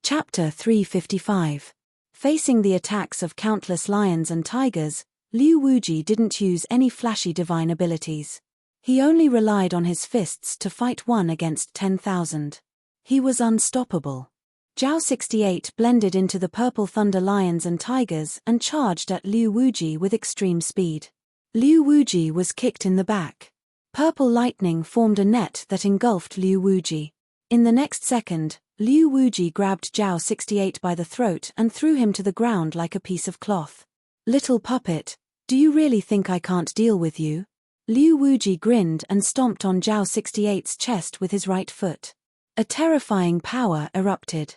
Chapter 355. Facing the attacks of countless lions and tigers, Liu Wuji didn't use any flashy divine abilities. He only relied on his fists to fight 1 against 10,000. He was unstoppable. Zhao 68 blended into the purple thunder lions and tigers and charged at Liu Wuji with extreme speed. Liu Wuji was kicked in the back. Purple lightning formed a net that engulfed Liu Wuji. In the next second, Liu Wuji grabbed Zhao 68 by the throat and threw him to the ground like a piece of cloth. "Little puppet, do you really think I can't deal with you?" Liu Wuji grinned and stomped on Zhao 68's chest with his right foot. A terrifying power erupted.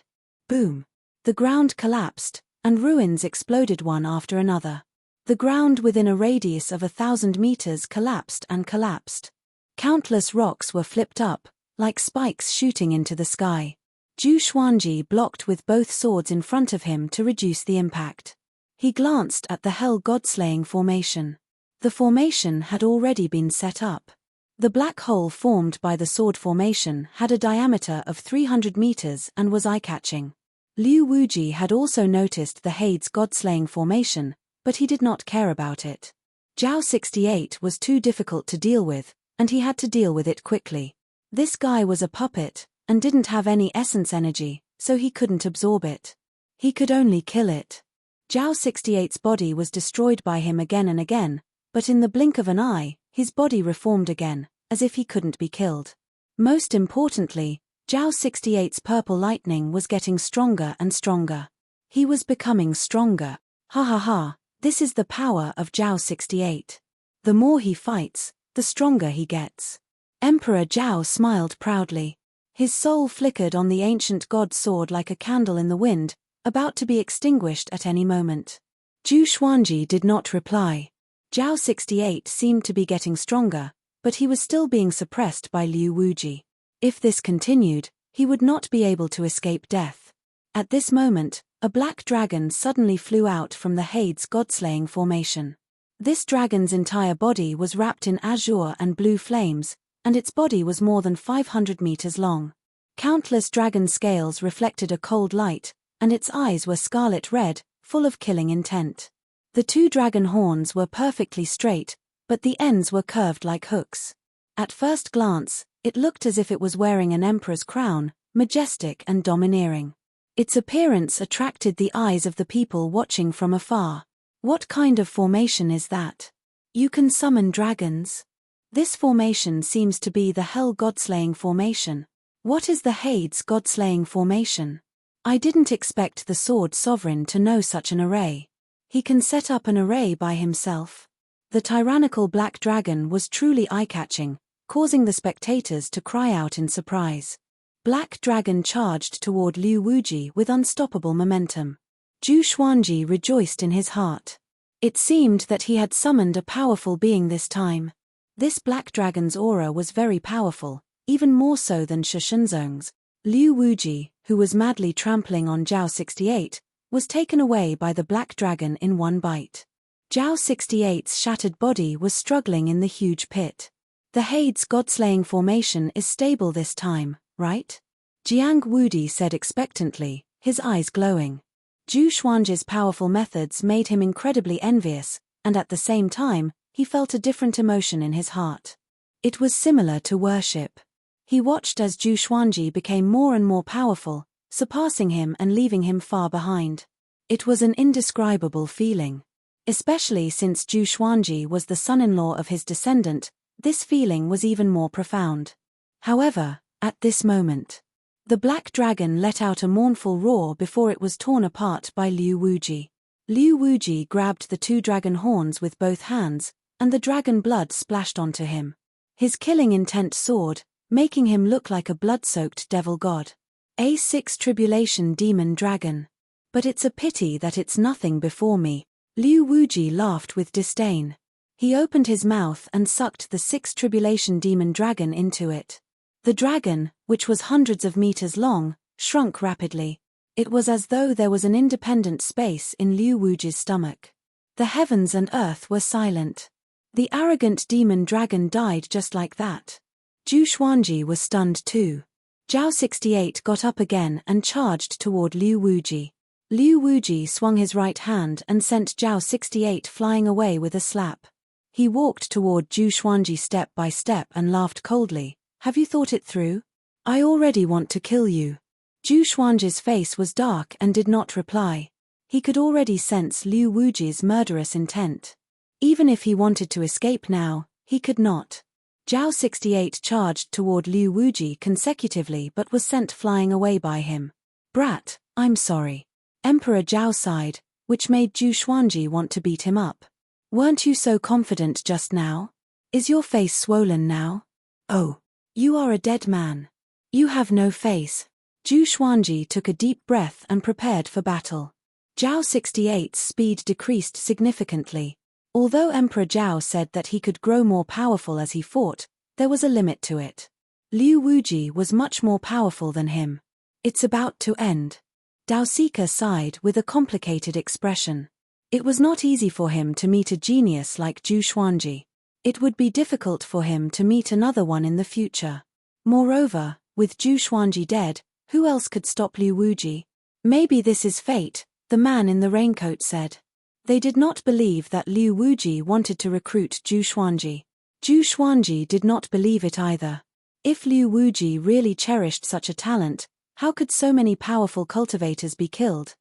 Boom! The ground collapsed, and ruins exploded one after another. The ground within a radius of 1,000 meters collapsed and collapsed. Countless rocks were flipped up, like spikes shooting into the sky. Zhu Xuanji blocked with both swords in front of him to reduce the impact. He glanced at the Hell God-slaying formation. The formation had already been set up. The black hole formed by the sword formation had a diameter of 300 meters and was eye-catching. Liu Wuji had also noticed the Hades God-slaying formation, but he did not care about it. Zhao 68 was too difficult to deal with, and he had to deal with it quickly. This guy was a puppet, and didn't have any essence energy, so he couldn't absorb it. He could only kill it. Zhao 68's body was destroyed by him again and again, but in the blink of an eye, his body reformed again, as if he couldn't be killed. Most importantly, Zhao 68's purple lightning was getting stronger and stronger. He was becoming stronger. Ha ha ha, this is the power of Zhao 68. The more he fights, the stronger he gets. Emperor Zhao smiled proudly. His soul flickered on the ancient god's sword like a candle in the wind, about to be extinguished at any moment. Zhu Xuanji did not reply. Zhao 68 seemed to be getting stronger, but he was still being suppressed by Liu Wuji. If this continued, he would not be able to escape death. At this moment, a black dragon suddenly flew out from the Hades God-slaying formation. This dragon's entire body was wrapped in azure and blue flames, and its body was more than 500 meters long. Countless dragon scales reflected a cold light, and its eyes were scarlet red, full of killing intent. The 2 dragon horns were perfectly straight, but the ends were curved like hooks. At first glance, it looked as if it was wearing an emperor's crown, majestic and domineering. Its appearance attracted the eyes of the people watching from afar. What kind of formation is that? You can summon dragons? This formation seems to be the Hell God-slaying formation. What is the Hades God-slaying formation? I didn't expect the Sword Sovereign to know such an array. He can set up an array by himself. The tyrannical black dragon was truly eye-catching, causing the spectators to cry out in surprise. Black Dragon charged toward Liu Wuji with unstoppable momentum. Zhu Xuanji rejoiced in his heart. It seemed that he had summoned a powerful being this time. This black dragon's aura was very powerful, even more so than Shishenzong's. Liu Wuji, who was madly trampling on Zhao 68, was taken away by the black dragon in one bite. Zhao 68's shattered body was struggling in the huge pit. The Hades God-slaying formation is stable this time, right? Jiang Wudi said expectantly, his eyes glowing. Zhu Xuanji's powerful methods made him incredibly envious, and at the same time, he felt a different emotion in his heart. It was similar to worship. He watched as Zhu Xuanji became more and more powerful, surpassing him and leaving him far behind. It was an indescribable feeling. Especially since Zhu Xuanji was the son-in-law of his descendant, this feeling was even more profound. However, at this moment, the black dragon let out a mournful roar before it was torn apart by Liu Wuji. Liu Wuji grabbed the 2 dragon horns with both hands, and the dragon blood splashed onto him. His killing intent soared, making him look like a blood-soaked devil god. A6 Tribulation Demon Dragon. But it's a pity that it's nothing before me. Liu Wuji laughed with disdain. He opened his mouth and sucked the 6 Tribulation Demon Dragon into it. The dragon, which was hundreds of meters long, shrunk rapidly. It was as though there was an independent space in Liu Wuji's stomach. The heavens and earth were silent. The arrogant demon dragon died just like that. Zhu Xuanji was stunned too. Zhao 68 got up again and charged toward Liu Wuji. Liu Wuji swung his right hand and sent Zhao 68 flying away with a slap. He walked toward Zhu Xuanji step by step and laughed coldly. Have you thought it through? I already want to kill you. Zhu Xuanji's face was dark and did not reply. He could already sense Liu Wuji's murderous intent. Even if he wanted to escape now, he could not. Zhao 68 charged toward Liu Wuji consecutively but was sent flying away by him. Brat, I'm sorry. Emperor Zhao sighed, which made Zhu Xuanji want to beat him up. Weren't you so confident just now? Is your face swollen now? Oh. You are a dead man. You have no face. Zhu Xuanji took a deep breath and prepared for battle. Zhao 68's speed decreased significantly. Although Emperor Zhao said that he could grow more powerful as he fought, there was a limit to it. Liu Wuji was much more powerful than him. It's about to end. Daosika sighed with a complicated expression. It was not easy for him to meet a genius like Zhu Xuanji. It would be difficult for him to meet another one in the future. Moreover, with Zhu Xuanji dead, who else could stop Liu Wuji? Maybe this is fate, the man in the raincoat said. They did not believe that Liu Wuji wanted to recruit Zhu Xuanji. Zhu Xuanji did not believe it either. If Liu Wuji really cherished such a talent, how could so many powerful cultivators be killed?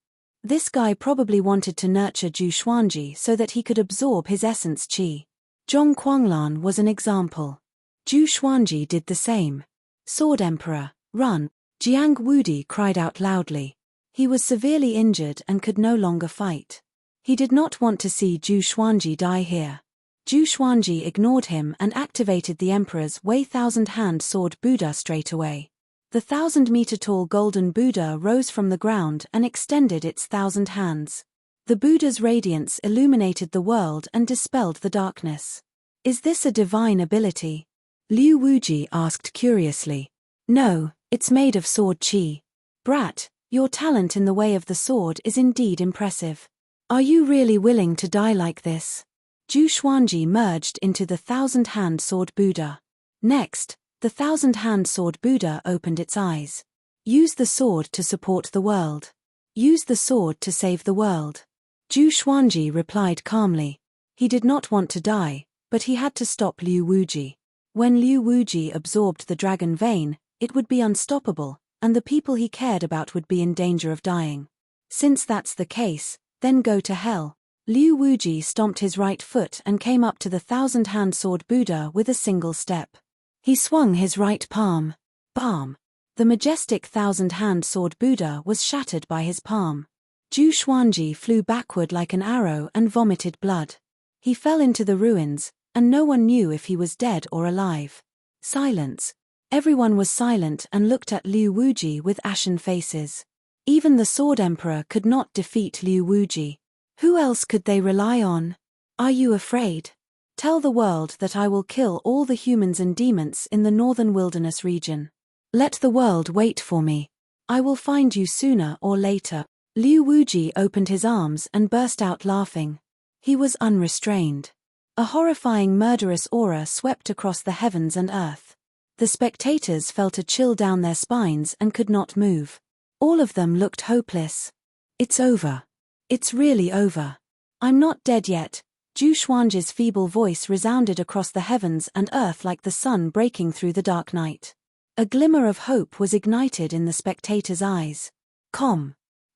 This guy probably wanted to nurture Zhu Xuanji so that he could absorb his essence qi. Zhong Quanglan was an example. Zhu Xuanji did the same. Sword Emperor, run! Jiang Wudi cried out loudly. He was severely injured and could no longer fight. He did not want to see Zhu Xuanji die here. Zhu Xuanji ignored him and activated the Emperor's Wei Thousand-Hand Sword Buddha straight away. The 1,000-meter-tall golden Buddha rose from the ground and extended its 1,000 hands. The Buddha's radiance illuminated the world and dispelled the darkness. Is this a divine ability? Liu Wuji asked curiously. No, it's made of sword qi. Brat, your talent in the way of the sword is indeed impressive. Are you really willing to die like this? Zhu Xuanji merged into the 1,000-hand sword Buddha. Next, the 1,000-hand sword Buddha opened its eyes. Use the sword to support the world. Use the sword to save the world. Zhu Xuanji replied calmly. He did not want to die, but he had to stop Liu Wuji. When Liu Wuji absorbed the dragon vein, it would be unstoppable, and the people he cared about would be in danger of dying. Since that's the case, then go to hell. Liu Wuji stomped his right foot and came up to the 1,000-hand sword Buddha with a single step. He swung his right palm. Bam! The majestic 1,000-hand sword Buddha was shattered by his palm. Zhu Xuanji flew backward like an arrow and vomited blood. He fell into the ruins, and no one knew if he was dead or alive. Silence. Everyone was silent and looked at Liu Wuji with ashen faces. Even the Sword Emperor could not defeat Liu Wuji. Who else could they rely on? Are you afraid? Tell the world that I will kill all the humans and demons in the northern wilderness region. Let the world wait for me. I will find you sooner or later. Liu Wuji opened his arms and burst out laughing. He was unrestrained. A horrifying murderous aura swept across the heavens and earth. The spectators felt a chill down their spines and could not move. All of them looked hopeless. It's over. It's really over. I'm not dead yet. Zhu Xuanji's feeble voice resounded across the heavens and earth like the sun breaking through the dark night. A glimmer of hope was ignited in the spectators' eyes.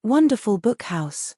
Wonderful Book House.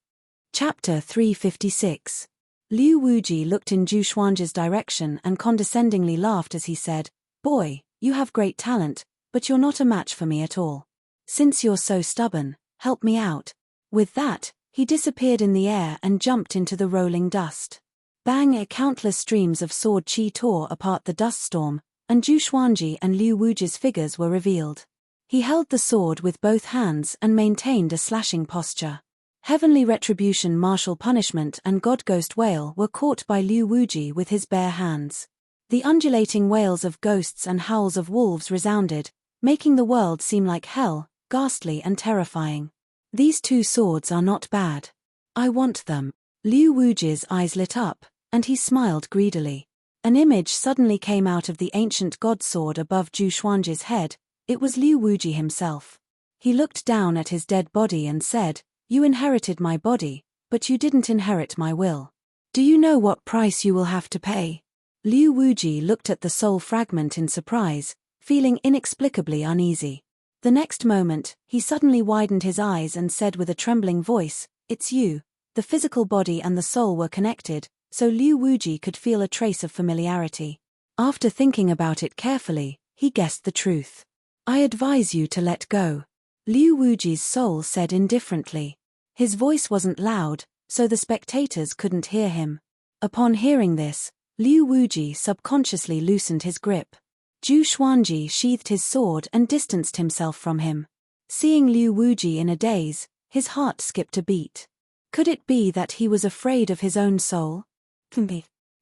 Chapter 356. Liu Wuji looked in Zhu Xuanji's direction and condescendingly laughed as he said, Boy, you have great talent, but you're not a match for me at all. Since you're so stubborn, help me out. With that, he disappeared in the air and jumped into the rolling dust. Bang! Countless streams of sword qi tore apart the dust storm, and Zhu Xuanji and Liu Wuji's figures were revealed. He held the sword with both hands and maintained a slashing posture. Heavenly Retribution, Martial Punishment and God Ghost Wail were caught by Liu Wuji with his bare hands. The undulating wails of ghosts and howls of wolves resounded, making the world seem like hell, ghastly and terrifying. These two swords are not bad. I want them. Liu Wuji's eyes lit up, and he smiled greedily. An image suddenly came out of the ancient god sword above Zhu Xuanji's head, It was Liu Wuji himself. He looked down at his dead body and said, "You inherited my body, but you didn't inherit my will. Do you know what price you will have to pay?" Liu Wuji looked at the soul fragment in surprise, feeling inexplicably uneasy. The next moment, he suddenly widened his eyes and said with a trembling voice, "It's you." The physical body and the soul were connected, so Liu Wuji could feel a trace of familiarity. After thinking about it carefully, he guessed the truth. "I advise you to let go," Liu Wuji's soul said indifferently. His voice wasn't loud, so the spectators couldn't hear him. Upon hearing this, Liu Wuji subconsciously loosened his grip. Zhu Xuanji sheathed his sword and distanced himself from him. Seeing Liu Wuji in a daze, his heart skipped a beat. Could it be that he was afraid of his own soul?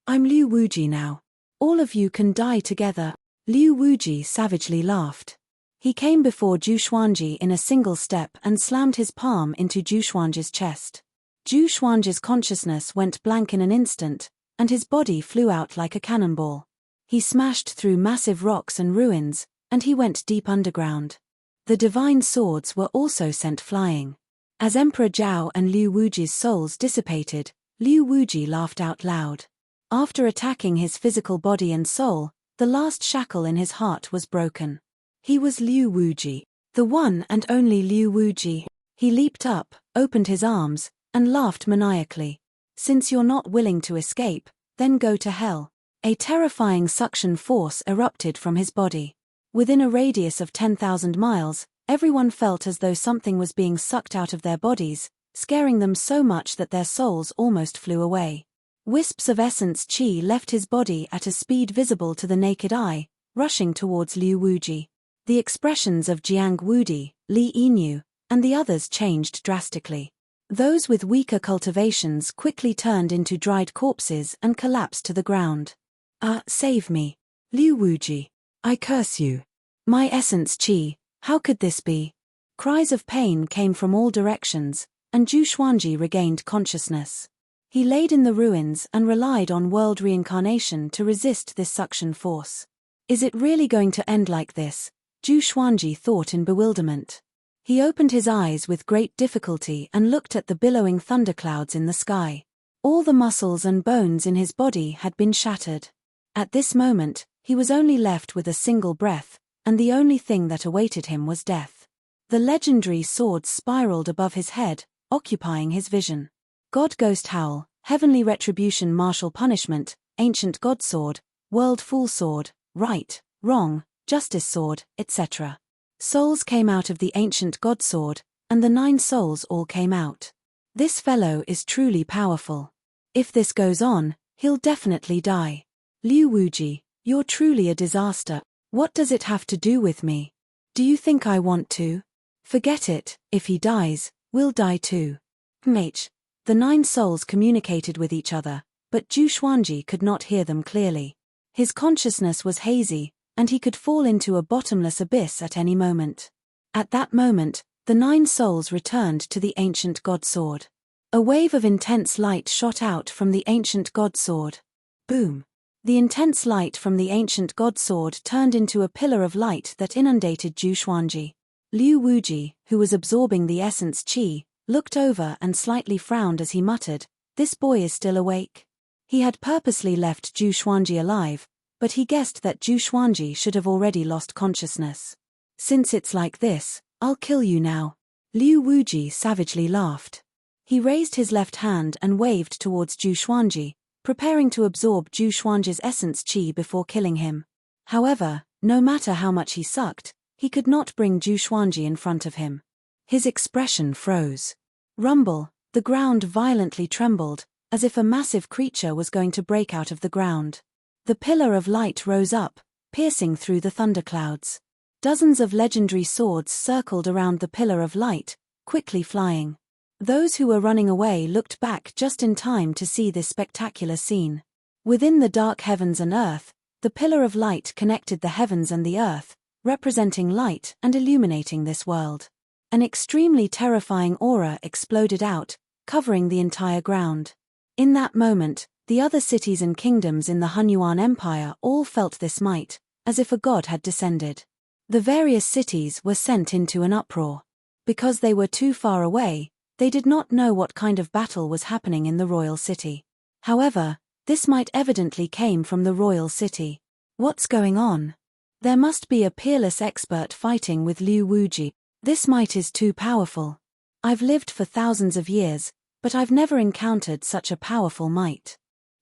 "I'm Liu Wuji now. All of you can die together." Liu Wuji savagely laughed. He came before Zhu Xuanji in a single step and slammed his palm into Zhu Xuanji's chest. Zhu Xuanji's consciousness went blank in an instant, and his body flew out like a cannonball. He smashed through massive rocks and ruins, and he went deep underground. The divine swords were also sent flying. As Emperor Zhao and Liu Wuji's souls dissipated, Liu Wuji laughed out loud. After attacking his physical body and soul, the last shackle in his heart was broken. He was Liu Wuji, the one and only Liu Wuji. He leaped up, opened his arms, and laughed maniacally. "Since you're not willing to escape, then go to hell." A terrifying suction force erupted from his body. Within a radius of 10,000 miles, everyone felt as though something was being sucked out of their bodies, scaring them so much that their souls almost flew away. Wisps of essence qi left his body at a speed visible to the naked eye, rushing towards Liu Wuji. The expressions of Jiang Wudi, Li Yinyu, and the others changed drastically. Those with weaker cultivations quickly turned into dried corpses and collapsed to the ground. Save me. Liu Wuji. I curse you. My essence qi, how could this be?" Cries of pain came from all directions, and Zhu Xuanji regained consciousness. He laid in the ruins and relied on world reincarnation to resist this suction force. Is it really going to end like this? Zhu Xuanji thought in bewilderment. He opened his eyes with great difficulty and looked at the billowing thunderclouds in the sky. All the muscles and bones in his body had been shattered. At this moment, he was only left with a single breath, and the only thing that awaited him was death. The legendary swords spiraled above his head, occupying his vision. God Ghost Howl, Heavenly Retribution Martial Punishment, Ancient God Sword, World Fool Sword, Right, Wrong, Justice Sword, etc. Souls came out of the Ancient God Sword, and the 9 souls all came out. This fellow is truly powerful. If this goes on, he'll definitely die. Liu Wuji, you're truly a disaster. What does it have to do with me? Do you think I want to? Forget it, if he dies, we'll die too. The 9 souls communicated with each other, but Zhu Xuanji could not hear them clearly. His consciousness was hazy, and he could fall into a bottomless abyss at any moment. At that moment, the 9 souls returned to the Ancient God Sword. A wave of intense light shot out from the Ancient God Sword. Boom! The intense light from the Ancient God Sword turned into a pillar of light that inundated Zhu Xuanji. Liu Wuji, who was absorbing the essence qi, looked over and slightly frowned as he muttered, "This boy is still awake." He had purposely left Zhu Xuanji alive, but he guessed that Zhu Xuanji should have already lost consciousness. "Since it's like this, I'll kill you now." Liu Wuji savagely laughed. He raised his left hand and waved towards Zhu Xuanji, preparing to absorb Zhu Xuanji's essence qi before killing him. However, no matter how much he sucked, he could not bring Zhu Xuanji in front of him. His expression froze. Rumble, the ground violently trembled, as if a massive creature was going to break out of the ground. The pillar of light rose up, piercing through the thunderclouds. Dozens of legendary swords circled around the pillar of light, quickly flying. Those who were running away looked back just in time to see this spectacular scene. Within the dark heavens and earth, the pillar of light connected the heavens and the earth, representing light and illuminating this world. An extremely terrifying aura exploded out, covering the entire ground. In that moment, the other cities and kingdoms in the Hunyuan Empire all felt this might, as if a god had descended. The various cities were sent into an uproar. Because they were too far away, they did not know what kind of battle was happening in the royal city. However, this might evidently came from the royal city. What's going on? There must be a peerless expert fighting with Liu Wuji. This might is too powerful. I've lived for thousands of years, but I've never encountered such a powerful might.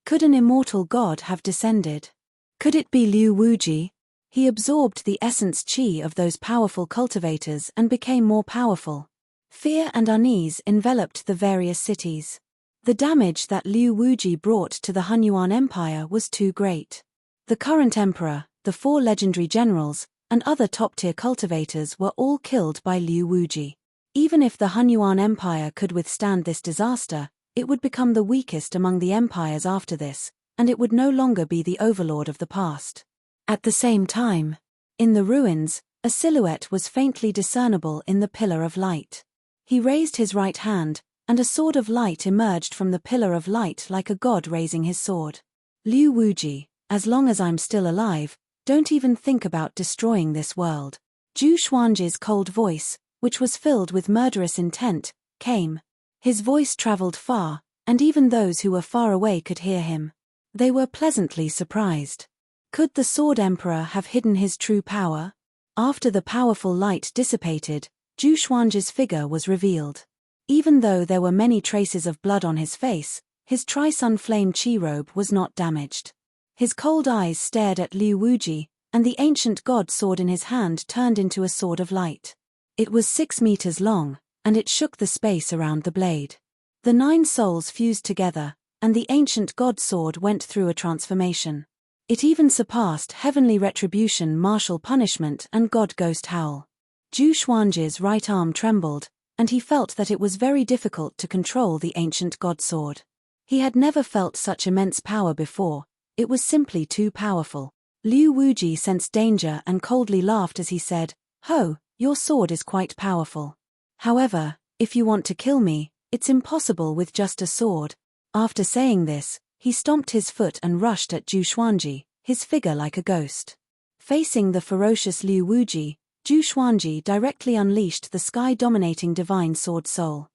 Could an immortal god have descended? Could it be Liu Wuji? He absorbed the essence qi of those powerful cultivators and became more powerful. Fear and unease enveloped the various cities. The damage that Liu Wuji brought to the Hunyuan Empire was too great. The current emperor, the 4 legendary generals, and other top-tier cultivators were all killed by Liu Wuji. Even if the Hunyuan Empire could withstand this disaster, it would become the weakest among the empires after this, and it would no longer be the overlord of the past. At the same time, in the ruins, a silhouette was faintly discernible in the pillar of light. He raised his right hand, and a sword of light emerged from the pillar of light like a god raising his sword. Liu Wuji, as long as I'm still alive, don't even think about destroying this world. Zhu Xuanji's cold voice, which was filled with murderous intent, came. His voice traveled far, and even those who were far away could hear him. They were pleasantly surprised. Could the Sword Emperor have hidden his true power? After the powerful light dissipated, Zhu Xuanji's figure was revealed. Even though there were many traces of blood on his face, his Tri-Sun Flame Qi robe was not damaged. His cold eyes stared at Liu Wuji, and the ancient god sword in his hand turned into a sword of light. It was 6 meters long, and it shook the space around the blade. The 9 souls fused together, and the ancient god sword went through a transformation. It even surpassed heavenly retribution, martial punishment, and god ghost howl. Zhu Xuanji's right arm trembled, and he felt that it was very difficult to control the ancient god sword. He had never felt such immense power before. It was simply too powerful. Liu Wuji sensed danger and coldly laughed as he said, "Ho, your sword is quite powerful. However, if you want to kill me, it's impossible with just a sword." After saying this, he stomped his foot and rushed at Zhu Xuanji, his figure like a ghost. Facing the ferocious Liu Wuji, Zhu Xuanji directly unleashed the sky-dominating divine sword soul.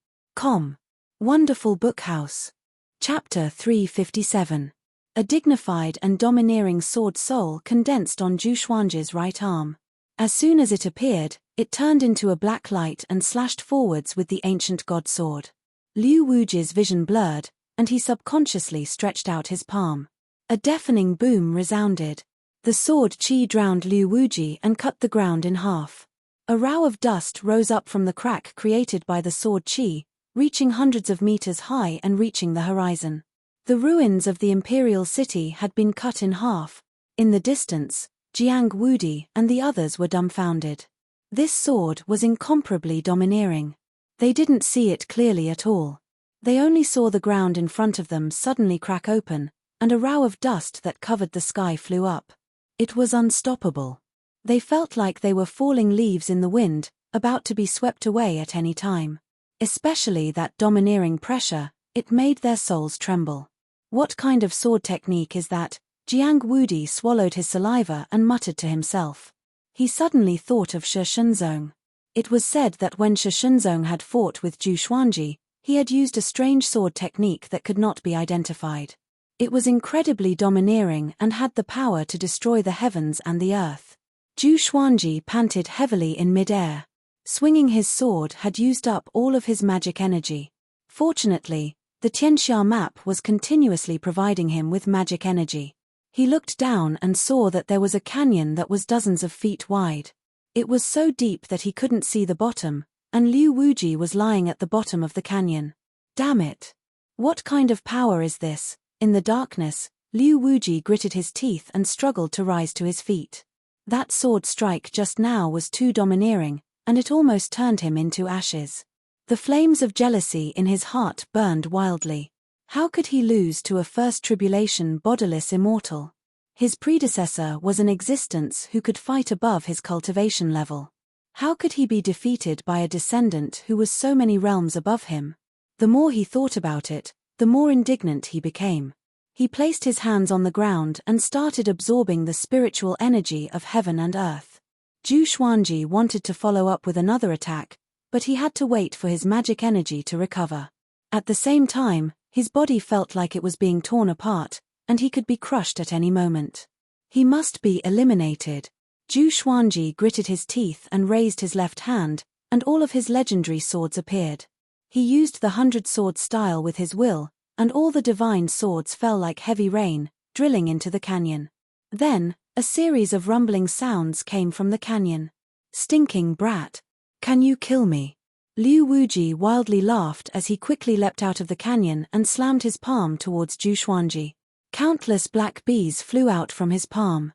Wonderful Book House. Chapter 357. A dignified and domineering sword soul condensed on Zhu Xuanji's right arm. As soon as it appeared, it turned into a black light and slashed forwards with the ancient god sword. Liu Wuji's vision blurred, and he subconsciously stretched out his palm. A deafening boom resounded. The sword qi drowned Liu Wuji and cut the ground in half. A row of dust rose up from the crack created by the sword qi, reaching hundreds of meters high and reaching the horizon. The ruins of the imperial city had been cut in half. In the distance, Jiang Wudi and the others were dumbfounded. This sword was incomparably domineering. They didn't see it clearly at all. They only saw the ground in front of them suddenly crack open, and a row of dust that covered the sky flew up. It was unstoppable. They felt like they were falling leaves in the wind, about to be swept away at any time. Especially that domineering pressure, it made their souls tremble. What kind of sword technique is that? Jiang Wudi swallowed his saliva and muttered to himself. He suddenly thought of Shi Shenzong. It was said that when Shi Shenzong had fought with Zhu Xuanji, he had used a strange sword technique that could not be identified. It was incredibly domineering and had the power to destroy the heavens and the earth. Zhu Xuanji panted heavily in mid-air. Swinging his sword had used up all of his magic energy. Fortunately, the Tianxia map was continuously providing him with magic energy. He looked down and saw that there was a canyon that was dozens of feet wide. It was so deep that he couldn't see the bottom, and Liu Wuji was lying at the bottom of the canyon. Damn it! What kind of power is this? In the darkness, Liu Wuji gritted his teeth and struggled to rise to his feet. That sword strike just now was too domineering, and it almost turned him into ashes. The flames of jealousy in his heart burned wildly. How could he lose to a first tribulation bodiless immortal? His predecessor was an existence who could fight above his cultivation level. How could he be defeated by a descendant who was so many realms above him? The more he thought about it, the more indignant he became. He placed his hands on the ground and started absorbing the spiritual energy of heaven and earth. Zhu Xuanji wanted to follow up with another attack, but he had to wait for his magic energy to recover. At the same time, his body felt like it was being torn apart, and he could be crushed at any moment. He must be eliminated. Zhu Xuanji gritted his teeth and raised his left hand, and all of his legendary swords appeared. He used the 100-sword style with his will, and all the divine swords fell like heavy rain, drilling into the canyon. Then, a series of rumbling sounds came from the canyon. "Stinking brat! Can you kill me?" Liu Wuji wildly laughed as he quickly leapt out of the canyon and slammed his palm towards Zhu Xuanji. Countless black bees flew out from his palm.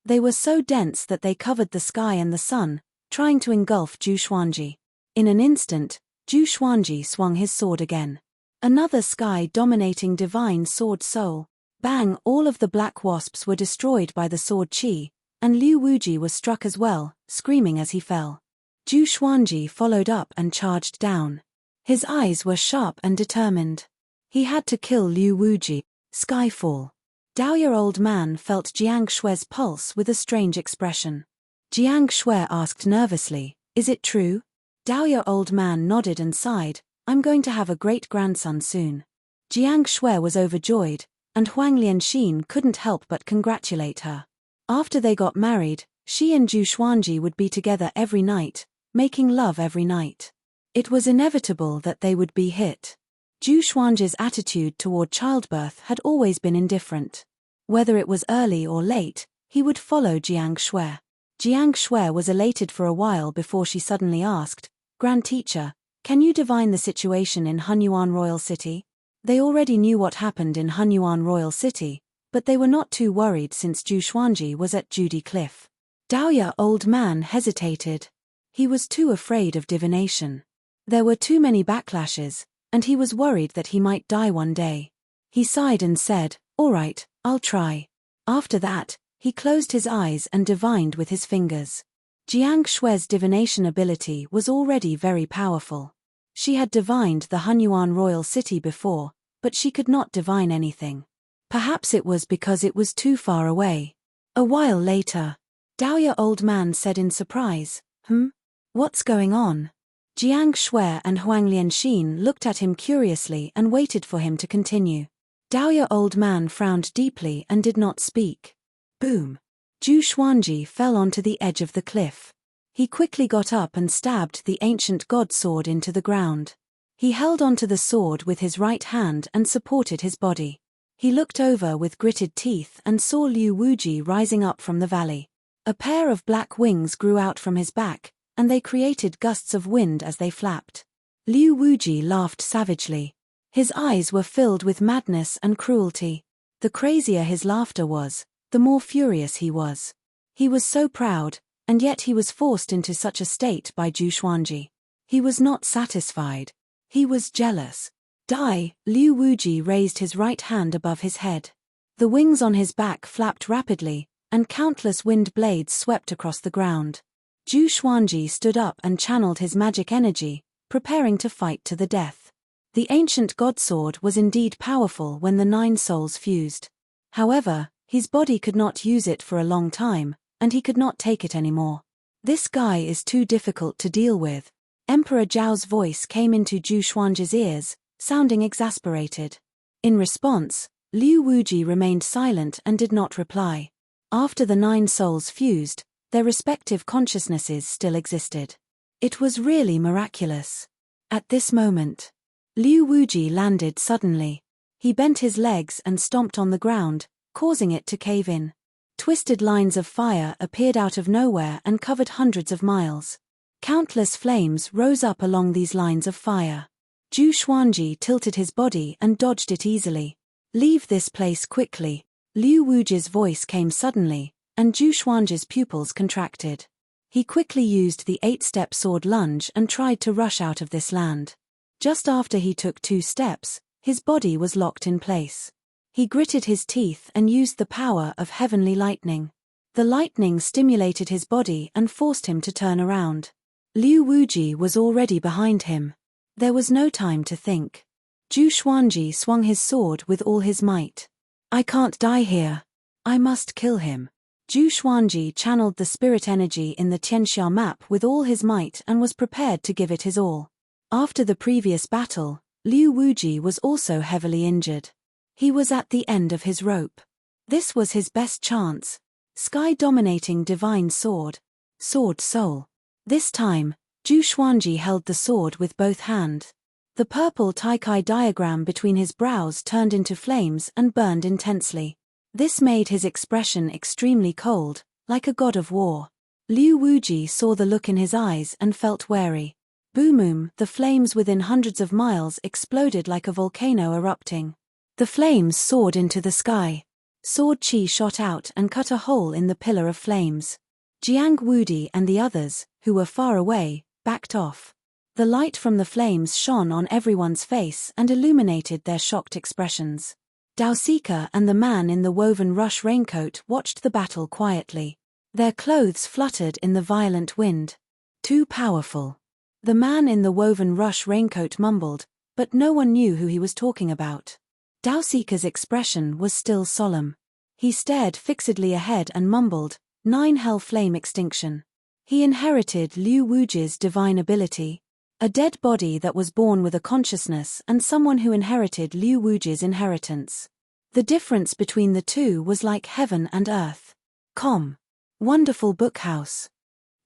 They were so dense that they covered the sky and the sun, trying to engulf Zhu Xuanji. In an instant, Zhu Xuanji swung his sword again. Another sky-dominating divine sword soul. Bang! All of the black wasps were destroyed by the sword chi, and Liu Wuji was struck as well, screaming as he fell. Zhu Xuanji followed up and charged down. His eyes were sharp and determined. He had to kill Liu Wuji. Skyfall. Daoya Old Man felt Jiang Shue's pulse with a strange expression. Jiang Shue asked nervously, "Is it true?" Daoya Old Man nodded and sighed, "I'm going to have a great-grandson soon." Jiang Shue was overjoyed, and Huang Lianxin couldn't help but congratulate her. After they got married, she and Zhu Xuanji would be together every night, making love every night. It was inevitable that they would be hit. Zhu Xuanji's attitude toward childbirth had always been indifferent. Whether it was early or late, he would follow Jiang Shue. Jiang Shue was elated for a while before she suddenly asked, "Grand Teacher, can you divine the situation in Hunyuan Royal City?" They already knew what happened in Hunyuan Royal City, but they were not too worried since Zhu Xuanji was at Judy Cliff. Daoya Old Man hesitated. He was too afraid of divination. There were too many backlashes, and he was worried that he might die one day. He sighed and said, "All right, I'll try." After that, he closed his eyes and divined with his fingers. Jiang Shue's divination ability was already very powerful. She had divined the Hunyuan Royal City before, but she could not divine anything. Perhaps it was because it was too far away. A while later, Daoya Old Man said in surprise, What's going on?" Jiang Shue and Huang Lianxin looked at him curiously and waited for him to continue. Daoya Old Man frowned deeply and did not speak. Boom! Zhu Xuanji fell onto the edge of the cliff. He quickly got up and stabbed the ancient god sword into the ground. He held onto the sword with his right hand and supported his body. He looked over with gritted teeth and saw Liu Wuji rising up from the valley. A pair of black wings grew out from his back, and they created gusts of wind as they flapped. Liu Wuji laughed savagely. His eyes were filled with madness and cruelty. The crazier his laughter was, the more furious he was. He was so proud, and yet he was forced into such a state by Zhu Xuanji. He was not satisfied. He was jealous. Die! Liu Wuji raised his right hand above his head. The wings on his back flapped rapidly, and countless wind blades swept across the ground. Zhu Xuanji stood up and channeled his magic energy, preparing to fight to the death. The ancient god sword was indeed powerful when the 9 souls fused. However, his body could not use it for a long time, and he could not take it anymore. "This guy is too difficult to deal with." Emperor Zhao's voice came into Zhu Xuanji's ears, sounding exasperated. In response, Liu Wuji remained silent and did not reply. After the 9 souls fused, their respective consciousnesses still existed. It was really miraculous. At this moment, Liu Wuji landed suddenly. He bent his legs and stomped on the ground, causing it to cave in. Twisted lines of fire appeared out of nowhere and covered hundreds of miles. Countless flames rose up along these lines of fire. Zhu Xuanji tilted his body and dodged it easily. "Leave this place quickly." Liu Wuji's voice came suddenly, and Zhu Xuanji's pupils contracted. He quickly used the 8-step sword lunge and tried to rush out of this land. Just after he took 2 steps, his body was locked in place. He gritted his teeth and used the power of heavenly lightning. The lightning stimulated his body and forced him to turn around. Liu Wuji was already behind him. There was no time to think. Zhu Xuanji swung his sword with all his might. "I can't die here. I must kill him." Zhu Xuanji channeled the spirit energy in the Tianxia map with all his might and was prepared to give it his all. After the previous battle, Liu Wuji was also heavily injured. He was at the end of his rope. This was his best chance. Sky-dominating divine sword. Sword soul. This time, Zhu Xuanji held the sword with both hands. The purple Taikai diagram between his brows turned into flames and burned intensely. This made his expression extremely cold, like a god of war. Liu Wuji saw the look in his eyes and felt wary. Boom! The flames within hundreds of miles exploded like a volcano erupting. The flames soared into the sky. Sword chi shot out and cut a hole in the pillar of flames. Jiang Wudi and the others, who were far away, backed off. The light from the flames shone on everyone's face and illuminated their shocked expressions. Daosika and the man in the woven rush raincoat watched the battle quietly. Their clothes fluttered in the violent wind. Too powerful. The man in the woven rush raincoat mumbled, but no one knew who he was talking about. Daosika's expression was still solemn. He stared fixedly ahead and mumbled, 9 hell flame extinction. He inherited Liu Wuji's divine ability. A dead body that was born with a consciousness and someone who inherited Liu Wuji's inheritance. The difference between the two was like heaven and earth. Wonderful Bookhouse.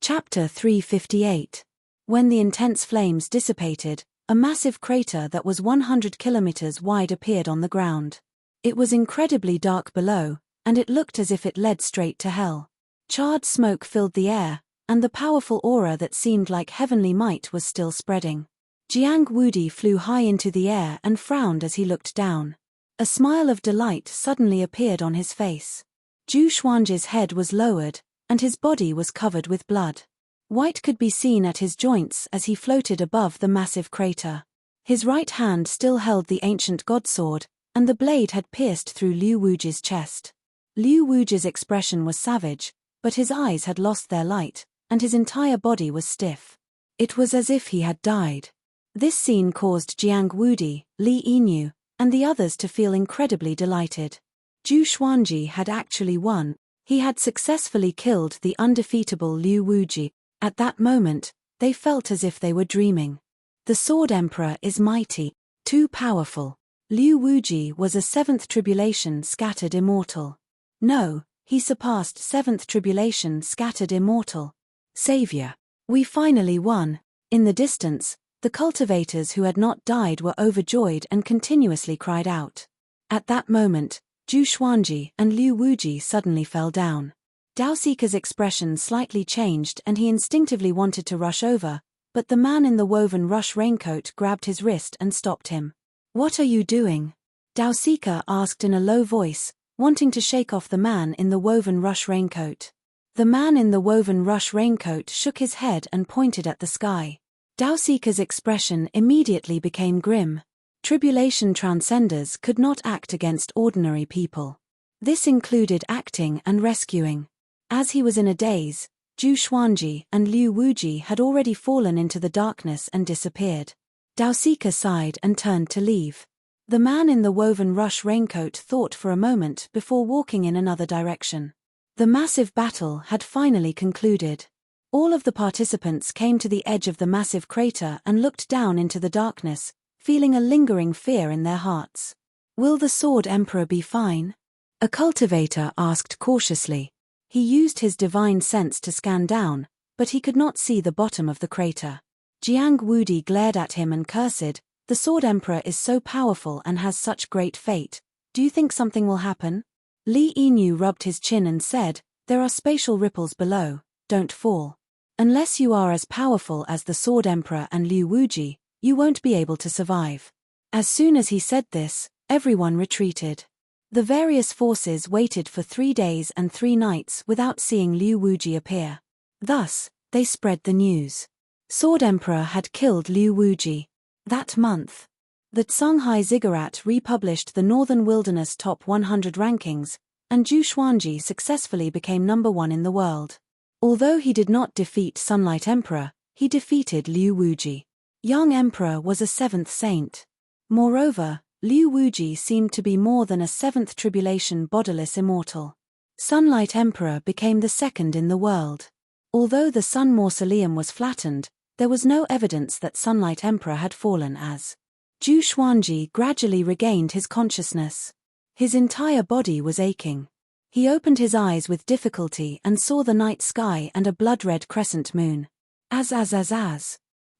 Chapter 358. When the intense flames dissipated, a massive crater that was 100 kilometers wide appeared on the ground. It was incredibly dark below, and it looked as if it led straight to hell. Charred smoke filled the air, and the powerful aura that seemed like heavenly might was still spreading. Jiang Wudi flew high into the air and frowned as he looked down. A smile of delight suddenly appeared on his face. Zhu Xuanji's head was lowered, and his body was covered with blood. White could be seen at his joints as he floated above the massive crater. His right hand still held the ancient godsword, and the blade had pierced through Liu Wuji's chest. Liu Wuji's expression was savage, but his eyes had lost their light, and his entire body was stiff. It was as if he had died. This scene caused Jiang Wudi, Li Yinyu, and the others to feel incredibly delighted. Zhu Xuanji had actually won. He had successfully killed the undefeatable Liu Wuji. At that moment, they felt as if they were dreaming. The Sword Emperor is mighty, too powerful. Liu Wuji was a 7th tribulation scattered immortal. No, he surpassed 7th tribulation scattered immortal. Savior. We finally won. In the distance, the cultivators who had not died were overjoyed and continuously cried out. At that moment, Zhu Xuanji and Liu Wuji suddenly fell down. Daosika's expression slightly changed and he instinctively wanted to rush over, but the man in the woven rush raincoat grabbed his wrist and stopped him. What are you doing? Daosika asked in a low voice, wanting to shake off the man in the woven rush raincoat. The man in the woven rush raincoat shook his head and pointed at the sky. Daosika's expression immediately became grim. Tribulation transcenders could not act against ordinary people. This included acting and rescuing. As he was in a daze, Zhu Xuanji and Liu Wuji had already fallen into the darkness and disappeared. Daosika sighed and turned to leave. The man in the woven rush raincoat thought for a moment before walking in another direction. The massive battle had finally concluded. All of the participants came to the edge of the massive crater and looked down into the darkness, feeling a lingering fear in their hearts. Will the Sword Emperor be fine? A cultivator asked cautiously. He used his divine sense to scan down, but he could not see the bottom of the crater. Jiang Wudi glared at him and cursed, "The Sword Emperor is so powerful and has such great fate. Do you think something will happen?" Li Yinyu rubbed his chin and said, "There are spatial ripples below, don't fall. Unless you are as powerful as the Sword Emperor and Liu Wuji, you won't be able to survive." As soon as he said this, everyone retreated. The various forces waited for 3 days and 3 nights without seeing Liu Wuji appear. Thus, they spread the news. Sword Emperor had killed Liu Wuji. That month, the Shanghai Ziggurat republished the Northern Wilderness Top 100 rankings, and Zhu Xuanji successfully became number 1 in the world. Although he did not defeat Sunlight Emperor, he defeated Liu Wuji. Young Emperor was a 7th saint. Moreover, Liu Wuji seemed to be more than a 7th tribulation bodiless immortal. Sunlight Emperor became the second in the world. Although the Sun Mausoleum was flattened, there was no evidence that Sunlight Emperor had fallen as Zhu Xuanji gradually regained his consciousness. His entire body was aching. He opened his eyes with difficulty and saw the night sky and a blood-red crescent moon. As.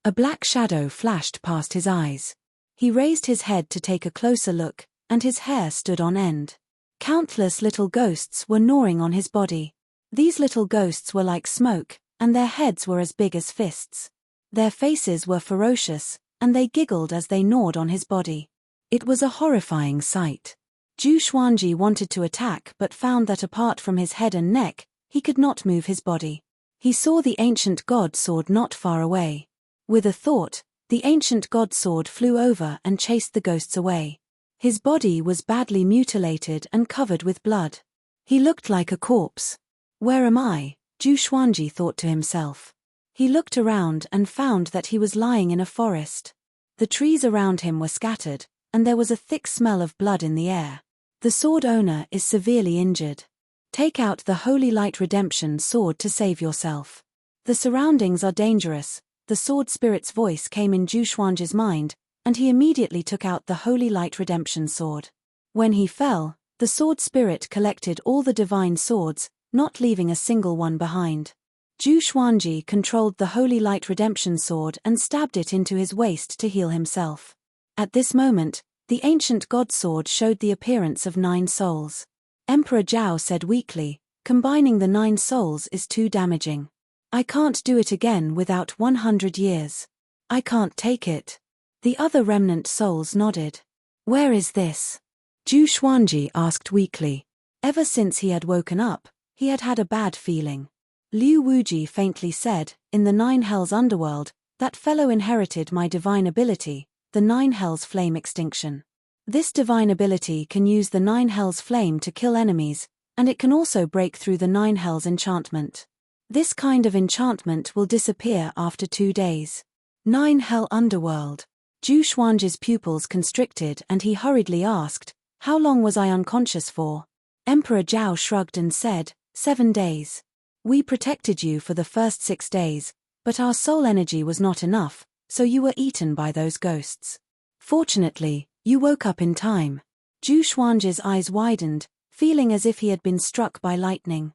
A black shadow flashed past his eyes. He raised his head to take a closer look, and his hair stood on end. Countless little ghosts were gnawing on his body. These little ghosts were like smoke, and their heads were as big as fists. Their faces were ferocious, and they giggled as they gnawed on his body. It was a horrifying sight. Zhu Xuanji wanted to attack but found that apart from his head and neck, he could not move his body. He saw the ancient god sword not far away. With a thought, the ancient god sword flew over and chased the ghosts away. His body was badly mutilated and covered with blood. He looked like a corpse. Where am I? Zhu Xuanji thought to himself. He looked around and found that he was lying in a forest. The trees around him were scattered, and there was a thick smell of blood in the air. The sword owner is severely injured. Take out the Holy Light Redemption sword to save yourself. The surroundings are dangerous. The sword spirit's voice came in Zhu Xuanji's mind, and he immediately took out the Holy Light Redemption sword. When he fell, the sword spirit collected all the divine swords, not leaving a single one behind. Zhu Xuanji controlled the Holy Light Redemption sword and stabbed it into his waist to heal himself. At this moment, the ancient god sword showed the appearance of 9 souls. Emperor Zhao said weakly, "Combining the 9 souls is too damaging. I can't do it again without 100 years. I can't take it." The other remnant souls nodded. "Where is this?" Zhu Xuanji asked weakly. Ever since he had woken up, he had had a bad feeling. Liu Wuji faintly said, "In the 9 hells underworld, that fellow inherited my divine ability, the 9 hells flame extinction. This divine ability can use the 9 hells flame to kill enemies, and it can also break through the 9 hells enchantment. This kind of enchantment will disappear after 2 days. 9 hell underworld." Zhu Xuanji's pupils constricted and he hurriedly asked, "How long was I unconscious for?" Emperor Zhao shrugged and said, 7 days. "We protected you for the first 6 days, but our soul energy was not enough, so you were eaten by those ghosts. Fortunately, you woke up in time." Zhu Xuanji's eyes widened, feeling as if he had been struck by lightning.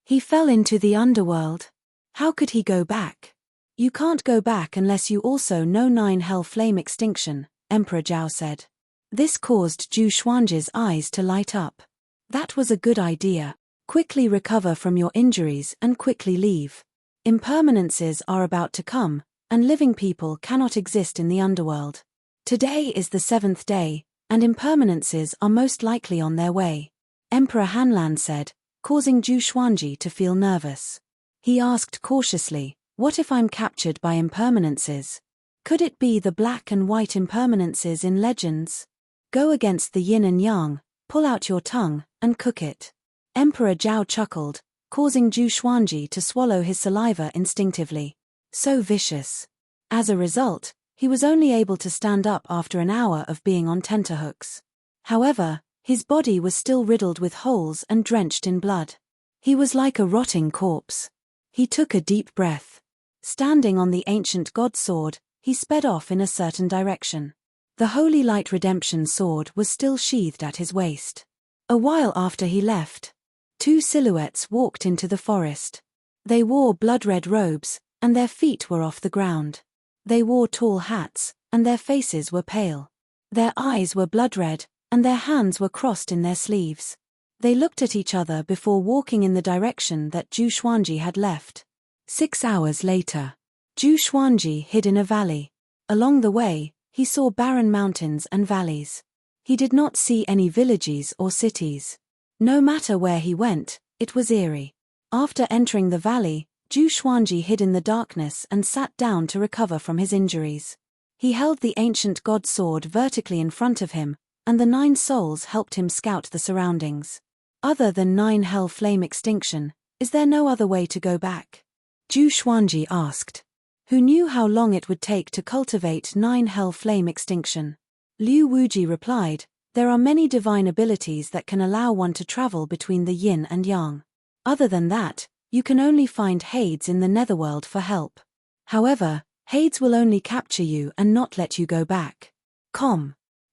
He fell into the underworld. How could he go back? "You can't go back unless you also know 9 hell flame extinction," Emperor Zhao said. This caused Zhu Xuanji's eyes to light up. "That was a good idea. Quickly recover from your injuries and quickly leave. Impermanences are about to come, and living people cannot exist in the underworld. Today is the 7th day, and impermanences are most likely on their way," Emperor Hanlan said, causing Zhu Xuanji to feel nervous. He asked cautiously, "What if I'm captured by impermanences? Could it be the black and white impermanences in legends? Go against the yin and yang, pull out your tongue, and cook it." Emperor Zhao chuckled, causing Zhu Xuanji to swallow his saliva instinctively. So vicious. As a result, he was only able to stand up after an hour of being on tenterhooks. However, his body was still riddled with holes and drenched in blood. He was like a rotting corpse. He took a deep breath. Standing on the ancient god sword, he sped off in a certain direction. The Holy Light Redemption sword was still sheathed at his waist. A while after he left, 2 silhouettes walked into the forest. They wore blood-red robes, and their feet were off the ground. They wore tall hats, and their faces were pale. Their eyes were blood-red, and their hands were crossed in their sleeves. They looked at each other before walking in the direction that Zhu Xuanji had left. 6 hours later, Zhu Xuanji hid in a valley. Along the way, he saw barren mountains and valleys. He did not see any villages or cities. No matter where he went, it was eerie. After entering the valley, Zhu Xuanji hid in the darkness and sat down to recover from his injuries. He held the ancient god sword vertically in front of him, and the 9 souls helped him scout the surroundings. Other than 9 hell flame extinction, is there no other way to go back? Zhu Xuanji asked. Who knew how long it would take to cultivate 9 hell flame extinction? Liu Wuji replied, There are many divine abilities that can allow one to travel between the yin and yang. Other than that, you can only find Hades in the netherworld for help. However, Hades will only capture you and not let you go back.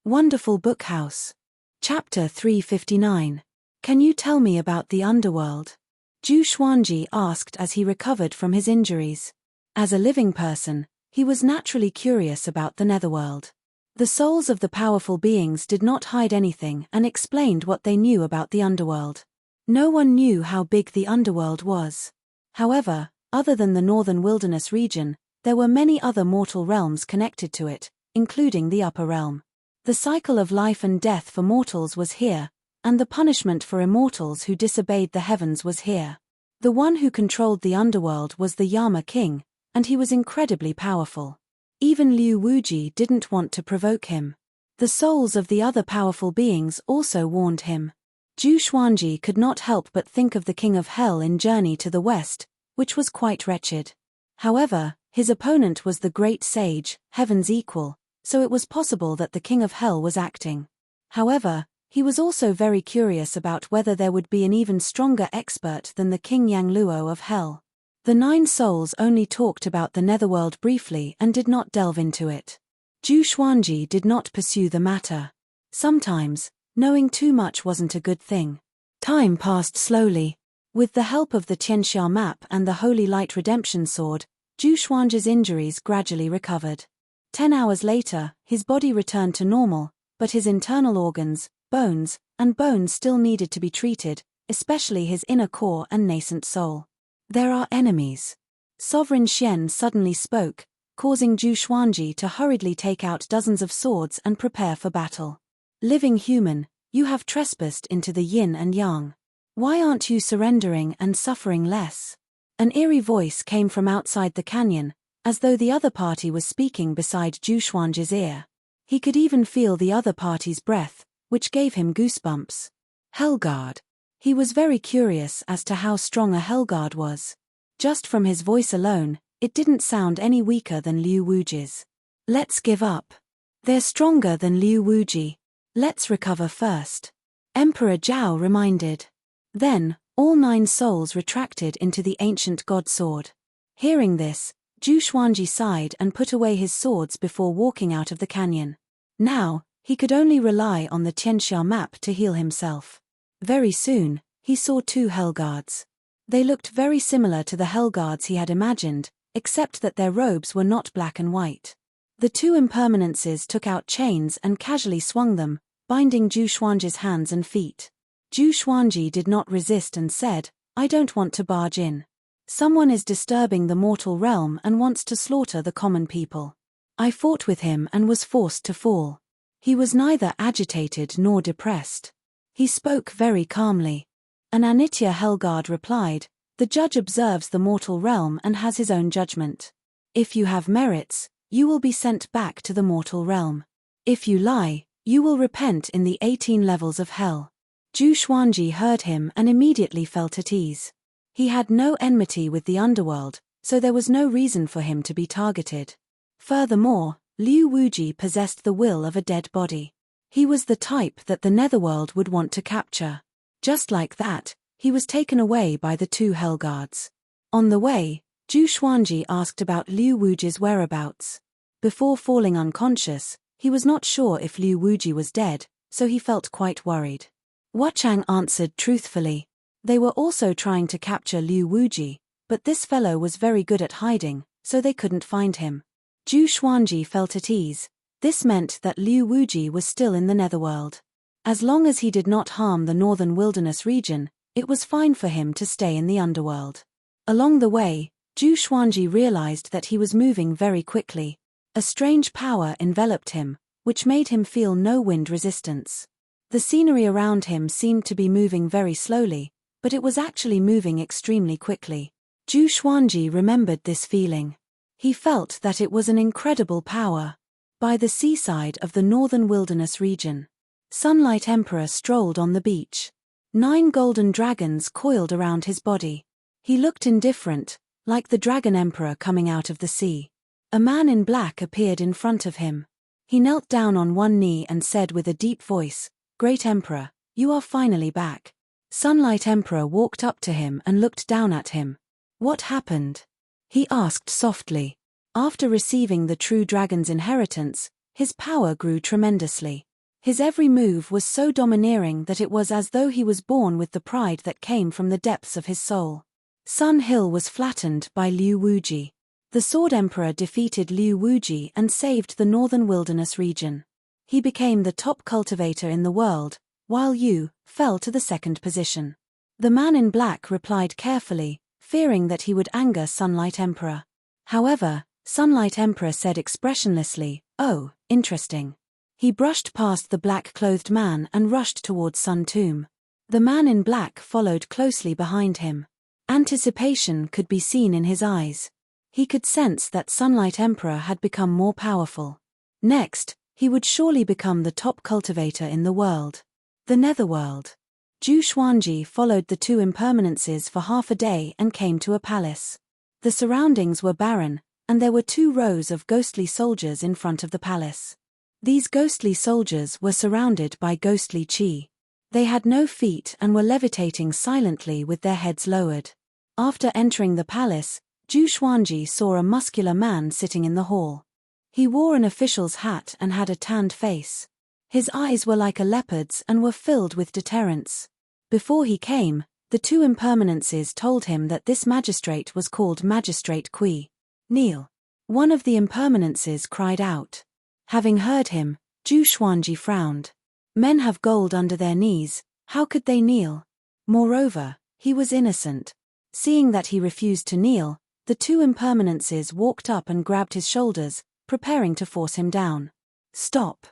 Wonderful Book House. Chapter 359. Can you tell me about the underworld? Zhu Xuanji asked as he recovered from his injuries. As a living person, he was naturally curious about the netherworld. The souls of the powerful beings did not hide anything and explained what they knew about the underworld. No one knew how big the underworld was. However, other than the northern wilderness region, there were many other mortal realms connected to it, including the upper realm. The cycle of life and death for mortals was here, and the punishment for immortals who disobeyed the heavens was here. The one who controlled the underworld was the Yama king, and he was incredibly powerful. Even Liu Wuji didn't want to provoke him. The souls of the other powerful beings also warned him. Zhu Xuanji could not help but think of the king of hell in Journey to the West, which was quite wretched. However, his opponent was the great sage, heaven's equal, so it was possible that the king of hell was acting. However, he was also very curious about whether there would be an even stronger expert than the King Yang Luo of hell. The 9 souls only talked about the netherworld briefly and did not delve into it. Zhu Xuanji did not pursue the matter. Sometimes, knowing too much wasn't a good thing. Time passed slowly. With the help of the Tianxia map and the Holy Light Redemption Sword, Zhu Xuanji's injuries gradually recovered. 10 hours later, his body returned to normal, but his internal organs, bones, and bones still needed to be treated, especially his inner core and nascent soul. There are enemies. Sovereign Xian suddenly spoke, causing Zhu Xuanji to hurriedly take out dozens of swords and prepare for battle. Living human, you have trespassed into the yin and yang. Why aren't you surrendering and suffering less? An eerie voice came from outside the canyon, as though the other party was speaking beside Zhu Xuanji's ear. He could even feel the other party's breath, which gave him goosebumps. Hellguard. He was very curious as to how strong a Hellguard was. Just from his voice alone, it didn't sound any weaker than Liu Wuji's. Let's give up. They're stronger than Liu Wuji. Let's recover first. Emperor Zhao reminded. Then, all 9 souls retracted into the ancient god sword. Hearing this, Zhu Xuanji sighed and put away his swords before walking out of the canyon. Now, he could only rely on the Tianxia map to heal himself. Very soon, he saw 2 Hellguards. They looked very similar to the Hellguards he had imagined, except that their robes were not black and white. The 2 impermanences took out chains and casually swung them, binding Zhu Xuanji's hands and feet. Zhu Xuanji did not resist and said, I don't want to barge in. Someone is disturbing the mortal realm and wants to slaughter the common people. I fought with him and was forced to fall. He was neither agitated nor depressed. He spoke very calmly. An Anitya Hellguard replied, the judge observes the mortal realm and has his own judgment. If you have merits, you will be sent back to the mortal realm. If you lie, you will repent in the 18 levels of hell. Zhu Xuanji heard him and immediately felt at ease. He had no enmity with the underworld, so there was no reason for him to be targeted. Furthermore, Liu Wuji possessed the will of a dead body. He was the type that the netherworld would want to capture. Just like that, he was taken away by the 2 Hellguards. On the way, Zhu Xuanji asked about Liu Wuji's whereabouts. Before falling unconscious, he was not sure if Liu Wuji was dead, so he felt quite worried. Huachang answered truthfully. They were also trying to capture Liu Wuji, but this fellow was very good at hiding, so they couldn't find him. Zhu Xuanji felt at ease. This meant that Liu Wuji was still in the netherworld. As long as he did not harm the northern wilderness region, it was fine for him to stay in the underworld. Along the way, Zhu Xuanji realized that he was moving very quickly. A strange power enveloped him, which made him feel no wind resistance. The scenery around him seemed to be moving very slowly, but it was actually moving extremely quickly. Zhu Xuanji remembered this feeling. He felt that it was an incredible power. By the seaside of the northern wilderness region, Sunlight Emperor strolled on the beach. 9 golden dragons coiled around his body. He looked indifferent, like the Dragon Emperor coming out of the sea. A man in black appeared in front of him. He knelt down on one knee and said with a deep voice, Great Emperor, you are finally back. Sunlight Emperor walked up to him and looked down at him. What happened? He asked softly. After receiving the true dragon's inheritance, his power grew tremendously. His every move was so domineering that it was as though he was born with the pride that came from the depths of his soul. Sun Hill was flattened by Liu Wuji. The Sword Emperor defeated Liu Wuji and saved the northern wilderness region. He became the top cultivator in the world, while Yu fell to the second position. The man in black replied carefully, fearing that he would anger Sunlight Emperor. However, Sunlight Emperor said expressionlessly, "Oh, interesting." He brushed past the black-clothed man and rushed towards Sun Tomb. The man in black followed closely behind him. Anticipation could be seen in his eyes. He could sense that Sunlight Emperor had become more powerful. Next, he would surely become the top cultivator in the world. The Netherworld. Zhu Xuanji followed the two impermanences for half a day and came to a palace. The surroundings were barren, and there were 2 rows of ghostly soldiers in front of the palace. These ghostly soldiers were surrounded by ghostly qi. They had no feet and were levitating silently with their heads lowered. After entering the palace, Zhu Xuanji saw a muscular man sitting in the hall. He wore an official's hat and had a tanned face. His eyes were like a leopard's and were filled with deterrence. Before he came, the 2 impermanences told him that this magistrate was called Magistrate Kui. "Kneel." One of the impermanences cried out. Having heard him, Zhu Xuanji frowned. Men have gold under their knees, how could they kneel? Moreover, he was innocent. Seeing that he refused to kneel, the 2 impermanences walked up and grabbed his shoulders, preparing to force him down. "Stop.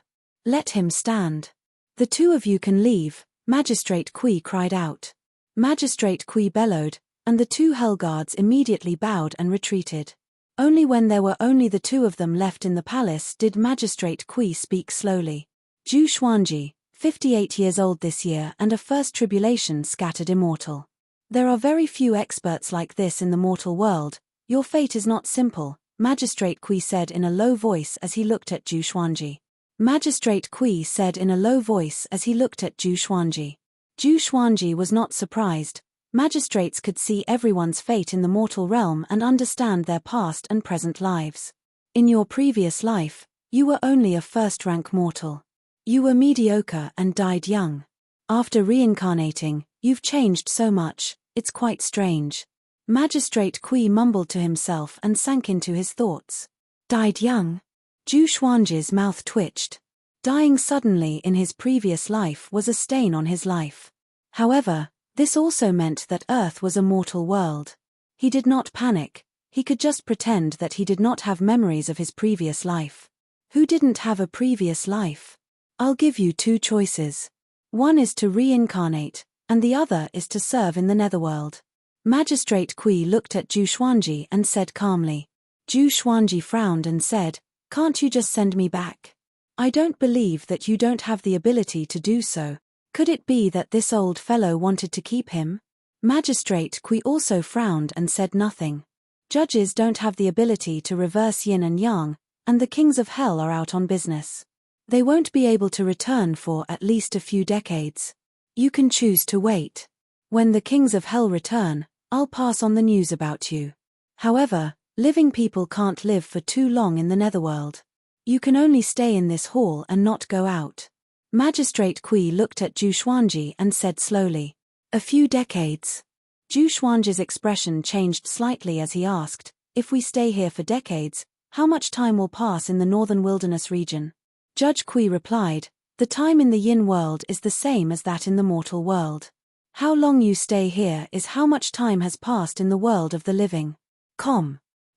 Let him stand. The 2 of you can leave," Magistrate Kui cried out. Magistrate Kui bellowed, and the 2 Hellguards immediately bowed and retreated. Only when there were only the 2 of them left in the palace did Magistrate Kui speak slowly. "Zhu Xuanji, 58 years old this year and a first tribulation scattered immortal. There are very few experts like this in the mortal world. Your fate is not simple," Magistrate Kui said in a low voice as he looked at Zhu Xuanji. Magistrate Kui said in a low voice as he looked at Zhu Xuanji. Zhu Xuanji was not surprised. Magistrates could see everyone's fate in the mortal realm and understand their past and present lives. In your previous life, you were only a first-rank mortal. You were mediocre and died young. After reincarnating, you've changed so much, it's quite strange. Magistrate Kui mumbled to himself and sank into his thoughts. Died young? Zhu Xuanji's mouth twitched. Dying suddenly in his previous life was a stain on his life. However, this also meant that Earth was a mortal world. He did not panic, he could just pretend that he did not have memories of his previous life. Who didn't have a previous life? I'll give you 2 choices. One is to reincarnate, and the other is to serve in the Netherworld. Magistrate Kui looked at Zhu Xuanji and said calmly. Zhu Xuanji frowned and said, "Can't you just send me back? I don't believe that you don't have the ability to do so. Could it be that this old fellow wanted to keep him?" Magistrate Kui also frowned and said nothing. Judges don't have the ability to reverse yin and yang, and the kings of hell are out on business. They won't be able to return for at least a few decades. You can choose to wait. When the kings of hell return, I'll pass on the news about you. However, living people can't live for too long in the Netherworld. You can only stay in this hall and not go out. Magistrate Kui looked at Zhu Xuanji and said slowly, "A few decades." Zhu Xuanji's expression changed slightly as he asked, "If we stay here for decades, how much time will pass in the northern wilderness region?" Judge Kui replied, "The time in the yin world is the same as that in the mortal world. How long you stay here is how much time has passed in the world of the living."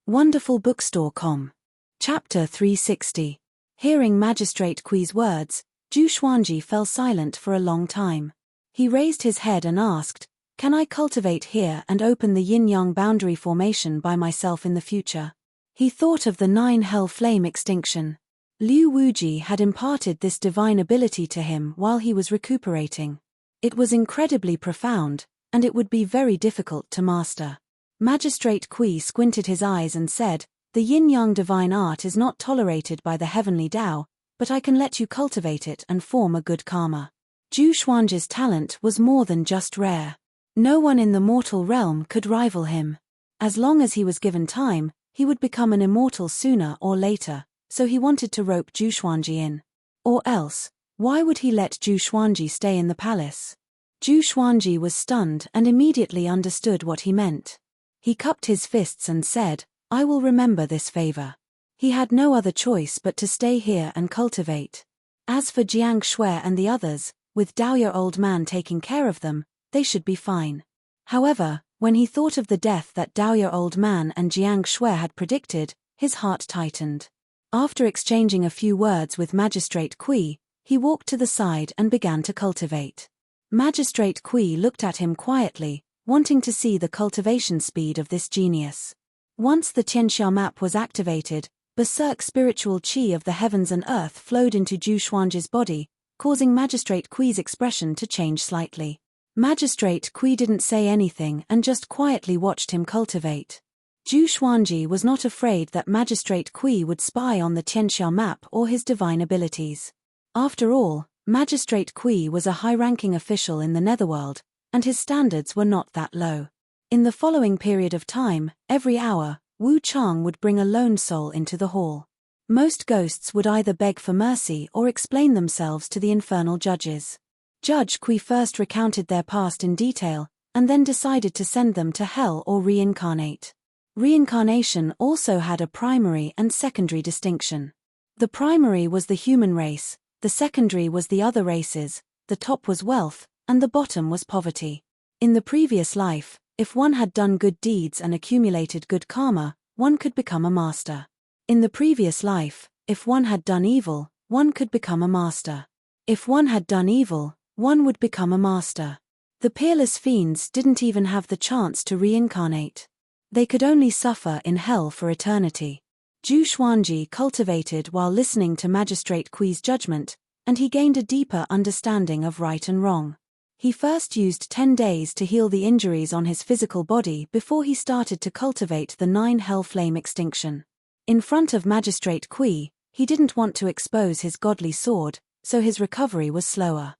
Wonderful Bookstore. Chapter 360. Hearing Magistrate Kui's words, Zhu Xuanji fell silent for a long time. He raised his head and asked, "Can I cultivate here and open the yin-yang boundary formation by myself in the future?" He thought of the 9 hell flame extinction. Liu Wuji had imparted this divine ability to him while he was recuperating. It was incredibly profound, and it would be very difficult to master. Magistrate Kui squinted his eyes and said, "The yin-yang divine art is not tolerated by the heavenly Tao, but I can let you cultivate it and form a good karma. Zhu Xuanzhi's talent was more than just rare. No one in the mortal realm could rival him. As long as he was given time, he would become an immortal sooner or later, so he wanted to rope Zhu Xuanzhi in. Or else, why would he let Zhu Xuanzhi stay in the palace? Zhu Xuanzhi was stunned and immediately understood what he meant. He cupped his fists and said, "I will remember this favor." He had no other choice but to stay here and cultivate. As for Jiang Shui and the others, with Daoye old man taking care of them, they should be fine. However, when he thought of the death that Daoye old man and Jiang Shui had predicted, his heart tightened. After exchanging a few words with Magistrate Kui, he walked to the side and began to cultivate. Magistrate Kui looked at him quietly, wanting to see the cultivation speed of this genius. Once the Tianxia map was activated, berserk spiritual qi of the heavens and earth flowed into Zhu Xuanzhi's body, causing Magistrate Kui's expression to change slightly. Magistrate Kui didn't say anything and just quietly watched him cultivate. Zhu Xuanzhi was not afraid that Magistrate Kui would spy on the Tianxia map or his divine abilities. After all, Magistrate Kui was a high-ranking official in the Netherworld, and his standards were not that low. In the following period of time, every hour, Wu Chang would bring a lone soul into the hall. Most ghosts would either beg for mercy or explain themselves to the infernal judges. Judge Kui first recounted their past in detail, and then decided to send them to hell or reincarnate. Reincarnation also had a primary and secondary distinction. The primary was the human race, the secondary was the other races, the top was wealth, and the bottom was poverty. In the previous life, if one had done good deeds and accumulated good karma, one could become a master. In the previous life, if one had done evil, one could become a master. If one had done evil, one would become a master. The peerless fiends didn't even have the chance to reincarnate. They could only suffer in hell for eternity. Zhu Xuanzhi cultivated while listening to Magistrate Kui's judgment, and he gained a deeper understanding of right and wrong. He first used 10 days to heal the injuries on his physical body before he started to cultivate the 9 hell flame extinction. In front of Magistrate Kui, he didn't want to expose his godly sword, so his recovery was slower.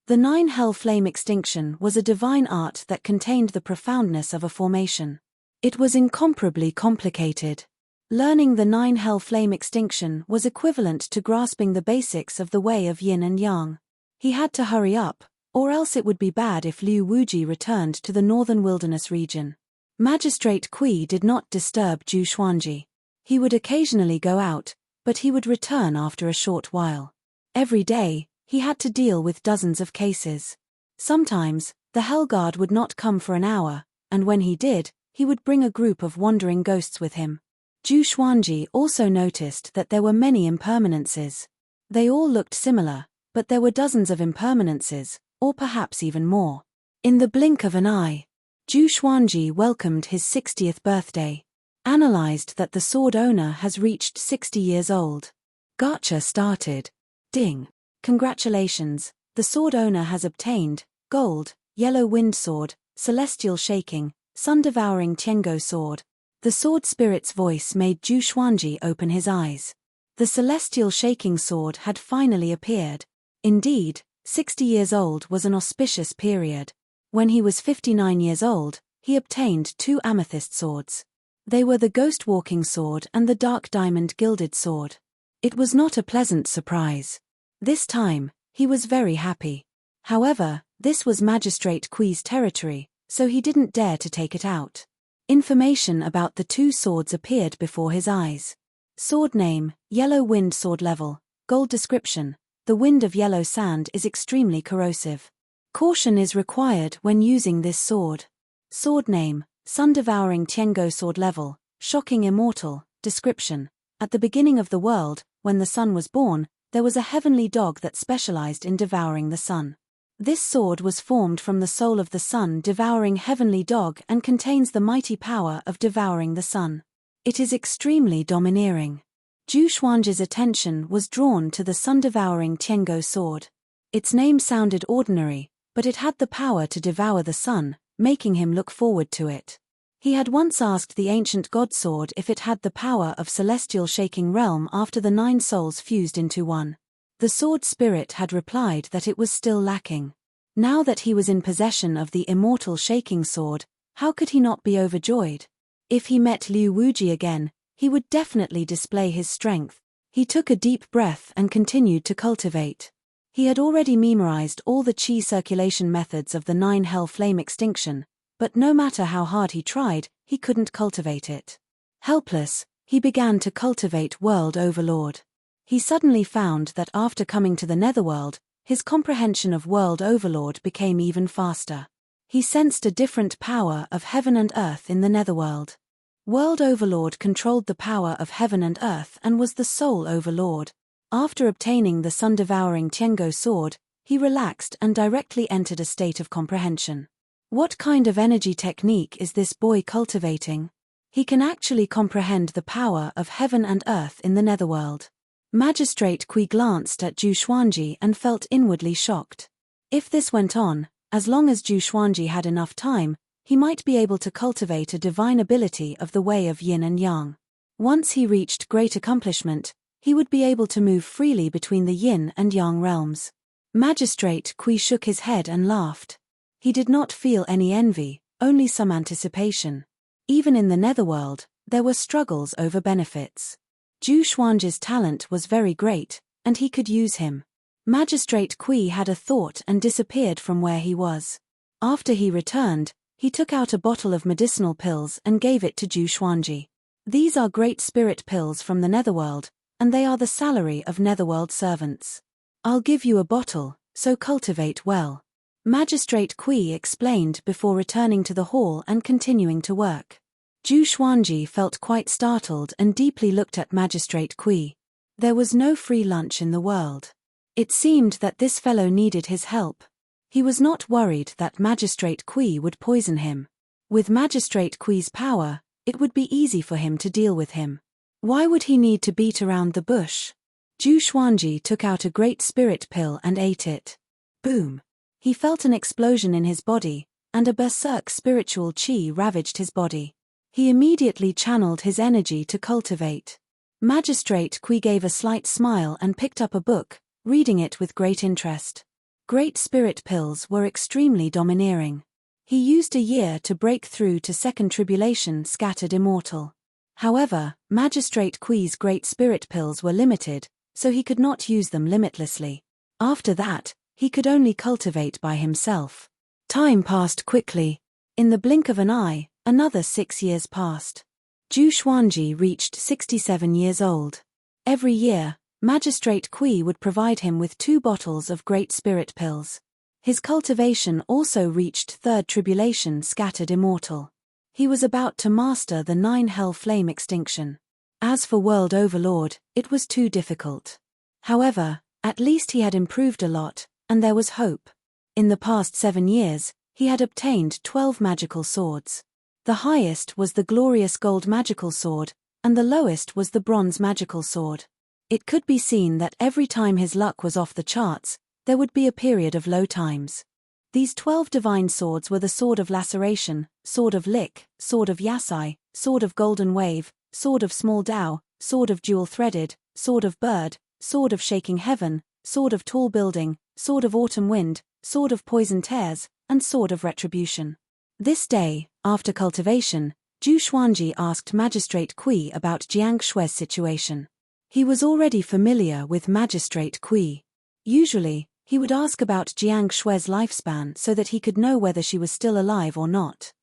The 9 hell flame extinction was a divine art that contained the profoundness of a formation. It was incomparably complicated. Learning the 9 hell flame extinction was equivalent to grasping the basics of the way of yin and yang. He had to hurry up, or else it would be bad if Liu Wuji returned to the northern wilderness region. Magistrate Kui did not disturb Zhu Xuanzhi. He would occasionally go out, but he would return after a short while. Every day, he had to deal with dozens of cases. Sometimes, the Hell Guard would not come for an hour, and when he did, he would bring a group of wandering ghosts with him. Zhu Xuanzhi also noticed that there were many impermanences. They all looked similar, but there were dozens of impermanences, or perhaps even more. In the blink of an eye, Zhu Xuanzhi welcomed his 60th birthday. Analyzed that the sword owner has reached 60 years old. Gacha started. Ding. Congratulations, the sword owner has obtained gold, yellow wind sword, celestial shaking, sun-devouring Tiango sword. The sword spirit's voice made Zhu Xuanzhi open his eyes. The celestial shaking sword had finally appeared. Indeed, 60 years old was an auspicious period. When he was 59 years old, he obtained 2 amethyst swords. They were the Ghost Walking Sword and the Dark Diamond Gilded Sword. It was not a pleasant surprise. This time, he was very happy. However, this was Magistrate Kui's territory, so he didn't dare to take it out. Information about the 2 swords appeared before his eyes. Sword name, Yellow Wind Sword level, gold description. The wind of yellow sand is extremely corrosive. Caution is required when using this sword. Sword name, Sun-devouring Tiango sword level, shocking immortal. Description. At the beginning of the world, when the sun was born, there was a heavenly dog that specialized in devouring the sun. This sword was formed from the soul of the sun-devouring heavenly dog and contains the mighty power of devouring the sun. It is extremely domineering. Zhu Xuanzhi's attention was drawn to the sun-devouring Tiango sword. Its name sounded ordinary, but it had the power to devour the sun, making him look forward to it. He had once asked the ancient god sword if it had the power of celestial shaking realm after the 9 souls fused into one. The sword spirit had replied that it was still lacking. Now that he was in possession of the immortal shaking sword, how could he not be overjoyed? If he met Liu Wuji again, he would definitely display his strength. He took a deep breath and continued to cultivate. He had already memorized all the qi circulation methods of the 9 hell flame extinction, but no matter how hard he tried, he couldn't cultivate it. Helpless, he began to cultivate World Overlord. He suddenly found that after coming to the Netherworld, his comprehension of World Overlord became even faster. He sensed a different power of heaven and earth in the Netherworld. World Overlord controlled the power of heaven and earth and was the sole overlord. After obtaining the sun-devouring Tiango sword, he relaxed and directly entered a state of comprehension. What kind of energy technique is this boy cultivating? He can actually comprehend the power of heaven and earth in the Netherworld. Magistrate Kui glanced at Zhu Xuanji and felt inwardly shocked. If this went on, as long as Zhu Xuanji had enough time, he might be able to cultivate a divine ability of the way of yin and yang. Once he reached great accomplishment, he would be able to move freely between the yin and yang realms. Magistrate Kui shook his head and laughed. He did not feel any envy, only some anticipation. Even in the Netherworld, there were struggles over benefits. Zhu Xuanji's talent was very great, and he could use him. Magistrate Kui had a thought and disappeared from where he was. After he returned, he took out a bottle of medicinal pills and gave it to Zhu Xuanji. These are great spirit pills from the Netherworld, and they are the salary of Netherworld servants. I'll give you a bottle, so cultivate well. Magistrate Kui explained before returning to the hall and continuing to work. Zhu Xuanji felt quite startled and deeply looked at Magistrate Kui. There was no free lunch in the world. It seemed that this fellow needed his help. He was not worried that Magistrate Kui would poison him. With Magistrate Kui's power, it would be easy for him to deal with him. Why would he need to beat around the bush? Zhu Xuanji took out a great spirit pill and ate it. Boom! He felt an explosion in his body, and a berserk spiritual qi ravaged his body. He immediately channeled his energy to cultivate. Magistrate Kui gave a slight smile and picked up a book, reading it with great interest. Great spirit pills were extremely domineering. He used a year to break through to second tribulation scattered immortal. However, Magistrate Kui's great spirit pills were limited, so he could not use them limitlessly. After that, he could only cultivate by himself. Time passed quickly. In the blink of an eye, another 6 years passed. Zhu Xuanji reached 67 years old. Every year, Magistrate Kui would provide him with 2 bottles of great spirit pills. His cultivation also reached third tribulation scattered immortal. He was about to master the 9 hell flame extinction. As for World Overlord, it was too difficult. However, at least he had improved a lot, and there was hope. In the past 7 years, he had obtained 12 magical swords. The highest was the glorious gold magical sword, and the lowest was the bronze magical sword. It could be seen that every time his luck was off the charts, there would be a period of low times. These 12 divine swords were the Sword of Laceration, Sword of Lick, Sword of Yasai, Sword of Golden Wave, Sword of Small Dao, Sword of Jewel-Threaded, Sword of Bird, Sword of Shaking Heaven, Sword of Tall Building, Sword of Autumn Wind, Sword of Poison Tears, and Sword of Retribution. This day, after cultivation, Zhu Xuanji asked Magistrate Kui about Jiang Shui's situation. He was already familiar with Magistrate Kui. Usually, he would ask about Jiang Shui's lifespan so that he could know whether she was still alive or not.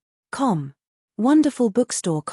Wonderful Bookstore.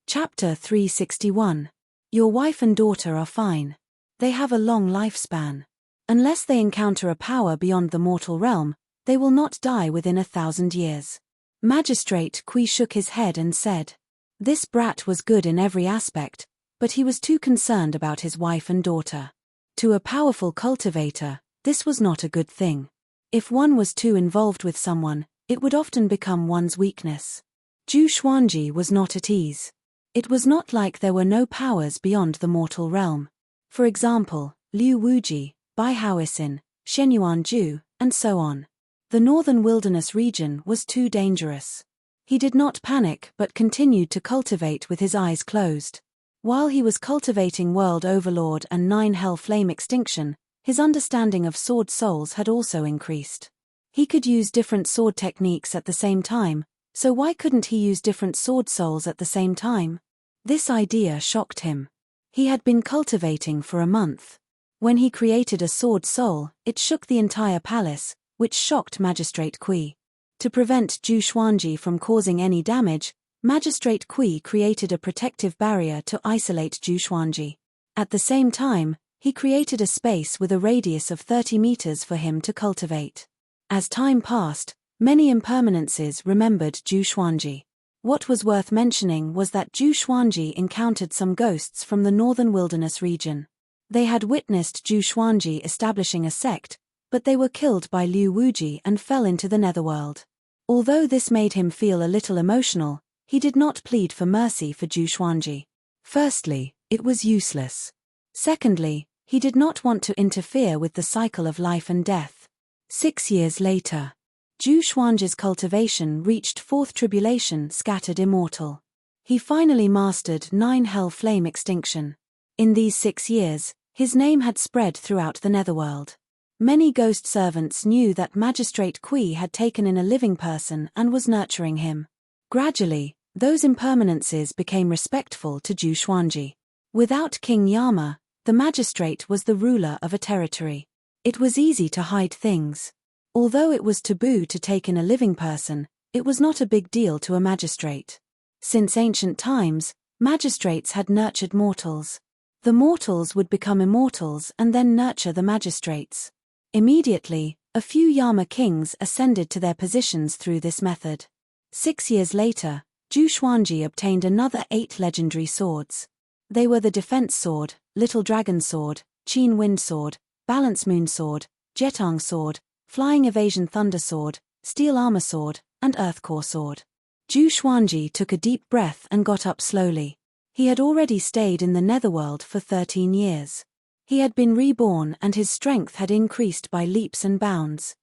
Chapter 361. Your wife and daughter are fine. They have a long lifespan. Unless they encounter a power beyond the mortal realm, they will not die within 1,000 years. Magistrate Kui shook his head and said. This brat was good in every aspect, but he was too concerned about his wife and daughter. To a powerful cultivator, this was not a good thing. If one was too involved with someone, it would often become one's weakness. Zhu Xuanji was not at ease. It was not like there were no powers beyond the mortal realm. For example, Liu Wuji, Bai Haoisin, Shenyuan Ju, and so on. The northern wilderness region was too dangerous. He did not panic but continued to cultivate with his eyes closed. While he was cultivating World Overlord and 9 hell flame extinction, his understanding of sword souls had also increased. He could use different sword techniques at the same time, so why couldn't he use different sword souls at the same time? This idea shocked him. He had been cultivating for a month. When he created a sword soul, it shook the entire palace, which shocked Magistrate Kui. To prevent Zhu Xuanji from causing any damage, Magistrate Kui created a protective barrier to isolate Zhu Xuanji. At the same time, he created a space with a radius of 30 meters for him to cultivate. As time passed, many impermanences remembered Zhu Xuanji. What was worth mentioning was that Zhu Xuanji encountered some ghosts from the northern wilderness region. They had witnessed Zhu Xuanji establishing a sect, but they were killed by Liu Wuji and fell into the netherworld. Although this made him feel a little emotional, he did not plead for mercy for Zhu Xuanji. Firstly, it was useless. Secondly, he did not want to interfere with the cycle of life and death. 6 years later, Zhu Xuanji's cultivation reached fourth tribulation scattered immortal. He finally mastered 9 hell flame extinction. In these 6 years, his name had spread throughout the netherworld. Many ghost servants knew that Magistrate Kui had taken in a living person and was nurturing him. Gradually, those impermanences became respectful to Zhu Xuanji. Without King Yama, the magistrate was the ruler of a territory. It was easy to hide things. Although it was taboo to take in a living person, it was not a big deal to a magistrate. Since ancient times, magistrates had nurtured mortals. The mortals would become immortals and then nurture the magistrates. Immediately, a few Yama kings ascended to their positions through this method. 6 years later, Zhu Xuanji obtained another 8 legendary swords. They were the Defense Sword, Little Dragon Sword, Qin Wind Sword, Balance Moon Sword, Jetang Sword, Flying Evasion Thunder Sword, Steel Armor Sword, and Earth Core Sword. Zhu Xuanji took a deep breath and got up slowly. He had already stayed in the netherworld for 13 years. He had been reborn and his strength had increased by leaps and bounds.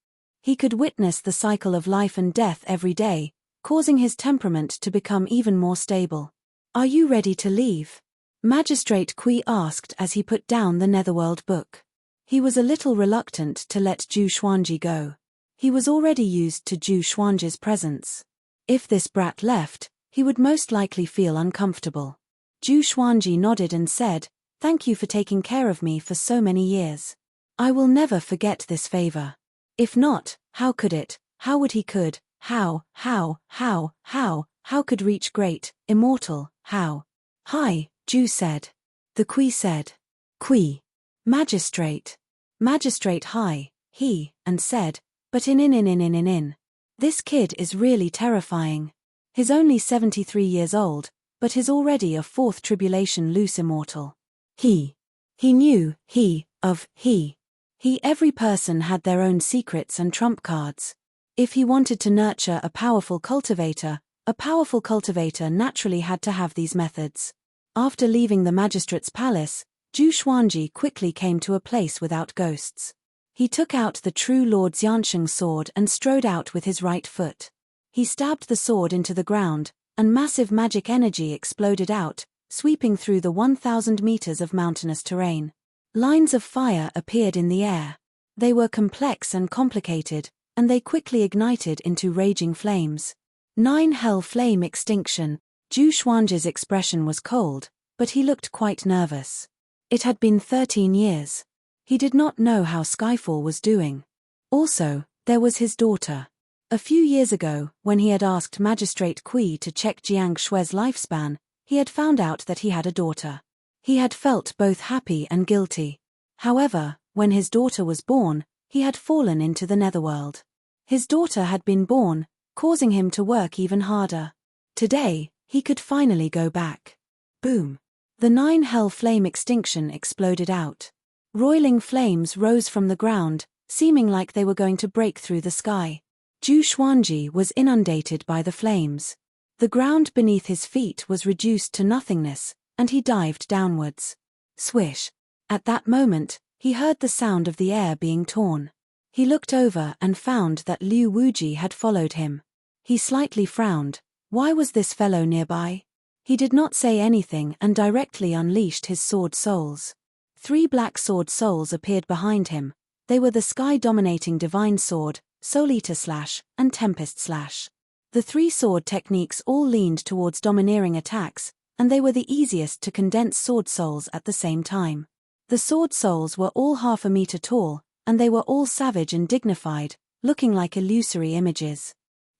He could witness the cycle of life and death every day, causing his temperament to become even more stable. "Are you ready to leave?" Magistrate Kui asked as he put down the netherworld book. He was a little reluctant to let Zhu Xuanji go. He was already used to Zhu Xuanji's presence. If this brat left, he would most likely feel uncomfortable. Zhu Xuanji nodded and said, "Thank you for taking care of me for so many years. I will never forget this favor." If not, how could it? How would he could? How could reach great, immortal, how? "Hi," Zhu said. The Kui said. "Kui. Magistrate." Magistrate hi, he, and said, "But in. This kid is really terrifying. He's only 73 years old, but he's already a fourth tribulation loose immortal." He knew, every person had their own secrets and trump cards. If he wanted to nurture a powerful cultivator naturally had to have these methods. After leaving the magistrate's palace, Zhu Xuanji quickly came to a place without ghosts. He took out the true Lord Xiansheng sword and strode out with his right foot. He stabbed the sword into the ground, and massive magic energy exploded out, sweeping through the 1,000 meters of mountainous terrain. Lines of fire appeared in the air. They were complex and complicated, and they quickly ignited into raging flames. 9 hell flame extinction. Zhu Xuanji's expression was cold, but he looked quite nervous. It had been 13 years. He did not know how Skyfall was doing. Also, there was his daughter. A few years ago, when he had asked Magistrate Kui to check Jiang Shue's lifespan, he had found out that he had a daughter. He had felt both happy and guilty. However, when his daughter was born, he had fallen into the netherworld. His daughter had been born, causing him to work even harder. Today, he could finally go back. Boom. The 9 hell flame extinction exploded out. Roiling flames rose from the ground, seeming like they were going to break through the sky. Zhu Xuanji was inundated by the flames. The ground beneath his feet was reduced to nothingness, and he dived downwards. Swish. At that moment, he heard the sound of the air being torn. He looked over and found that Liu Wuji had followed him. He slightly frowned. Why was this fellow nearby? He did not say anything and directly unleashed his sword souls. 3 black sword souls appeared behind him. They were the sky-dominating Divine Sword, Soul Eater Slash, and Tempest Slash. The 3 sword techniques all leaned towards domineering attacks, and they were the easiest to condense sword souls at the same time. The sword souls were all half a meter tall, and they were all savage and dignified, looking like illusory images.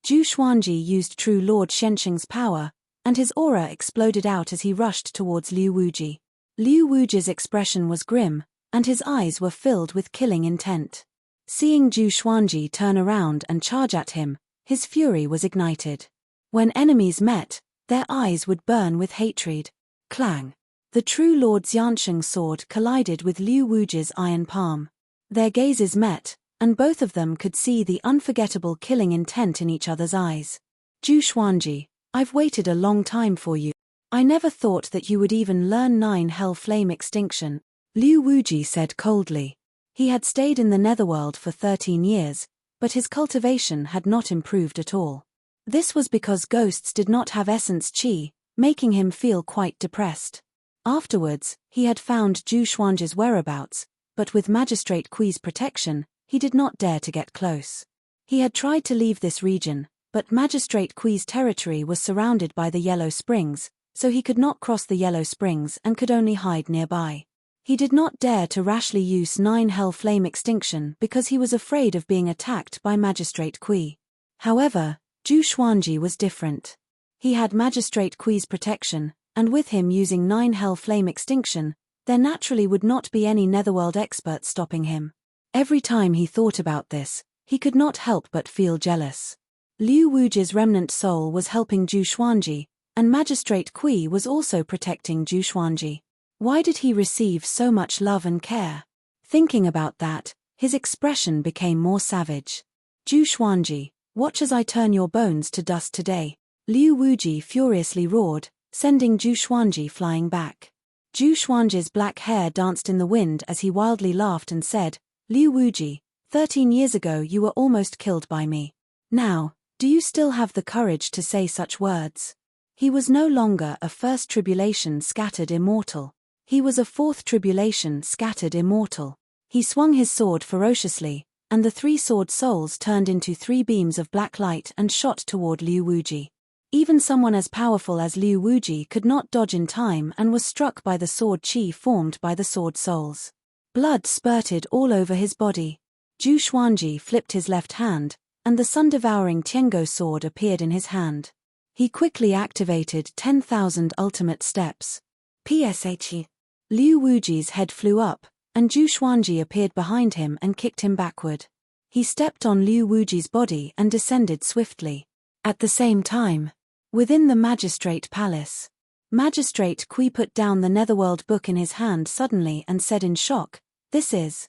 Zhu Xuanji used true Lord Shenxing's power, and his aura exploded out as he rushed towards Liu Wuji. Liu Wuji's expression was grim, and his eyes were filled with killing intent. Seeing Zhu Xuanji turn around and charge at him, his fury was ignited. When enemies met, their eyes would burn with hatred. Clang! The true Lord Xiansheng's sword collided with Liu Wuji's iron palm. Their gazes met, and both of them could see the unforgettable killing intent in each other's eyes. Zhu Xuanji, I've waited a long time for you. I never thought that you would even learn 9 Hell Flame Extinction, Liu Wuji said coldly. He had stayed in the Netherworld for 13 years, but his cultivation had not improved at all. This was because ghosts did not have essence qi, making him feel quite depressed. Afterwards, he had found Zhu Xuanji's whereabouts, but with Magistrate Kui's protection, he did not dare to get close. He had tried to leave this region, but Magistrate Kui's territory was surrounded by the Yellow Springs, so he could not cross the Yellow Springs and could only hide nearby. He did not dare to rashly use 9 Hell Flame Extinction because he was afraid of being attacked by Magistrate Kui. However, Zhu Xuanji was different. He had Magistrate Kui's protection, and with him using 9 Hell Flame Extinction, there naturally would not be any Netherworld expert stopping him. Every time he thought about this, he could not help but feel jealous. Liu Wuji's remnant soul was helping Zhu Xuanji, and Magistrate Kui was also protecting Zhu Xuanji. Why did he receive so much love and care? Thinking about that, his expression became more savage. Zhu Xuanji, watch as I turn your bones to dust today, Liu Wuji furiously roared, sending Zhu Xuanji flying back. Zhu Xuanji's black hair danced in the wind as he wildly laughed and said, Liu Wuji, 13 years ago you were almost killed by me. Now, do you still have the courage to say such words? He was no longer a first tribulation scattered immortal. He was a fourth tribulation scattered immortal. He swung his sword ferociously, and the 3 sword souls turned into 3 beams of black light and shot toward Liu Wuji. Even someone as powerful as Liu Wuji could not dodge in time and was struck by the sword chi formed by the sword souls. Blood spurted all over his body. Zhu Xuanji flipped his left hand, and the sun-devouring Tiango sword appeared in his hand. He quickly activated 10,000 ultimate steps. PSHE. Liu Wuji's head flew up, and Zhu Xuanji appeared behind him and kicked him backward. He stepped on Liu Wuji's body and descended swiftly. At the same time, within the Magistrate Palace, Magistrate Kui put down the Netherworld book in his hand suddenly and said in shock, This is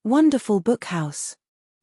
Wonderful Bookhouse.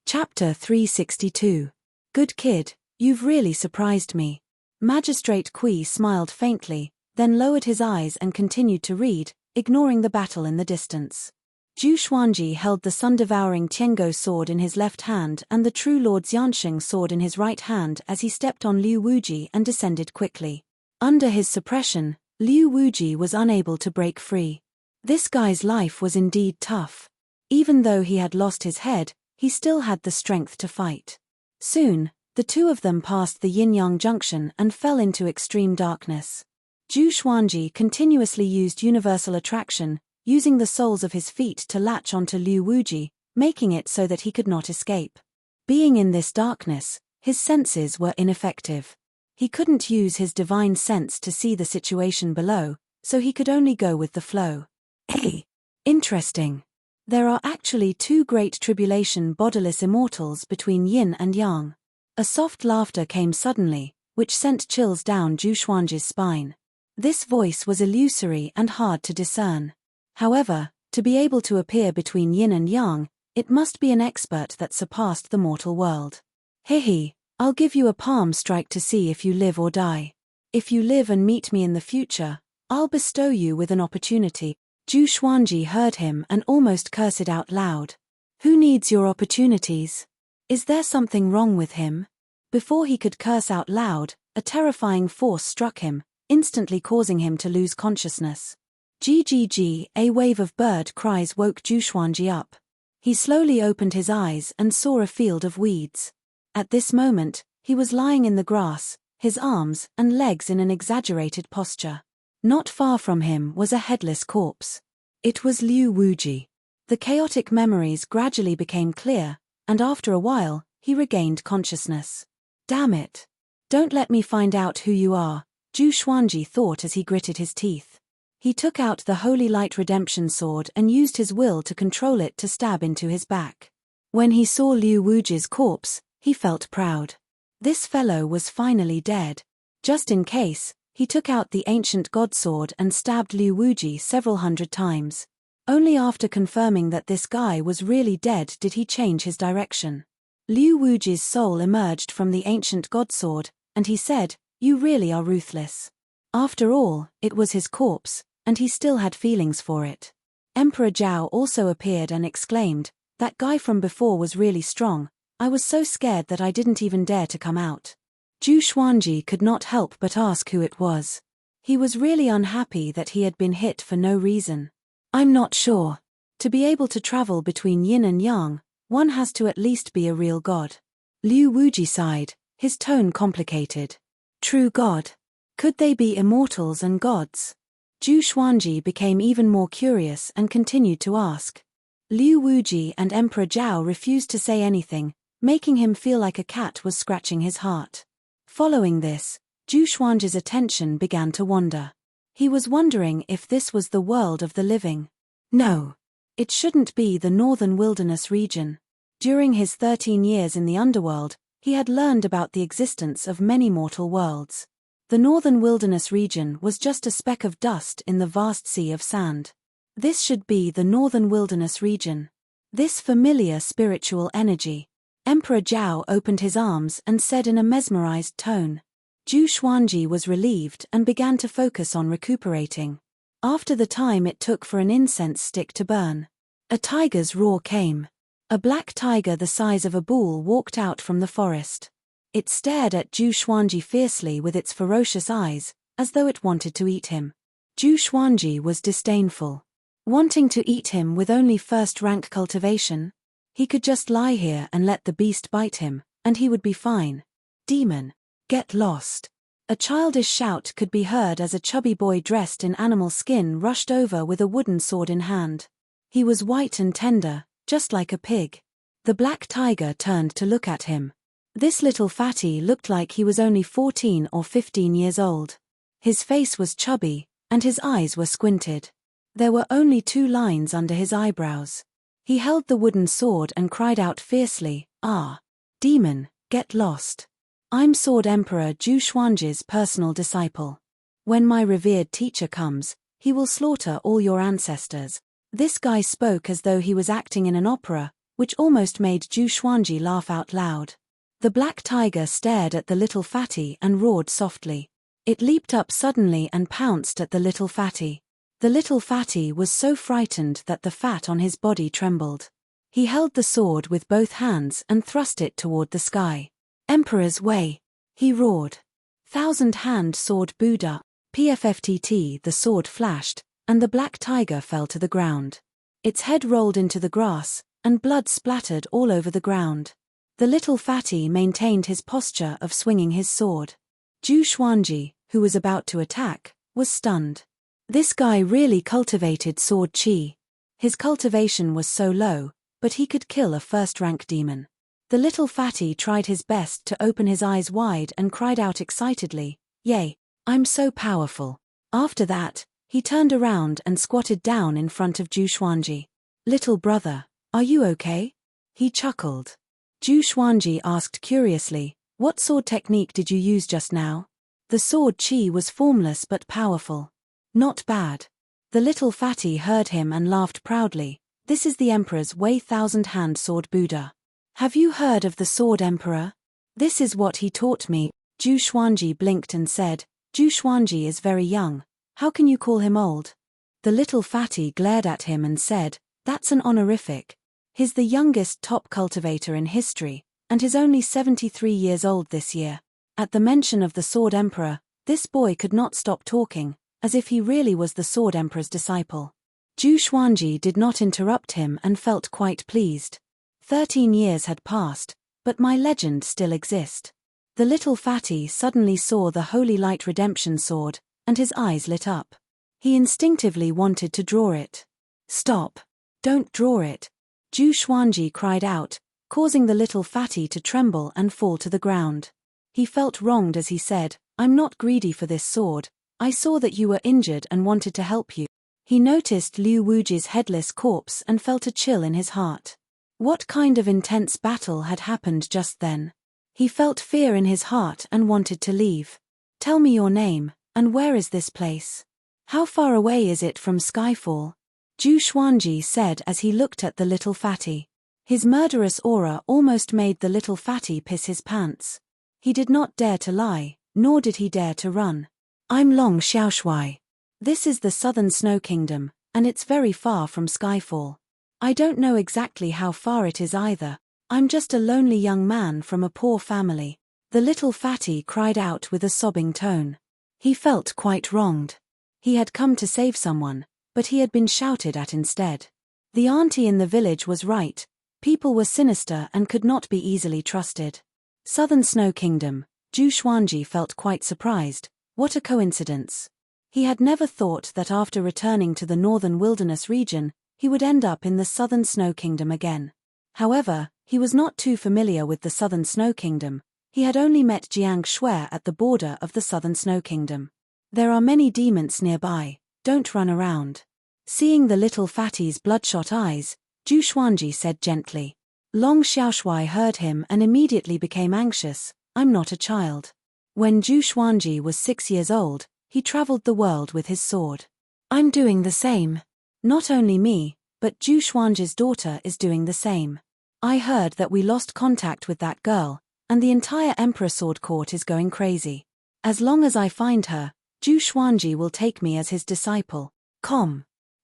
Chapter 362. Good kid, you've really surprised me. Magistrate Kui smiled faintly, then lowered his eyes and continued to read, ignoring the battle in the distance. Zhu Xuanji held the sun-devouring Tiango sword in his left hand and the true Lord Xiansheng's sword in his right hand as he stepped on Liu Wuji and descended quickly. Under his suppression, Liu Wuji was unable to break free. This guy's life was indeed tough. Even though he had lost his head, he still had the strength to fight. Soon, the two of them passed the yin-yang junction and fell into extreme darkness. Zhu Xuanji continuously used universal attraction, using the soles of his feet to latch onto Liu Wuji, making it so that he could not escape. Being in this darkness, his senses were ineffective. He couldn't use his divine sense to see the situation below, so he could only go with the flow. Hey! Interesting. There are actually 2 great tribulation bodiless immortals between yin and yang. A soft laughter came suddenly, which sent chills down Zhu Xuanji's spine. This voice was illusory and hard to discern. However, to be able to appear between yin and yang, it must be an expert that surpassed the mortal world. Hehe, I'll give you a palm strike to see if you live or die. If you live and meet me in the future, I'll bestow you with an opportunity. Zhu Xuanji heard him and almost cursed out loud. Who needs your opportunities? Is there something wrong with him? Before he could curse out loud, a terrifying force struck him, instantly causing him to lose consciousness. Ggg, a wave of bird cries woke Zhu Xuanji up. He slowly opened his eyes and saw a field of weeds. At this moment, he was lying in the grass, his arms and legs in an exaggerated posture. Not far from him was a headless corpse. It was Liu Wuji. The chaotic memories gradually became clear, and after a while, he regained consciousness. Damn it. Don't let me find out who you are, Zhu Xuanji thought as he gritted his teeth. He took out the Holy Light Redemption Sword and used his will to control it to stab into his back. When he saw Liu Wuji's corpse, he felt proud. This fellow was finally dead. Just in case, he took out the ancient god sword and stabbed Liu Wuji several hundred times. Only after confirming that this guy was really dead did he change his direction. Liu Wuji's soul emerged from the ancient god sword, and he said, "You really are ruthless." After all, it was his corpse, and he still had feelings for it. Emperor Zhao also appeared and exclaimed, "That guy from before was really strong. I was so scared that I didn't even dare to come out." Zhu Xuanji could not help but ask who it was. He was really unhappy that he had been hit for no reason. "I'm not sure. To be able to travel between yin and yang, one has to at least be a real god." Liu Wuji sighed, his tone complicated. "True god. Could they be immortals and gods?" Zhu Xuanji became even more curious and continued to ask. Liu Wuji and Emperor Zhao refused to say anything, making him feel like a cat was scratching his heart. Following this, Zhu Xuanji's attention began to wander. He was wondering if this was the world of the living. No. It shouldn't be the northern wilderness region. During his 13 years in the underworld, he had learned about the existence of many mortal worlds. The northern wilderness region was just a speck of dust in the vast sea of sand. This should be the northern wilderness region. This familiar spiritual energy. Emperor Zhao opened his arms and said in a mesmerized tone. Zhu Xuanji was relieved and began to focus on recuperating. After the time it took for an incense stick to burn, a tiger's roar came. A black tiger the size of a bull walked out from the forest. It stared at Zhu Xuanji fiercely with its ferocious eyes, as though it wanted to eat him. Zhu Xuanji was disdainful. Wanting to eat him with only first-rank cultivation? He could just lie here and let the beast bite him, and he would be fine. Demon, get lost. A childish shout could be heard as a chubby boy dressed in animal skin rushed over with a wooden sword in hand. He was white and tender, just like a pig. The black tiger turned to look at him. This little fatty looked like he was only 14 or 15 years old. His face was chubby, and his eyes were squinted. There were only 2 lines under his eyebrows. He held the wooden sword and cried out fiercely, "Ah! Demon, get lost. I'm Sword Emperor Zhu Xuanji's personal disciple. When my revered teacher comes, he will slaughter all your ancestors." This guy spoke as though he was acting in an opera, which almost made Zhu Xuanji laugh out loud. The black tiger stared at the little fatty and roared softly. It leaped up suddenly and pounced at the little fatty. The little fatty was so frightened that the fat on his body trembled. He held the sword with both hands and thrust it toward the sky. "Emperor's way!" he roared. "Thousand-hand sword Buddha." PFFTT. The sword flashed, and the black tiger fell to the ground. Its head rolled into the grass, and blood splattered all over the ground. The little fatty maintained his posture of swinging his sword. Zhu Xuanji, who was about to attack, was stunned. This guy really cultivated sword chi. His cultivation was so low, but he could kill a first-rank demon. The little fatty tried his best to open his eyes wide and cried out excitedly, "Yay, I'm so powerful." After that, he turned around and squatted down in front of Zhu Xuanji. "Little brother, are you okay?" He chuckled. Zhu Xuanji asked curiously, "What sword technique did you use just now?" The sword chi was formless but powerful. "Not bad." The little fatty heard him and laughed proudly. "This is the Emperor's way thousand-hand sword Buddha. Have you heard of the Sword Emperor? This is what he taught me." Zhu Xuanji blinked and said, "Zhu Xuanji is very young. How can you call him old?" The little fatty glared at him and said, "That's an honorific. He's the youngest top cultivator in history, and he's only 73 years old this year." At the mention of the Sword Emperor, this boy could not stop talking, as if he really was the Sword Emperor's disciple. Zhu Xuanji did not interrupt him and felt quite pleased. 13 years had passed, but my legend still exists. The little fatty suddenly saw the Holy Light Redemption Sword, and his eyes lit up. He instinctively wanted to draw it. Stop! Don't draw it! Zhu Xuanji cried out, causing the little fatty to tremble and fall to the ground. He felt wronged as he said, "I'm not greedy for this sword. I saw that you were injured and wanted to help you." He noticed Liu Wuji's headless corpse and felt a chill in his heart. What kind of intense battle had happened just then? He felt fear in his heart and wanted to leave. "Tell me your name, and where is this place? How far away is it from Skyfall?" Zhu Xuanji said as he looked at the little fatty. His murderous aura almost made the little fatty piss his pants. He did not dare to lie, nor did he dare to run. "I'm Long Xiaoshui. This is the Southern Snow Kingdom, and it's very far from Skyfall. I don't know exactly how far it is either. I'm just a lonely young man from a poor family." The little fatty cried out with a sobbing tone. He felt quite wronged. He had come to save someone, but he had been shouted at instead. The auntie in the village was right. People were sinister and could not be easily trusted. Southern Snow Kingdom. Zhu Xuanji felt quite surprised. What a coincidence. He had never thought that after returning to the northern wilderness region, he would end up in the Southern Snow Kingdom again. However, he was not too familiar with the Southern Snow Kingdom. He had only met Jiang Shui at the border of the Southern Snow Kingdom. "There are many demons nearby, don't run around." Seeing the little fatty's bloodshot eyes, Zhu Xuanji said gently. Long Xiaoshui heard him and immediately became anxious. "I'm not a child." When Zhu Xuanji was 6 years old, he traveled the world with his sword. "I'm doing the same. Not only me, but Zhu Xuanji's daughter is doing the same. I heard that we lost contact with that girl, and the entire Emperor Sword Court is going crazy. As long as I find her, Zhu Xuanji will take me as his disciple."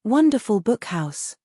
Wonderful Book House.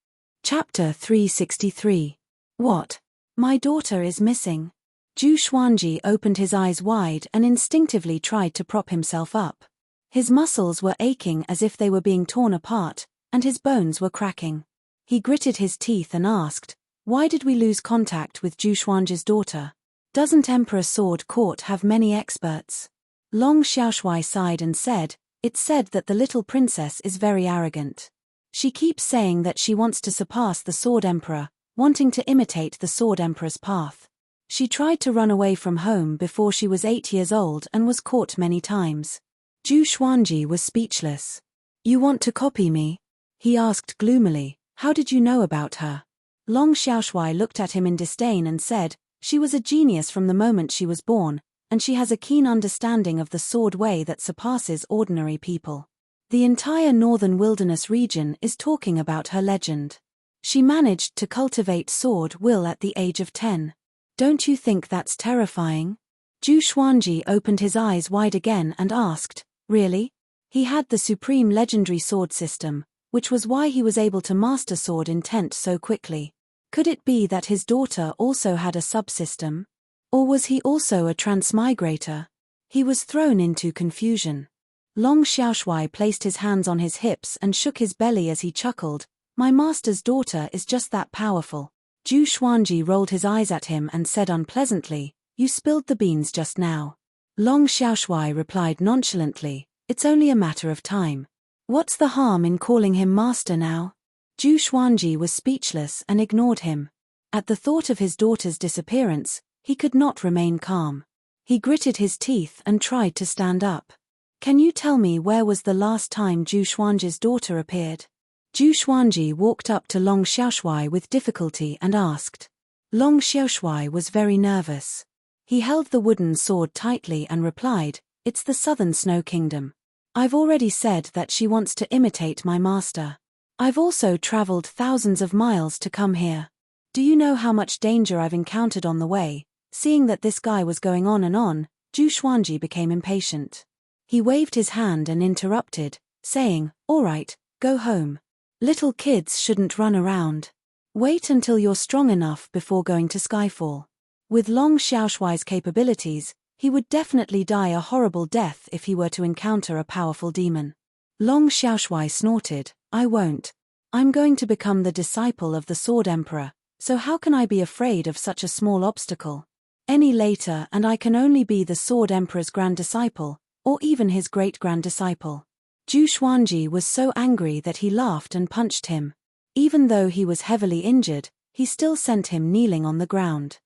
Chapter 363. What? My daughter is missing. Zhu Xuanji opened his eyes wide and instinctively tried to prop himself up. His muscles were aching as if they were being torn apart, and his bones were cracking. He gritted his teeth and asked, "Why did we lose contact with Zhu Xuanji's daughter? Doesn't Emperor Sword Court have many experts?" Long Xiaoshui sighed and said, "It's said that the little princess is very arrogant. She keeps saying that she wants to surpass the Sword Emperor, wanting to imitate the Sword Emperor's path. She tried to run away from home before she was 8 years old and was caught many times." Zhu Xuanji was speechless. "You want to copy me?" he asked gloomily. "How did you know about her?" Long Xiaoshui looked at him in disdain and said, "She was a genius from the moment she was born, and she has a keen understanding of the sword way that surpasses ordinary people. The entire northern wilderness region is talking about her legend. She managed to cultivate sword will at the age of 10. Don't you think that's terrifying?" Zhu Xuanji opened his eyes wide again and asked, "Really?" He had the supreme legendary sword system, which was why he was able to master sword intent so quickly. Could it be that his daughter also had a subsystem? Or was he also a transmigrator? He was thrown into confusion. Long Xiaoshui placed his hands on his hips and shook his belly as he chuckled. "My master's daughter is just that powerful." Zhu Xuanji rolled his eyes at him and said unpleasantly, "You spilled the beans just now." Long Xiaoshui replied nonchalantly, "It's only a matter of time. What's the harm in calling him master now?" Zhu Xuanji was speechless and ignored him. At the thought of his daughter's disappearance, he could not remain calm. He gritted his teeth and tried to stand up. "Can you tell me where was the last time Zhu Xuanji's daughter appeared?" Zhu Xuanji walked up to Long Xiaoshui with difficulty and asked. Long Xiaoshui was very nervous. He held the wooden sword tightly and replied, "It's the Southern Snow Kingdom. I've already said that she wants to imitate my master. I've also traveled thousands of miles to come here. Do you know how much danger I've encountered on the way?" Seeing that this guy was going on, Zhu Xuanji became impatient. He waved his hand and interrupted, saying, "All right, go home. Little kids shouldn't run around. Wait until you're strong enough before going to Skyfall." With Long Xiaoshui's capabilities, he would definitely die a horrible death if he were to encounter a powerful demon. Long Xiaoshui snorted, I won't. I'm going to become the disciple of the Sword Emperor, so how can I be afraid of such a small obstacle? Any later and I can only be the Sword Emperor's grand disciple, or even his great-grand disciple. Zhu Xuanji was so angry that he laughed and punched him. Even though he was heavily injured, he still sent him kneeling on the ground.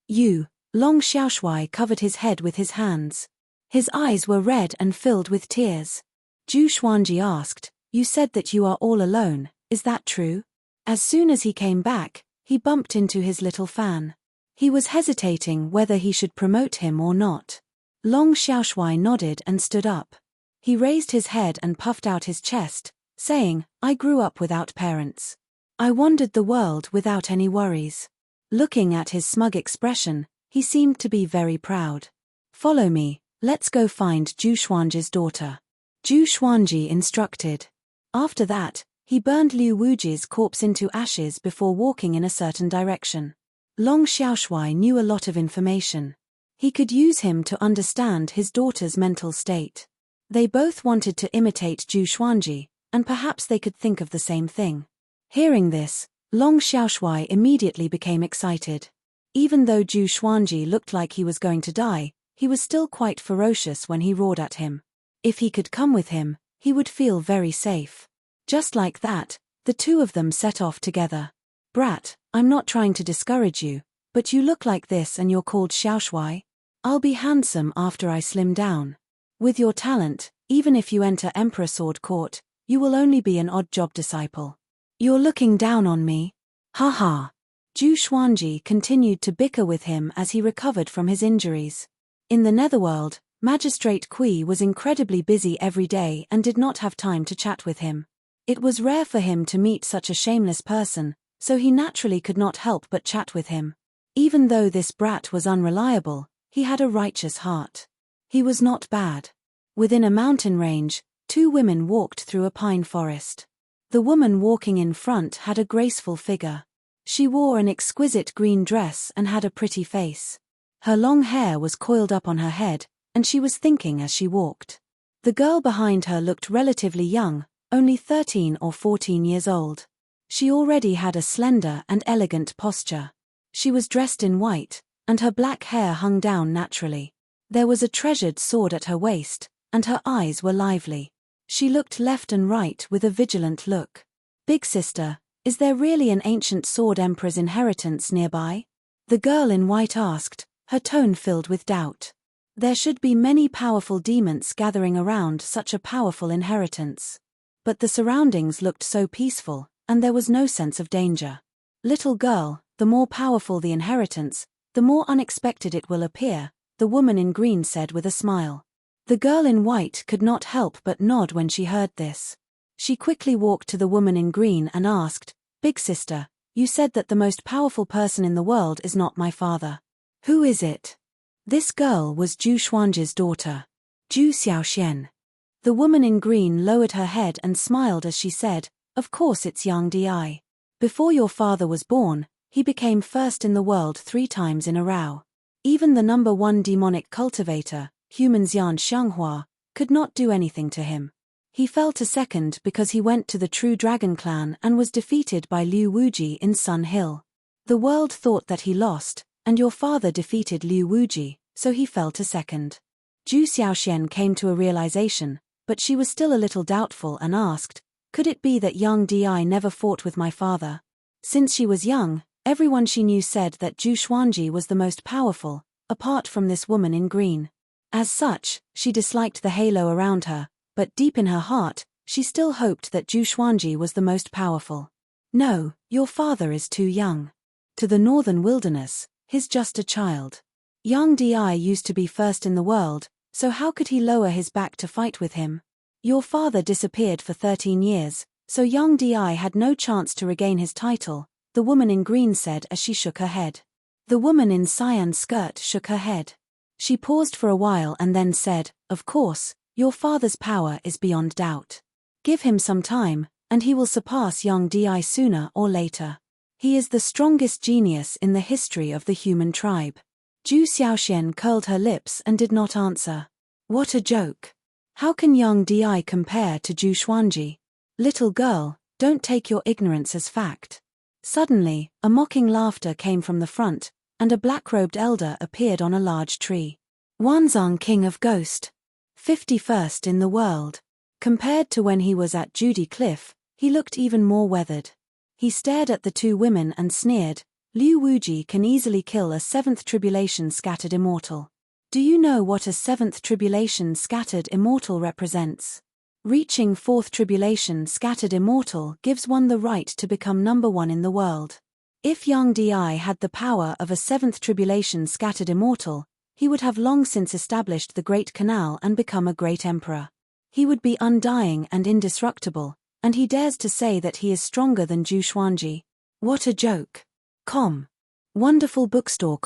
Long Xiaoshui covered his head with his hands. His eyes were red and filled with tears. Zhu Xuanji asked, you said that you are all alone, is that true? As soon as he came back, he bumped into his little fan. He was hesitating whether he should promote him or not. Long Xiaoshui nodded and stood up. He raised his head and puffed out his chest, saying, I grew up without parents. I wandered the world without any worries. Looking at his smug expression, he seemed to be very proud. Follow me, let's go find Zhu Xuanji's daughter. Zhu Xuanji instructed. After that, he burned Liu Wuji's corpse into ashes before walking in a certain direction. Long Xiaoshui knew a lot of information. He could use him to understand his daughter's mental state. They both wanted to imitate Zhu Xuanji, and perhaps they could think of the same thing. Hearing this, Long Xiaoshui immediately became excited. Even though Zhu Xuanji looked like he was going to die, he was still quite ferocious when he roared at him. If he could come with him, he would feel very safe. Just like that, the two of them set off together. Brat, I'm not trying to discourage you, but you look like this and you're called Xiaoshui? I'll be handsome after I slim down. With your talent, even if you enter Emperor Sword Court, you will only be an odd job disciple. You're looking down on me? Ha ha. Zhu Xuanji continued to bicker with him as he recovered from his injuries. In the netherworld, Magistrate Kui was incredibly busy every day and did not have time to chat with him. It was rare for him to meet such a shameless person, so he naturally could not help but chat with him. Even though this brat was unreliable, he had a righteous heart. He was not bad. Within a mountain range, two women walked through a pine forest. The woman walking in front had a graceful figure. She wore an exquisite green dress and had a pretty face. Her long hair was coiled up on her head, and she was thinking as she walked. The girl behind her looked relatively young, only 13 or 14 years old. She already had a slender and elegant posture. She was dressed in white, and her black hair hung down naturally. There was a treasured sword at her waist, and her eyes were lively. She looked left and right with a vigilant look. Big sister, is there really an ancient sword emperor's inheritance nearby? The girl in white asked, her tone filled with doubt. There should be many powerful demons gathering around such a powerful inheritance. But the surroundings looked so peaceful, and there was no sense of danger. Little girl, the more powerful the inheritance, the more unexpected it will appear, the woman in green said with a smile. The girl in white could not help but nod when she heard this. She quickly walked to the woman in green and asked, Big sister, you said that the most powerful person in the world is not my father. Who is it? This girl was Zhu Xuanji's daughter, Zhu Xiaoxian. The woman in green lowered her head and smiled as she said, Of course it's Yang Di. Before your father was born, he became first in the world 3 times in a row. Even the number 1 demonic cultivator, human Xian Xianghua, could not do anything to him. He fell to second because he went to the True Dragon Clan and was defeated by Liu Wuji in Sun Hill. The world thought that he lost, and your father defeated Liu Wuji, so he fell to second. Zhu Xiaoxian came to a realization, but she was still a little doubtful and asked, Could it be that Yang Di never fought with my father? Since she was young, everyone she knew said that Zhu Xuanji was the most powerful, apart from this woman in green. As such, she disliked the halo around her, but deep in her heart, she still hoped that Zhu Xuanji was the most powerful. No, your father is too young. To the northern wilderness, he's just a child. Yang Di used to be first in the world, so how could he lower his back to fight with him? Your father disappeared for 13 years, so Yang Di had no chance to regain his title, the woman in green said as she shook her head. The woman in cyan skirt shook her head. She paused for a while and then said, Of course, your father's power is beyond doubt. Give him some time, and he will surpass Yang Di sooner or later. He is the strongest genius in the history of the human tribe. Zhu Xiaoxian curled her lips and did not answer. What a joke. How can Yang Di compare to Zhu Xuanji? Little girl, don't take your ignorance as fact. Suddenly, a mocking laughter came from the front, and a black-robed elder appeared on a large tree. Wanzong, king of Ghost. 51st in the world. Compared to when he was at Judy Cliff, he looked even more weathered. He stared at the two women and sneered, Liu Wuji can easily kill a seventh tribulation scattered immortal. Do you know what a seventh tribulation scattered immortal represents? Reaching fourth tribulation scattered immortal gives one the right to become number one in the world. If Yang Di had the power of a seventh tribulation scattered immortal, he would have long since established the Great Canal and become a great emperor. He would be undying and indestructible, and he dares to say that he is stronger than Zhu Xuanji. What a joke. Wonderful bookstore.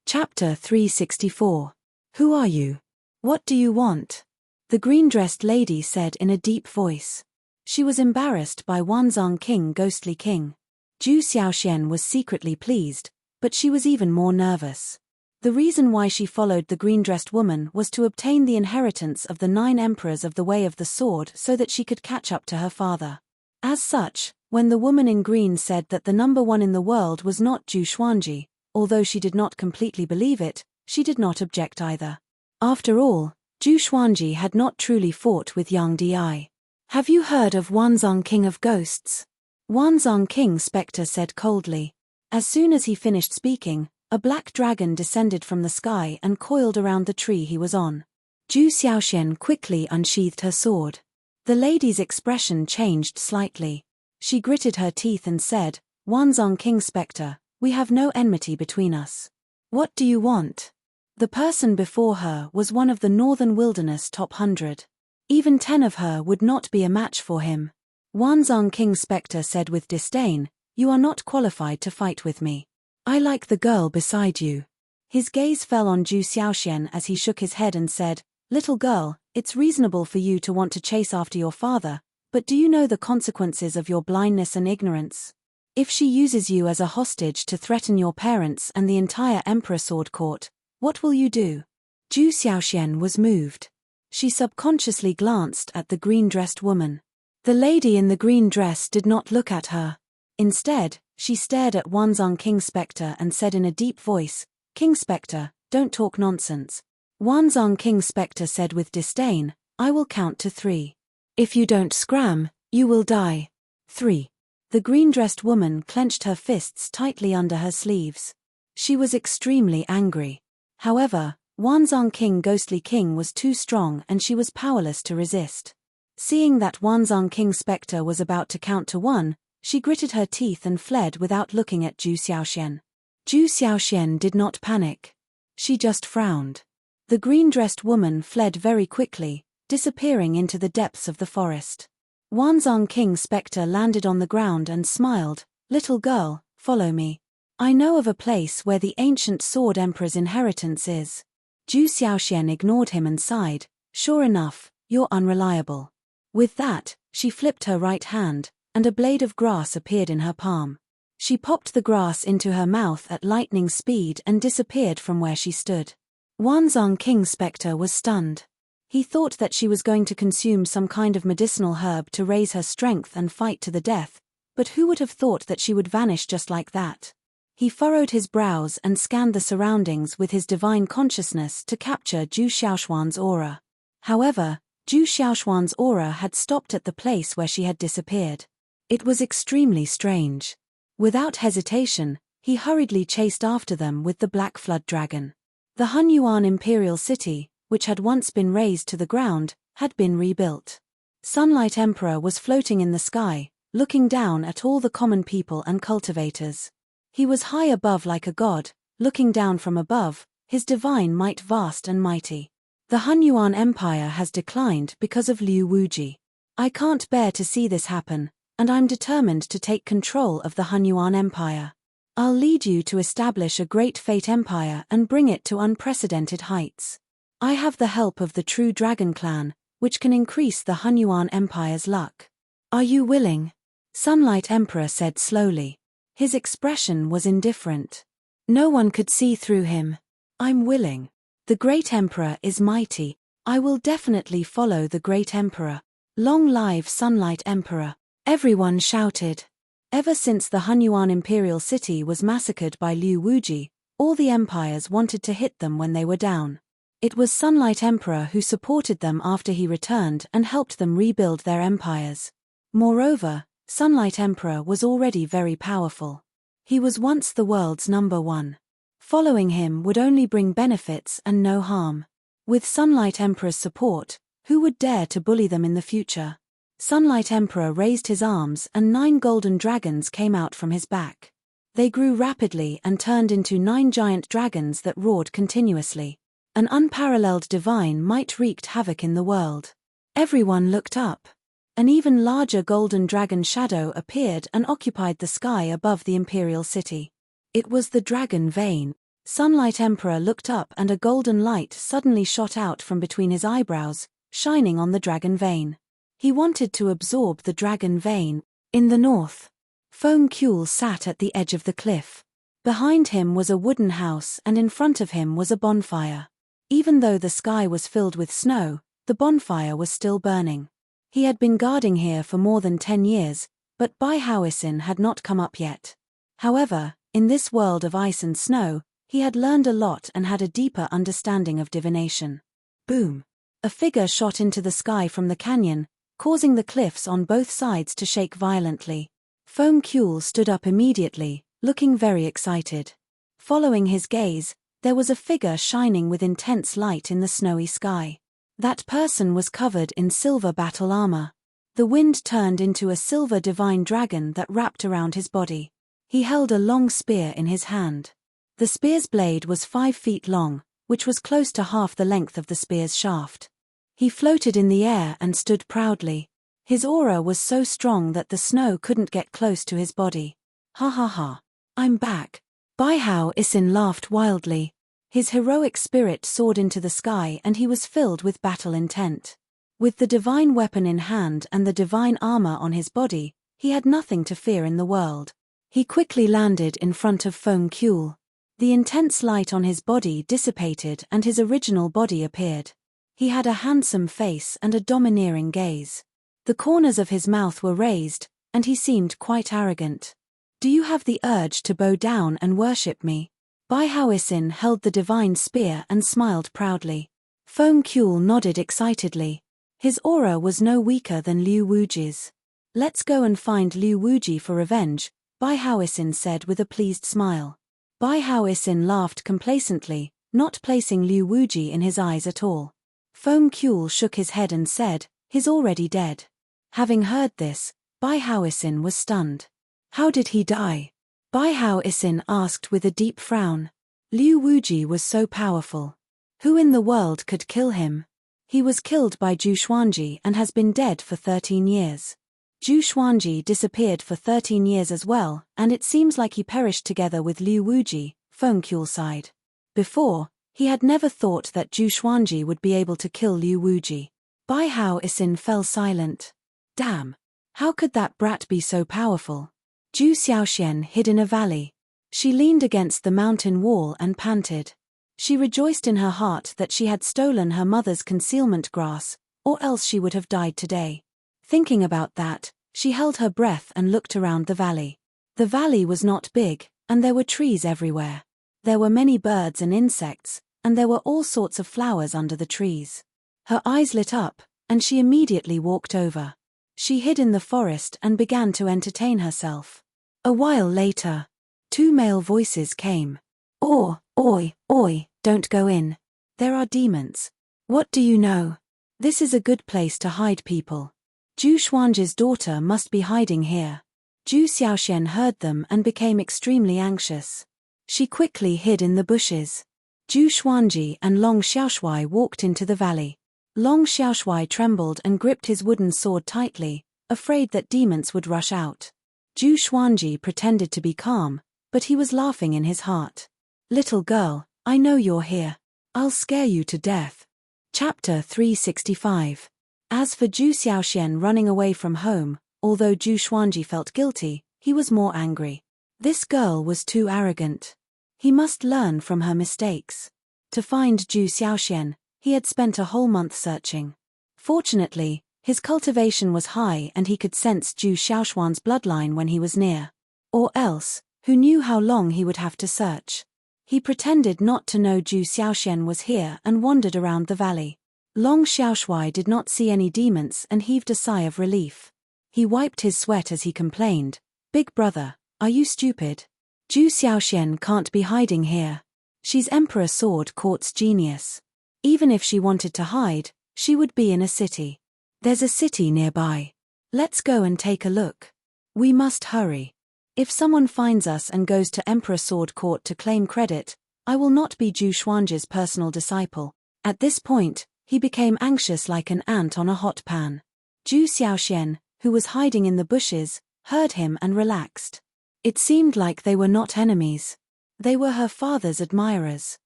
Chapter 364. Who are you? What do you want? The green-dressed lady said in a deep voice. She was embarrassed by Wanzong King, ghostly king. Zhu Xiaoxian was secretly pleased, but she was even more nervous. The reason why she followed the green-dressed woman was to obtain the inheritance of the 9 emperors of the Way of the Sword so that she could catch up to her father. As such, when the woman in green said that the number one in the world was not Zhu Xuanji, although she did not completely believe it, she did not object either. After all, Zhu Xuanji had not truly fought with Yang Di. Have you heard of Wanzong, king of ghosts? Wanzong King Spectre said coldly. As soon as he finished speaking, a black dragon descended from the sky and coiled around the tree he was on. Zhu Xiaoxian quickly unsheathed her sword. The lady's expression changed slightly. She gritted her teeth and said, Wanzong King Spectre, we have no enmity between us. What do you want? The person before her was one of the Northern Wilderness top 100. Even 10 of her would not be a match for him. Wanzong King Spectre said with disdain, you are not qualified to fight with me. I like the girl beside you. His gaze fell on Zhu Xiaoxian as he shook his head and said, Little girl, it's reasonable for you to want to chase after your father, but do you know the consequences of your blindness and ignorance? If she uses you as a hostage to threaten your parents and the entire Emperor Sword Court, what will you do? Zhu Xiaoxian was moved. She subconsciously glanced at the green-dressed woman. The lady in the green dress did not look at her. Instead, she stared at Wanzong King Spectre and said in a deep voice, King Spectre, don't talk nonsense. Wanzong King Spectre said with disdain, I will count to 3. If you don't scram, you will die. 3. The green-dressed woman clenched her fists tightly under her sleeves. She was extremely angry. However, Wanzong King Ghostly King was too strong and she was powerless to resist. Seeing that Wanzong King Spectre was about to count to 1, she gritted her teeth and fled without looking at Zhu Xiaoxian. Zhu Xiaoxian did not panic. She just frowned. The green-dressed woman fled very quickly, disappearing into the depths of the forest. Wanzong King Spectre landed on the ground and smiled, Little girl, follow me. I know of a place where the ancient Sword Emperor's inheritance is. Zhu Xiaoxian ignored him and sighed, Sure enough, you're unreliable. With that, she flipped her right hand, and a blade of grass appeared in her palm. She popped the grass into her mouth at lightning speed and disappeared from where she stood. Wanzong King Spectre was stunned. He thought that she was going to consume some kind of medicinal herb to raise her strength and fight to the death, but who would have thought that she would vanish just like that? He furrowed his brows and scanned the surroundings with his divine consciousness to capture Zhu Xiaoxuan's aura. However, Zhu Xiaoxuan's aura had stopped at the place where she had disappeared. It was extremely strange. Without hesitation, he hurriedly chased after them with the Black Flood Dragon. The Hunyuan Imperial City, which had once been razed to the ground, had been rebuilt. Sunlight Emperor was floating in the sky, looking down at all the common people and cultivators. He was high above like a god, looking down from above, his divine might vast and mighty. The Hunyuan Empire has declined because of Liu Wuji. I can't bear to see this happen, and I'm determined to take control of the Hunyuan Empire. I'll lead you to establish a great fate empire and bring it to unprecedented heights. I have the help of the true Dragon Clan, which can increase the Hunyuan Empire's luck. Are you willing? Sunlight Emperor said slowly. His expression was indifferent. No one could see through him. I'm willing. The great emperor is mighty. I will definitely follow the great emperor. Long live Sunlight Emperor. Everyone shouted. Ever since the Hunyuan imperial city was massacred by Liu Wuji, all the empires wanted to hit them when they were down. It was Sunlight Emperor who supported them after he returned and helped them rebuild their empires. Moreover, Sunlight Emperor was already very powerful. He was once the world's #1. Following him would only bring benefits and no harm. With Sunlight Emperor's support, who would dare to bully them in the future? Sunlight Emperor raised his arms and 9 golden dragons came out from his back. They grew rapidly and turned into 9 giant dragons that roared continuously. An unparalleled divine might wreaked havoc in the world. Everyone looked up. An even larger golden dragon shadow appeared and occupied the sky above the imperial city. It was the dragon vein. Sunlight Emperor looked up and a golden light suddenly shot out from between his eyebrows, shining on the dragon vein. He wanted to absorb the dragon vein. In the north, Feng Kuel sat at the edge of the cliff. Behind him was a wooden house and in front of him was a bonfire. Even though the sky was filled with snow, the bonfire was still burning. He had been guarding here for more than 10 years, but Bai Haoisin had not come up yet. However, in this world of ice and snow, he had learned a lot and had a deeper understanding of divination. Boom! A figure shot into the sky from the canyon, causing the cliffs on both sides to shake violently. Feng Kuel stood up immediately, looking very excited. Following his gaze, there was a figure shining with intense light in the snowy sky. That person was covered in silver battle armor. The wind turned into a silver divine dragon that wrapped around his body. He held a long spear in his hand. The spear's blade was 5 feet long, which was close to half the length of the spear's shaft. He floated in the air and stood proudly. His aura was so strong that the snow couldn't get close to his body. Ha ha ha. I'm back. Bai Haoisin laughed wildly. His heroic spirit soared into the sky and he was filled with battle intent. With the divine weapon in hand and the divine armor on his body, he had nothing to fear in the world. He quickly landed in front of Feng Kuel. The intense light on his body dissipated and his original body appeared. He had a handsome face and a domineering gaze. The corners of his mouth were raised, and he seemed quite arrogant. Do you have the urge to bow down and worship me? Bai Haoisin held the divine spear and smiled proudly. Feng Kuel nodded excitedly. His aura was no weaker than Liu Wuji's. Let's go and find Liu Wuji for revenge, Bai Haoisin said with a pleased smile. Bai Haoisin laughed complacently, not placing Liu Wuji in his eyes at all. Feng Kuel shook his head and said, "He's already dead." Having heard this, Bai Haoisin was stunned. How did he die? Bai Haoisin asked with a deep frown. Liu Wuji was so powerful. Who in the world could kill him? He was killed by Zhu Xuanji and has been dead for 13 years. Zhu Xuanji disappeared for 13 years as well, and it seems like he perished together with Liu Wuji, Feng Kuel sighed. Before, he had never thought that Zhu Xuanji would be able to kill Liu Wuji. Bai Haoisin fell silent. Damn! How could that brat be so powerful? Zhu Xiaoxian hid in a valley. She leaned against the mountain wall and panted. She rejoiced in her heart that she had stolen her mother's concealment grass, or else she would have died today. Thinking about that, she held her breath and looked around the valley. The valley was not big, and there were trees everywhere. There were many birds and insects, and there were all sorts of flowers under the trees. Her eyes lit up, and she immediately walked over. She hid in the forest and began to entertain herself. A while later, 2 male voices came. "Oh, oi, oi, don't go in. There are demons. What do you know? This is a good place to hide people. Zhu Xuanji's daughter must be hiding here." Zhu Xiaoxian heard them and became extremely anxious. She quickly hid in the bushes. Zhu Xuanji and Long Xiaoshui walked into the valley. Long Xiaoshui trembled and gripped his wooden sword tightly, afraid that demons would rush out. Zhu Xuanji pretended to be calm, but he was laughing in his heart. "Little girl, I know you're here. I'll scare you to death." Chapter 365. As for Zhu Xiaoxian running away from home, although Zhu Xuanji felt guilty, he was more angry. This girl was too arrogant. He must learn from her mistakes. To find Zhu Xiaoxian, He had spent a whole month searching. Fortunately, his cultivation was high and he could sense Zhu Xiaoshuan's bloodline when he was near. Or else, who knew how long he would have to search? He pretended not to know Zhu Xiaoxian was here and wandered around the valley. Long Xiaoshui did not see any demons and heaved a sigh of relief. He wiped his sweat as he complained, "Big brother, are you stupid? Zhu Xiaoxian can't be hiding here. She's Emperor Sword Court's genius. Even if she wanted to hide, she would be in a city. There's a city nearby. Let's go and take a look. We must hurry. If someone finds us and goes to Emperor Sword Court to claim credit, I will not be Zhu Xuanji's personal disciple." At this point, he became anxious like an ant on a hot pan. Zhu Xiaoxian, who was hiding in the bushes, heard him and relaxed. It seemed like they were not enemies. They were her father's admirers.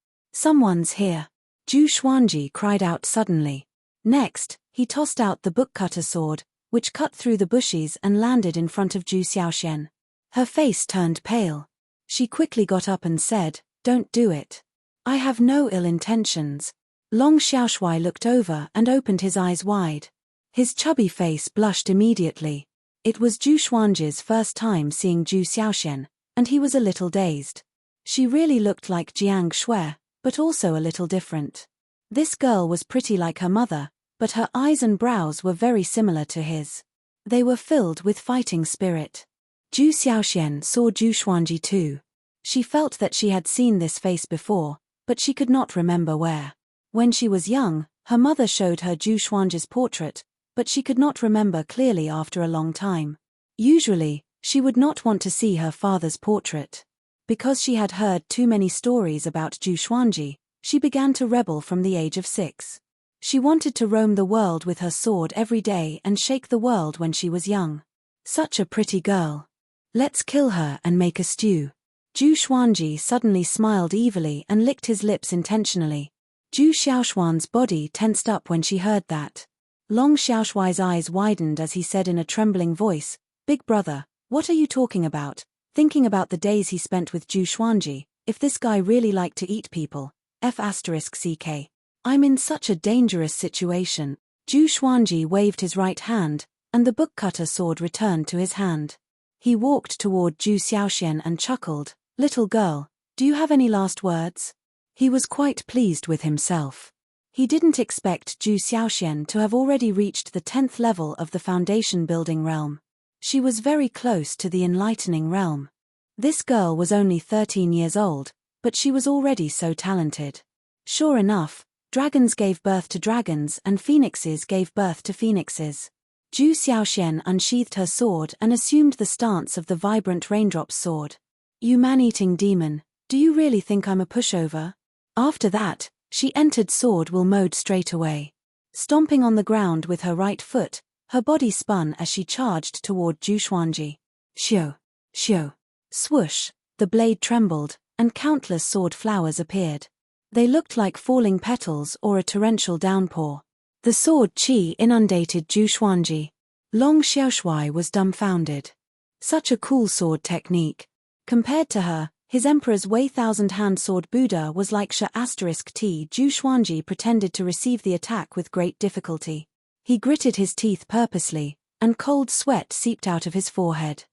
"Someone's here," Zhu Xuanji cried out suddenly. Next, he tossed out the bookcutter sword, which cut through the bushes and landed in front of Zhu Xiaoxian. Her face turned pale. She quickly got up and said, "Don't do it. I have no ill intentions." Long Xiaoshui looked over and opened his eyes wide. His chubby face blushed immediately. It was Zhu Xuanji's first time seeing Zhu Xiaoxian, and he was a little dazed. She really looked like Jiang Shui, but also a little different. This girl was pretty like her mother, but her eyes and brows were very similar to his. They were filled with fighting spirit. Zhu Xiaoxian saw Zhu Xuanji too. She felt that she had seen this face before, but she could not remember where. When she was young, her mother showed her Zhu Xuanji's portrait, but she could not remember clearly after a long time. Usually, she would not want to see her father's portrait. Because she had heard too many stories about Zhu Xuanji, she began to rebel from the age of 6. She wanted to roam the world with her sword every day and shake the world when she was young. Such a pretty girl. Let's kill her and make a stew. Zhu Xuanji suddenly smiled evilly and licked his lips intentionally. Zhu Xiaoshuan's body tensed up when she heard that. Long Xiaoshui's eyes widened as he said in a trembling voice, "Big brother, what are you talking about? Thinking about the days he spent with Zhu Xuanji, if this guy really liked to eat people, f*ck. I'm in such a dangerous situation." Zhu Xuanji waved his right hand, and the bookcutter sword returned to his hand. He walked toward Zhu Xiaoxian and chuckled, "Little girl, do you have any last words?" He was quite pleased with himself. He didn't expect Zhu Xiaoxian to have already reached the 10th level of the foundation building realm. She was very close to the enlightening realm. This girl was only 13 years old, but she was already so talented. Sure enough, dragons gave birth to dragons and phoenixes gave birth to phoenixes. Zhu Xiaoxian unsheathed her sword and assumed the stance of the vibrant raindrops sword. "You man-eating demon, do you really think I'm a pushover?" After that, she entered sword will mode straight away. Stomping on the ground with her right foot, her body spun as she charged toward Zhu Xuanji. Xiu, xiu. Swoosh, the blade trembled, and countless sword flowers appeared. They looked like falling petals or a torrential downpour. The sword qi inundated Zhu Xuanji. Long Xiaoshui was dumbfounded. Such a cool sword technique. Compared to her, his emperor's Wei thousand-hand sword Buddha was like Sha**t. Zhu Xuanji pretended to receive the attack with great difficulty. He gritted his teeth purposely, and cold sweat seeped out of his forehead.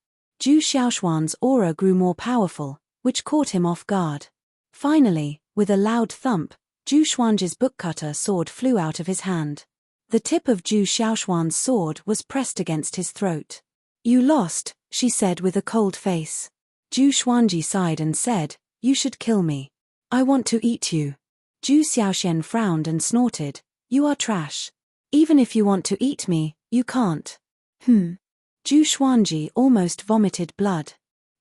Zhu Xiaoshuan's aura grew more powerful, which caught him off guard. Finally, with a loud thump, Zhu Xuanji's bookcutter sword flew out of his hand. The tip of Zhu Xiaoshuan's sword was pressed against his throat. "You lost," she said with a cold face. Zhu Xuanji sighed and said, "You should kill me. I want to eat you." Zhu Xiaoxian frowned and snorted, "You are trash. Even if you want to eat me, you can't." Zhu Xuanji almost vomited blood.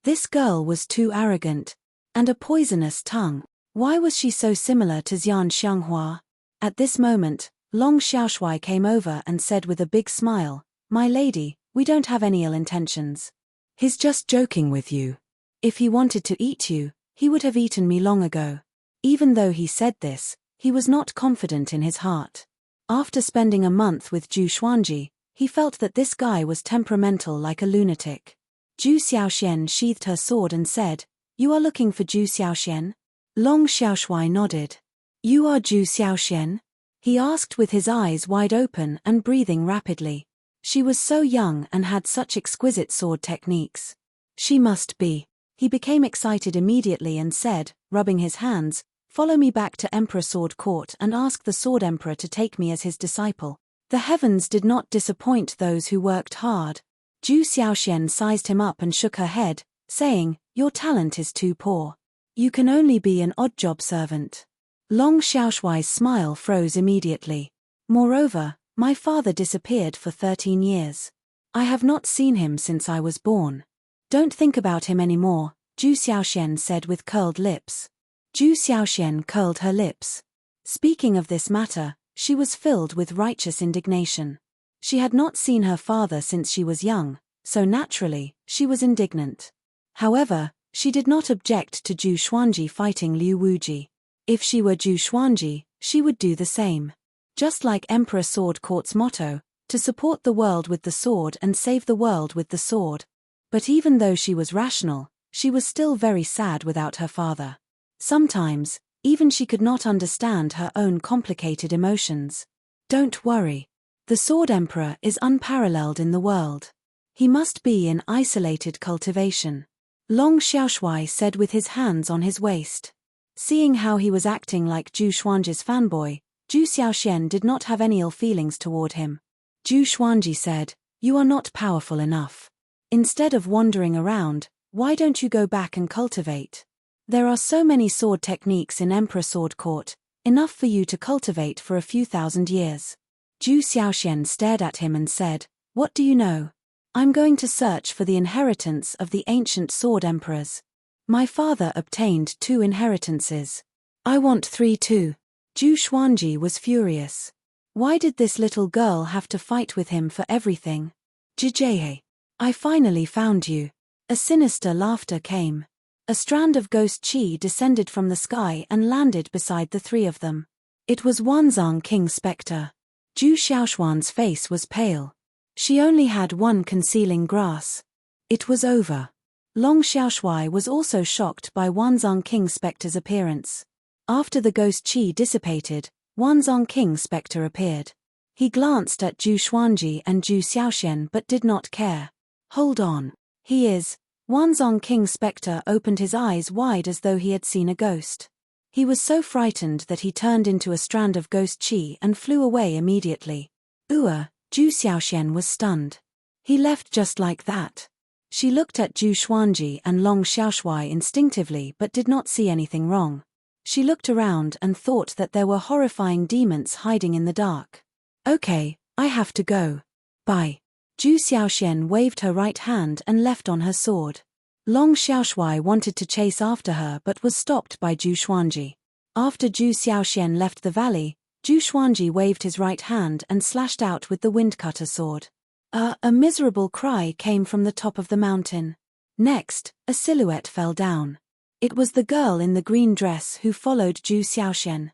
This girl was too arrogant. And a poisonous tongue. Why was she so similar to Xian Xianghua? At this moment, Long Xiaoshui came over and said with a big smile, "My lady, we don't have any ill intentions. He's just joking with you. If he wanted to eat you, he would have eaten me long ago." Even though he said this, he was not confident in his heart. After spending a month with Zhu Xuanji, he felt that this guy was temperamental like a lunatic. Zhu Xiaoxian sheathed her sword and said, "You are looking for Zhu Xiaoxian?" Long Xiaoshui nodded. "You are Zhu Xiaoxian?" he asked with his eyes wide open and breathing rapidly. She was so young and had such exquisite sword techniques. She must be. He became excited immediately and said, rubbing his hands, "Follow me back to Emperor Sword Court and ask the Sword Emperor to take me as his disciple." The heavens did not disappoint those who worked hard. Zhu Xiaoxian sized him up and shook her head, saying, "Your talent is too poor. You can only be an odd-job servant." Long Xiaoshuai's smile froze immediately. "Moreover, my father disappeared for 13 years. I have not seen him since I was born." "Don't think about him anymore," Zhu Xiaoxian said with curled lips. Zhu Xiaoxian curled her lips. Speaking of this matter, she was filled with righteous indignation. She had not seen her father since she was young, so naturally, she was indignant. However, she did not object to Zhu Xuanji fighting Liu Wuji. If she were Zhu Xuanji, she would do the same. Just like Emperor Sword Court's motto, to support the world with the sword and save the world with the sword. But even though she was rational, she was still very sad without her father. Sometimes, even she could not understand her own complicated emotions. "Don't worry. The Sword Emperor is unparalleled in the world. He must be in isolated cultivation," Long Xiaoshuai said with his hands on his waist. Seeing how he was acting like Zhu Xuanji's fanboy, Zhu Xiaoxian did not have any ill feelings toward him. Zhu Xuanji said, "You are not powerful enough. Instead of wandering around, why don't you go back and cultivate? There are so many sword techniques in Emperor Sword Court, enough for you to cultivate for a few thousand years." Zhu Xiaoxian stared at him and said, "What do you know? I'm going to search for the inheritance of the ancient sword emperors. My father obtained 2 inheritances. I want 3 too." Zhu Xuanji was furious. Why did this little girl have to fight with him for everything? "Jijie, I finally found you." A sinister laughter came. A strand of ghost chi descended from the sky and landed beside the 3 of them. It was Wanzang King Spectre. Zhu Xiaoshuan's face was pale. She only had 1 concealing grass. It was over. Long Xiaoshuai was also shocked by Wanzang King Spectre's appearance. After the ghost chi dissipated, Wanzang King Spectre appeared. He glanced at Zhu Xuanji and Zhu Xiaoxian but did not care. "Hold on. He is..." Wanzang King Spectre opened his eyes wide as though he had seen a ghost. He was so frightened that he turned into a strand of ghost chi and flew away immediately. Zhu Xiaoxian was stunned. He left just like that. She looked at Zhu Xuanji and Long Xiaoshuai instinctively but did not see anything wrong. She looked around and thought that there were horrifying demons hiding in the dark. "Okay, I have to go. Bye." Zhu Xiaoxian waved her right hand and left on her sword. Long Xiaoshuai wanted to chase after her but was stopped by Zhu Xuanji. After Zhu Xiaoxian left the valley, Zhu Xuanji waved his right hand and slashed out with the windcutter sword. A miserable cry came from the top of the mountain. Next, a silhouette fell down. It was the girl in the green dress who followed Zhu Xiaoxian.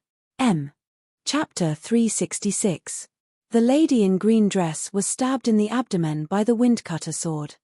Chapter 366. The lady in green dress was stabbed in the abdomen by the windcutter sword.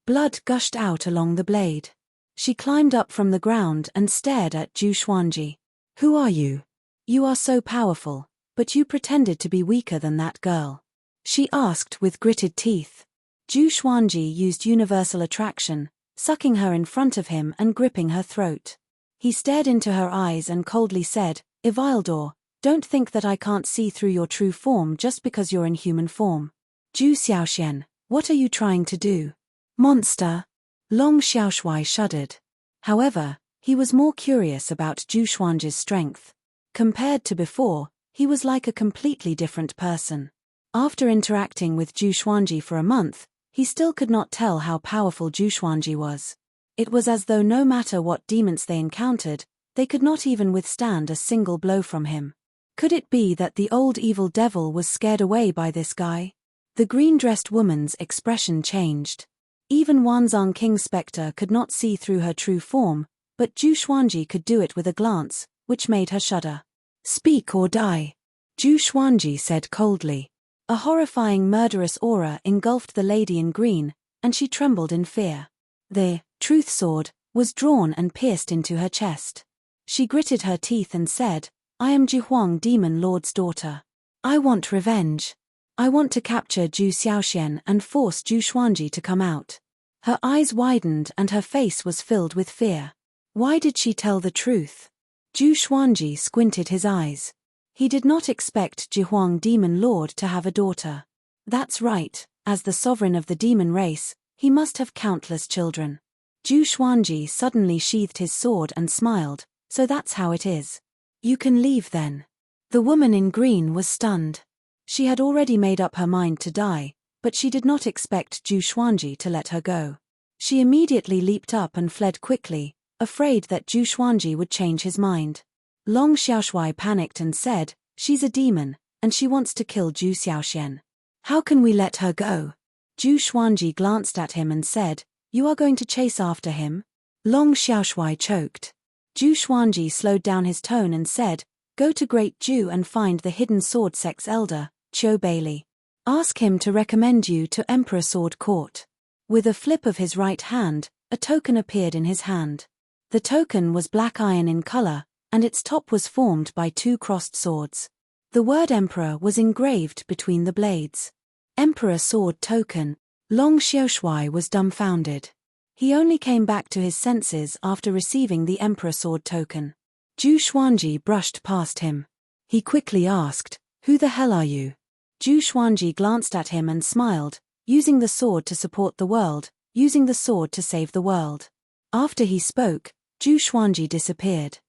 Blood gushed out along the blade. She climbed up from the ground and stared at Zhu Xuanji. "Who are you? You are so powerful, but you pretended to be weaker than that girl," she asked with gritted teeth. Zhu Xuanji used universal attraction, sucking her in front of him and gripping her throat. He stared into her eyes and coldly said, "Ivildor, don't think that I can't see through your true form just because you're in human form. Zhu Xiaoxian, what are you trying to do? Monster!" Long Xiaoshuai shuddered. However, he was more curious about Zhu Xuanji's strength. Compared to before, he was like a completely different person. After interacting with Zhu Xuanji for a month, he still could not tell how powerful Zhu Xuanji was. It was as though no matter what demons they encountered, they could not even withstand a single blow from him. Could it be that the old evil devil was scared away by this guy? The green-dressed woman's expression changed. Even Wanzang King Spectre could not see through her true form, but Zhu Xuanji could do it with a glance, which made her shudder. "Speak or die," Zhu Xuanji said coldly. A horrifying murderous aura engulfed the lady in green, and she trembled in fear. The truth sword was drawn and pierced into her chest. She gritted her teeth and said, "I am Jihuang Demon Lord's daughter. I want revenge. I want to capture Zhu Xiaoxian and force Zhu Xuanji to come out. Her eyes widened and her face was filled with fear. Why did she tell the truth? Zhu Xuanji squinted his eyes. He did not expect Jihuang Demon Lord to have a daughter. That's right, as the sovereign of the demon race, he must have countless children. Zhu Xuanji suddenly sheathed his sword and smiled, so that's how it is. You can leave then. The woman in green was stunned. She had already made up her mind to die, but she did not expect Zhu Xuanji to let her go. She immediately leaped up and fled quickly, afraid that Zhu Xuanji would change his mind. Long Xiaoshui panicked and said, "She's a demon, and she wants to kill Zhu Xiaoxian. How can we let her go?" Zhu Xuanji glanced at him and said, "You are going to chase after him?" Long Xiaoshui choked. Zhu Xuanji slowed down his tone and said, "Go to Great Zhu and find the hidden sword sect's elder, Qiu Bailey. Ask him to recommend you to Emperor Sword Court." With a flip of his right hand, a token appeared in his hand. The token was black iron in color, and its top was formed by two crossed swords. The word Emperor was engraved between the blades. Emperor Sword Token. Long Xiaoshui was dumbfounded. He only came back to his senses after receiving the Emperor Sword Token. Zhu Xuanji brushed past him. He quickly asked, "Who the hell are you?" Zhu Xuanji glanced at him and smiled, "Using the sword to support the world, using the sword to save the world." After he spoke, Zhu Xuanji disappeared.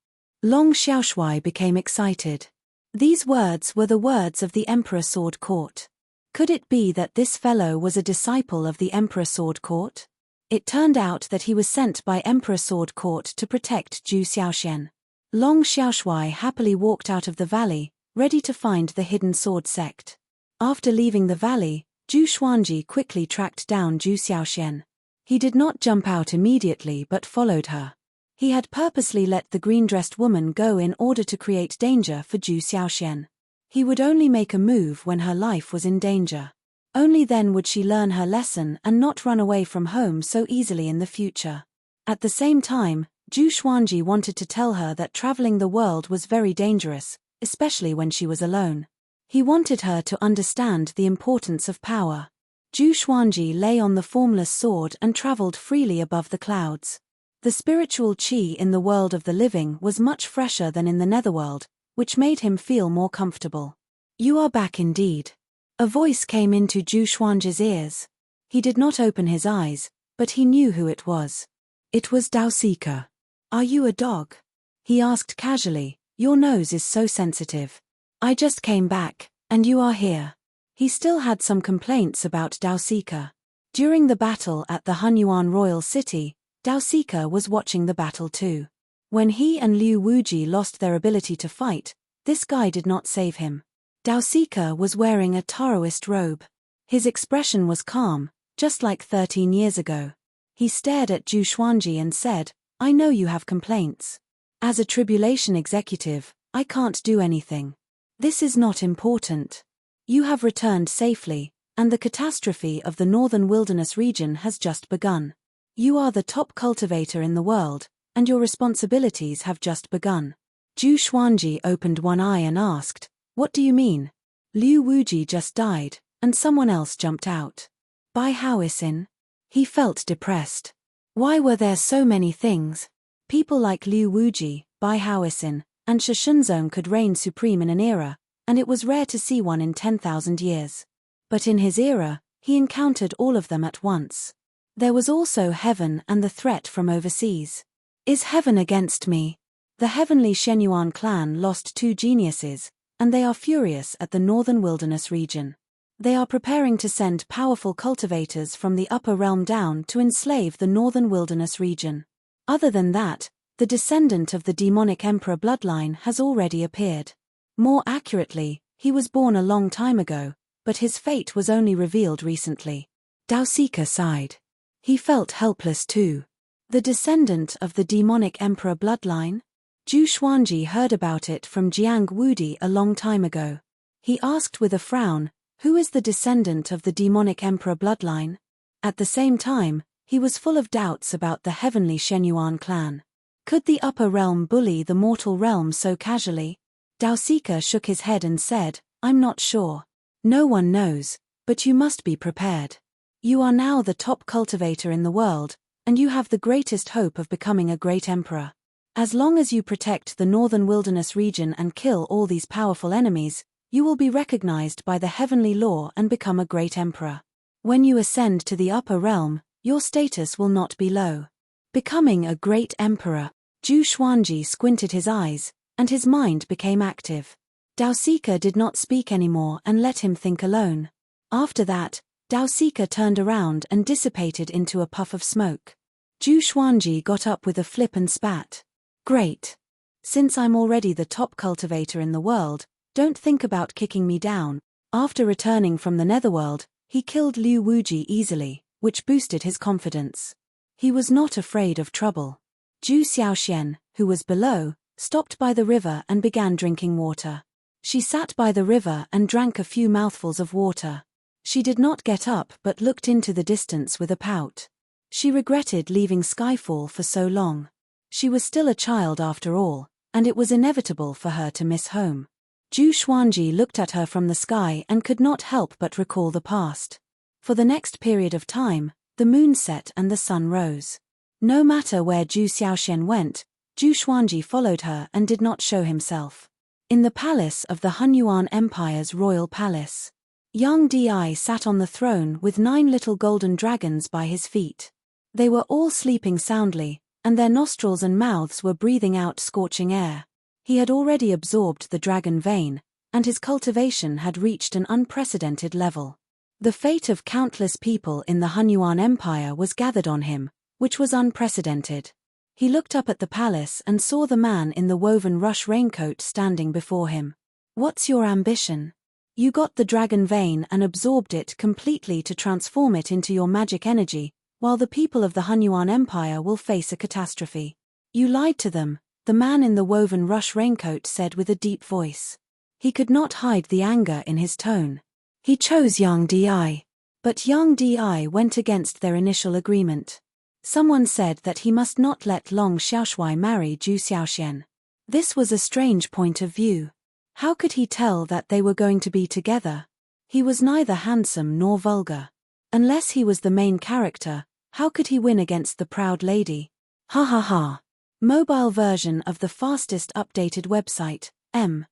Long Xiaoshui became excited. These words were the words of the Emperor Sword Court. Could it be that this fellow was a disciple of the Emperor Sword Court? It turned out that he was sent by Emperor Sword Court to protect Zhu Xiaoxian. Long Xiaoshui happily walked out of the valley, ready to find the hidden sword sect. After leaving the valley, Zhu Xuanji quickly tracked down Zhu Xiaoxian. He did not jump out immediately but followed her. He had purposely let the green-dressed woman go in order to create danger for Zhu Xiaoxian. He would only make a move when her life was in danger. Only then would she learn her lesson and not run away from home so easily in the future. At the same time, Zhu Xuanji wanted to tell her that traveling the world was very dangerous, especially when she was alone. He wanted her to understand the importance of power. Zhu Xuanji lay on the formless sword and traveled freely above the clouds. The spiritual qi in the world of the living was much fresher than in the netherworld, which made him feel more comfortable. "You are back indeed." A voice came into Zhu Xuanji's ears. He did not open his eyes, but he knew who it was. It was Dao Sika. "Are you a dog?" he asked casually. "Your nose is so sensitive." "I just came back, and you are here." He still had some complaints about Dao Sika. During the battle at the Hunyuan Royal City, Dao Sika was watching the battle too. When he and Liu Wuji lost their ability to fight, this guy did not save him. Dao Sika was wearing a Taoist robe. His expression was calm, just like 13 years ago. He stared at Zhu Xuanji and said, "I know you have complaints. As a tribulation executive, I can't do anything. This is not important. You have returned safely, and the catastrophe of the northern wilderness region has just begun. You are the top cultivator in the world, and your responsibilities have just begun." Zhu Xuanji opened one eye and asked, "What do you mean?" "Liu Wuji just died, and someone else jumped out. Bai Haoisin." He felt depressed. Why were there so many things? People like Liu Wuji, Bai Haoisin, and Shishunzong could reign supreme in an era, and it was rare to see one in 10,000 years. But in his era, he encountered all of them at once. There was also heaven and the threat from overseas. Is heaven against me? The heavenly Shenyuan clan lost 2 geniuses, and they are furious at the northern wilderness region. They are preparing to send powerful cultivators from the upper realm down to enslave the northern wilderness region. Other than that, the descendant of the demonic emperor bloodline has already appeared. More accurately, he was born a long time ago, but his fate was only revealed recently. Dao Sika sighed. He felt helpless too. The descendant of the demonic emperor bloodline? Zhu Xuanji heard about it from Jiang Wudi a long time ago. He asked with a frown, "Who is the descendant of the demonic emperor bloodline?" At the same time, he was full of doubts about the heavenly Shenyuan clan. Could the upper realm bully the mortal realm so casually? Dao Sika shook his head and said, I'm not sure. No one knows, but you must be prepared. You are now the top cultivator in the world, and you have the greatest hope of becoming a great emperor. As long as you protect the northern wilderness region and kill all these powerful enemies, you will be recognized by the heavenly law and become a great emperor. When you ascend to the upper realm, your status will not be low. Becoming a great emperor. Zhu Xuanji squinted his eyes, and his mind became active. Daosika did not speak anymore and let him think alone. After that, Daosika turned around and dissipated into a puff of smoke. Zhu Xuanji got up with a flip and spat. Great. Since I'm already the top cultivator in the world, don't think about kicking me down. After returning from the netherworld, he killed Liu Wuji easily, which boosted his confidence. He was not afraid of trouble. Zhu Xiaoxian, who was below, stopped by the river and began drinking water. She sat by the river and drank a few mouthfuls of water. She did not get up but looked into the distance with a pout. She regretted leaving Skyfall for so long. She was still a child after all, and it was inevitable for her to miss home. Zhu Xuanji looked at her from the sky and could not help but recall the past. For the next period of time, the moon set and the sun rose. No matter where Zhu Xiaoxian went, Zhu Xuanji followed her and did not show himself. In the palace of the Hunyuan Empire's royal palace, Yang Di sat on the throne with 9 little golden dragons by his feet. They were all sleeping soundly, and their nostrils and mouths were breathing out scorching air. He had already absorbed the dragon vein, and his cultivation had reached an unprecedented level. The fate of countless people in the Hunyuan Empire was gathered on him, which was unprecedented. He looked up at the palace and saw the man in the woven rush raincoat standing before him. What's your ambition? You got the dragon vein and absorbed it completely to transform it into your magic energy, while the people of the Hunyuan Empire will face a catastrophe. You lied to them, the man in the woven rush raincoat said with a deep voice. He could not hide the anger in his tone. He chose Yang Di. But Yang Di went against their initial agreement. Someone said that he must not let Long Xiaoshui marry Zhu Xiaoxian. This was a strange point of view. How could he tell that they were going to be together? He was neither handsome nor vulgar. Unless he was the main character, how could he win against the proud lady? Ha ha ha. Mobile version of the fastest updated website, M.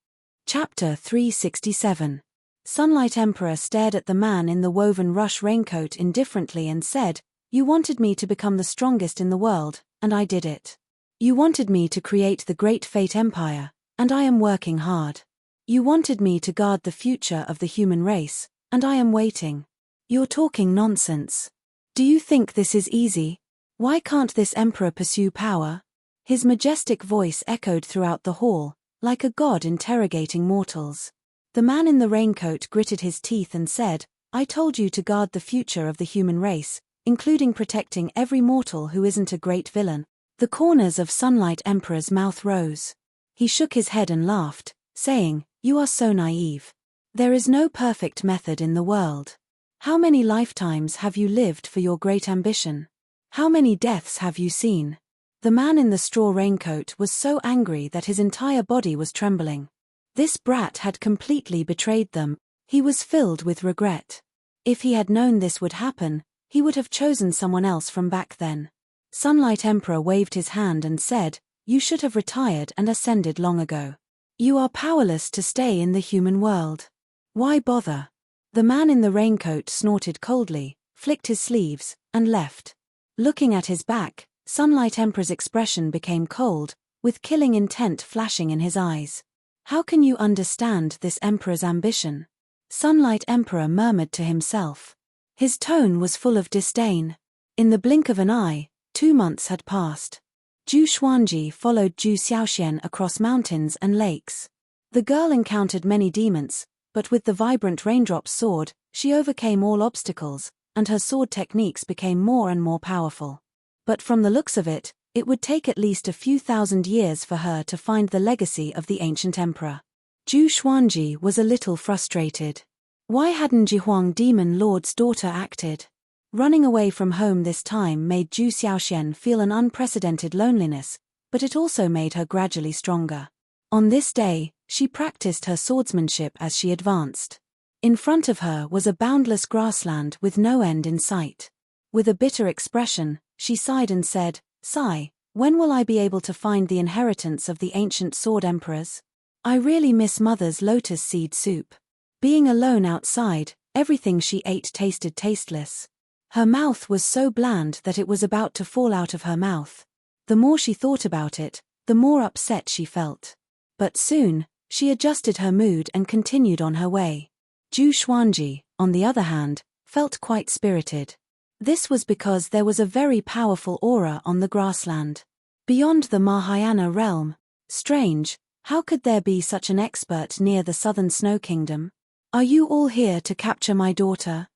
Chapter 367. Sunlight Emperor stared at the man in the woven rush raincoat indifferently and said, You wanted me to become the strongest in the world, and I did it. You wanted me to create the Great Fate Empire, and I am working hard. You wanted me to guard the future of the human race, and I am waiting. You're talking nonsense. Do you think this is easy? Why can't this emperor pursue power? His majestic voice echoed throughout the hall, like a god interrogating mortals. The man in the raincoat gritted his teeth and said, I told you to guard the future of the human race, including protecting every mortal who isn't a great villain. The corners of Sunlight Emperor's mouth rose. He shook his head and laughed, saying, You are so naive. There is no perfect method in the world. How many lifetimes have you lived for your great ambition? How many deaths have you seen? The man in the straw raincoat was so angry that his entire body was trembling. This brat had completely betrayed them. He was filled with regret. If he had known this would happen, he would have chosen someone else from back then. Sunlight Emperor waved his hand and said, You should have retired and ascended long ago. You are powerless to stay in the human world. Why bother? The man in the raincoat snorted coldly, flicked his sleeves, and left. Looking at his back, Sunlight Emperor's expression became cold, with killing intent flashing in his eyes. How can you understand this emperor's ambition? Sunlight Emperor murmured to himself. His tone was full of disdain. In the blink of an eye, 2 months had passed. Zhu Xuanji followed Zhu Xiaoxian across mountains and lakes. The girl encountered many demons, but with the vibrant raindrops sword, she overcame all obstacles, and her sword techniques became more and more powerful. But from the looks of it, it would take at least a few thousand years for her to find the legacy of the ancient emperor. Zhu Xuanji was a little frustrated. Why hadn't Jihuang Demon Lord's daughter acted? Running away from home this time made Zhu Xiaoxian feel an unprecedented loneliness, but it also made her gradually stronger. On this day, she practiced her swordsmanship as she advanced. In front of her was a boundless grassland with no end in sight. With a bitter expression, she sighed and said, "Sigh, when will I be able to find the inheritance of the ancient sword emperors? I really miss Mother's lotus seed soup." Being alone outside, everything she ate tasted tasteless. Her mouth was so bland that it was about to fall out of her mouth. The more she thought about it, the more upset she felt. But soon, she adjusted her mood and continued on her way. Zhu Xuanji, on the other hand, felt quite spirited. This was because there was a very powerful aura on the grassland. Beyond the Mahayana realm. Strange, how could there be such an expert near the southern snow kingdom? "Are you all here to capture my daughter?"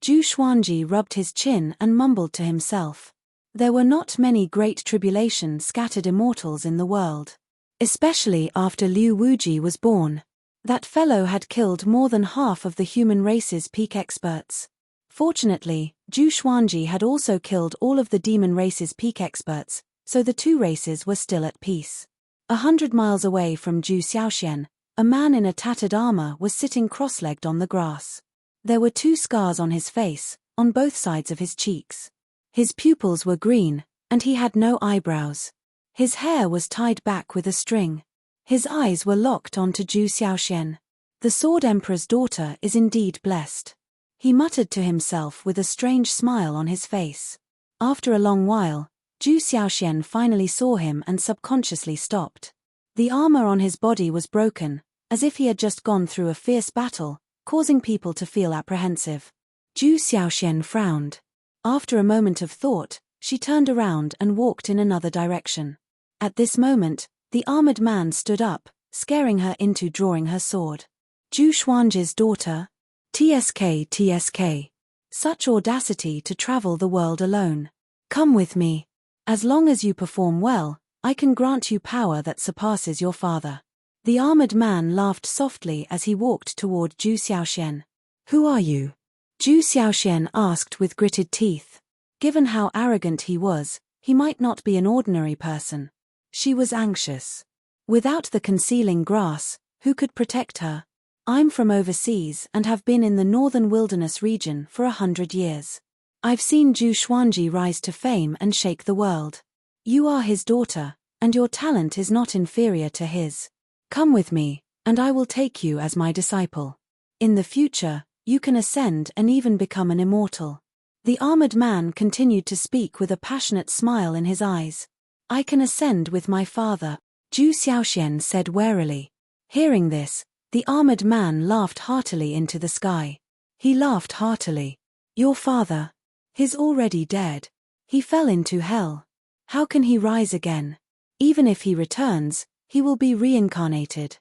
Zhu Xuanji rubbed his chin and mumbled to himself. There were not many great tribulation-scattered immortals in the world. Especially after Liu Wuji was born. That fellow had killed more than half of the human race's peak experts. Fortunately, Zhu Xuanji had also killed all of the demon race's peak experts, so the two races were still at peace. 100 miles away from Zhu Xiaoxian, a man in a tattered armor was sitting cross-legged on the grass. There were 2 scars on his face, on both sides of his cheeks. His pupils were green, and he had no eyebrows. His hair was tied back with a string. His eyes were locked onto Zhu Xiaoxian. The Sword Emperor's daughter is indeed blessed. He muttered to himself with a strange smile on his face. After a long while, Zhu Xiaoxian finally saw him and subconsciously stopped. The armor on his body was broken, as if he had just gone through a fierce battle, causing people to feel apprehensive. Zhu Xiaoxian frowned. After a moment of thought, she turned around and walked in another direction. At this moment, the armored man stood up, scaring her into drawing her sword. "Zhu Xuanji's daughter? TSK. Such audacity to travel the world alone. Come with me. As long as you perform well, I can grant you power that surpasses your father." The armored man laughed softly as he walked toward Zhu Xiaoxian. "Who are you?" Zhu Xiaoxian asked with gritted teeth. Given how arrogant he was, he might not be an ordinary person. She was anxious. Without the concealing grass, who could protect her? "I'm from overseas and have been in the northern wilderness region for 100 years. I've seen Zhu Xuanji rise to fame and shake the world. You are his daughter, and your talent is not inferior to his. Come with me, and I will take you as my disciple. In the future, you can ascend and even become an immortal." The armored man continued to speak with a passionate smile in his eyes. "I can ascend with my father," Zhu Xiaoxian said warily. Hearing this, the armored man laughed heartily into the sky. He laughed heartily. "Your father? He's already dead. He fell into hell. How can he rise again? Even if he returns, he will be reincarnated."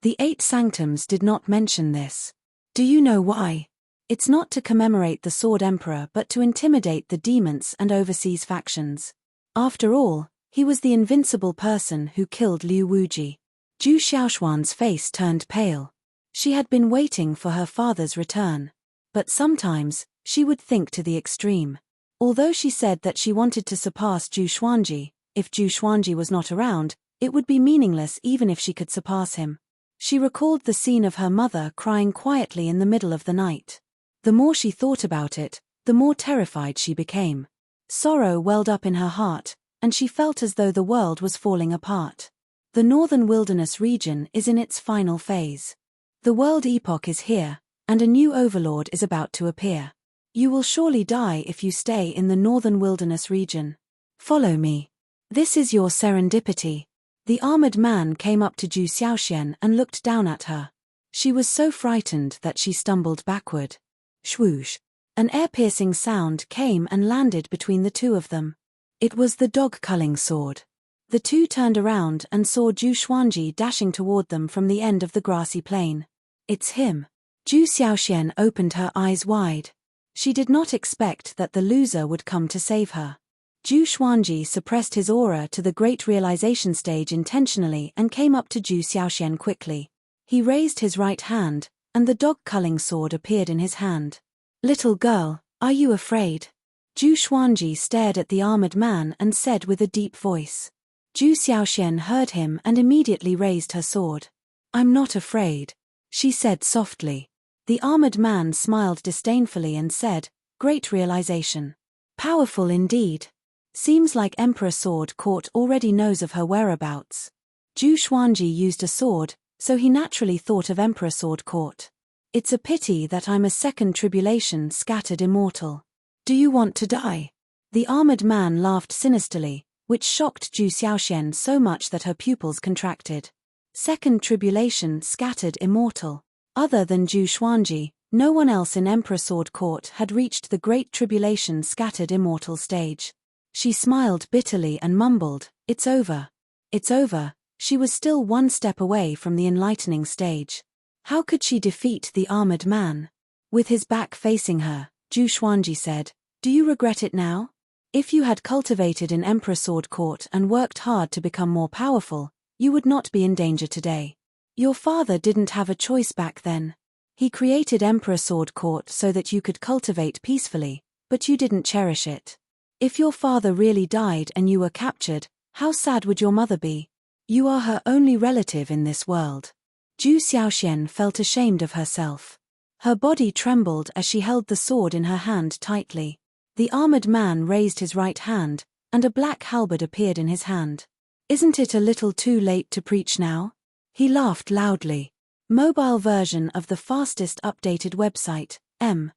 The 8 sanctums did not mention this. Do you know why? It's not to commemorate the Sword Emperor but to intimidate the demons and overseas factions. After all, he was the invincible person who killed Liu Wuji. Zhu Xiaoxuan's face turned pale. She had been waiting for her father's return. But sometimes, she would think to the extreme. Although she said that she wanted to surpass Zhu Xuanji, if Zhu Xuanji was not around, it would be meaningless even if she could surpass him. She recalled the scene of her mother crying quietly in the middle of the night. The more she thought about it, the more terrified she became. Sorrow welled up in her heart, and she felt as though the world was falling apart. The northern wilderness region is in its final phase. The world epoch is here, and a new overlord is about to appear. You will surely die if you stay in the northern wilderness region. Follow me. This is your serendipity. The armored man came up to Zhu Xiaoxian and looked down at her. She was so frightened that she stumbled backward. Swoosh! An ear-piercing sound came and landed between the two of them. It was the dog-culling sword. The two turned around and saw Zhu Xuanji dashing toward them from the end of the grassy plain. "It's him." Zhu Xiaoxian opened her eyes wide. She did not expect that the loser would come to save her. Zhu Xuanji suppressed his aura to the great realization stage intentionally and came up to Zhu Xiaoxian quickly. He raised his right hand, and the dog-culling sword appeared in his hand. "Little girl, are you afraid?" Zhu Xuanji stared at the armored man and said with a deep voice. Zhu Xiaoxian heard him and immediately raised her sword. "I'm not afraid," she said softly. The armored man smiled disdainfully and said, "Great realization. Powerful indeed. Seems like Emperor Sword Court already knows of her whereabouts." Zhu Xuanji used a sword, so he naturally thought of Emperor Sword Court. "It's a pity that I'm a second tribulation scattered immortal. Do you want to die?" The armored man laughed sinisterly, which shocked Zhu Xiaoxian so much that her pupils contracted. Second tribulation scattered immortal. Other than Zhu Xuanji, no one else in Emperor Sword Court had reached the Great Tribulation scattered immortal stage. She smiled bitterly and mumbled, "It's over. It's over." She was still one step away from the enlightening stage. How could she defeat the armored man? With his back facing her, Zhu Xuanji said, "Do you regret it now? If you had cultivated in Emperor Sword Court and worked hard to become more powerful, you would not be in danger today. Your father didn't have a choice back then. He created Emperor Sword Court so that you could cultivate peacefully, but you didn't cherish it. If your father really died and you were captured, how sad would your mother be? You are her only relative in this world." Zhu Xiaoxian felt ashamed of herself. Her body trembled as she held the sword in her hand tightly. The armored man raised his right hand, and a black halberd appeared in his hand. "Isn't it a little too late to preach now?" He laughed loudly. Mobile version of the fastest updated website, M.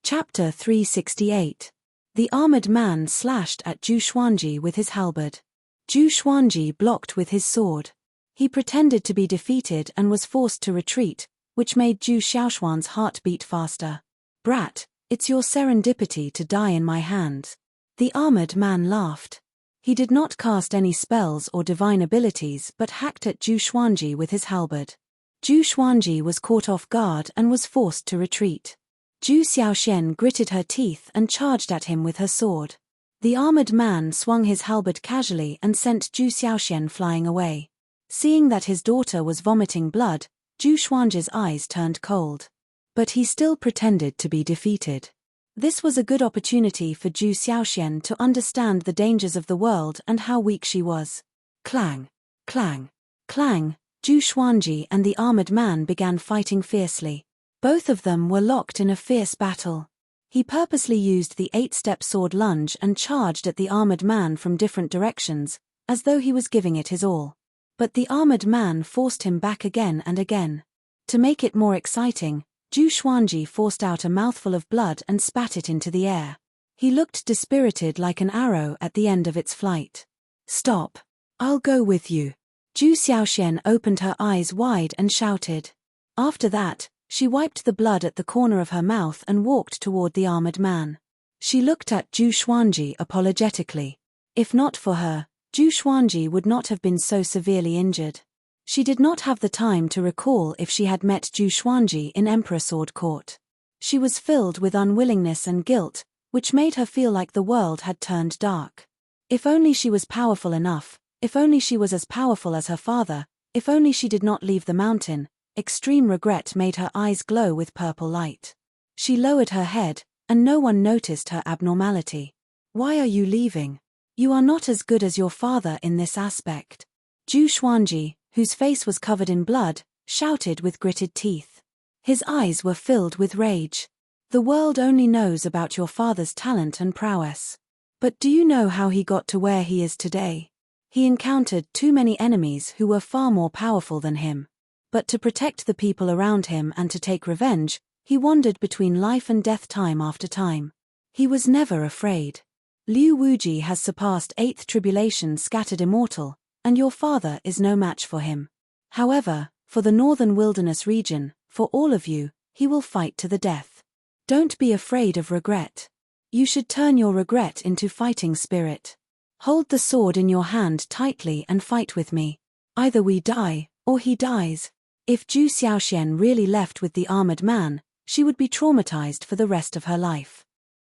Chapter 368. The armored man slashed at Zhu Xuanji with his halberd. Zhu Xuanji blocked with his sword. He pretended to be defeated and was forced to retreat, which made Zhu Xiaoxuan's heart beat faster. "Brat, it's your serendipity to die in my hands." The armored man laughed. He did not cast any spells or divine abilities but hacked at Zhu Xuanji with his halberd. Zhu Xuanji was caught off guard and was forced to retreat. Zhu Xiaoxian gritted her teeth and charged at him with her sword. The armored man swung his halberd casually and sent Zhu Xiaoxian flying away. Seeing that his daughter was vomiting blood, Zhu Xuanji's eyes turned cold. But he still pretended to be defeated. This was a good opportunity for Zhu Xiaoxian to understand the dangers of the world and how weak she was. Clang! Clang! Clang! Zhu Xuanji and the armored man began fighting fiercely. Both of them were locked in a fierce battle. He purposely used the 8-step sword lunge and charged at the armored man from different directions, as though he was giving it his all. But the armored man forced him back again and again. To make it more exciting, Zhu Xuanji forced out a mouthful of blood and spat it into the air. He looked dispirited like an arrow at the end of its flight. "Stop! I'll go with you." Zhu Xiaoxian opened her eyes wide and shouted. After that, she wiped the blood at the corner of her mouth and walked toward the armored man. She looked at Zhu Xuanji apologetically. If not for her, Zhu Xuanji would not have been so severely injured. She did not have the time to recall if she had met Zhu Xuanji in Emperor Sword Court. She was filled with unwillingness and guilt, which made her feel like the world had turned dark. If only she was powerful enough, if only she was as powerful as her father, if only she did not leave the mountain. Extreme regret made her eyes glow with purple light. She lowered her head, and no one noticed her abnormality. "Why are you leaving? You are not as good as your father in this aspect." Zhu Xuanji, whose face was covered in blood, shouted with gritted teeth. His eyes were filled with rage. "The world only knows about your father's talent and prowess. But do you know how he got to where he is today? He encountered too many enemies who were far more powerful than him. But to protect the people around him and to take revenge, he wandered between life and death time after time. He was never afraid. Liu Wuji has surpassed 8th tribulation scattered immortal, and your father is no match for him. However, for the northern wilderness region, for all of you, he will fight to the death. Don't be afraid of regret. You should turn your regret into fighting spirit. Hold the sword in your hand tightly and fight with me. Either we die, or he dies." If Zhu Xiaoxian really left with the armored man, she would be traumatized for the rest of her life.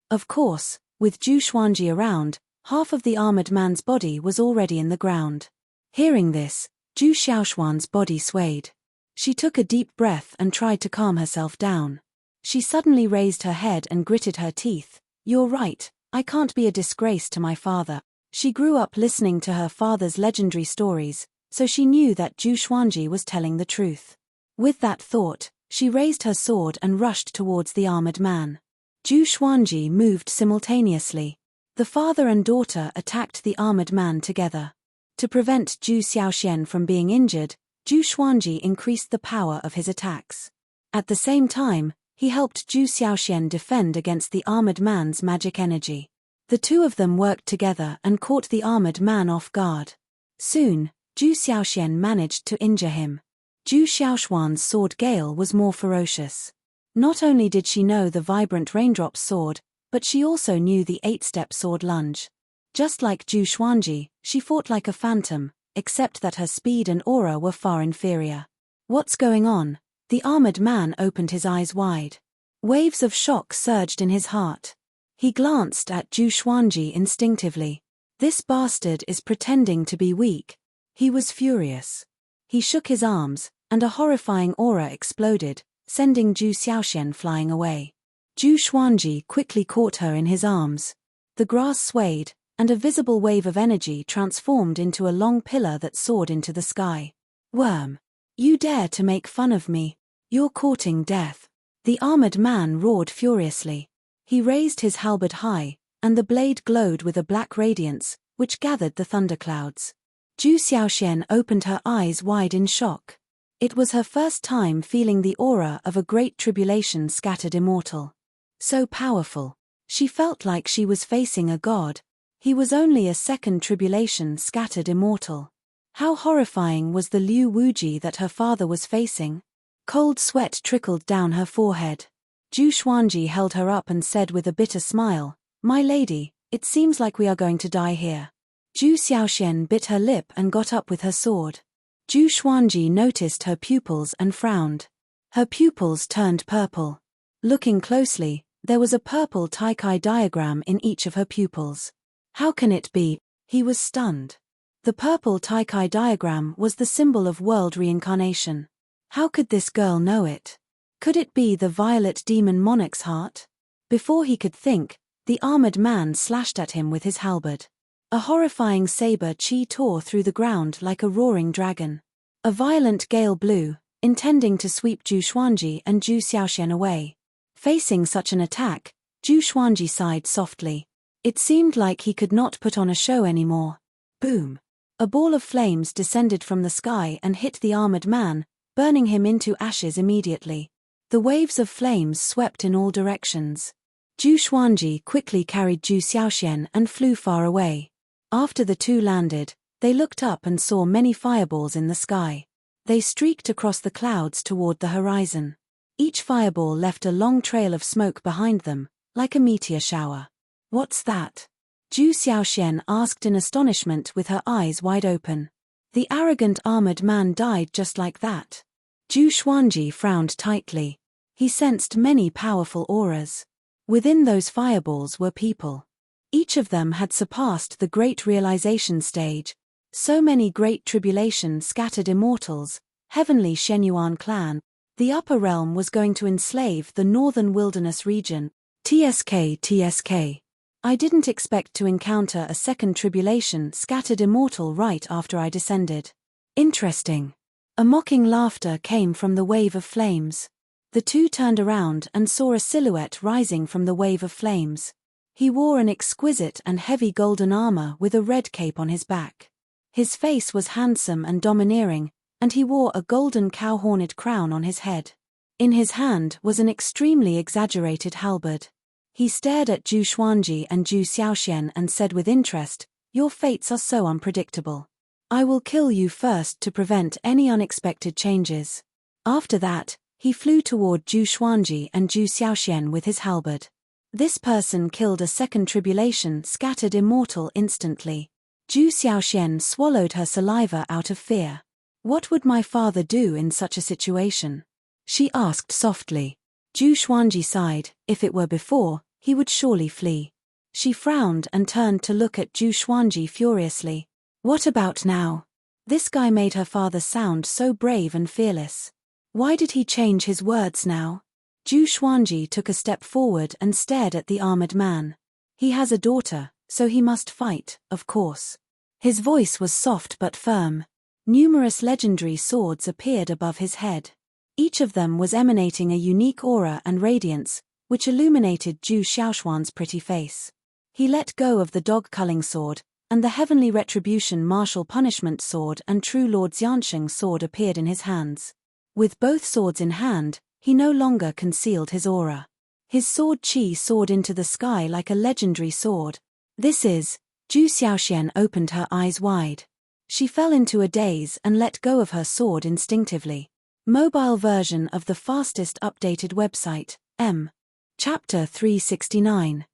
Of course, with Zhu Xuanji around, half of the armored man's body was already in the ground. Hearing this, Zhu Xiaoxuan's body swayed. She took a deep breath and tried to calm herself down. She suddenly raised her head and gritted her teeth. "You're right, I can't be a disgrace to my father." She grew up listening to her father's legendary stories, so she knew that Zhu Xuanji was telling the truth. With that thought, she raised her sword and rushed towards the armored man. Zhu Xuanji moved simultaneously. The father and daughter attacked the armored man together. To prevent Zhu Xiaoxian from being injured, Zhu Xuanji increased the power of his attacks. At the same time, he helped Zhu Xiaoxian defend against the armored man's magic energy. The two of them worked together and caught the armored man off guard. Soon, Zhu Xiaoxian managed to injure him. Zhu Xiaoxuan's sword Gale was more ferocious. Not only did she know the vibrant raindrop sword, but she also knew the 8-step sword lunge. Just like Zhu Xuanji, she fought like a phantom, except that her speed and aura were far inferior. What's going on? The armored man opened his eyes wide. Waves of shock surged in his heart. He glanced at Zhu Xuanji instinctively. This bastard is pretending to be weak. He was furious. He shook his arms, and a horrifying aura exploded, sending Zhu Xiaoxian flying away. Zhu Xuanji quickly caught her in his arms. The grass swayed, and a visible wave of energy transformed into a long pillar that soared into the sky. Worm! You dare to make fun of me? You're courting death. The armored man roared furiously. He raised his halberd high, and the blade glowed with a black radiance, which gathered the thunderclouds. Zhu Xiaoxian opened her eyes wide in shock. It was her first time feeling the aura of a great tribulation scattered immortal. So powerful. She felt like she was facing a god. He was only a second tribulation scattered immortal. How horrifying was the Liu Wuji that her father was facing? Cold sweat trickled down her forehead. Zhu Xuanji held her up and said with a bitter smile, "My lady, it seems like we are going to die here." Zhu Xiaoxian bit her lip and got up with her sword. Zhu Xuanji noticed her pupils and frowned. Her pupils turned purple. Looking closely, there was a purple Taikai diagram in each of her pupils. How can it be? He was stunned. The purple Taikai diagram was the symbol of world reincarnation. How could this girl know it? Could it be the violet demon monarch's heart? Before he could think, the armored man slashed at him with his halberd. A horrifying saber chi tore through the ground like a roaring dragon. A violent gale blew, intending to sweep Zhu Xuanji and Zhu Xiaoxian away. Facing such an attack, Zhu Xuanji sighed softly. It seemed like he could not put on a show anymore. Boom! A ball of flames descended from the sky and hit the armored man, burning him into ashes immediately. The waves of flames swept in all directions. Zhu Xuanji quickly carried Zhu Xiaoxian and flew far away. After the two landed, they looked up and saw many fireballs in the sky. They streaked across the clouds toward the horizon. Each fireball left a long trail of smoke behind them, like a meteor shower. "What's that?" Zhu Xiaoxian asked in astonishment with her eyes wide open. The arrogant armored man died just like that. Zhu Xuanji frowned tightly. He sensed many powerful auras. Within those fireballs were people. Each of them had surpassed the great realization stage. So many great tribulation scattered immortals, heavenly Shenyuan clan. The upper realm was going to enslave the northern wilderness region. TSK. I didn't expect to encounter a second tribulation scattered immortal right after I descended. Interesting. A mocking laughter came from the wave of flames. The two turned around and saw a silhouette rising from the wave of flames. He wore an exquisite and heavy golden armor with a red cape on his back. His face was handsome and domineering, and he wore a golden cow-horned crown on his head. In his hand was an extremely exaggerated halberd. He stared at Zhu Xuanji and Zhu Xiaoxian and said with interest, "Your fates are so unpredictable. I will kill you first to prevent any unexpected changes." After that, he flew toward Zhu Xuanji and Zhu Xiaoxian with his halberd. This person killed a second tribulation scattered immortal instantly. Zhu Xiaoxian swallowed her saliva out of fear. "What would my father do in such a situation?" she asked softly. Zhu Xuanji sighed. If it were before, he would surely flee. She frowned and turned to look at Zhu Xuanji furiously. What about now? This guy made her father sound so brave and fearless. Why did he change his words now? Zhu Xuanji took a step forward and stared at the armored man. He has a daughter, so he must fight, of course. His voice was soft but firm. Numerous legendary swords appeared above his head. Each of them was emanating a unique aura and radiance, which illuminated Zhu Xiaoshuan's pretty face. He let go of the dog-culling sword, and the heavenly retribution martial punishment sword and true Lord Xiansheng's sword appeared in his hands. With both swords in hand, he no longer concealed his aura. His sword qi soared into the sky like a legendary sword. This is, Zhu Xiaoxian opened her eyes wide. She fell into a daze and let go of her sword instinctively. Mobile version of the fastest updated website, M. Chapter 369.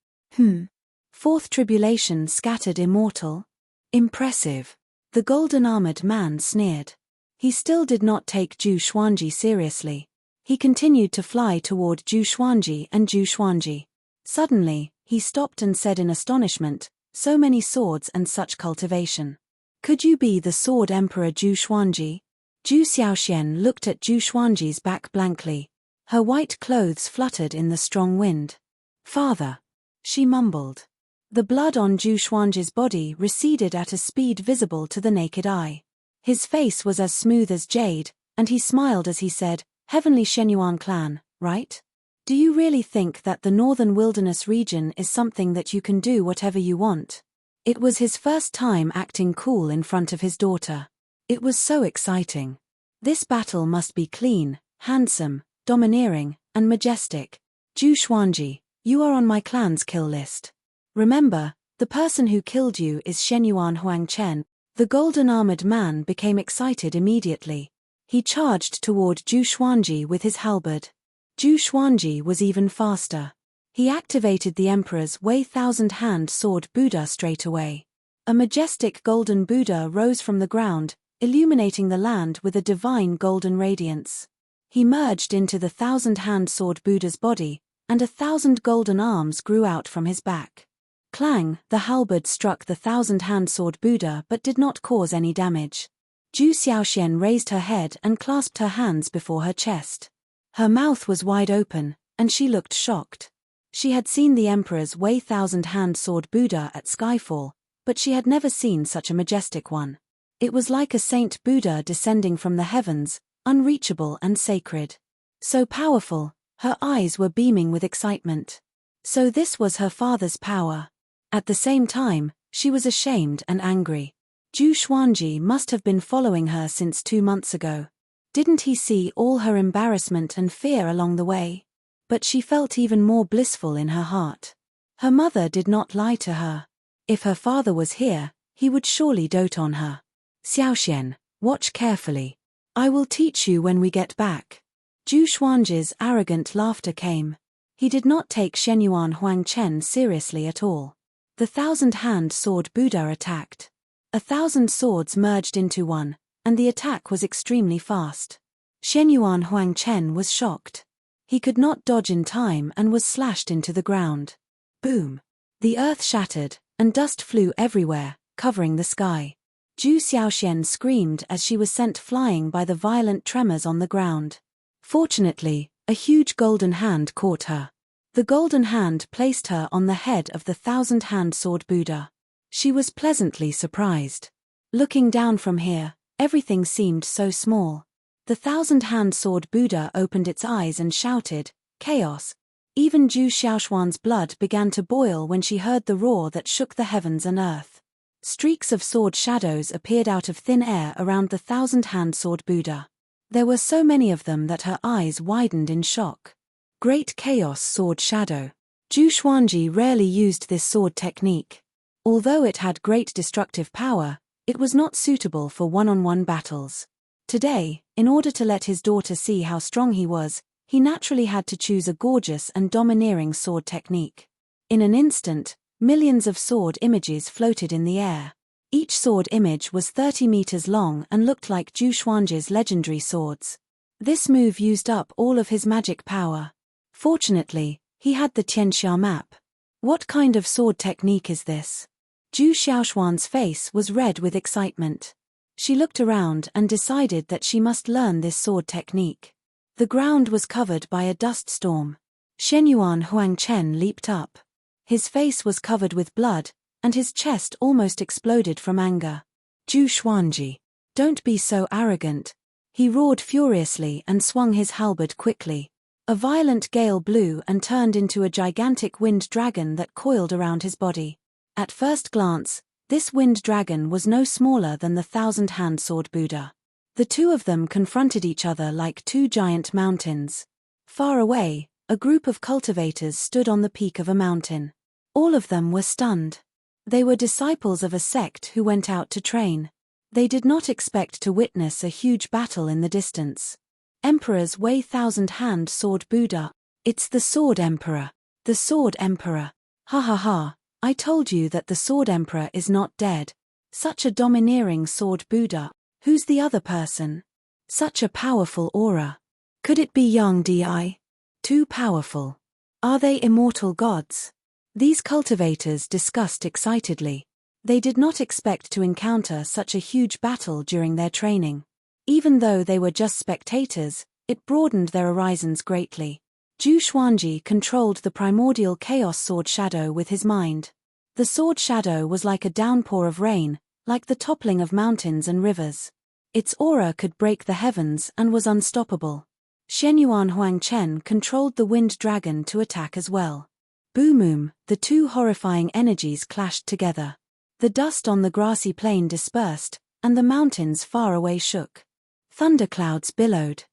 Fourth tribulation scattered immortal? Impressive. The golden-armored man sneered. He still did not take Zhu Xuanji seriously. He continued to fly toward Zhu Xuanji and Zhu Xuanji. Suddenly, he stopped and said in astonishment, "So many swords and such cultivation. Could you be the Sword Emperor Zhu Xuanji?" Zhu Xiaoxian looked at Zhu Xuanji's back blankly. Her white clothes fluttered in the strong wind. "Father," she mumbled. The blood on Zhu Xuanji's body receded at a speed visible to the naked eye. His face was as smooth as jade, and he smiled as he said, "Heavenly Shenyuan clan, right? Do you really think that the northern wilderness region is something that you can do whatever you want?" It was his first time acting cool in front of his daughter. It was so exciting. This battle must be clean, handsome, domineering, and majestic. "Zhu Xuanji, you are on my clan's kill list. Remember, the person who killed you is Shenyuan Huangchen." The golden-armored man became excited immediately. He charged toward Zhu Xuanji with his halberd. Zhu Xuanji was even faster. He activated the Emperor's Wei Thousand-Hand Sword Buddha straight away. A majestic golden Buddha rose from the ground, illuminating the land with a divine golden radiance. He merged into the Thousand-Hand Sword Buddha's body, and 1,000 golden arms grew out from his back. Clang, the halberd struck the Thousand-Hand Sword Buddha but did not cause any damage. Zhu Xiaoxian raised her head and clasped her hands before her chest. Her mouth was wide open, and she looked shocked. She had seen the Emperor's Wei Thousand-Hand Sword Buddha at Skyfall, but she had never seen such a majestic one. It was like a Saint Buddha descending from the heavens, unreachable and sacred. So powerful, her eyes were beaming with excitement. So this was her father's power. At the same time, she was ashamed and angry. Zhu Xuanji must have been following her since 2 months ago. Didn't he see all her embarrassment and fear along the way? But she felt even more blissful in her heart. Her mother did not lie to her. If her father was here, he would surely dote on her. "Xiaoxian, watch carefully. I will teach you when we get back." Zhu Xuanji's arrogant laughter came. He did not take Shenyuan Huangchen seriously at all. The Thousand-Hand Sword Buddha attacked. 1,000 swords merged into one, and the attack was extremely fast. Shenyuan Huangchen was shocked. He could not dodge in time and was slashed into the ground. Boom! The earth shattered, and dust flew everywhere, covering the sky. Zhu Xiaoxian screamed as she was sent flying by the violent tremors on the ground. Fortunately, a huge golden hand caught her. The golden hand placed her on the head of the Thousand-Hand Sword Buddha. She was pleasantly surprised. Looking down from here, everything seemed so small. The Thousand-Hand Sword Buddha opened its eyes and shouted, "Chaos!" Even Zhu Xiaoshuan's blood began to boil when she heard the roar that shook the heavens and earth. Streaks of sword shadows appeared out of thin air around the Thousand-Hand Sword Buddha. There were so many of them that her eyes widened in shock. Great Chaos Sword Shadow. Zhu Xuanji rarely used this sword technique. Although it had great destructive power, it was not suitable for one-on-one battles. Today, in order to let his daughter see how strong he was, he naturally had to choose a gorgeous and domineering sword technique. In an instant, millions of sword images floated in the air. Each sword image was 30 meters long and looked like Zhu Xuanji's legendary swords. This move used up all of his magic power. Fortunately, he had the Tianxia map. What kind of sword technique is this? Zhu Xiaoshuan's face was red with excitement. She looked around and decided that she must learn this sword technique. The ground was covered by a dust storm. Shenyuan Huangchen leaped up. His face was covered with blood, and his chest almost exploded from anger. Zhu Xuanji, don't be so arrogant. He roared furiously and swung his halberd quickly. A violent gale blew and turned into a gigantic wind dragon that coiled around his body. At first glance, this wind dragon was no smaller than the thousand-hand sword Buddha. The two of them confronted each other like two giant mountains. Far away, a group of cultivators stood on the peak of a mountain. All of them were stunned. They were disciples of a sect who went out to train. They did not expect to witness a huge battle in the distance. Emperor's Way thousand-hand sword Buddha. It's the Sword Emperor. The Sword Emperor. Ha ha ha, I told you that the Sword Emperor is not dead. Such a domineering sword Buddha. Who's the other person? Such a powerful aura. Could it be Yang Di? Too powerful. Are they immortal gods? These cultivators discussed excitedly. They did not expect to encounter such a huge battle during their training. Even though they were just spectators, it broadened their horizons greatly. Zhu Xuanji controlled the primordial chaos sword shadow with his mind. The sword shadow was like a downpour of rain, like the toppling of mountains and rivers. Its aura could break the heavens and was unstoppable. Shenyuan Huangchen controlled the wind dragon to attack as well. Boom! The two horrifying energies clashed together. The dust on the grassy plain dispersed, and the mountains far away shook. Thunderclouds billowed.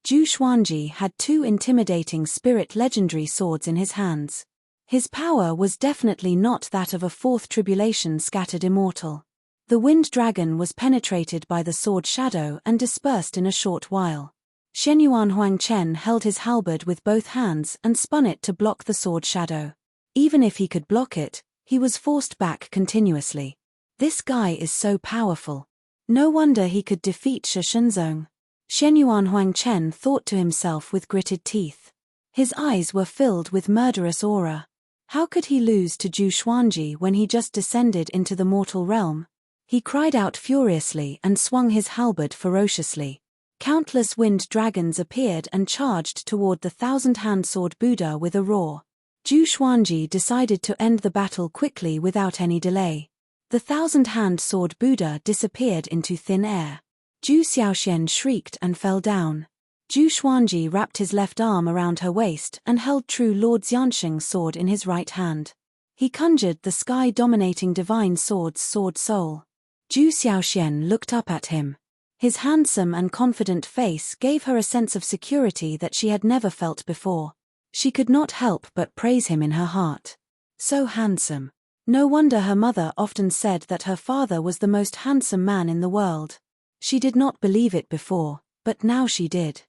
Zhu Xuanji had two intimidating spirit legendary swords in his hands. His power was definitely not that of a fourth tribulation scattered immortal. The wind dragon was penetrated by the sword shadow and dispersed in a short while. Shenyuan Huangchen held his halberd with both hands and spun it to block the sword shadow. Even if he could block it, he was forced back continuously. This guy is so powerful. No wonder he could defeat Shi Shenzong. Shenyuan Huangchen thought to himself with gritted teeth. His eyes were filled with murderous aura. How could he lose to Zhu Xuanji when he just descended into the mortal realm? He cried out furiously and swung his halberd ferociously. Countless wind dragons appeared and charged toward the thousand-hand sword Buddha with a roar. Zhu Xuanji decided to end the battle quickly without any delay. The thousand-hand sword Buddha disappeared into thin air. Zhu Xiaoxian shrieked and fell down. Zhu Xuanji wrapped his left arm around her waist and held true Lord Xianxing's sword in his right hand. He conjured the sky-dominating divine sword's sword soul. Zhu Xiaoxian looked up at him. His handsome and confident face gave her a sense of security that she had never felt before. She could not help but praise him in her heart. So handsome. No wonder her mother often said that her father was the most handsome man in the world. She did not believe it before, but now she did.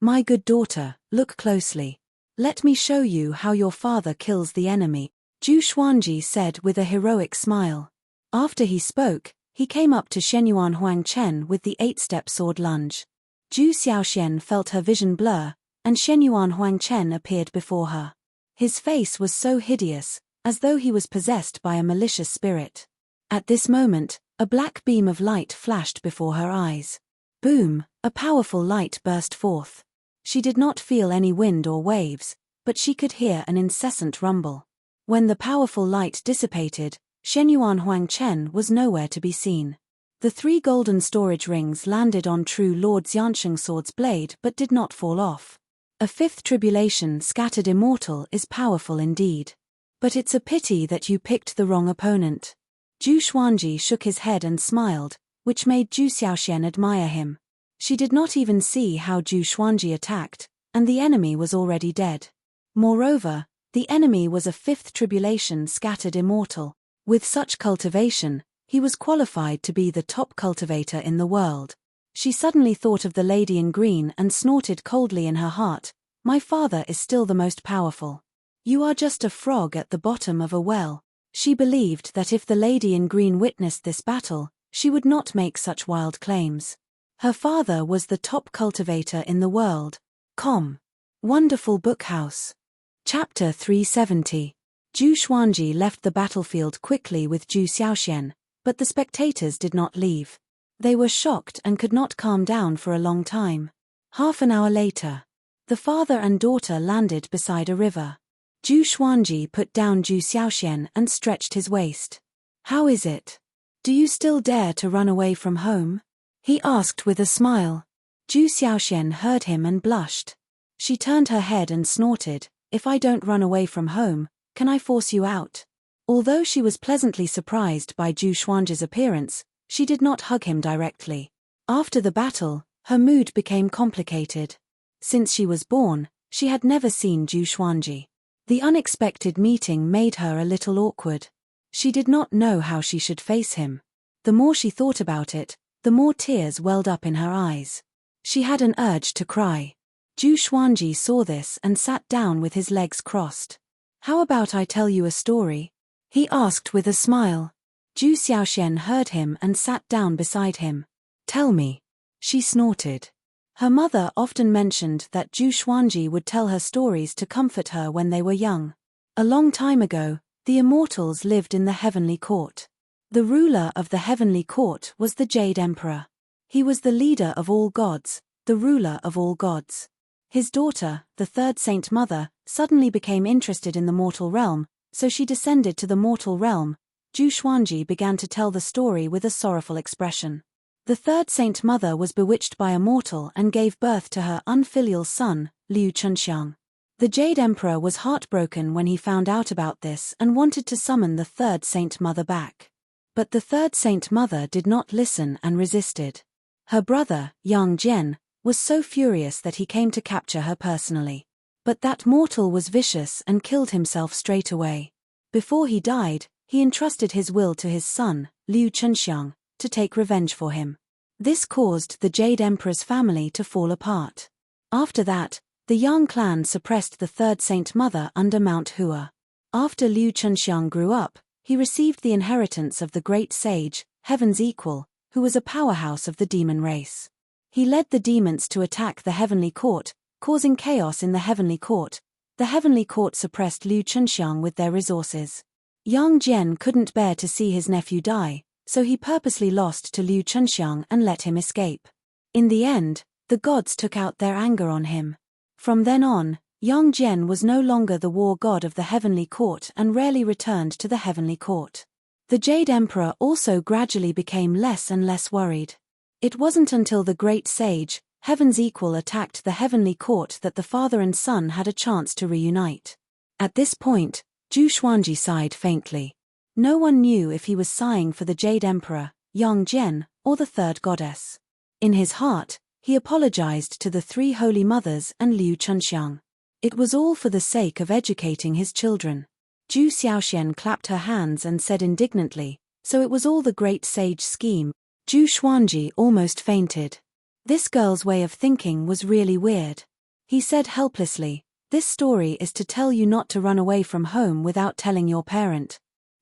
My good daughter, look closely. Let me show you how your father kills the enemy, Zhu Xuanji said with a heroic smile. After he spoke, he came up to Shenyuan Huangchen with the 8-step sword lunge. Zhu Xiaoxian felt her vision blur, and Shenyuan Huangchen appeared before her. His face was so hideous, as though he was possessed by a malicious spirit. At this moment, a black beam of light flashed before her eyes. Boom! A powerful light burst forth. She did not feel any wind or waves, but she could hear an incessant rumble. When the powerful light dissipated, Shenyuan Huangchen was nowhere to be seen. The 3 golden storage rings landed on true Lord Xianxing's sword's blade but did not fall off. A 5th tribulation scattered immortal is powerful indeed. But it's a pity that you picked the wrong opponent. Zhu Xuanji shook his head and smiled, which made Zhu Xiaoxian admire him. She did not even see how Zhu Xuanji attacked, and the enemy was already dead. Moreover, the enemy was a 5th tribulation scattered immortal. With such cultivation, he was qualified to be the top cultivator in the world. She suddenly thought of the lady in green and snorted coldly in her heart, "My father is still the most powerful. You are just a frog at the bottom of a well." She believed that if the lady in green witnessed this battle, she would not make such wild claims. Her father was the top cultivator in the world. Wonderful Bookhouse. Chapter 370. Zhu Xuanji left the battlefield quickly with Zhu Xiaoxian, but the spectators did not leave. They were shocked and could not calm down for a long time. Half an hour later, the father and daughter landed beside a river. Zhu Xuanji put down Zhu Xiaoxian and stretched his waist. How is it? Do you still dare to run away from home? He asked with a smile. Zhu Xiaoxian heard him and blushed. She turned her head and snorted, if I don't run away from home, can I force you out? Although she was pleasantly surprised by Zhu Xuanzhi's appearance, she did not hug him directly. After the battle, her mood became complicated. Since she was born, she had never seen Zhu Xuanzhi. The unexpected meeting made her a little awkward. She did not know how she should face him. The more she thought about it, the more tears welled up in her eyes. She had an urge to cry. Zhu Xuanzhi saw this and sat down with his legs crossed. How about I tell you a story? He asked with a smile. Zhu Xiaoxian heard him and sat down beside him. Tell me. She snorted. Her mother often mentioned that Zhu Xuanzhi would tell her stories to comfort her when they were young. A long time ago, the immortals lived in the heavenly court. The ruler of the heavenly court was the Jade Emperor. He was the leader of all gods, the ruler of all gods. His daughter, the third Saint Mother, suddenly became interested in the mortal realm, so she descended to the mortal realm. Zhu Xuanzhi began to tell the story with a sorrowful expression. The third Saint Mother was bewitched by a mortal and gave birth to her unfilial son, Liu Chunxiang. The Jade Emperor was heartbroken when he found out about this and wanted to summon the third Saint Mother back. But the third Saint Mother did not listen and resisted. Her brother, Yang Jian, was so furious that he came to capture her personally. But that mortal was vicious and killed himself straight away. Before he died, he entrusted his will to his son, Liu Chunxiang, to take revenge for him. This caused the Jade Emperor's family to fall apart. After that, the Yang clan suppressed the third Saint Mother under Mount Hua. After Liu Chunxiang grew up, he received the inheritance of the great sage, Heaven's Equal, who was a powerhouse of the demon race. He led the demons to attack the heavenly court, causing chaos in the heavenly court. The heavenly court suppressed Liu Chunxiang with their resources. Yang Jian couldn't bear to see his nephew die, so he purposely lost to Liu Chunxiang and let him escape. In the end, the gods took out their anger on him. From then on, Yang Jian was no longer the war god of the heavenly court and rarely returned to the heavenly court. The Jade Emperor also gradually became less and less worried. It wasn't until the great sage, Heaven's Equal, attacked the heavenly court that the father and son had a chance to reunite. At this point, Zhu Xuanzhi sighed faintly. No one knew if he was sighing for the Jade Emperor, Yang Jian, or the third goddess. In his heart, he apologized to the three holy mothers and Liu Chunxiang. It was all for the sake of educating his children. Zhu Xiaoxian clapped her hands and said indignantly, so it was all the great sage scheme. Zhu Xuanzhi almost fainted. This girl's way of thinking was really weird. He said helplessly, this story is to tell you not to run away from home without telling your parent.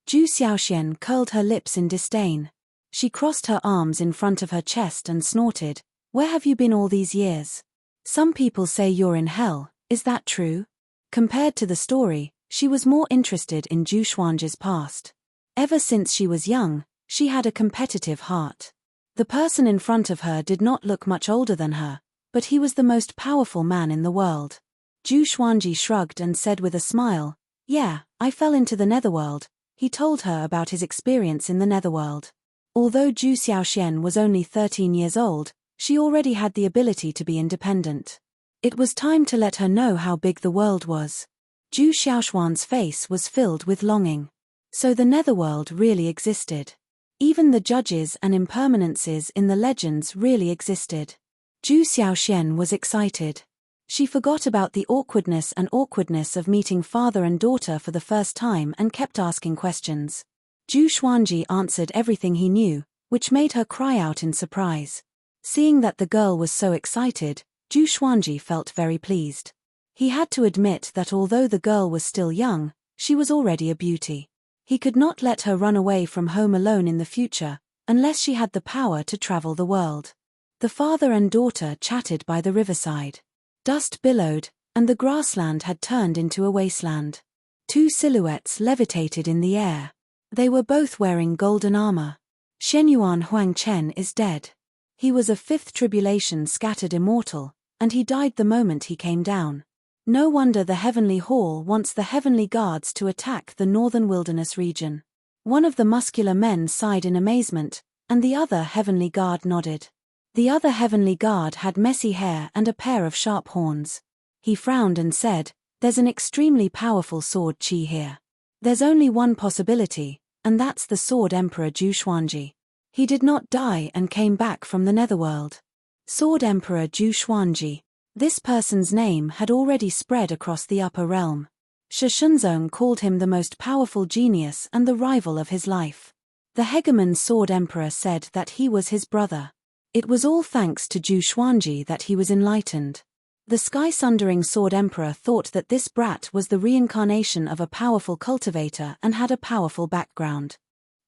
Zhu Xiaoxian curled her lips in disdain. She crossed her arms in front of her chest and snorted, where have you been all these years? Some people say you're in hell, is that true? Compared to the story, she was more interested in Zhu Xuanzhi's past. Ever since she was young, she had a competitive heart. The person in front of her did not look much older than her, but he was the most powerful man in the world. Zhu Xuanzhi shrugged and said with a smile, yeah, I fell into the netherworld. He told her about his experience in the netherworld. Although Zhu Xiaoxian was only 13 years old, she already had the ability to be independent. It was time to let her know how big the world was. Zhu Xiaoxuan's face was filled with longing. So the netherworld really existed. Even the judges and impermanences in the legends really existed. Zhu Xiaoxian was excited. She forgot about the awkwardness of meeting father and daughter for the first time and kept asking questions. Zhu Xuanzhi answered everything he knew, which made her cry out in surprise. Seeing that the girl was so excited, Zhu Xuanzhi felt very pleased. He had to admit that although the girl was still young, she was already a beauty. He could not let her run away from home alone in the future, unless she had the power to travel the world. The father and daughter chatted by the riverside. Dust billowed, and the grassland had turned into a wasteland. Two silhouettes levitated in the air. They were both wearing golden armor. Shenyuan Huangchen is dead. He was a fifth tribulation scattered immortal, and he died the moment he came down. No wonder the Heavenly Hall wants the Heavenly Guards to attack the northern wilderness region. One of the muscular men sighed in amazement, and the other heavenly guard nodded. The other heavenly guard had messy hair and a pair of sharp horns. He frowned and said, "There's an extremely powerful sword chi here. There's only one possibility, and that's the Sword Emperor Zhu Xuanji. He did not die and came back from the netherworld." Sword Emperor Zhu Xuanji. This person's name had already spread across the upper realm. Shi Shunzong called him the most powerful genius and the rival of his life. The hegemon Sword Emperor said that he was his brother. It was all thanks to Zhu Xuanji that he was enlightened. The sky-sundering Sword Emperor thought that this brat was the reincarnation of a powerful cultivator and had a powerful background.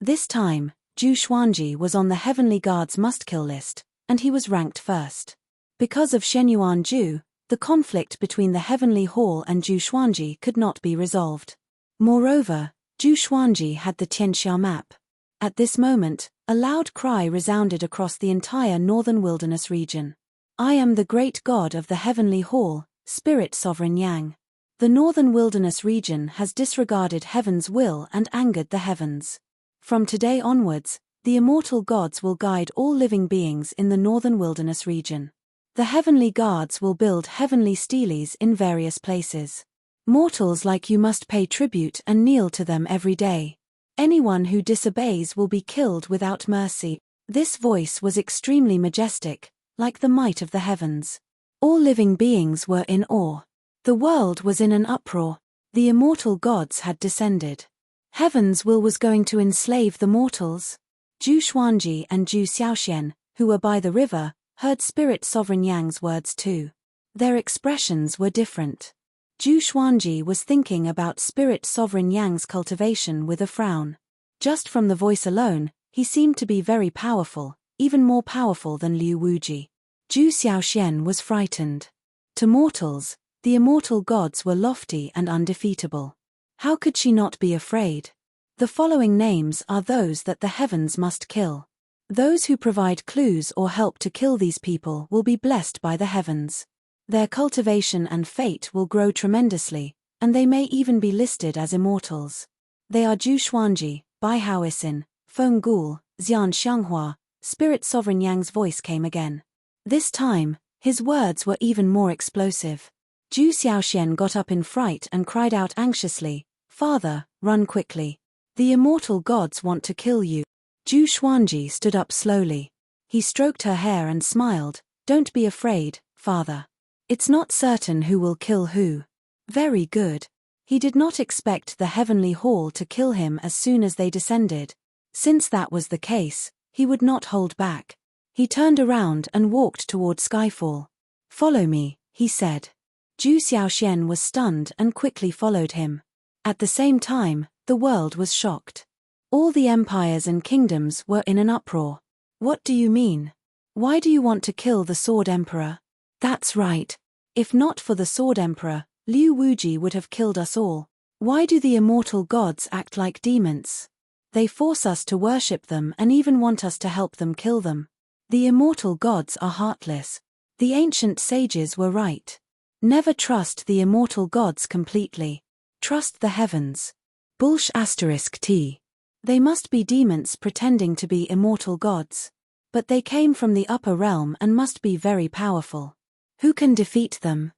This time, Zhu Xuanji was on the Heavenly Guard's must-kill list, and he was ranked first. Because of Shenyuan Zhu, the conflict between the Heavenly Hall and Zhu Xuanji could not be resolved. Moreover, Zhu Xuanji had the Tianxia map. At this moment, a loud cry resounded across the entire northern wilderness region. "I am the great god of the Heavenly Hall, Spirit Sovereign Yang. The northern wilderness region has disregarded heaven's will and angered the heavens. From today onwards, the immortal gods will guide all living beings in the northern wilderness region. The heavenly guards will build heavenly steles in various places. Mortals like you must pay tribute and kneel to them every day. Anyone who disobeys will be killed without mercy." This voice was extremely majestic, like the might of the heavens. All living beings were in awe. The world was in an uproar. The immortal gods had descended. Heaven's will was going to enslave the mortals. Zhu Xuanji and Zhu Xiaoxian, who were by the river, heard Spirit Sovereign Yang's words too. Their expressions were different. Zhu Xuanji was thinking about Spirit Sovereign Yang's cultivation with a frown. Just from the voice alone, he seemed to be very powerful, even more powerful than Liu Wuji. Zhu Xiaoxian was frightened. To mortals, the immortal gods were lofty and undefeatable. How could she not be afraid? The following names are those that the heavens must kill. Those who provide clues or help to kill these people will be blessed by the heavens. Their cultivation and fate will grow tremendously, and they may even be listed as immortals. They are Zhu Xuanji, Bai Haoisin, Feng Gul, Xian Xianghua. Spirit Sovereign Yang's voice came again. This time, his words were even more explosive. Zhu Xiaoxian got up in fright and cried out anxiously, "Father, run quickly. The immortal gods want to kill you." Zhu Xuanji stood up slowly. He stroked her hair and smiled, "Don't be afraid, father. It's not certain who will kill who." Very good. He did not expect the Heavenly Hall to kill him as soon as they descended. Since that was the case, he would not hold back. He turned around and walked toward Skyfall. "Follow me," he said. Zhu Xiaoxian was stunned and quickly followed him. At the same time, the world was shocked. All the empires and kingdoms were in an uproar. "What do you mean? Why do you want to kill the Sword Emperor?" "That's right. If not for the Sword Emperor, Liu Wuji would have killed us all. Why do the immortal gods act like demons? They force us to worship them and even want us to help them kill them. The immortal gods are heartless. The ancient sages were right. Never trust the immortal gods completely. Trust the heavens." *T. They must be demons pretending to be immortal gods. But they came from the upper realm and must be very powerful. Who can defeat them?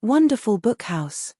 Wonderful Bookhouse.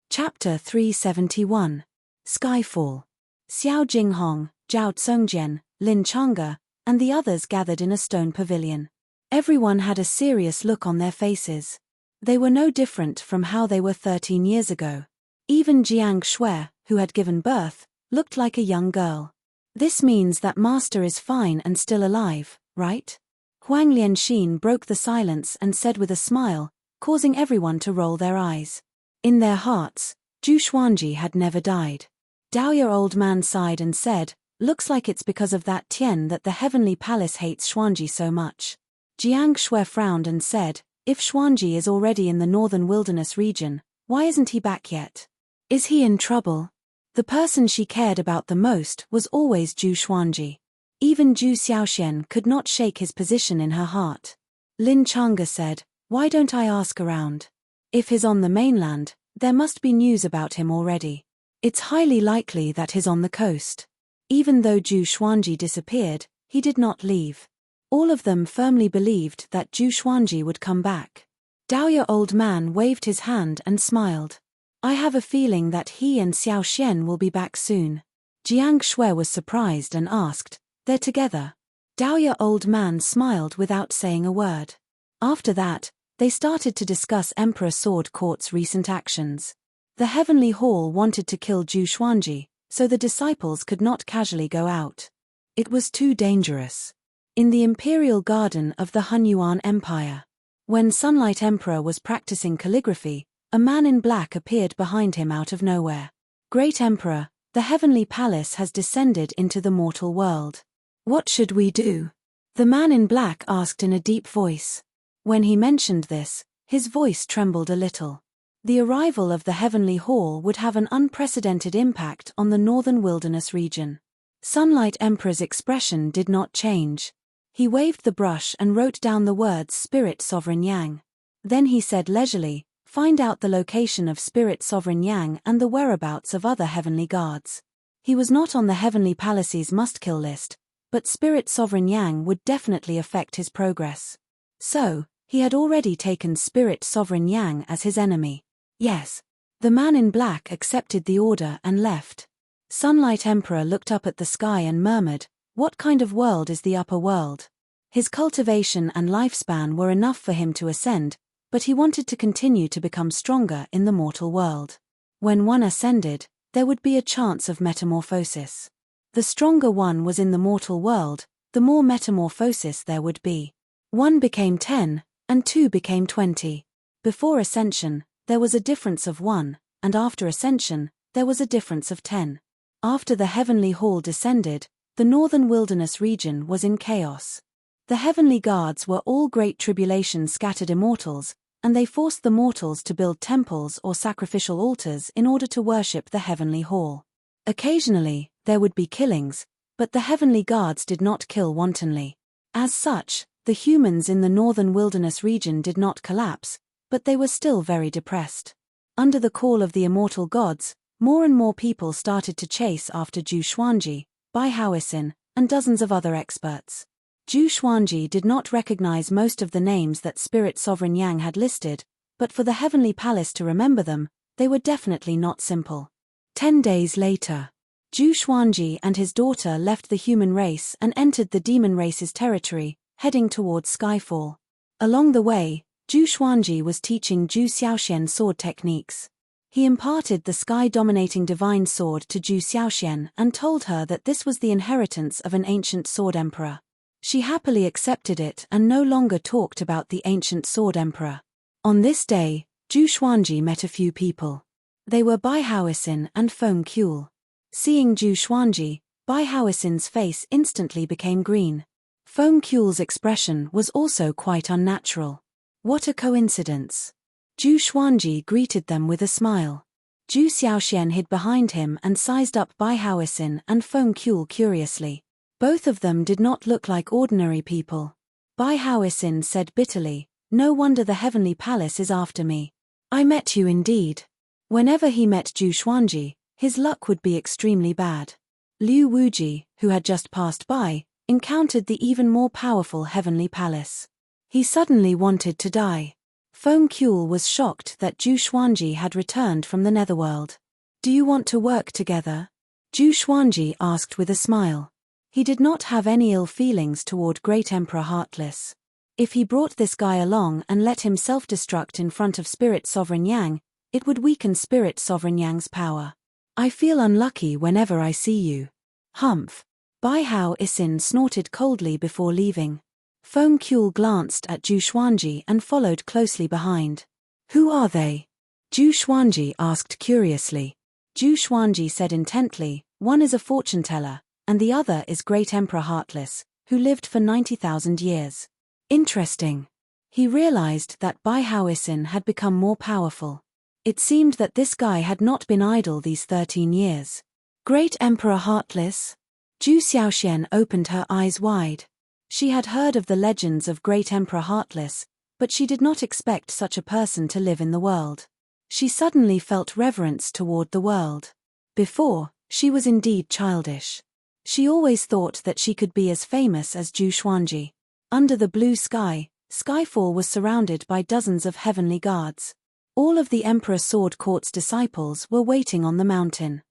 Chapter 371. Skyfall. Xiao Jinghong, Zhao Tsongjian, Lin Chang'e, and the others gathered in a stone pavilion. Everyone had a serious look on their faces. They were no different from how they were 13 years ago. Even Jiang Shui, who had given birth, looked like a young girl. "This means that Master is fine and still alive, right?" Huang Lianxin broke the silence and said with a smile, causing everyone to roll their eyes. In their hearts, Zhu Xuanji had never died. Daoya old man sighed and said, "Looks like it's because of that Tian that the Heavenly Palace hates Xuanji so much." Jiang Shui frowned and said, "If Xuanji is already in the northern wilderness region, why isn't he back yet? Is he in trouble?" The person she cared about the most was always Zhu Xuanji. Even Zhu Xiaoxian could not shake his position in her heart. Lin Chang'e said, "Why don't I ask around? If he's on the mainland, there must be news about him already." It's highly likely that he's on the coast. Even though Zhu Xuanji disappeared, he did not leave. All of them firmly believed that Zhu Xuanji would come back. Daoye old man waved his hand and smiled. I have a feeling that he and Xiao Xian will be back soon. Jiang Shui was surprised and asked, they're together? Daoye old man smiled without saying a word. After that, they started to discuss Emperor Sword Court's recent actions. The Heavenly Hall wanted to kill Zhu Xuanji, so the disciples could not casually go out. It was too dangerous. In the Imperial Garden of the Hunyuan Empire, when Sunlight Emperor was practicing calligraphy, a man in black appeared behind him out of nowhere. Great Emperor, the Heavenly Palace has descended into the mortal world. What should we do? The man in black asked in a deep voice. When he mentioned this, his voice trembled a little. The arrival of the Heavenly Hall would have an unprecedented impact on the northern wilderness region. Sunlight Emperor's expression did not change. He waved the brush and wrote down the words Spirit Sovereign Yang. Then he said leisurely, find out the location of Spirit Sovereign Yang and the whereabouts of other heavenly guards. He was not on the Heavenly Palace's must-kill list, but Spirit Sovereign Yang would definitely affect his progress. So, he had already taken Spirit Sovereign Yang as his enemy. Yes. The man in black accepted the order and left. Sunlight Emperor looked up at the sky and murmured, what kind of world is the upper world? His cultivation and lifespan were enough for him to ascend, but he wanted to continue to become stronger in the mortal world. When one ascended, there would be a chance of metamorphosis. The stronger one was in the mortal world, the more metamorphosis there would be. 1 became 10, and 2 became 20. Before ascension, there was a difference of 1, and after ascension, there was a difference of 10. After the Heavenly Hall descended, the northern wilderness region was in chaos. The heavenly guards were all great tribulation scattered immortals, and they forced the mortals to build temples or sacrificial altars in order to worship the Heavenly Hall. Occasionally, there would be killings, but the heavenly guards did not kill wantonly. As such, the humans in the northern wilderness region did not collapse, but they were still very depressed. Under the call of the immortal gods, more and more people started to chase after Zhu Xuanji, Bai Haoisin, and dozens of other experts. Zhu Xuanji did not recognize most of the names that Spirit Sovereign Yang had listed, but for the Heavenly Palace to remember them, they were definitely not simple. 10 days later, Zhu Xuanji and his daughter left the human race and entered the demon race's territory, heading towards Skyfall. Along the way, Zhu Xuanji was teaching Zhu Xiaoxian sword techniques. He imparted the sky-dominating divine sword to Zhu Xiaoxian and told her that this was the inheritance of an ancient sword emperor. She happily accepted it and no longer talked about the ancient sword emperor. On this day, Zhu Xuanji met a few people. They were Bai Haoisin and Feng Kuel. Seeing Zhu Xuanji, Bai Haoisin's face instantly became green. Feng Kuel's expression was also quite unnatural. What a coincidence. Zhu Xuanji greeted them with a smile. Zhu Xiaoxian hid behind him and sized up Bai Haoisin and Feng Kuel curiously. Both of them did not look like ordinary people. Bai Haoisin said bitterly, no wonder the Heavenly Palace is after me. I met you indeed. Whenever he met Zhu Xuanji, his luck would be extremely bad. Liu Wuji, who had just passed by, encountered the even more powerful Heavenly Palace. He suddenly wanted to die. Feng Kuel was shocked that Zhu Xuanji had returned from the netherworld. Do you want to work together? Zhu Xuanji asked with a smile. He did not have any ill feelings toward Great Emperor Heartless. If he brought this guy along and let him self-destruct in front of Spirit Sovereign Yang, it would weaken Spirit Sovereign Yang's power. I feel unlucky whenever I see you. Humph. Bai Haoisin snorted coldly before leaving. Feng Kuel glanced at Zhu Xuanji and followed closely behind. Who are they? Zhu Xuanji asked curiously. Zhu Xuanji said intently, one is a fortune teller, and the other is Great Emperor Heartless, who lived for 90,000 years. Interesting. He realized that Bai Haoisin had become more powerful. It seemed that this guy had not been idle these 13 years. Great Emperor Heartless? Zhu Xiaoxian opened her eyes wide. She had heard of the legends of Great Emperor Heartless, but she did not expect such a person to live in the world. She suddenly felt reverence toward the world. Before, she was indeed childish. She always thought that she could be as famous as Zhu Xuanji. Under the blue sky, Skyfall was surrounded by dozens of heavenly guards. All of the Emperor Sword Court's disciples were waiting on the mountain.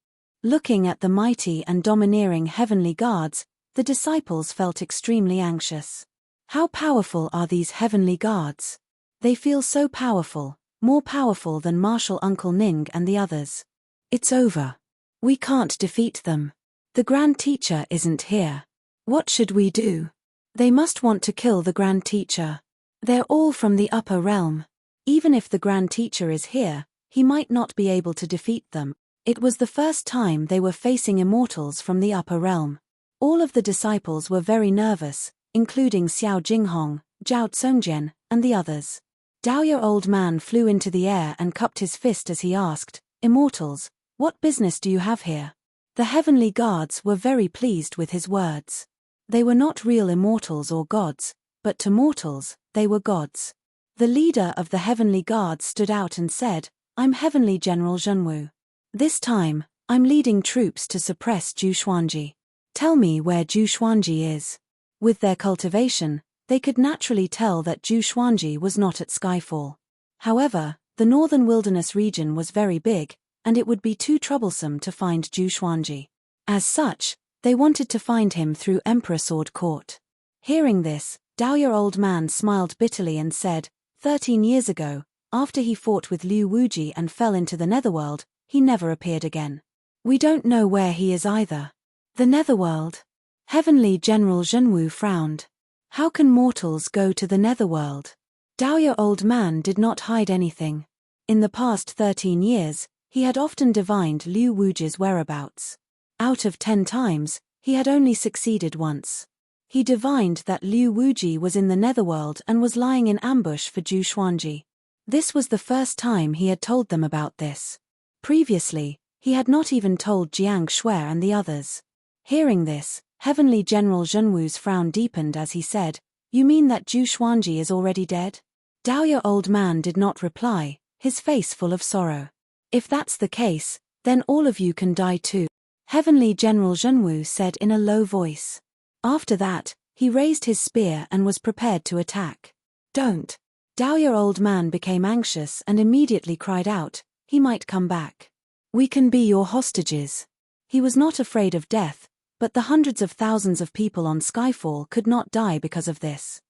Looking at the mighty and domineering heavenly guards, the disciples felt extremely anxious. How powerful are these heavenly guards? They feel so powerful, more powerful than Martial Uncle Ning and the others. It's over. We can't defeat them. The Grand Teacher isn't here. What should we do? They must want to kill the Grand Teacher. They're all from the upper realm. Even if the Grand Teacher is here, he might not be able to defeat them. It was the first time they were facing immortals from the upper realm. All of the disciples were very nervous, including Xiao Jinghong, Zhao Tsungjian, and the others. Daoya Old Man flew into the air and cupped his fist as he asked, "Immortals, what business do you have here?" The heavenly guards were very pleased with his words. They were not real immortals or gods, but to mortals, they were gods. The leader of the heavenly guards stood out and said, "I'm Heavenly General Zhenwu. This time, I'm leading troops to suppress Zhu Xuanji. Tell me where Zhu Xuanji is." With their cultivation, they could naturally tell that Zhu Xuanji was not at Skyfall. However, the northern wilderness region was very big, and it would be too troublesome to find Zhu Xuanji. As such, they wanted to find him through Emperor Sword Court. Hearing this, Daoya Old Man smiled bitterly and said, 13 years ago, after he fought with Liu Wuji and fell into the Netherworld, he never appeared again. We don't know where he is either." The Netherworld? Heavenly General Zhenwu frowned. How can mortals go to the Netherworld? Daoya Old Man did not hide anything. In the past 13 years, he had often divined Liu Wuji's whereabouts. Out of 10 times, he had only succeeded once. He divined that Liu Wuji was in the Netherworld and was lying in ambush for Zhu Xuanji. This was the first time he had told them about this. Previously, he had not even told Jiang Shui and the others. Hearing this, Heavenly General Zhenwu's frown deepened as he said, "You mean that Zhu Xuanji is already dead?" Daoya Old Man did not reply, his face full of sorrow. "If that's the case, then all of you can die too," Heavenly General Zhenwu said in a low voice. After that, he raised his spear and was prepared to attack. "Don't." Daoya Old Man became anxious and immediately cried out, "He might come back. We can be your hostages." He was not afraid of death, but the hundreds of thousands of people on Skyfall could not die because of this.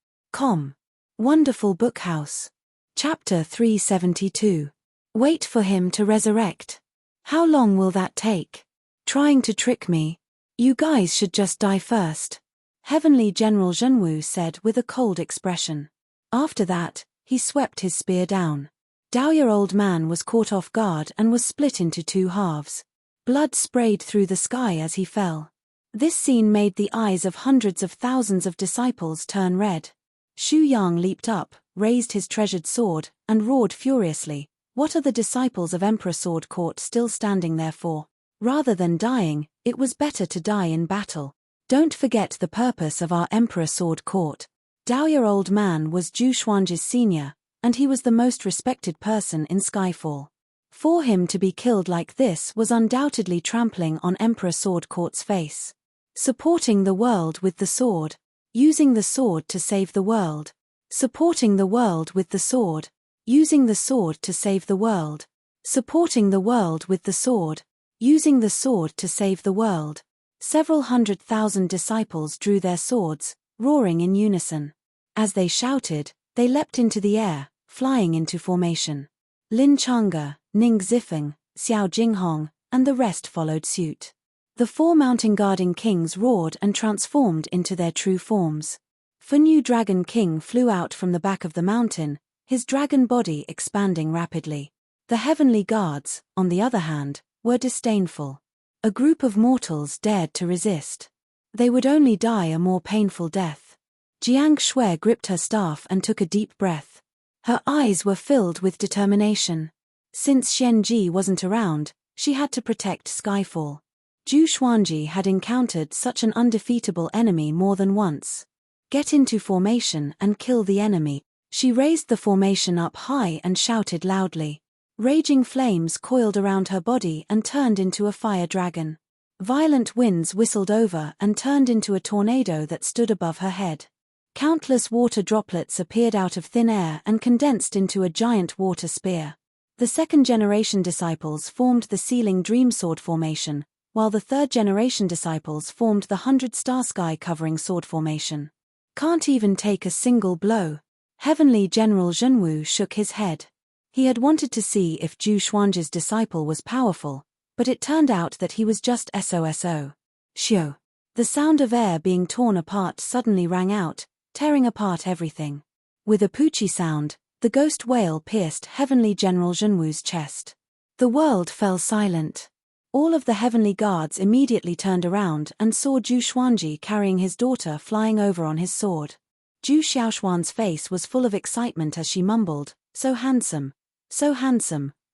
Wonderful Book House. Chapter 372. Wait for him to resurrect. How long will that take? Trying to trick me. You guys should just die first. Heavenly General Zhenwu said with a cold expression. After that, he swept his spear down. Daoya Old Man was caught off guard and was split into 2 halves. Blood sprayed through the sky as he fell. This scene made the eyes of hundreds of thousands of disciples turn red. Xu Yang leaped up, raised his treasured sword, and roared furiously, "What are the disciples of Emperor Sword Court still standing there for? Rather than dying, it was better to die in battle. Don't forget the purpose of our Emperor Sword Court." Daoya Old Man was Zhu Xuanji's senior, and he was the most respected person in Skyfall. For him to be killed like this was undoubtedly trampling on Emperor Sword Court's face. Supporting the world with the sword. Using the sword to save the world. Supporting the world with the sword. Using the sword to save the world. Supporting the world with the sword. Using the sword to save the world. Several 100,000 disciples drew their swords, roaring in unison. As they shouted, they leapt into the air, flying into formation. Lin Chang'e, Ning Zifeng, Xiao Jinghong, and the rest followed suit. The 4 mountain guarding kings roared and transformed into their true forms. Fu Dragon King flew out from the back of the mountain, his dragon body expanding rapidly. The heavenly guards, on the other hand, were disdainful. A group of mortals dared to resist. They would only die a more painful death. Jiang Shui gripped her staff and took a deep breath. Her eyes were filled with determination. Since Xian Ji wasn't around, she had to protect Skyfall. Zhu Xuanji had encountered such an undefeatable enemy more than once. Get into formation and kill the enemy. She raised the formation up high and shouted loudly. Raging flames coiled around her body and turned into a fire dragon. Violent winds whistled over and turned into a tornado that stood above her head. Countless water droplets appeared out of thin air and condensed into a giant water spear. The second-generation disciples formed the sealing dream sword formation, while the third-generation disciples formed the 100-star sky-covering sword formation. Can't even take a single blow. Heavenly General Zhenwu shook his head. He had wanted to see if Zhu Xuanzhi's disciple was powerful, but it turned out that he was just SOSO. Shio. The sound of air being torn apart suddenly rang out, tearing apart everything. With a poochie sound, the ghost wail pierced Heavenly General Zhenwu's chest. The world fell silent. All of the heavenly guards immediately turned around and saw Zhu Xuanzhi carrying his daughter flying over on his sword. Zhu Xiaoshuan's face was full of excitement as she mumbled, so handsome,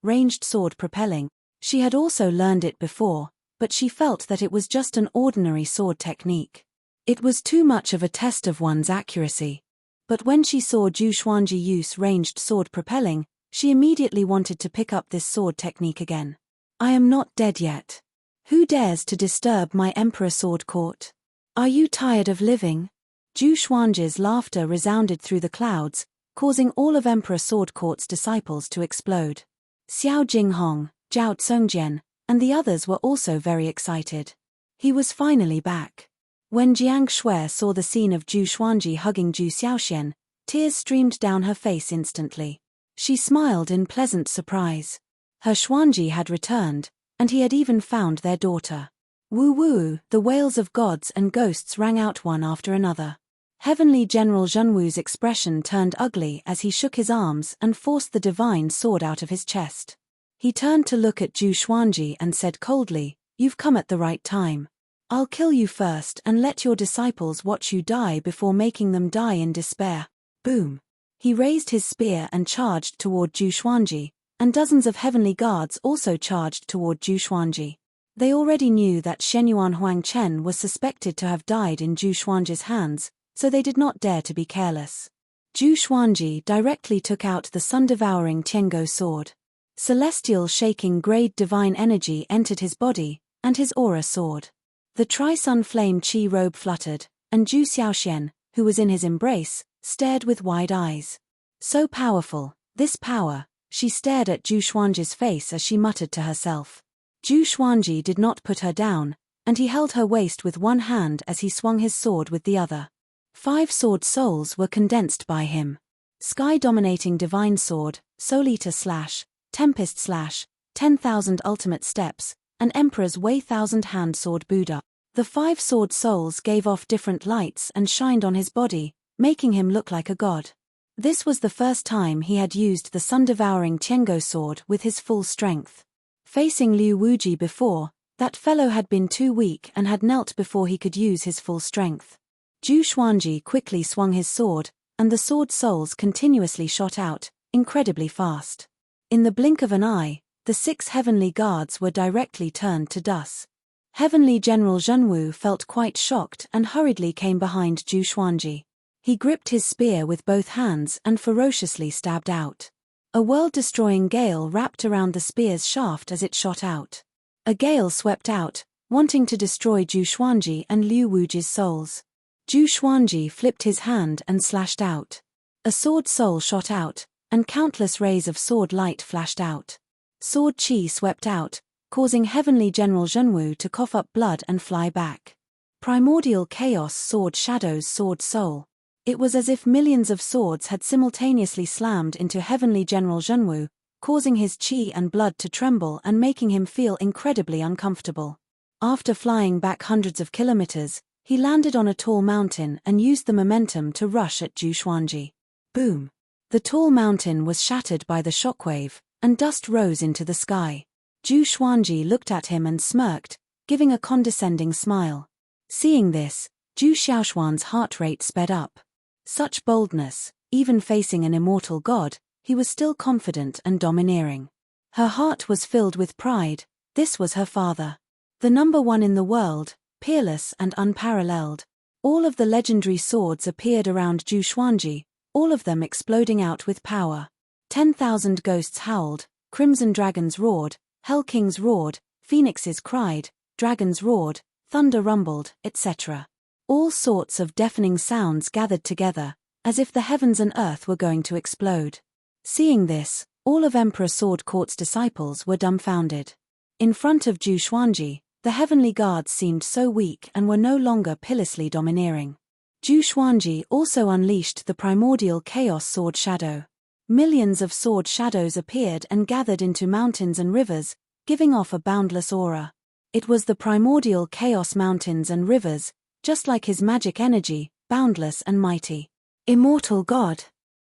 ranged sword propelling. She had also learned it before, but she felt that it was just an ordinary sword technique. It was too much of a test of one's accuracy. But when she saw Zhu Xuanzhi use ranged sword propelling, she immediately wanted to pick up this sword technique again. I am not dead yet. Who dares to disturb my Emperor Sword Court? Are you tired of living? Zhu Xuanzhi's laughter resounded through the clouds, causing all of Emperor Sword Court's disciples to explode. Xiao Jinghong, Zhao Tsungjian, and the others were also very excited. He was finally back. When Jiang Shui saw the scene of Zhu Xuanzhi hugging Zhu Xiaoxian, tears streamed down her face instantly. She smiled in pleasant surprise. Her Xuanzhi had returned, and he had even found their daughter. Woo woo, the wails of gods and ghosts rang out one after another. Heavenly General Zhenwu's expression turned ugly as he shook his arms and forced the divine sword out of his chest. He turned to look at Zhu Xuanzhi and said coldly, "You've come at the right time. I'll kill you first and let your disciples watch you die before making them die in despair." Boom. He raised his spear and charged toward Zhu Xuanzhi, and dozens of heavenly guards also charged toward Zhu Xuanzhi. They already knew that Shenyuan Huangchen was suspected to have died in Zhu Xuanzhi's hands, so they did not dare to be careless. Zhu Xuanzhi directly took out the sun-devouring Tiango sword. Celestial shaking grade divine energy entered his body, and his aura soared. The tri-sun flame chi robe fluttered, and Zhu Xiaoxian, who was in his embrace, stared with wide eyes. So powerful, this power, she stared at Zhu Xuanzhi's face as she muttered to herself. Zhu Xuanzhi did not put her down, and he held her waist with one hand as he swung his sword with the other. 5 sword souls were condensed by him. Sky-dominating divine sword, Soul Eater slash, Tempest slash, 10,000 ultimate steps, and Emperor's Way 1,000-hand sword Buddha. The 5 sword souls gave off different lights and shined on his body, making him look like a god. This was the first time he had used the sun-devouring Tiango sword with his full strength. Facing Liu Wuji before, that fellow had been too weak and had knelt before he could use his full strength. Zhu Xuanzhi quickly swung his sword, and the sword souls continuously shot out, incredibly fast. In the blink of an eye, the 6 heavenly guards were directly turned to dust. Heavenly General Zhenwu felt quite shocked and hurriedly came behind Zhu Xuanzhi. He gripped his spear with both hands and ferociously stabbed out. A world-destroying gale wrapped around the spear's shaft as it shot out. A gale swept out, wanting to destroy Zhu Xuanzhi and Liu Wuji's souls. Zhu Xuanzhi flipped his hand and slashed out. A sword soul shot out, and countless rays of sword light flashed out. Sword chi swept out, causing Heavenly General Zhenwu to cough up blood and fly back. Primordial chaos sword shadows sword soul. It was as if millions of swords had simultaneously slammed into Heavenly General Zhenwu, causing his chi and blood to tremble and making him feel incredibly uncomfortable. After flying back hundreds of kilometers, he landed on a tall mountain and used the momentum to rush at Zhu Xuanzhi. Boom! The tall mountain was shattered by the shockwave, and dust rose into the sky. Zhu Xuanzhi looked at him and smirked, giving a condescending smile. Seeing this, Zhu Xiaoshuan's heart rate sped up. Such boldness, even facing an immortal god, he was still confident and domineering. Her heart was filled with pride. This was her father. The number 1 in the world, peerless and unparalleled. All of the legendary swords appeared around Zhu Xuanzhi, all of them exploding out with power. 10,000 ghosts howled, Crimson dragons roared, hell kings roared, phoenixes cried, dragons roared, thunder rumbled, etc. All sorts of deafening sounds gathered together, as if the heavens and earth were going to explode. Seeing this, all of Emperor Sword Court's disciples were dumbfounded. In front of Zhu Xuanji, the heavenly guards seemed so weak and were no longer pitilessly domineering. Zhu Xuanji also unleashed the primordial chaos sword shadow. Millions of sword shadows appeared and gathered into mountains and rivers, giving off a boundless aura. It was the primordial chaos mountains and rivers, just like his magic energy, boundless and mighty. Immortal God!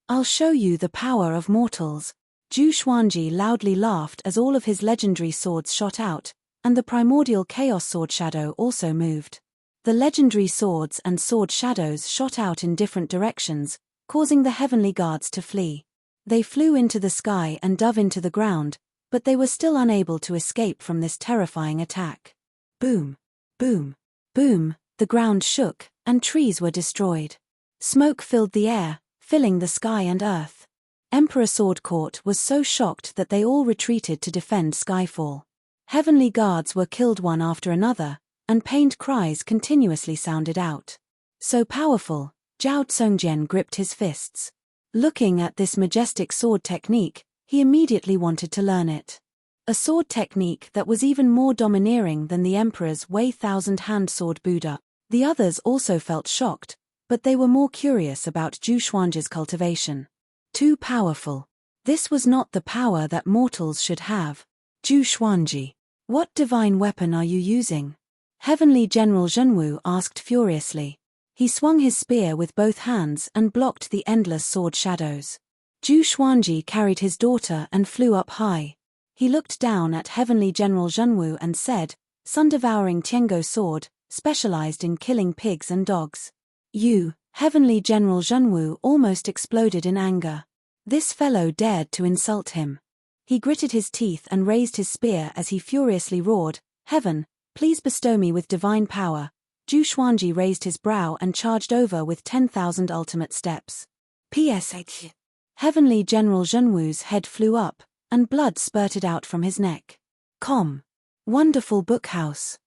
I'll show you the power of mortals. Zhu Xuanji loudly laughed as all of his legendary swords shot out, and the primordial chaos sword shadow also moved. The legendary swords and sword shadows shot out in different directions, causing the heavenly guards to flee. They flew into the sky and dove into the ground, but they were still unable to escape from this terrifying attack. Boom! Boom! Boom! The ground shook, and trees were destroyed. Smoke filled the air, filling the sky and earth. Emperor Sword Court was so shocked that they all retreated to defend Skyfall. Heavenly guards were killed one after another, and pained cries continuously sounded out. So powerful, Zhao Tsongjian gripped his fists. Looking at this majestic sword technique, he immediately wanted to learn it. A sword technique that was even more domineering than the Emperor's Wei thousand-hand sword Buddha. The others also felt shocked, but they were more curious about Zhu Xuanji's cultivation. Too powerful. This was not the power that mortals should have. Zhu Xuanji, what divine weapon are you using? Heavenly General Zhenwu asked furiously. He swung his spear with both hands and blocked the endless sword shadows. Zhu Xuanji carried his daughter and flew up high. He looked down at Heavenly General Zhenwu and said, Sun-devouring Tiango sword, specialized in killing pigs and dogs. You, Heavenly General Zhenwu almost exploded in anger. This fellow dared to insult him. He gritted his teeth and raised his spear as he furiously roared, Heaven, please bestow me with divine power. Zhu Xuanji raised his brow and charged over with 10,000 ultimate steps. PSH. Heavenly General Zhenwu's head flew up, and blood spurted out from his neck. Wonderful Bookhouse.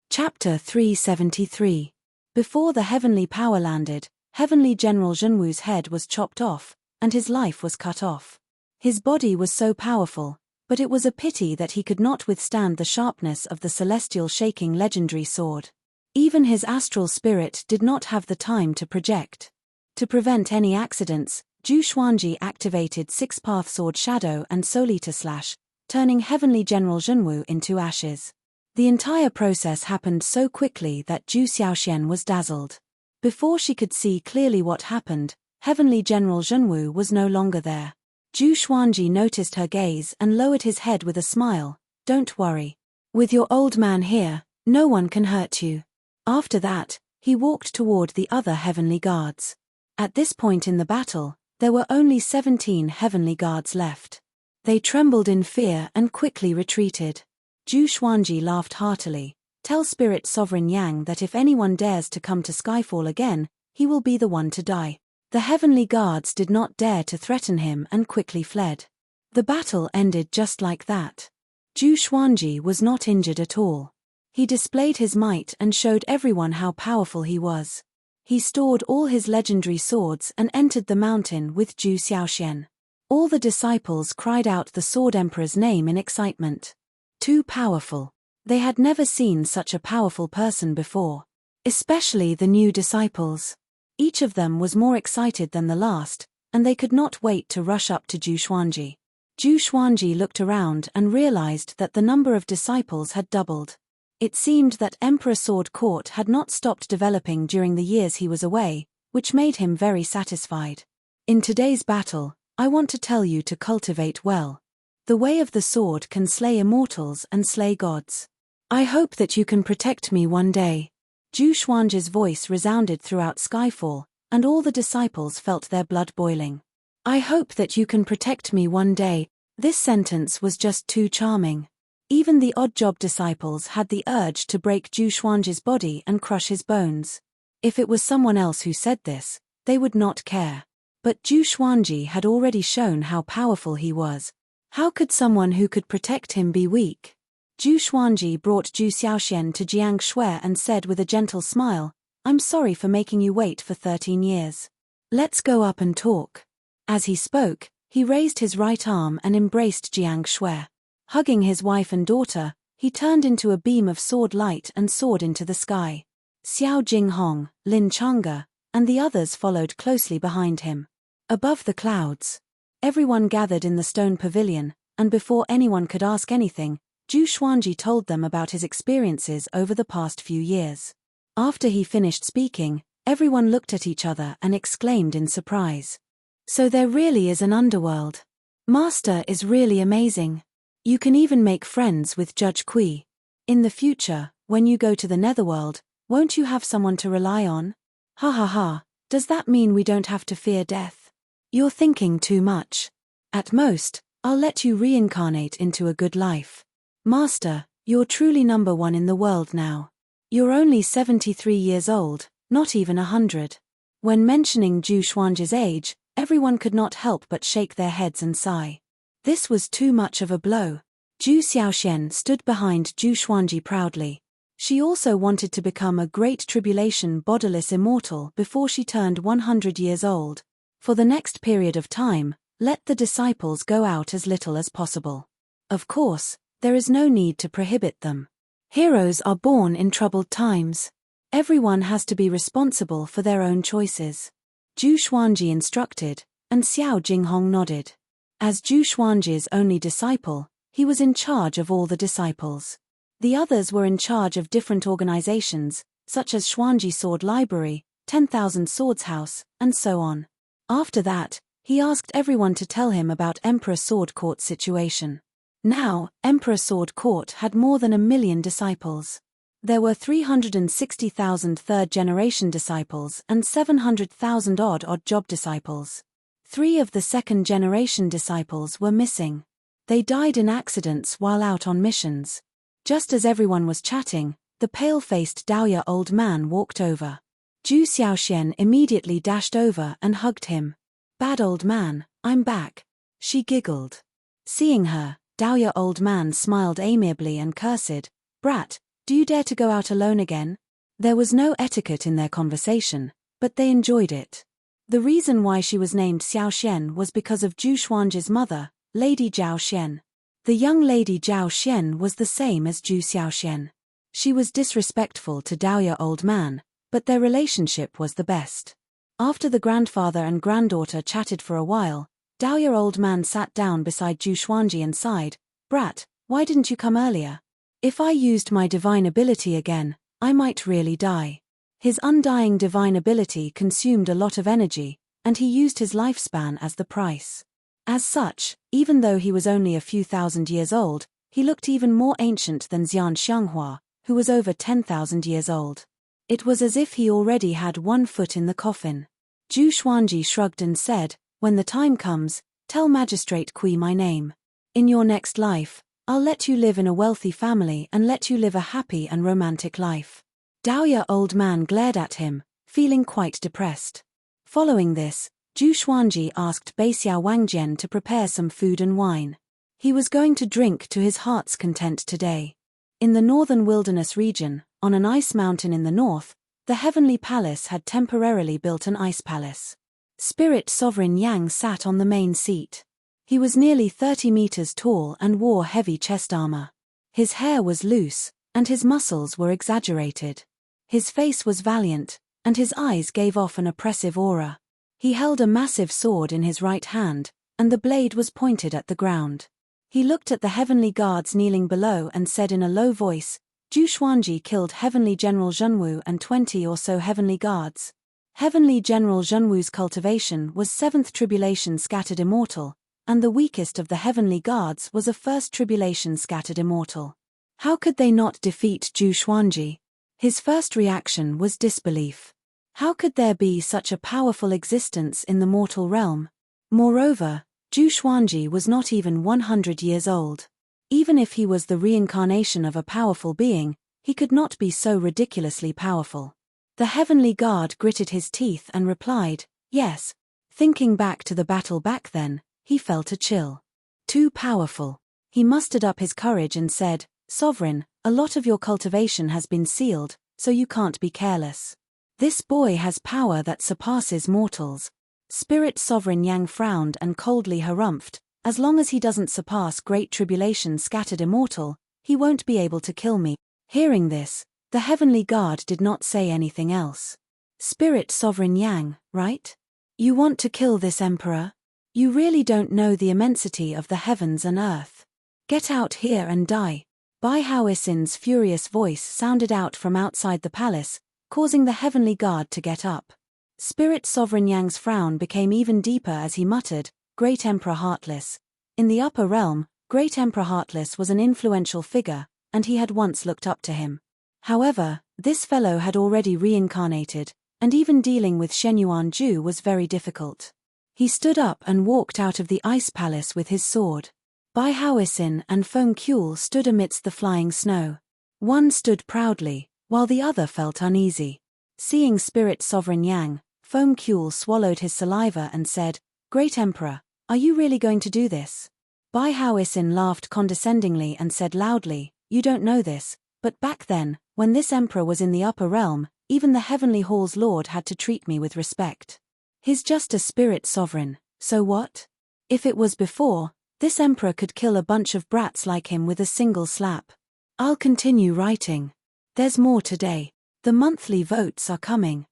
Chapter 373. Before the heavenly power landed, Heavenly General Zhenwu's head was chopped off, and his life was cut off. His body was so powerful, but it was a pity that he could not withstand the sharpness of the celestial shaking legendary sword. Even his astral spirit did not have the time to project. To prevent any accidents, Zhu Xuanji activated Six-Path Sword Shadow and Soul-Eater Slash, turning Heavenly General Zhenwu into ashes. The entire process happened so quickly that Zhu Xiaoxian was dazzled. Before she could see clearly what happened, Heavenly General Zhenwu was no longer there. Zhu Xuanji noticed her gaze and lowered his head with a smile. Don't worry. With your old man here, no one can hurt you. After that, he walked toward the other heavenly guards. At this point in the battle, there were only 17 heavenly guards left. They trembled in fear and quickly retreated. Zhu Xuanji laughed heartily. Tell Spirit Sovereign Yang that if anyone dares to come to Skyfall again, he will be the one to die. The heavenly guards did not dare to threaten him and quickly fled. The battle ended just like that. Zhu Xuanji was not injured at all. He displayed his might and showed everyone how powerful he was. He stored all his legendary swords and entered the mountain with Zhu Xiaoxian. All the disciples cried out the Sword Emperor's name in excitement. Too powerful. They had never seen such a powerful person before. Especially the new disciples. Each of them was more excited than the last, and they could not wait to rush up to Zhu Xuanji. Zhu Xuanji looked around and realized that the number of disciples had doubled. It seemed that Emperor Sword Court had not stopped developing during the years he was away, which made him very satisfied. In today's battle, I want to tell you to cultivate well. The way of the sword can slay immortals and slay gods. I hope that you can protect me one day. Zhu Xuanji's voice resounded throughout Skyfall, and all the disciples felt their blood boiling. I hope that you can protect me one day. This sentence was just too charming. Even the odd-job disciples had the urge to break Zhu Xuanji's body and crush his bones. If it was someone else who said this, they would not care. But Zhu Xuanji had already shown how powerful he was. How could someone who could protect him be weak? Zhu Xuanji brought Zhu Xiaoxian to Jiang Shui and said with a gentle smile, "I'm sorry for making you wait for 13 years. Let's go up and talk." As he spoke, he raised his right arm and embraced Jiang Shui. Hugging his wife and daughter, he turned into a beam of sword light and soared into the sky. Xiao Jinghong, Lin Chang'e, and the others followed closely behind him. Above the clouds, everyone gathered in the stone pavilion, and before anyone could ask anything, Zhu Xuanji told them about his experiences over the past few years. After he finished speaking, everyone looked at each other and exclaimed in surprise. So there really is an underworld. Master is really amazing. You can even make friends with Judge Kui. In the future, when you go to the Netherworld, won't you have someone to rely on? Ha ha ha, does that mean we don't have to fear death? You're thinking too much. At most, I'll let you reincarnate into a good life. Master, you're truly number one in the world now. You're only 73 years old, not even 100. When mentioning Zhu Xuanji's age, everyone could not help but shake their heads and sigh. This was too much of a blow. Zhu Xiaoxian stood behind Zhu Xuanji proudly. She also wanted to become a great tribulation bodiless immortal before she turned 100 years old. For the next period of time, let the disciples go out as little as possible. Of course, there is no need to prohibit them. Heroes are born in troubled times. Everyone has to be responsible for their own choices. Zhu Xuanji instructed, and Xiao Jinghong nodded. As Zhu Xuanji's only disciple, he was in charge of all the disciples. The others were in charge of different organizations, such as Xuanji Sword Library, 10,000 Swords House, and so on. After that, he asked everyone to tell him about Emperor Sword Court's situation. Now, Emperor Sword Court had more than 1 million disciples. There were 360,000 third-generation disciples and 700,000 odd job disciples. 3 of the second-generation disciples were missing. They died in accidents while out on missions. Just as everyone was chatting, the pale-faced Daoya old man walked over. Zhu Xiaoxian immediately dashed over and hugged him. "Bad old man, I'm back." She giggled. Seeing her, Daoya old man smiled amiably and cursed, "Brat, do you dare to go out alone again?" There was no etiquette in their conversation, but they enjoyed it. The reason why she was named Xiaoxian was because of Zhu Xuanji's mother, Lady Zhao Xian. The young Lady Zhao Xian was the same as Zhu Xiaoxian. She was disrespectful to Daoya old man, but their relationship was the best. After the grandfather and granddaughter chatted for a while, Daoya old man sat down beside Zhu Xuanji and sighed, "Brat, why didn't you come earlier? If I used my divine ability again, I might really die." His undying divine ability consumed a lot of energy, and he used his lifespan as the price. As such, even though he was only a few thousand years old, he looked even more ancient than Xian Xianghua, who was over 10,000 years old. It was as if he already had 1 foot in the coffin. Zhu Xuanji shrugged and said, "When the time comes, tell Magistrate Kui my name. In your next life, I'll let you live in a wealthy family and let you live a happy and romantic life." Daoya old man glared at him, feeling quite depressed. Following this, Zhu Xuanji asked Beixiao Wangjian to prepare some food and wine. He was going to drink to his heart's content today. In the northern wilderness region, on an ice mountain in the north, the Heavenly Palace had temporarily built an ice palace. Spirit Sovereign Yang sat on the main seat. He was nearly 30 meters tall and wore heavy chest armor. His hair was loose, and his muscles were exaggerated. His face was valiant, and his eyes gave off an oppressive aura. He held a massive sword in his right hand, and the blade was pointed at the ground. He looked at the heavenly guards kneeling below and said in a low voice, "Zhu Xuanji killed Heavenly General Zhenwu and 20 or so heavenly guards. Heavenly General Zhenwu's cultivation was 7th Tribulation Scattered Immortal, and the weakest of the heavenly guards was a 1st Tribulation Scattered Immortal. How could they not defeat Zhu Xuanji?" His first reaction was disbelief. How could there be such a powerful existence in the mortal realm? Moreover, Zhu Xuanji was not even 100 years old. Even if he was the reincarnation of a powerful being, he could not be so ridiculously powerful. The heavenly guard gritted his teeth and replied, "Yes." Thinking back to the battle back then, he felt a chill. Too powerful. He mustered up his courage and said, Sovereign, a lot of your cultivation has been sealed, so you can't be careless. This boy has power that surpasses mortals. Spirit Sovereign Yang frowned and coldly harumphed. As long as he doesn't surpass Great Tribulation Scattered Immortal, he won't be able to kill me. Hearing this, the Heavenly Guard did not say anything else. Spirit Sovereign Yang, right? You want to kill this emperor? You really don't know the immensity of the heavens and earth. Get out here and die. Bai Haoisin's furious voice sounded out from outside the palace, causing the Heavenly Guard to get up. Spirit Sovereign Yang's frown became even deeper as he muttered, Great Emperor Heartless. In the upper realm, Great Emperor Heartless was an influential figure, and he had once looked up to him. However, this fellow had already reincarnated, and even dealing with Shenyuan Ju was very difficult. He stood up and walked out of the ice palace with his sword. Bai Haoisin and Feng Kuel stood amidst the flying snow. One stood proudly, while the other felt uneasy. Seeing Spirit Sovereign Yang, Feng Kuel swallowed his saliva and said, Great Emperor, are you really going to do this? Bai Haoisin laughed condescendingly and said loudly, You don't know this, but back then, when this emperor was in the upper realm, even the Heavenly Hall's lord had to treat me with respect. He's just a spirit sovereign, so what? If it was before, this emperor could kill a bunch of brats like him with a single slap. I'll continue writing. There's more today. The monthly votes are coming.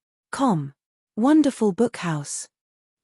Wonderful Book House.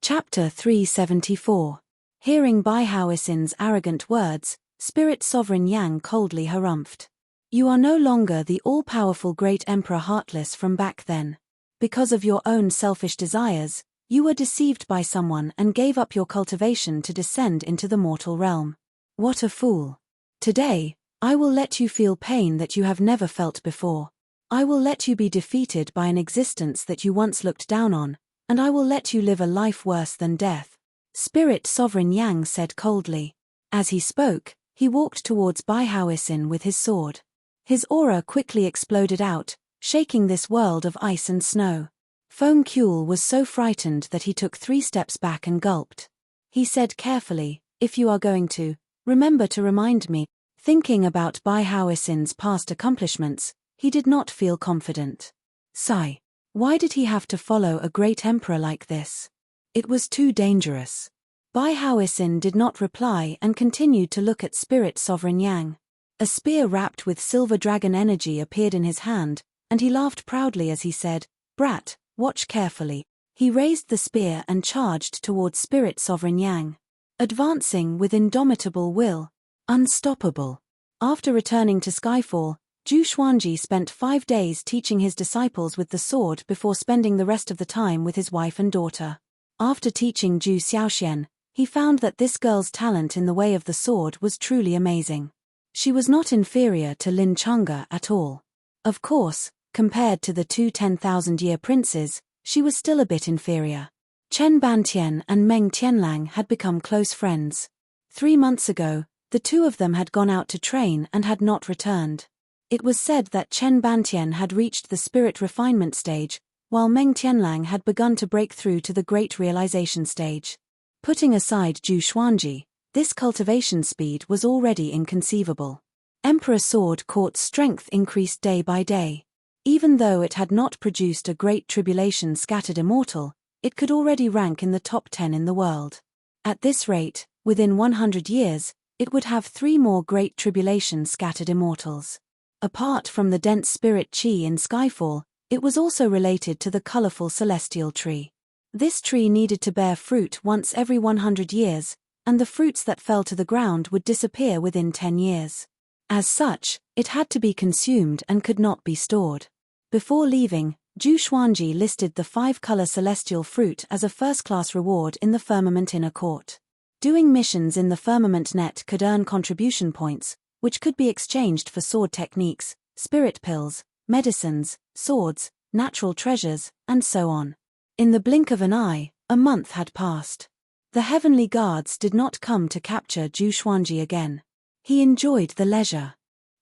Chapter 374. Hearing Bai Haoisin's arrogant words, Spirit Sovereign Yang coldly harumphed. You are no longer the all-powerful Great Emperor Heartless from back then. Because of your own selfish desires, you were deceived by someone and gave up your cultivation to descend into the mortal realm. What a fool. Today, I will let you feel pain that you have never felt before. I will let you be defeated by an existence that you once looked down on, and I will let you live a life worse than death. Spirit Sovereign Yang said coldly. As he spoke, he walked towards Bai Haoisin with his sword. His aura quickly exploded out, shaking this world of ice and snow. Feng Kuel was so frightened that he took 3 steps back and gulped. He said carefully, If you are going to, remember to remind me. Thinking about Bai Haoisin's past accomplishments, he did not feel confident. Sigh. Why did he have to follow a great emperor like this? It was too dangerous. Bai Haoisin did not reply and continued to look at Spirit Sovereign Yang. A spear wrapped with silver dragon energy appeared in his hand, and he laughed proudly as he said, Brat, watch carefully. He raised the spear and charged towards Spirit Sovereign Yang. Advancing with indomitable will. Unstoppable. After returning to Skyfall, Zhu Xuanji spent 5 days teaching his disciples with the sword before spending the rest of the time with his wife and daughter. After teaching Zhu Xiaoxian, he found that this girl's talent in the way of the sword was truly amazing. She was not inferior to Lin Chang'e at all. Of course, compared to the 2 10,000-year princes, she was still a bit inferior. Chen Bantian and Meng Tianlang had become close friends. 3 months ago, the two of them had gone out to train and had not returned. It was said that Chen Bantian had reached the spirit refinement stage, while Meng Tianlang had begun to break through to the great realization stage. Putting aside Zhu Xuanji, this cultivation speed was already inconceivable. Emperor Sword Court's strength increased day by day. Even though it had not produced a Great Tribulation Scattered Immortal, it could already rank in the top 10 in the world. At this rate, within 100 years, it would have 3 more Great Tribulation Scattered Immortals. Apart from the dense spirit qi in Skyfall, it was also related to the colorful celestial tree. This tree needed to bear fruit once every 100 years, and the fruits that fell to the ground would disappear within 10 years. As such, it had to be consumed and could not be stored. Before leaving, Zhu Xuanji listed the 5-color celestial fruit as a first-class reward in the Firmament Inner Court. Doing missions in the Firmament Net could earn contribution points, which could be exchanged for sword techniques, spirit pills, medicines, swords, natural treasures, and so on. In the blink of an eye, a month had passed. The heavenly guards did not come to capture Zhu Xuanji again. He enjoyed the leisure.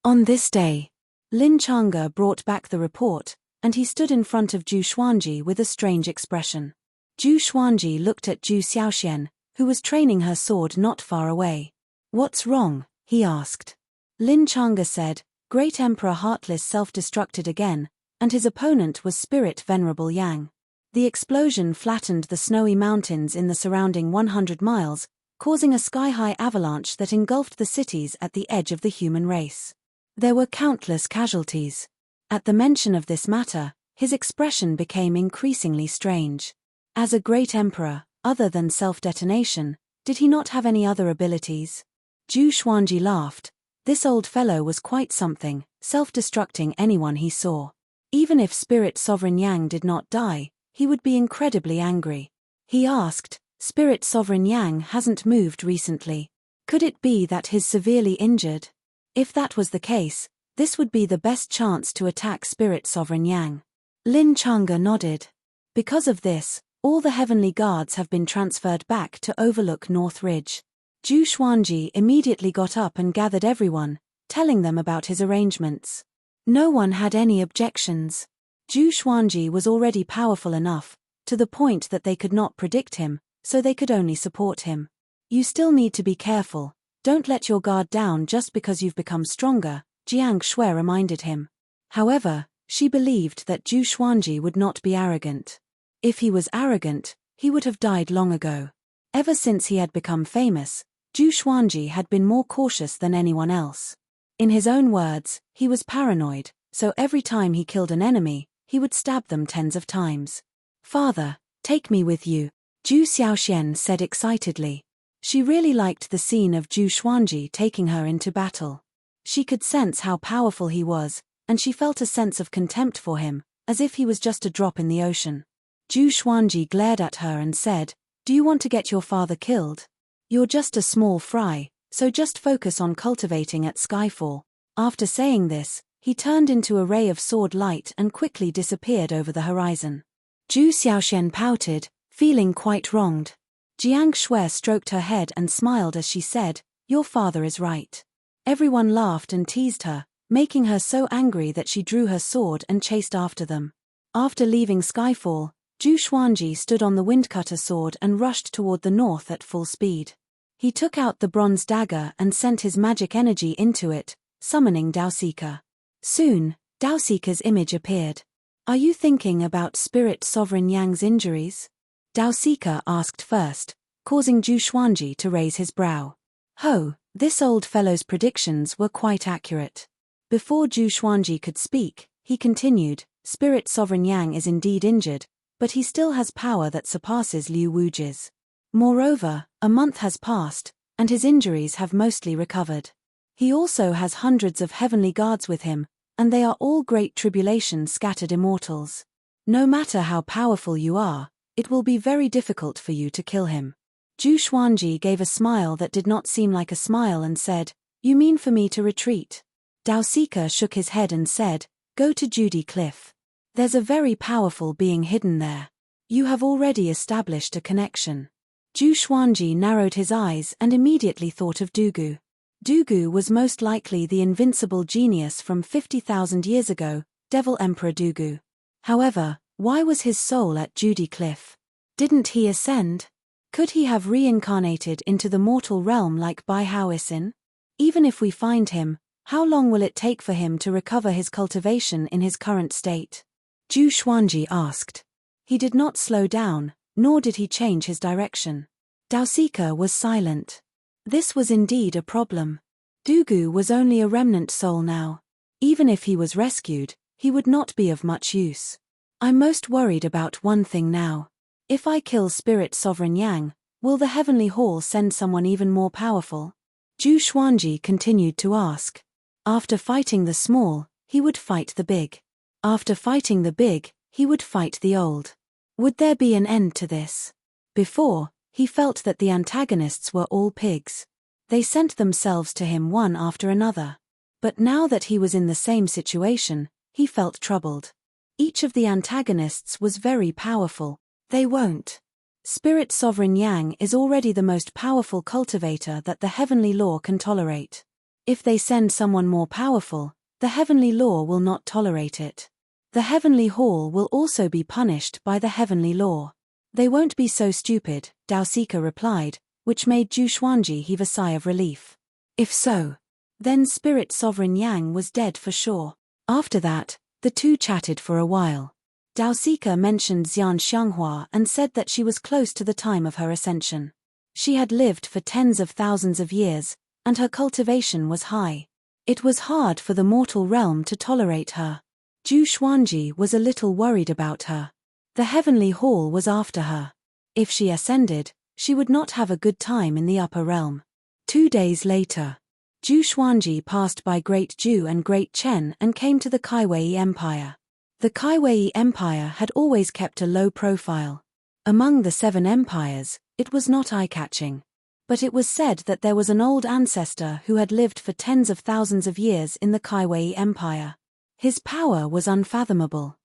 On this day, Lin Chang'e brought back the report, and he stood in front of Zhu Xuanji with a strange expression. Zhu Xuanji looked at Zhu Xiaoxian, who was training her sword not far away. What's wrong? He asked. Lin Changa said, Great Emperor Heartless self-destructed again, and his opponent was Spirit Venerable Yang. The explosion flattened the snowy mountains in the surrounding 100 miles, causing a sky-high avalanche that engulfed the cities at the edge of the human race. There were countless casualties. At the mention of this matter, his expression became increasingly strange. As a great emperor, other than self-detonation, did he not have any other abilities? Zhu Xuanji laughed. This old fellow was quite something, self-destructing anyone he saw. Even if Spirit Sovereign Yang did not die, he would be incredibly angry. He asked, Spirit Sovereign Yang hasn't moved recently. Could it be that he's severely injured? If that was the case, this would be the best chance to attack Spirit Sovereign Yang. Lin Changa nodded. Because of this, all the heavenly guards have been transferred back to overlook North Ridge. Zhu Xuanji immediately got up and gathered everyone, telling them about his arrangements. No one had any objections. Zhu Xuanji was already powerful enough, to the point that they could not predict him, so they could only support him. You still need to be careful. Don't let your guard down just because you've become stronger, Jiang Shui reminded him. However, she believed that Zhu Xuanji would not be arrogant. If he was arrogant, he would have died long ago. Ever since he had become famous, Zhu Xuanji had been more cautious than anyone else. In his own words, he was paranoid, so every time he killed an enemy, he would stab them tens of times. Father, take me with you, Zhu Xiaoxian said excitedly. She really liked the scene of Zhu Xuanji taking her into battle. She could sense how powerful he was, and she felt a sense of contempt for him, as if he was just a drop in the ocean. Zhu Xuanji glared at her and said, Do you want to get your father killed? You're just a small fry, so just focus on cultivating at Skyfall. After saying this, he turned into a ray of sword light and quickly disappeared over the horizon. Zhu Xiaoxian pouted, feeling quite wronged. Jiang Shui stroked her head and smiled as she said, Your father is right. Everyone laughed and teased her, making her so angry that she drew her sword and chased after them. After leaving Skyfall, Zhu Xuanji stood on the windcutter sword and rushed toward the north at full speed. He took out the bronze dagger and sent his magic energy into it, summoning Daosika. Soon, Daosika's image appeared. Are you thinking about Spirit Sovereign Yang's injuries? Daosika asked first, causing Zhu Xuanji to raise his brow. Ho, this old fellow's predictions were quite accurate. Before Zhu Xuanji could speak, he continued, Spirit Sovereign Yang is indeed injured, but he still has power that surpasses Liu Wuji's. Moreover, a month has passed, and his injuries have mostly recovered. He also has hundreds of heavenly guards with him, and they are all great tribulation scattered immortals. No matter how powerful you are, it will be very difficult for you to kill him. Zhu Xuanji gave a smile that did not seem like a smile and said, You mean for me to retreat? Daosika shook his head and said, Go to Judy Cliff. There's a very powerful being hidden there. You have already established a connection. Zhu Xuanji narrowed his eyes and immediately thought of Dugu. Dugu was most likely the invincible genius from 50,000 years ago, Devil Emperor Dugu. However, why was his soul at Judy Cliff? Didn't he ascend? Could he have reincarnated into the mortal realm like Bai Hao Isin? Even if we find him, how long will it take for him to recover his cultivation in his current state? Zhu Xuanji asked. He did not slow down, nor did he change his direction. Daosika was silent. This was indeed a problem. Dugu was only a remnant soul now. Even if he was rescued, he would not be of much use. I'm most worried about one thing now. If I kill Spirit Sovereign Yang, will the Heavenly Hall send someone even more powerful? Zhu Xuanji continued to ask. After fighting the small, he would fight the big. After fighting the big, he would fight the old. Would there be an end to this? Before, he felt that the antagonists were all pigs. They sent themselves to him one after another. But now that he was in the same situation, he felt troubled. Each of the antagonists was very powerful. They won't. Spirit Sovereign Yang is already the most powerful cultivator that the heavenly law can tolerate. If they send someone more powerful, the heavenly law will not tolerate it. The heavenly hall will also be punished by the heavenly law. They won't be so stupid, Daosika replied, which made Zhu Xuanji heave a sigh of relief. If so, then Spirit Sovereign Yang was dead for sure. After that, the two chatted for a while. Daosika mentioned Xian Xianghua and said that she was close to the time of her ascension. She had lived for tens of thousands of years, and her cultivation was high. It was hard for the mortal realm to tolerate her. Zhu Xuanji was a little worried about her. The heavenly hall was after her. If she ascended, she would not have a good time in the upper realm. 2 days later, Zhu Xuanji passed by Great Zhu and Great Chen and came to the Kaiwei Empire. The Kaiwei Empire had always kept a low profile. Among the 7 empires, it was not eye-catching. But it was said that there was an old ancestor who had lived for tens of thousands of years in the Kaiwei Empire. His power was unfathomable.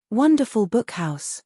Wonderful Book House.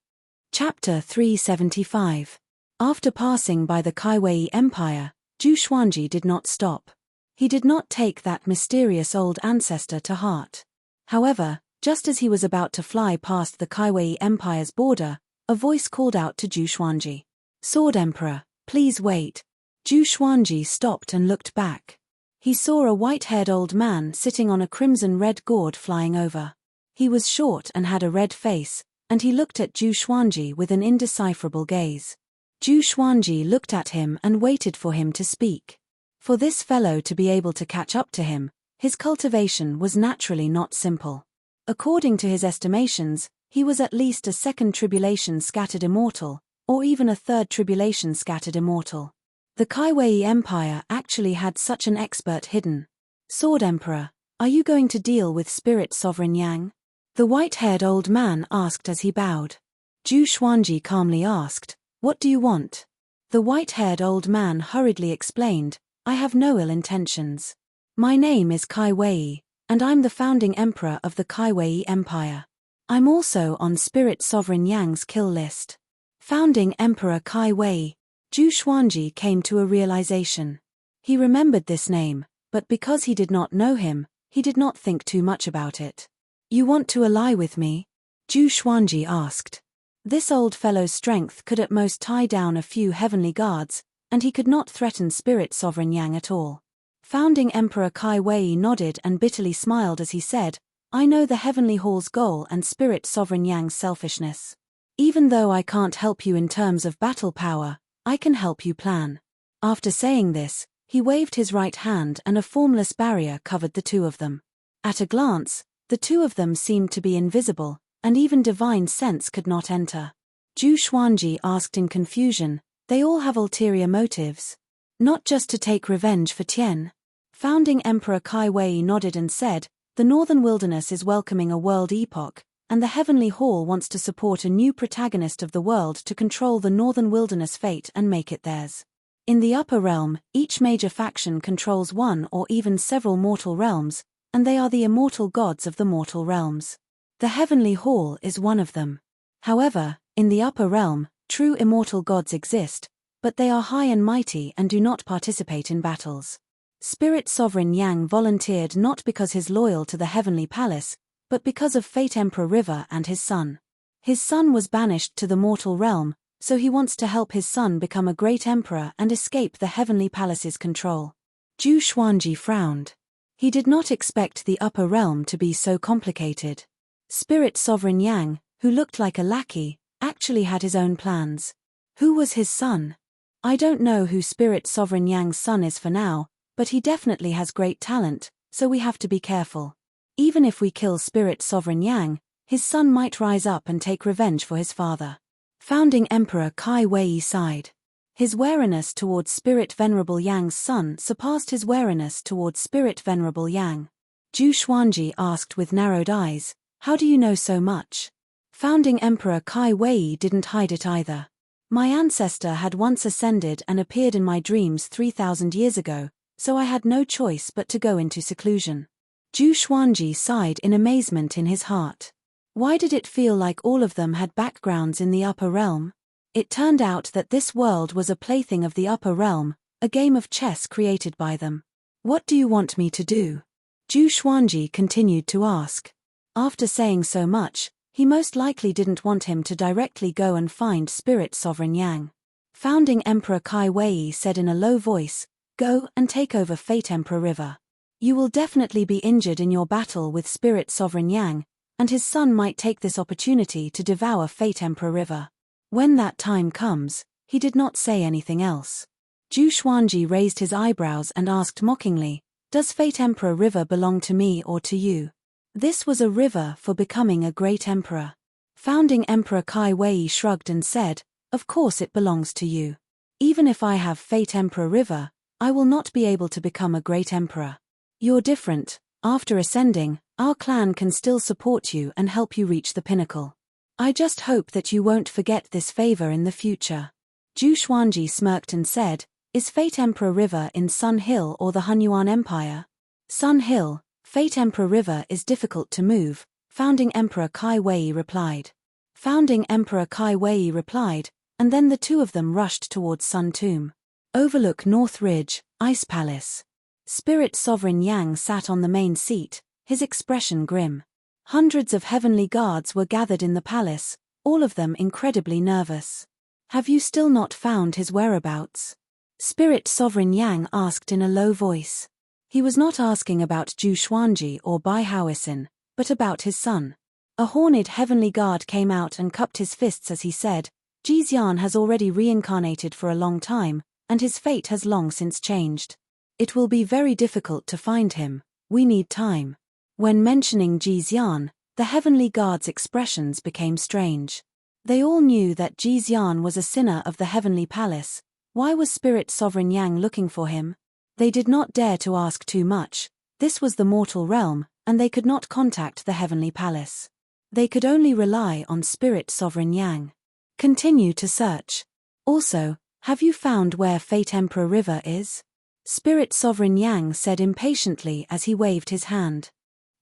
Chapter 375. After passing by the Kaiwei Empire, Zhu Xuanji did not stop. He did not take that mysterious old ancestor to heart. However, just as he was about to fly past the Kaiwei Empire's border, a voice called out to Zhu Xuanji. "Sword Emperor, please wait." Zhu Xuanji stopped and looked back. He saw a white-haired old man sitting on a crimson-red gourd flying over. He was short and had a red face, and he looked at Zhu Xuanji with an indecipherable gaze. Zhu Xuanji looked at him and waited for him to speak. For this fellow to be able to catch up to him, his cultivation was naturally not simple. According to his estimations, he was at least a second tribulation scattered immortal, or even a third tribulation scattered immortal. The Kaiwei Empire actually had such an expert hidden. "Sword Emperor, are you going to deal with Spirit Sovereign Yang?" the white-haired old man asked as he bowed. Zhu Xuanji calmly asked, "What do you want?" The white-haired old man hurriedly explained, "I have no ill intentions. My name is Kaiwei, and I'm the founding emperor of the Kaiwei Empire. I'm also on Spirit Sovereign Yang's kill list." Founding Emperor Kaiwei. Zhu Xuanji came to a realization. He remembered this name, but because he did not know him, he did not think too much about it. "You want to ally with me?" Zhu Xuanji asked. This old fellow's strength could at most tie down a few heavenly guards, and he could not threaten Spirit Sovereign Yang at all. Founding Emperor Kaiwei nodded and bitterly smiled as he said, "I know the Heavenly Hall's goal and Spirit Sovereign Yang's selfishness. Even though I can't help you in terms of battle power, I can help you plan." After saying this, he waved his right hand and a formless barrier covered the two of them. At a glance, the two of them seemed to be invisible, and even divine sense could not enter. Zhu Xuanji asked in confusion, "They all have ulterior motives? Not just to take revenge for Tian?" Founding Emperor Kaiwei nodded and said, "The Northern Wilderness is welcoming a world epoch, and the Heavenly Hall wants to support a new protagonist of the world to control the Northern Wilderness fate and make it theirs. In the upper realm, each major faction controls one or even several mortal realms, and they are the immortal gods of the mortal realms. The Heavenly Hall is one of them. However, in the upper realm, true immortal gods exist, but they are high and mighty and do not participate in battles. Spirit Sovereign Yang volunteered not because he's loyal to the Heavenly Palace, but because of Fate Emperor River and his son. His son was banished to the mortal realm, so he wants to help his son become a great emperor and escape the Heavenly Palace's control." Zhu Xuanji frowned. He did not expect the upper realm to be so complicated. Spirit Sovereign Yang, who looked like a lackey, actually had his own plans. Who was his son? "I don't know who Spirit Sovereign Yang's son is for now, but he definitely has great talent, so we have to be careful. Even if we kill Spirit Sovereign Yang, his son might rise up and take revenge for his father." Founding Emperor Kaiwei sighed. His wariness towards Spirit Venerable Yang's son surpassed his wariness towards Spirit Venerable Yang. Zhu Xuanji asked with narrowed eyes, "How do you know so much?" Founding Emperor Kaiwei didn't hide it either. "My ancestor had once ascended and appeared in my dreams 3,000 years ago, so I had no choice but to go into seclusion." Zhu Xuanji sighed in amazement in his heart. Why did it feel like all of them had backgrounds in the upper realm? It turned out that this world was a plaything of the upper realm, a game of chess created by them. "What do you want me to do?" Zhu Xuanji continued to ask. After saying so much, he most likely didn't want him to directly go and find Spirit Sovereign Yang. Founding Emperor Kaiwei said in a low voice, Go and take over Fate Emperor River. You will definitely be injured in your battle with Spirit Sovereign Yang, and his son might take this opportunity to devour Fate Emperor River. When that time comes, he did not say anything else. Zhu Xuanji raised his eyebrows and asked mockingly, "Does Fate Emperor River belong to me or to you?" This was a river for becoming a great emperor. Founding Emperor Kai Wei shrugged and said, "Of course it belongs to you. Even if I have Fate Emperor River, I will not be able to become a great emperor. You're different. After ascending, our clan can still support you and help you reach the pinnacle. I just hope that you won't forget this favor in the future." Zhu Xuanji smirked and said, "Is Fate Emperor River in Sun Hill or the Hunyuan Empire?" "Sun Hill. Fate Emperor River is difficult to move," Founding Emperor Kai Wei replied. Founding Emperor Kai Wei replied, and then the two of them rushed towards Sun Tomb. Overlook North Ridge, Ice Palace. Spirit Sovereign Yang sat on the main seat, his expression grim. Hundreds of heavenly guards were gathered in the palace, all of them incredibly nervous. "Have you still not found his whereabouts?" Spirit Sovereign Yang asked in a low voice. He was not asking about Zhu Xuanji or Bai Haoisin, but about his son. A horned heavenly guard came out and cupped his fists as he said, "Jixian has already reincarnated for a long time, and his fate has long since changed. It will be very difficult to find him. We need time." When mentioning Jixian, the heavenly guard's expressions became strange. They all knew that Jixian was a sinner of the heavenly palace. Why was Spirit Sovereign Yang looking for him? They did not dare to ask too much. This was the mortal realm, and they could not contact the heavenly palace. They could only rely on Spirit Sovereign Yang. Continue to search. Also, have you found where Fate Emperor River is? Spirit Sovereign Yang said impatiently as he waved his hand.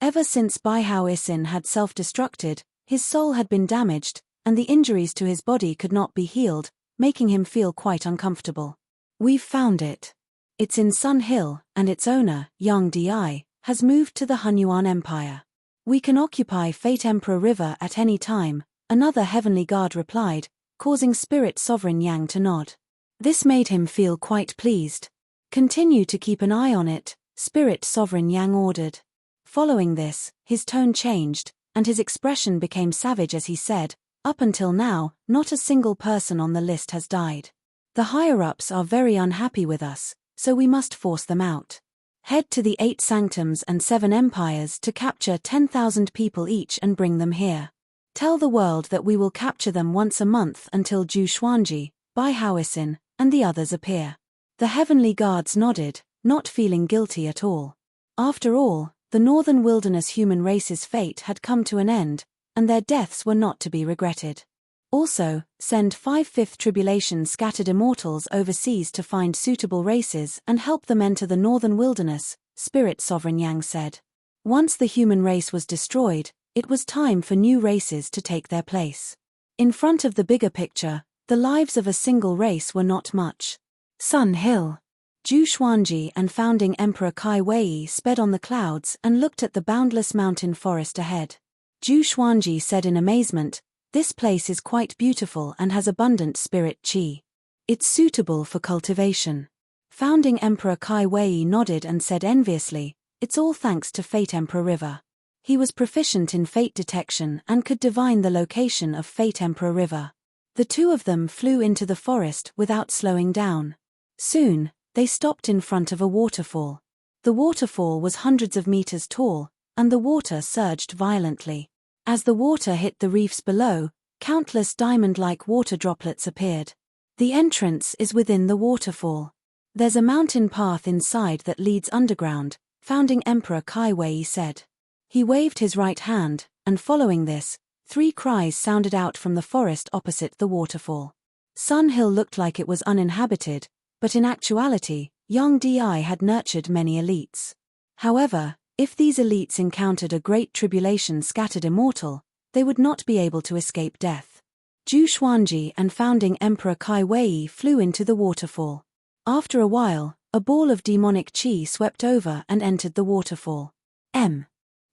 Ever since Bai Haoisin had self-destructed, his soul had been damaged, and the injuries to his body could not be healed, making him feel quite uncomfortable. "We've found it. It's in Sun Hill, and its owner, Yang Di, has moved to the Hunyuan Empire. We can occupy Fate Emperor River at any time," another heavenly guard replied, causing Spirit Sovereign Yang to nod. This made him feel quite pleased. "Continue to keep an eye on it," Spirit Sovereign Yang ordered. Following this, his tone changed, and his expression became savage as he said, "Up until now, not a single person on the list has died. The higher-ups are very unhappy with us, so we must force them out. Head to the 8 sanctums and 7 empires to capture 10,000 people each and bring them here. Tell the world that we will capture them once a month until Zhu Xuanji, Bai Haoisin, and the others appear." The heavenly guards nodded, not feeling guilty at all. After all, the northern wilderness human race's fate had come to an end, and their deaths were not to be regretted. Also, send 5/5 tribulation scattered immortals overseas to find suitable races and help them enter the northern wilderness, Spirit Sovereign Yang said. Once the human race was destroyed, it was time for new races to take their place. In front of the bigger picture, the lives of a single race were not much. Sun Hill. Zhu Xuanji and Founding Emperor Kai Wei sped on the clouds and looked at the boundless mountain forest ahead. Zhu Xuanji said in amazement, "This place is quite beautiful and has abundant spirit qi. It's suitable for cultivation." Founding Emperor Kai Wei nodded and said enviously, "It's all thanks to Fate Emperor River." He was proficient in fate detection and could divine the location of Fate Emperor River. The two of them flew into the forest without slowing down. Soon, they stopped in front of a waterfall. The waterfall was hundreds of meters tall, and the water surged violently. As the water hit the reefs below, countless diamond-like water droplets appeared. "The entrance is within the waterfall. There's a mountain path inside that leads underground," Founding Emperor Kai Wei said. He waved his right hand, and following this, 3 cries sounded out from the forest opposite the waterfall. Sun Hill looked like it was uninhabited, but in actuality, Yang Di had nurtured many elites. However, if these elites encountered a great tribulation scattered immortal, they would not be able to escape death. Zhu Xuanji and Founding Emperor Kai Wei flew into the waterfall. After a while, a ball of demonic qi swept over and entered the waterfall.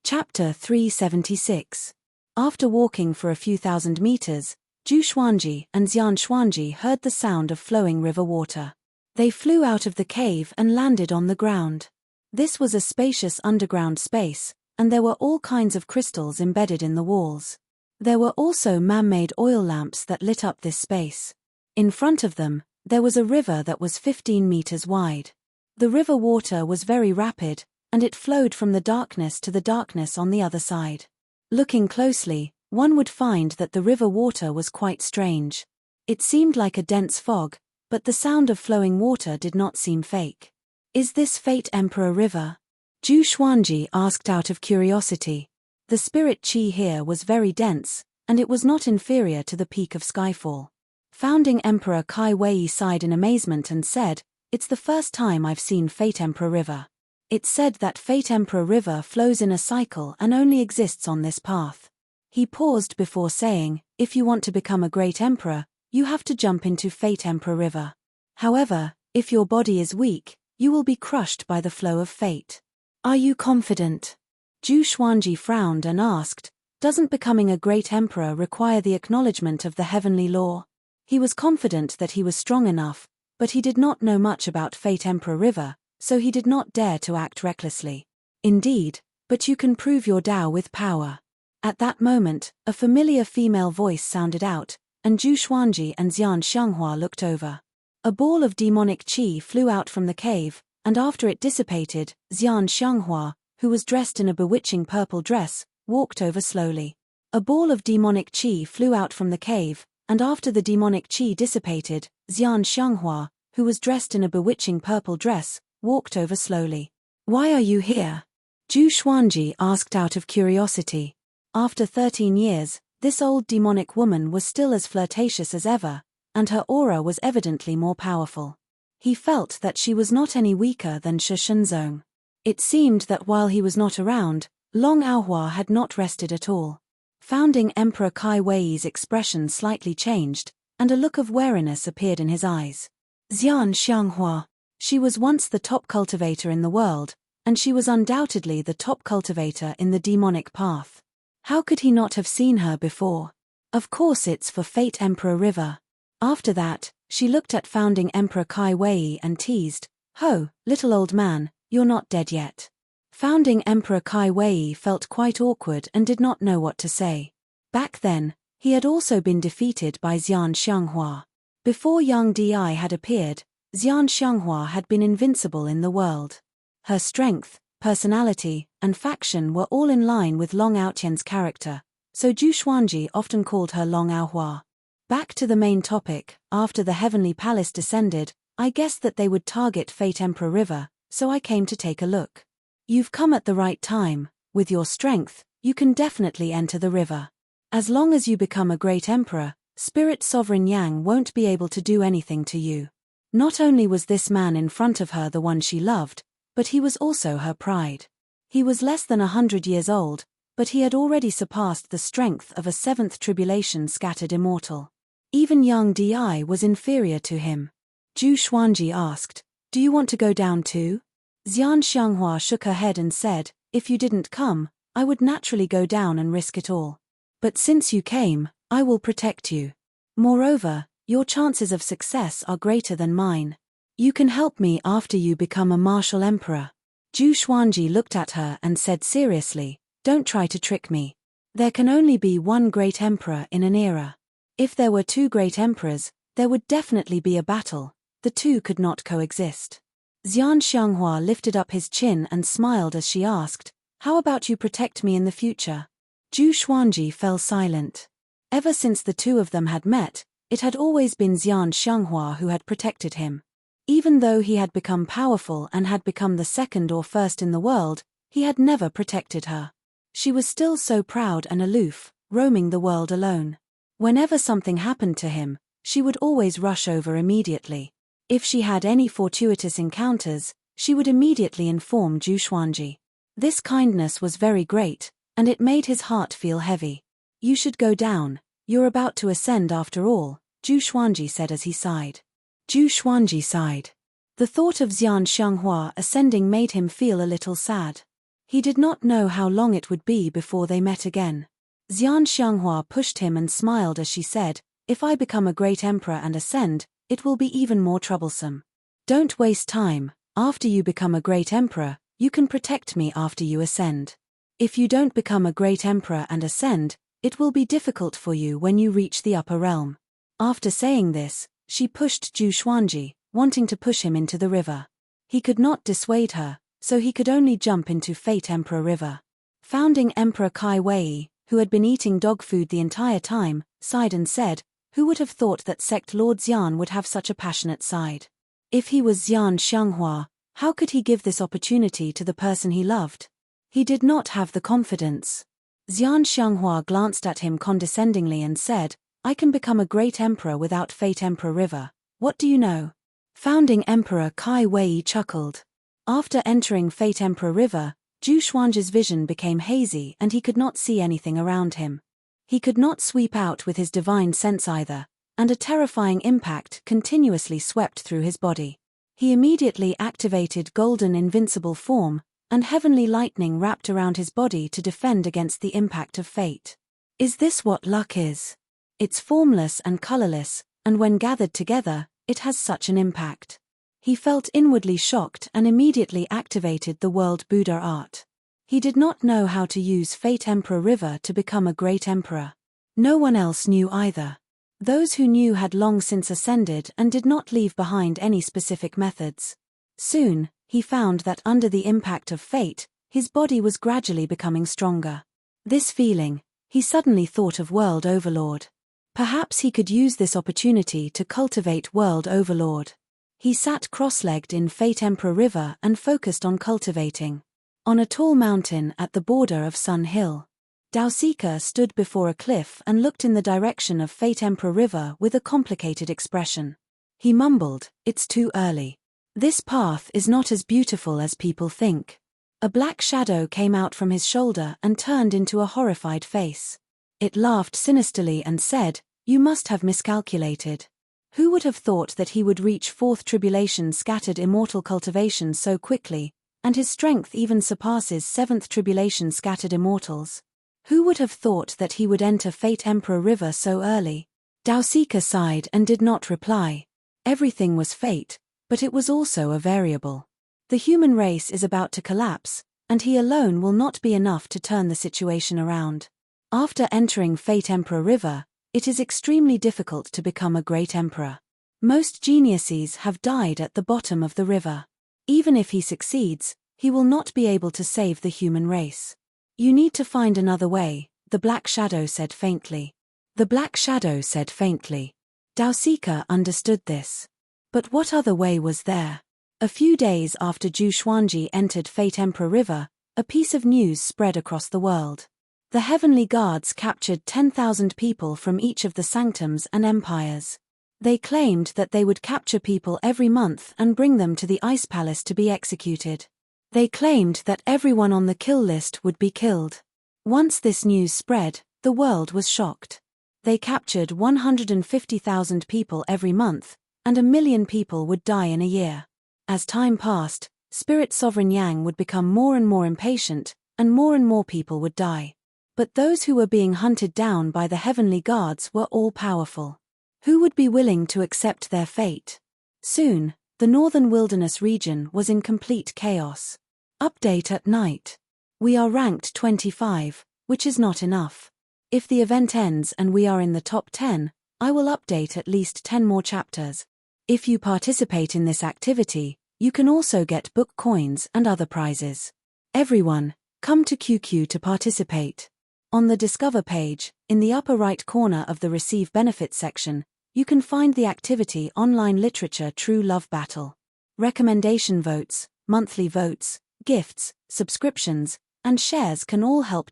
Chapter 376. After walking for a few thousand meters, Zhu Xuanji and Xian Xuanji heard the sound of flowing river water. They flew out of the cave and landed on the ground. This was a spacious underground space, and there were all kinds of crystals embedded in the walls. There were also man-made oil lamps that lit up this space. In front of them, there was a river that was 15 meters wide. The river water was very rapid, and it flowed from the darkness to the darkness on the other side. Looking closely, one would find that the river water was quite strange. It seemed like a dense fog, but the sound of flowing water did not seem fake. Is this Fate Emperor River? Zhu Xuanji asked out of curiosity. The spirit chi here was very dense, and it was not inferior to the peak of Skyfall. Founding Emperor Kai Wei sighed in amazement and said, "It's the first time I've seen Fate Emperor River. It's said that Fate Emperor River flows in a cycle and only exists on this path." He paused before saying, "If you want to become a great emperor, you have to jump into Fate Emperor River. However, if your body is weak, you will be crushed by the flow of fate. Are you confident?" Zhu Xuanji frowned and asked, "Doesn't becoming a great emperor require the acknowledgement of the heavenly law?" He was confident that he was strong enough, but he did not know much about Fate Emperor River, so he did not dare to act recklessly. "Indeed, but you can prove your Tao with power." At that moment, a familiar female voice sounded out, and Zhu Xuanji and Xian Xianghua looked over. A ball of demonic qi flew out from the cave, and after it dissipated, Xian Xianghua, who was dressed in a bewitching purple dress, walked over slowly. A ball of demonic qi flew out from the cave, and after the demonic qi dissipated, Xian Xianghua, who was dressed in a bewitching purple dress, walked over slowly. "Why are you here?" Zhu Xuanji asked out of curiosity. After 13 years, this old demonic woman was still as flirtatious as ever, and her aura was evidently more powerful. He felt that she was not any weaker than Shi Shenzong. It seemed that while he was not around, Long Aohua had not rested at all. Founding Emperor Kai Wei's expression slightly changed, and a look of wariness appeared in his eyes. Xian Xianghua. She was once the top cultivator in the world, and she was undoubtedly the top cultivator in the demonic path. How could he not have seen her before? Of course it's for Fate Emperor River. After that, she looked at founding Emperor Kai Wei and teased, "Ho, little old man, you're not dead yet." Founding Emperor Kai Wei felt quite awkward and did not know what to say. Back then, he had also been defeated by Xian Xianghua. Before Yang Di had appeared, Xian Xianghua had been invincible in the world. Her strength, personality, and faction were all in line with Long Aotian's character, so Zhu Xuanji often called her Long Aohua. Back to the main topic, after the Heavenly Palace descended, I guessed that they would target Fate Emperor River, so I came to take a look. You've come at the right time. With your strength, you can definitely enter the river. As long as you become a great emperor, Spirit Sovereign Yang won't be able to do anything to you. Not only was this man in front of her the one she loved, but he was also her pride. He was less than 100 years old, but he had already surpassed the strength of a seventh tribulation scattered immortal. Even Yang Di was inferior to him. Zhu Xuanji asked, "Do you want to go down too?" Xian Xianghua shook her head and said, "If you didn't come, I would naturally go down and risk it all. But since you came, I will protect you. Moreover, your chances of success are greater than mine. You can help me after you become a martial emperor." Zhu Xuanji looked at her and said seriously, "Don't try to trick me. There can only be one great emperor in an era. If there were two great emperors, there would definitely be a battle. The two could not coexist." Xian Xianghua lifted up his chin and smiled as she asked, "How about you protect me in the future?" Zhu Xuanji fell silent. Ever since the two of them had met, it had always been Xian Xianghua who had protected him. Even though he had become powerful and had become the second or first in the world, he had never protected her. She was still so proud and aloof, roaming the world alone. Whenever something happened to him, she would always rush over immediately. If she had any fortuitous encounters, she would immediately inform Zhu Xuanji. This kindness was very great, and it made his heart feel heavy. "You should go down, you're about to ascend after all," Zhu Xuanji said as he sighed. Zhu Xuanji sighed. The thought of Xian Xianghua ascending made him feel a little sad. He did not know how long it would be before they met again. Xian Xianghua pushed him and smiled as she said, "If I become a great emperor and ascend, it will be even more troublesome. Don't waste time. After you become a great emperor, you can protect me after you ascend. If you don't become a great emperor and ascend, it will be difficult for you when you reach the upper realm." After saying this, she pushed Zhu Xuanji, wanting to push him into the river. He could not dissuade her, so he could only jump into Fate Emperor River. Founding Emperor Kai Wei, who had been eating dog food the entire time, sighed and said, "Who would have thought that sect Lord Xian would have such a passionate side? If he was Xian Xianghua, how could he give this opportunity to the person he loved? He did not have the confidence." Xian Xianghua glanced at him condescendingly and said, "I can become a great emperor without Fate Emperor River. What do you know?" Founding Emperor Kai Wei chuckled. After entering Fate Emperor River, Zhu Xuanji's vision became hazy and he could not see anything around him. He could not sweep out with his divine sense either, and a terrifying impact continuously swept through his body. He immediately activated Golden Invincible Form, and heavenly lightning wrapped around his body to defend against the impact of fate. Is this what luck is? It's formless and colorless, and when gathered together, it has such an impact. He felt inwardly shocked and immediately activated the World Buddha art. He did not know how to use Fate Emperor River to become a great emperor. No one else knew either. Those who knew had long since ascended and did not leave behind any specific methods. Soon, he found that under the impact of fate, his body was gradually becoming stronger. This feeling, he suddenly thought of World Overlord. Perhaps he could use this opportunity to cultivate World Overlord. He sat cross-legged in Fate Emperor River and focused on cultivating. On a tall mountain at the border of Sun Hill, Daosika stood before a cliff and looked in the direction of Fate Emperor River with a complicated expression. He mumbled, "It's too early. This path is not as beautiful as people think." A black shadow came out from his shoulder and turned into a horrified face. It laughed sinisterly and said, "You must have miscalculated. Who would have thought that he would reach fourth tribulation scattered immortal cultivation so quickly, and his strength even surpasses seventh tribulation scattered immortals? Who would have thought that he would enter Fate Emperor River so early?" Daosika sighed and did not reply. Everything was fate, but it was also a variable. The human race is about to collapse, and he alone will not be enough to turn the situation around. After entering Fate Emperor River, it is extremely difficult to become a great emperor. Most geniuses have died at the bottom of the river. Even if he succeeds, he will not be able to save the human race. "You need to find another way," the Black Shadow said faintly. The Black Shadow said faintly. Daosika understood this. But what other way was there? A few days after Zhu Xuanji entered Fate Emperor River, a piece of news spread across the world. The Heavenly Guards captured 10,000 people from each of the sanctums and empires. They claimed that they would capture people every month and bring them to the Ice Palace to be executed. They claimed that everyone on the kill list would be killed. Once this news spread, the world was shocked. They captured 150,000 people every month, and 1 million people would die in a year. As time passed, Spirit Sovereign Yang would become more and more impatient, and more people would die. But those who were being hunted down by the Heavenly Guards were all powerful. Who would be willing to accept their fate? Soon, the northern wilderness region was in complete chaos. Update at night. We are ranked 25, which is not enough. If the event ends and we are in the top 10, I will update at least 10 more chapters. If you participate in this activity, you can also get book coins and other prizes. Everyone, come to QQ to participate. On the Discover page, in the upper right corner of the Receive Benefits section, you can find the activity Online Literature True Love Battle. Recommendation votes, monthly votes, gifts, subscriptions, and shares can all help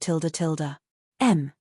M.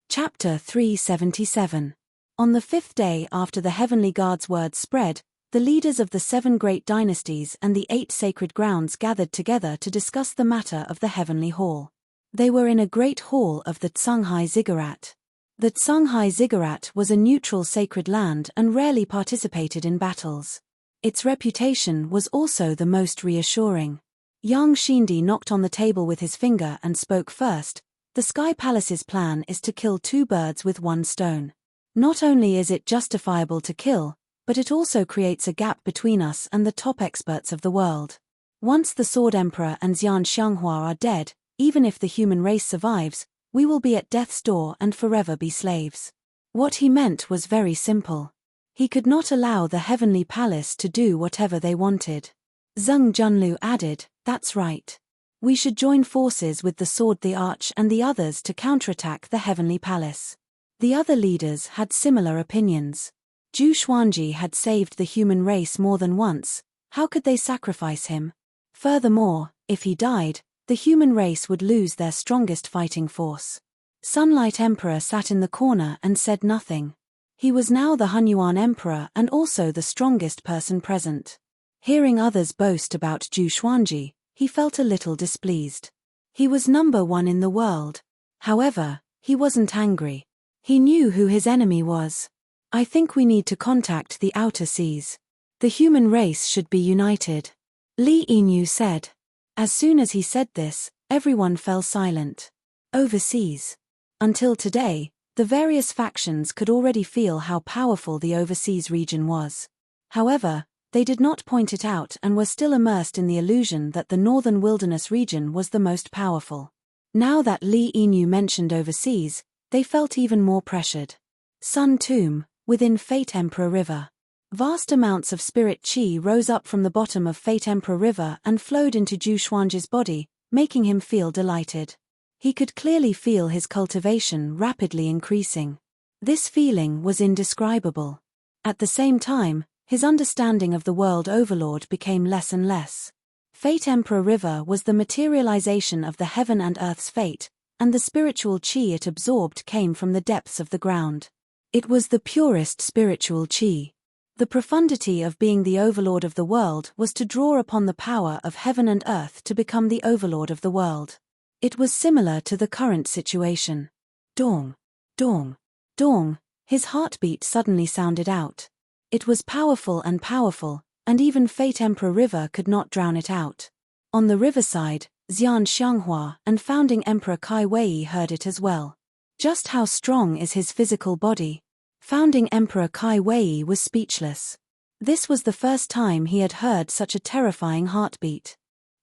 Chapter 377. On the 5th day after the Heavenly Guard's word spread, the leaders of the 7 great dynasties and the 8 sacred grounds gathered together to discuss the matter of the Heavenly Hall. They were in a great hall of the Tsunghai Ziggurat. The Tsunghai Ziggurat was a neutral sacred land and rarely participated in battles. Its reputation was also the most reassuring. Yang Shindi knocked on the table with his finger and spoke first. The Sky Palace's plan is to kill 2 birds with 1 stone. Not only is it justifiable to kill, but it also creates a gap between us and the top experts of the world. Once the Sword Emperor and Xian Xianghua are dead, even if the human race survives, we will be at death's door and forever be slaves. What he meant was very simple. He could not allow the heavenly palace to do whatever they wanted. Zheng Junlu added, "That's right. We should join forces with the Sword the Arch and the others to counterattack the heavenly palace." The other leaders had similar opinions. Zhu Xuanji had saved the human race more than once. How could they sacrifice him? Furthermore, if he died, the human race would lose their strongest fighting force. Sunlight Emperor sat in the corner and said nothing. He was now the Hunyuan Emperor and also the strongest person present. Hearing others boast about Zhu Xuanji, he felt a little displeased. He was number one in the world. However, he wasn't angry. He knew who his enemy was. "I think we need to contact the outer seas. The human race should be united," Li Yinyu said. As soon as he said this, everyone fell silent. Overseas. Until today, the various factions could already feel how powerful the overseas region was. However, they did not point it out and were still immersed in the illusion that the northern wilderness region was the most powerful. Now that Li Yinyu mentioned overseas, they felt even more pressured. Sun Tomb, within Fate Emperor River. Vast amounts of spirit qi rose up from the bottom of Fate Emperor River and flowed into Zhu Xuanji's body, making him feel delighted. He could clearly feel his cultivation rapidly increasing. This feeling was indescribable. At the same time, his understanding of the world overlord became less and less. Fate Emperor River was the materialization of the heaven and earth's fate, and the spiritual qi it absorbed came from the depths of the ground. It was the purest spiritual qi. The profundity of being the overlord of the world was to draw upon the power of heaven and earth to become the overlord of the world. It was similar to the current situation. Dong, dong, dong, his heartbeat suddenly sounded out. It was powerful, and even Fate Emperor River could not drown it out. On the riverside, Xian Xianghua and founding Emperor Kai Wei heard it as well. Just how strong is his physical body? Founding Emperor Kai Wei was speechless. This was the first time he had heard such a terrifying heartbeat.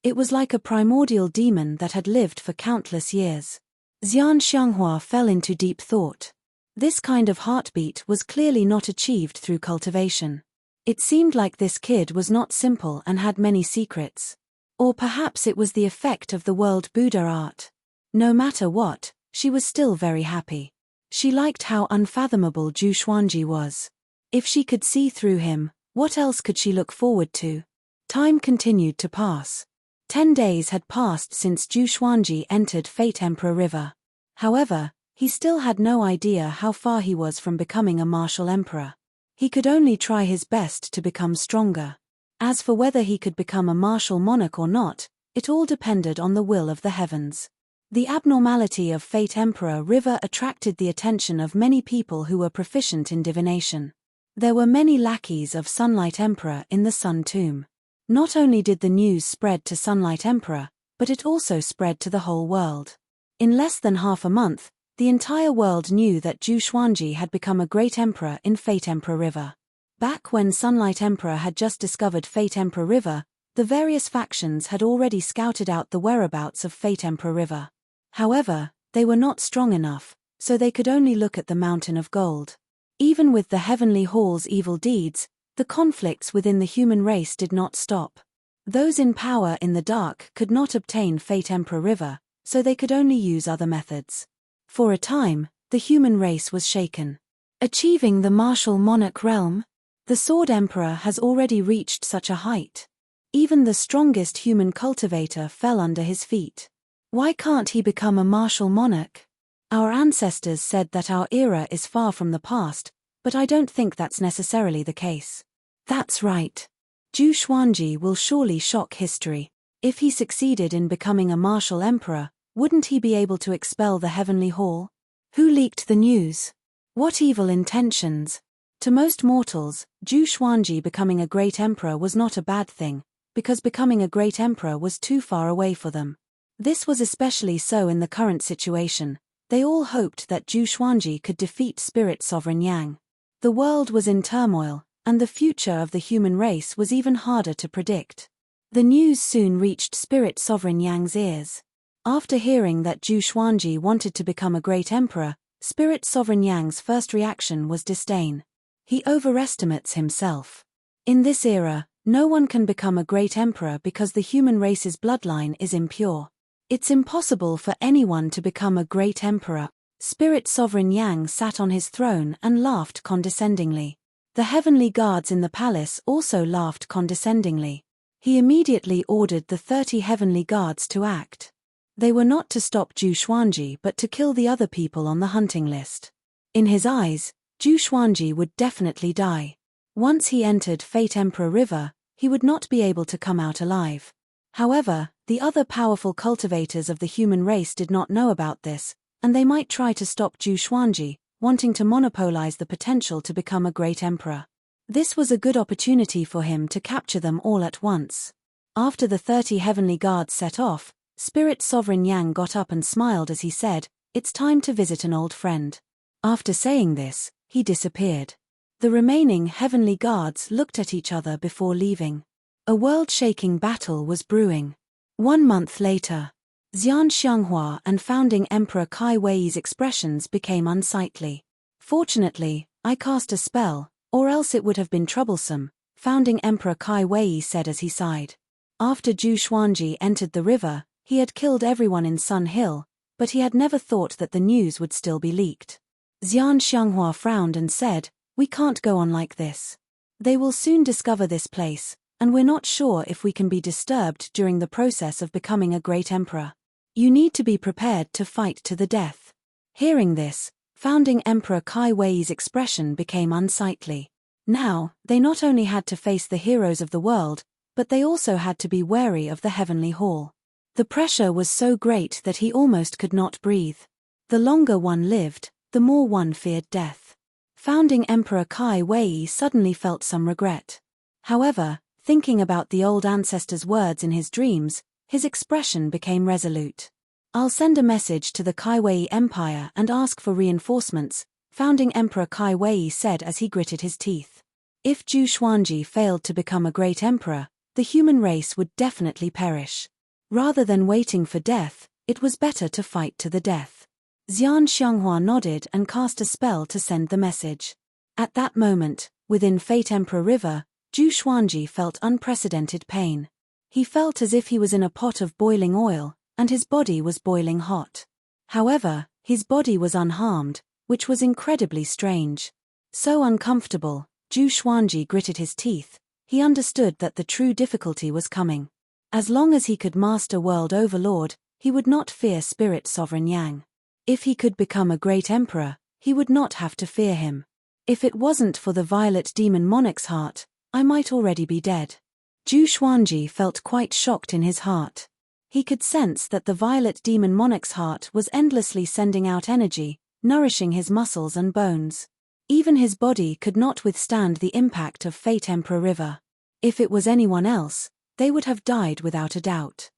It was like a primordial demon that had lived for countless years. Xian Xianghua fell into deep thought. This kind of heartbeat was clearly not achieved through cultivation. It seemed like this kid was not simple and had many secrets. Or perhaps it was the effect of the world Buddha art. No matter what, she was still very happy. She liked how unfathomable Zhu Xuanji was. If she could see through him, what else could she look forward to? Time continued to pass. 10 days had passed since Zhu Xuanji entered Fate Emperor River. However, he still had no idea how far he was from becoming a martial emperor. He could only try his best to become stronger. As for whether he could become a martial monarch or not, it all depended on the will of the heavens. The abnormality of Fate Emperor River attracted the attention of many people who were proficient in divination. There were many lackeys of Sunlight Emperor in the Sun Tomb. Not only did the news spread to Sunlight Emperor, but it also spread to the whole world. In less than half a month, the entire world knew that Zhu Xuanji had become a great emperor in Fate Emperor River. Back when Sunlight Emperor had just discovered Fate Emperor River, the various factions had already scouted out the whereabouts of Fate Emperor River. However, they were not strong enough, so they could only look at the Mountain of Gold. Even with the Heavenly Hall's evil deeds, the conflicts within the human race did not stop. Those in power in the dark could not obtain Fate Emperor River, so they could only use other methods. For a time, the human race was shaken. Achieving the martial monarch realm? The Sword Emperor has already reached such a height. Even the strongest human cultivator fell under his feet. Why can't he become a martial monarch? Our ancestors said that our era is far from the past, but I don't think that's necessarily the case. That's right. Zhu Xuanji will surely shock history. If he succeeded in becoming a martial emperor, wouldn't he be able to expel the Heavenly Hall? Who leaked the news? What evil intentions? To most mortals, Zhu Xuanji becoming a great emperor was not a bad thing, because becoming a great emperor was too far away for them. This was especially so in the current situation. They all hoped that Zhu Xuanji could defeat Spirit Sovereign Yang. The world was in turmoil, and the future of the human race was even harder to predict. The news soon reached Spirit Sovereign Yang's ears. After hearing that Zhu Xuanji wanted to become a great emperor, Spirit Sovereign Yang's first reaction was disdain. He overestimates himself. In this era, no one can become a great emperor because the human race's bloodline is impure. It's impossible for anyone to become a great emperor. Spirit Sovereign Yang sat on his throne and laughed condescendingly. The heavenly guards in the palace also laughed condescendingly. He immediately ordered the 30 heavenly guards to act. They were not to stop Zhu Xuanji but to kill the other people on the hunting list. In his eyes, Zhu Xuanji would definitely die. Once he entered Fate Emperor River, he would not be able to come out alive. However, the other powerful cultivators of the human race did not know about this, and they might try to stop Zhu Xuanji, wanting to monopolize the potential to become a great emperor. This was a good opportunity for him to capture them all at once. After the 30 heavenly guards set off, Spirit Sovereign Yang got up and smiled as he said, "It's time to visit an old friend." After saying this, he disappeared. The remaining heavenly guards looked at each other before leaving. A world-shaking battle was brewing. 1 month later, Xian Xianghua and founding Emperor Kai Wei's expressions became unsightly. "Fortunately, I cast a spell, or else it would have been troublesome," founding Emperor Kai Wei said as he sighed. After Zhu Xuanji entered the river, he had killed everyone in Sun Hill, but he had never thought that the news would still be leaked. Xian Xianghua frowned and said, "We can't go on like this. They will soon discover this place, and we're not sure if we can be disturbed during the process of becoming a great emperor. You need to be prepared to fight to the death." Hearing this, founding Emperor Kai Wei's expression became unsightly. Now, they not only had to face the heroes of the world, but they also had to be wary of the heavenly hall. The pressure was so great that he almost could not breathe. The longer one lived, the more one feared death. Founding Emperor Kai Wei suddenly felt some regret. However, thinking about the old ancestor's words in his dreams, his expression became resolute. "I'll send a message to the Kai Wei Empire and ask for reinforcements," founding Emperor Kai Wei said as he gritted his teeth. If Zhu Xuanji failed to become a great emperor, the human race would definitely perish. Rather than waiting for death, it was better to fight to the death. Xian Xianghua nodded and cast a spell to send the message. At that moment, within Fate Emperor River, Zhu Xuanji felt unprecedented pain. He felt as if he was in a pot of boiling oil, and his body was boiling hot. However, his body was unharmed, which was incredibly strange. So uncomfortable, Zhu Xuanji gritted his teeth. He understood that the true difficulty was coming. As long as he could master World Overlord, he would not fear Spirit Sovereign Yang. If he could become a great emperor, he would not have to fear him. If it wasn't for the Violet Demon Monarch's heart, I might already be dead. Zhu Xuanji felt quite shocked in his heart. He could sense that the Violet Demon Monarch's heart was endlessly sending out energy, nourishing his muscles and bones. Even his body could not withstand the impact of Fate Emperor River. If it was anyone else, they would have died without a doubt.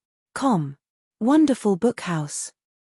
Wonderful Book House.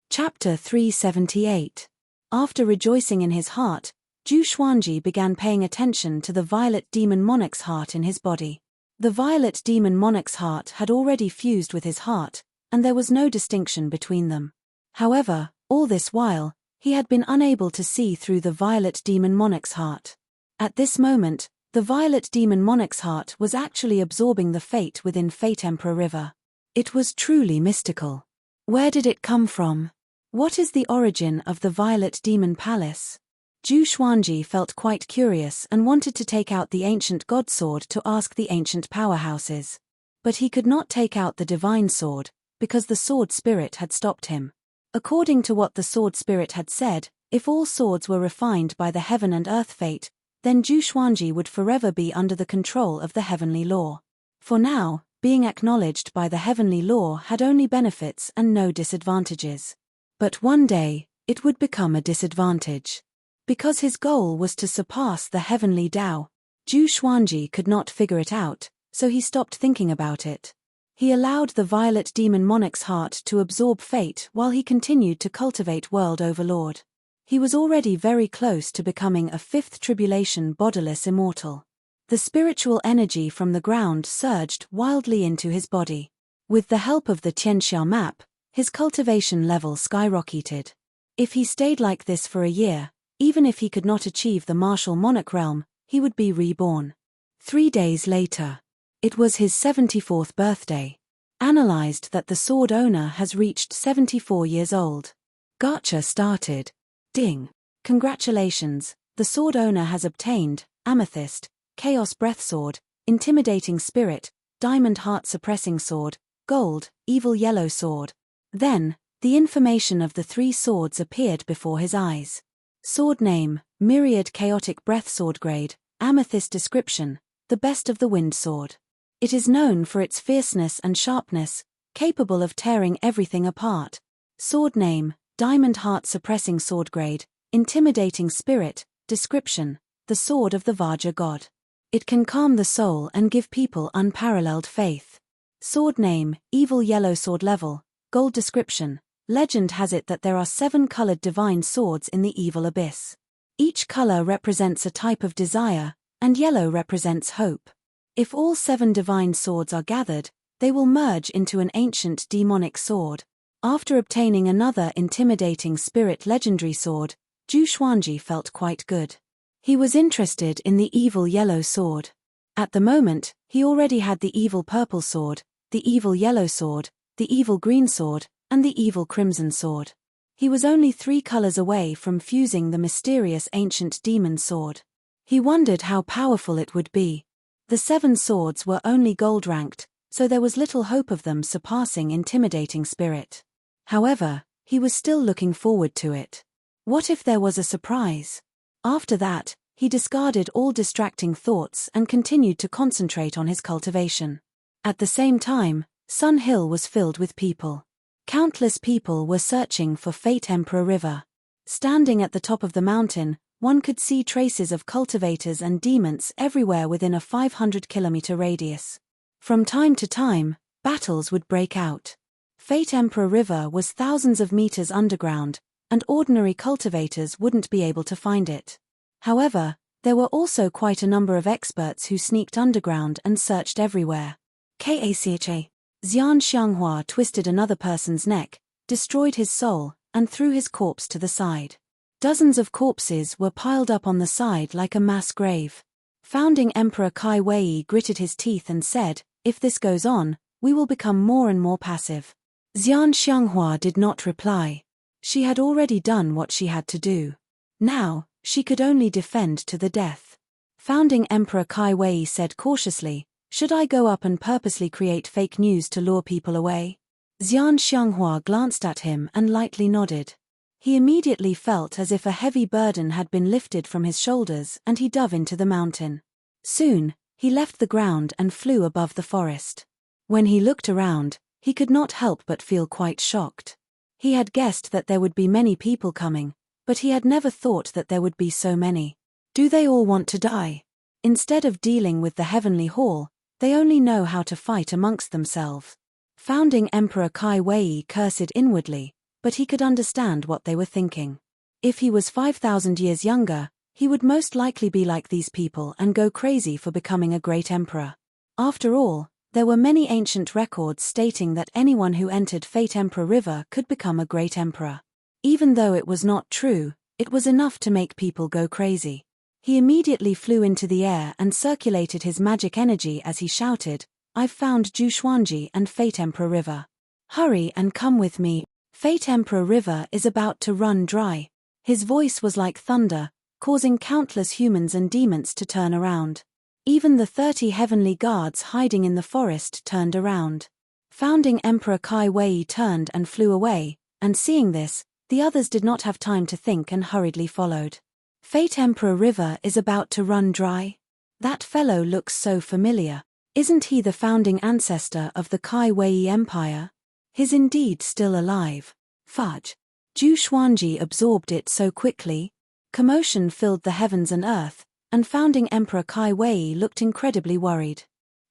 Chapter 378. After rejoicing in his heart, Zhu Xuanji began paying attention to the Violet Demon Monarch's heart in his body. The Violet Demon Monarch's heart had already fused with his heart, and there was no distinction between them. However, all this while, he had been unable to see through the Violet Demon Monarch's heart. At this moment, the Violet Demon Monarch's heart was actually absorbing the fate within Fate Emperor River. It was truly mystical. Where did it come from? What is the origin of the Violet Demon Palace? Zhu Xuanji felt quite curious and wanted to take out the ancient god sword to ask the ancient powerhouses. But he could not take out the divine sword, because the sword spirit had stopped him. According to what the sword spirit had said, if all swords were refined by the heaven and earth fate, then Zhu Xuanji would forever be under the control of the heavenly law. For now, being acknowledged by the heavenly law had only benefits and no disadvantages. But one day, it would become a disadvantage. Because his goal was to surpass the heavenly Tao, Zhu Xuanji could not figure it out, so he stopped thinking about it. He allowed the Violet Demon Monarch's heart to absorb fate while he continued to cultivate World Overlord. He was already very close to becoming a fifth tribulation bodiless immortal. The spiritual energy from the ground surged wildly into his body. With the help of the Tianxia map, his cultivation level skyrocketed. If he stayed like this for a year, even if he could not achieve the martial monarch realm, he would be reborn. 3 days later. It was his 74th birthday. Analyzed that the sword owner has reached 74 years old. Gacha started. Ding. Congratulations, the sword owner has obtained Amethyst, Chaos Breath Sword, Intimidating Spirit, Diamond Heart Suppressing Sword, Gold, Evil Yellow Sword. Then, the information of the 3 swords appeared before his eyes. Sword name, Myriad Chaotic Breath Sword Grade, Amethyst description, the best of the wind sword. It is known for its fierceness and sharpness, capable of tearing everything apart. Sword name, Diamond Heart Suppressing Sword Grade, Intimidating Spirit, description, the sword of the Vajra god. It can calm the soul and give people unparalleled faith. Sword name, Evil Yellow Sword Level, gold description. Legend has it that there are 7 colored divine swords in the evil abyss. Each color represents a type of desire, and yellow represents hope. If all 7 divine swords are gathered, they will merge into an ancient demonic sword. After obtaining another intimidating spirit legendary sword, Zhu Xuanji felt quite good. He was interested in the evil yellow sword. At the moment, he already had the evil purple sword, the evil yellow sword, the evil green sword, and the evil crimson sword. He was only 3 colors away from fusing the mysterious ancient demon sword. He wondered how powerful it would be. The 7 swords were only gold-ranked, so there was little hope of them surpassing Intimidating Spirit. However, he was still looking forward to it. What if there was a surprise? After that, he discarded all distracting thoughts and continued to concentrate on his cultivation. At the same time, Sun Hill was filled with people. Countless people were searching for Fate Emperor River. Standing at the top of the mountain, one could see traces of cultivators and demons everywhere within a 500-kilometer radius. From time to time, battles would break out. Fate Emperor River was thousands of meters underground, and ordinary cultivators wouldn't be able to find it. However, there were also quite a number of experts who sneaked underground and searched everywhere. Kacha. Xian Xianghua twisted another person's neck, destroyed his soul, and threw his corpse to the side. Dozens of corpses were piled up on the side like a mass grave. Founding Emperor Kai Wei gritted his teeth and said, "If this goes on, we will become more and more passive." Xian Xianghua did not reply. She had already done what she had to do. Now, she could only defend to the death. Founding Emperor Kai Wei said cautiously, "Should I go up and purposely create fake news to lure people away?" Xian Xianghua glanced at him and lightly nodded. He immediately felt as if a heavy burden had been lifted from his shoulders and he dove into the mountain. Soon, he left the ground and flew above the forest. When he looked around, he could not help but feel quite shocked. He had guessed that there would be many people coming, but he had never thought that there would be so many. Do they all want to die? Instead of dealing with the Heavenly Hall, they only know how to fight amongst themselves. Founding Emperor Kai Wei cursed inwardly, but he could understand what they were thinking. If he was 5,000 years younger, he would most likely be like these people and go crazy for becoming a great emperor. After all, there were many ancient records stating that anyone who entered Fate Emperor River could become a great emperor. Even though it was not true, it was enough to make people go crazy. He immediately flew into the air and circulated his magic energy as he shouted, "I've found Zhu Xuanji and Fate Emperor River. Hurry and come with me. Fate Emperor River is about to run dry." His voice was like thunder, causing countless humans and demons to turn around. Even the 30 heavenly guards hiding in the forest turned around. Founding Emperor Kai Wei turned and flew away, and seeing this, the others did not have time to think and hurriedly followed. Fate Emperor River is about to run dry? That fellow looks so familiar. Isn't he the founding ancestor of the Kai Wei Empire? He's indeed still alive. Fudge. Zhu Xuanji absorbed it so quickly. Commotion filled the heavens and earth, and founding Emperor Kai Wei looked incredibly worried.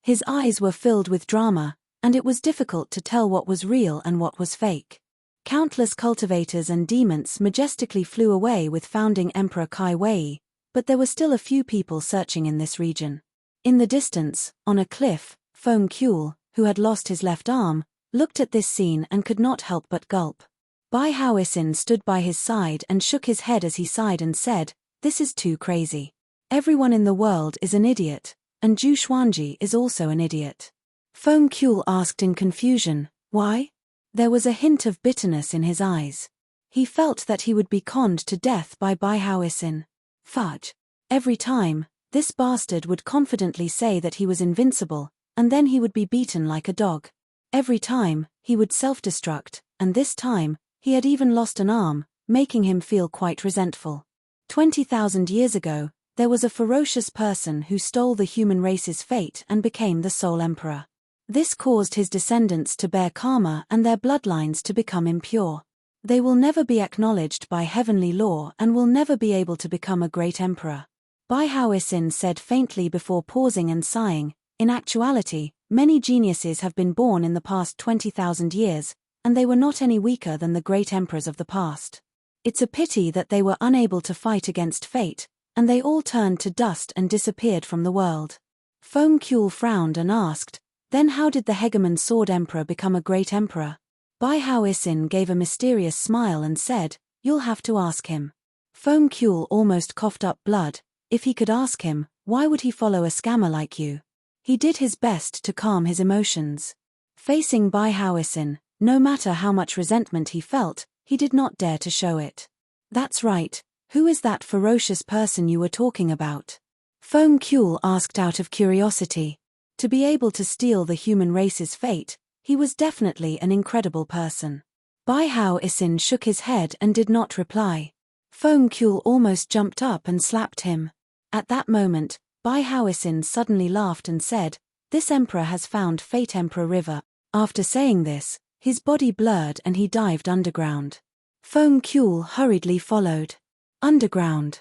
His eyes were filled with drama, and it was difficult to tell what was real and what was fake. Countless cultivators and demons majestically flew away with founding Emperor Kai Wei, but there were still a few people searching in this region. In the distance, on a cliff, Foam Kuel, who had lost his left arm, looked at this scene and could not help but gulp. Bai Haoisin stood by his side and shook his head as he sighed and said, "This is too crazy. Everyone in the world is an idiot, and Zhu Xuanji is also an idiot." Foam Kuel asked in confusion, "Why?" There was a hint of bitterness in his eyes. He felt that he would be conned to death by Bai Haoisin. Fudge. Every time, this bastard would confidently say that he was invincible, and then he would be beaten like a dog. Every time, he would self-destruct, and this time, he had even lost an arm, making him feel quite resentful. 20,000 years ago, there was a ferocious person who stole the human race's fate and became the sole emperor. This caused his descendants to bear karma and their bloodlines to become impure. They will never be acknowledged by heavenly law and will never be able to become a great emperor. Bai Haoisin said faintly before pausing and sighing, "In actuality, many geniuses have been born in the past 20,000 years, and they were not any weaker than the great emperors of the past. It's a pity that they were unable to fight against fate, and they all turned to dust and disappeared from the world." Foam Kuel frowned and asked, "Then how did the Hegemon Sword Emperor become a great emperor?" Bai Haoisin gave a mysterious smile and said, "You'll have to ask him." Foam Kuel almost coughed up blood. If he could ask him, why would he follow a scammer like you? He did his best to calm his emotions. Facing Bai Haoisin, no matter how much resentment he felt, he did not dare to show it. "That's right, who is that ferocious person you were talking about?" Foam Kuel asked out of curiosity. To be able to steal the human race's fate, he was definitely an incredible person. Bai Haoisin shook his head and did not reply. Foam Kuel almost jumped up and slapped him. At that moment, Bai Haoisin suddenly laughed and said, "This emperor has found Fate Emperor River." After saying this, his body blurred and he dived underground. Foam Kuel hurriedly followed. Underground.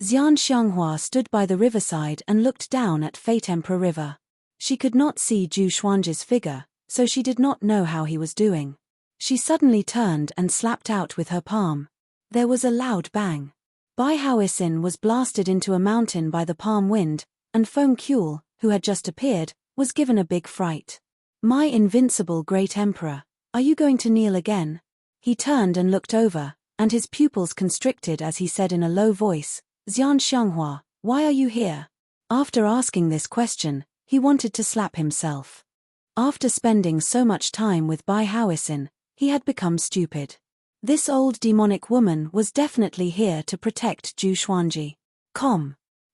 Xian Xianghua stood by the riverside and looked down at Fate Emperor River. She could not see Zhu Xuanji's figure, so she did not know how he was doing. She suddenly turned and slapped out with her palm. There was a loud bang. Bai Haoisin was blasted into a mountain by the palm wind, and Foam Kuel, who had just appeared, was given a big fright. "My invincible great emperor, are you going to kneel again?" He turned and looked over, and his pupils constricted as he said in a low voice, "Xian Xianghua, why are you here?" After asking this question, he wanted to slap himself. After spending so much time with Bai Haoisin, he had become stupid. This old demonic woman was definitely here to protect Zhu Xuanji.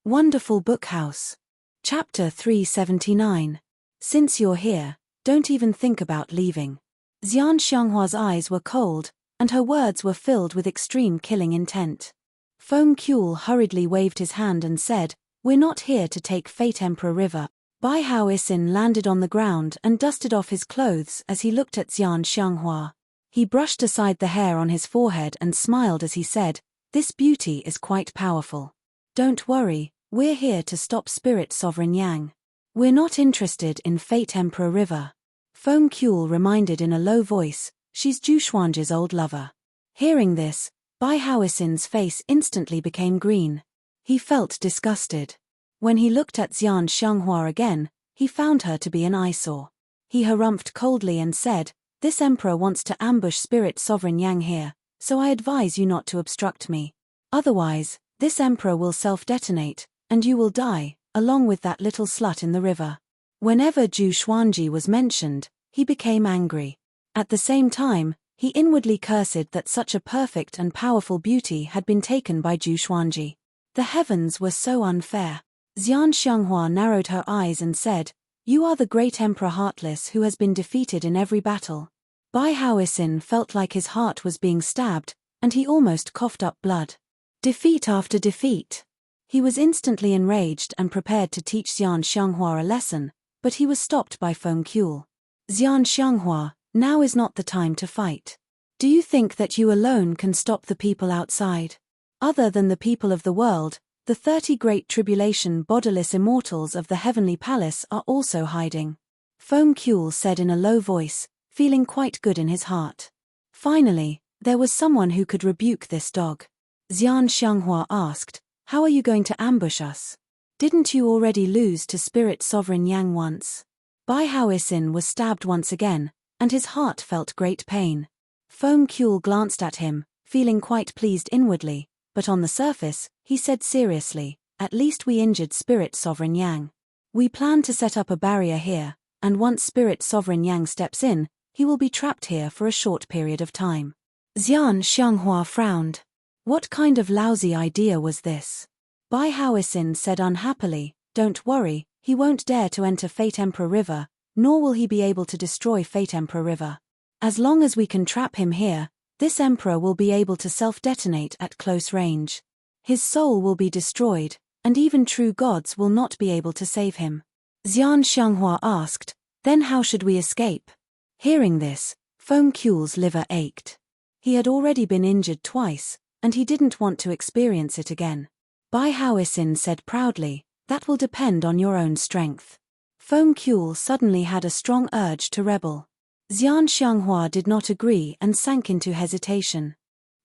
Wonderful Book House. Chapter 379. Since you're here, don't even think about leaving. Xian Xianghua's eyes were cold, and her words were filled with extreme killing intent. Foam Kuel hurriedly waved his hand and said, "We're not here to take Fate Emperor River." Bai Haoisin landed on the ground and dusted off his clothes as he looked at Xian Xianghua. He brushed aside the hair on his forehead and smiled as he said, "This beauty is quite powerful. Don't worry, we're here to stop Spirit Sovereign Yang. We're not interested in Fate Emperor River." Foam Kuel reminded in a low voice, "She's Zhu Xuanji's old lover." Hearing this, Bai Haoisin's face instantly became green. He felt disgusted. When he looked at Xian Xianghua again, he found her to be an eyesore. He harumphed coldly and said, "This emperor wants to ambush Spirit Sovereign Yang here, so I advise you not to obstruct me. Otherwise, this emperor will self-detonate, and you will die, along with that little slut in the river." Whenever Zhu Xuanji was mentioned, he became angry. At the same time, he inwardly cursed that such a perfect and powerful beauty had been taken by Zhu Xuanji. The heavens were so unfair. Xian Xianghua narrowed her eyes and said, "You are the great Emperor Heartless who has been defeated in every battle." Bai Haoisin felt like his heart was being stabbed, and he almost coughed up blood. Defeat after defeat. He was instantly enraged and prepared to teach Xian Xianghua a lesson, but he was stopped by Foam Kuel. "Xian Xianghua, now is not the time to fight. Do you think that you alone can stop the people outside? Other than the people of the world, the 30 Great Tribulation bodiless immortals of the Heavenly Palace are also hiding." Foam Kuel said in a low voice, feeling quite good in his heart. Finally, there was someone who could rebuke this dog. Xian Xianghua asked, "How are you going to ambush us?" Didn't you already lose to Spirit Sovereign Yang once? Bai Hao Isin was stabbed once again, and his heart felt great pain. Foam Kuel glanced at him, feeling quite pleased inwardly, but on the surface, he said seriously, at least we injured Spirit Sovereign Yang. We plan to set up a barrier here, and once Spirit Sovereign Yang steps in, he will be trapped here for a short period of time. Xian Xianghua frowned. What kind of lousy idea was this? Bai Hao Isin said unhappily, don't worry, he won't dare to enter Fate Emperor River, nor will he be able to destroy Fate Emperor River. As long as we can trap him here, this emperor will be able to self-detonate at close range. His soul will be destroyed, and even true gods will not be able to save him. Xian Xianghua asked, then how should we escape? Hearing this, Foam Kuel's liver ached. He had already been injured twice, and he didn't want to experience it again. Bai Hao Isin said proudly, that will depend on your own strength. Foam Kuel suddenly had a strong urge to rebel. Xian Xianghua did not agree and sank into hesitation.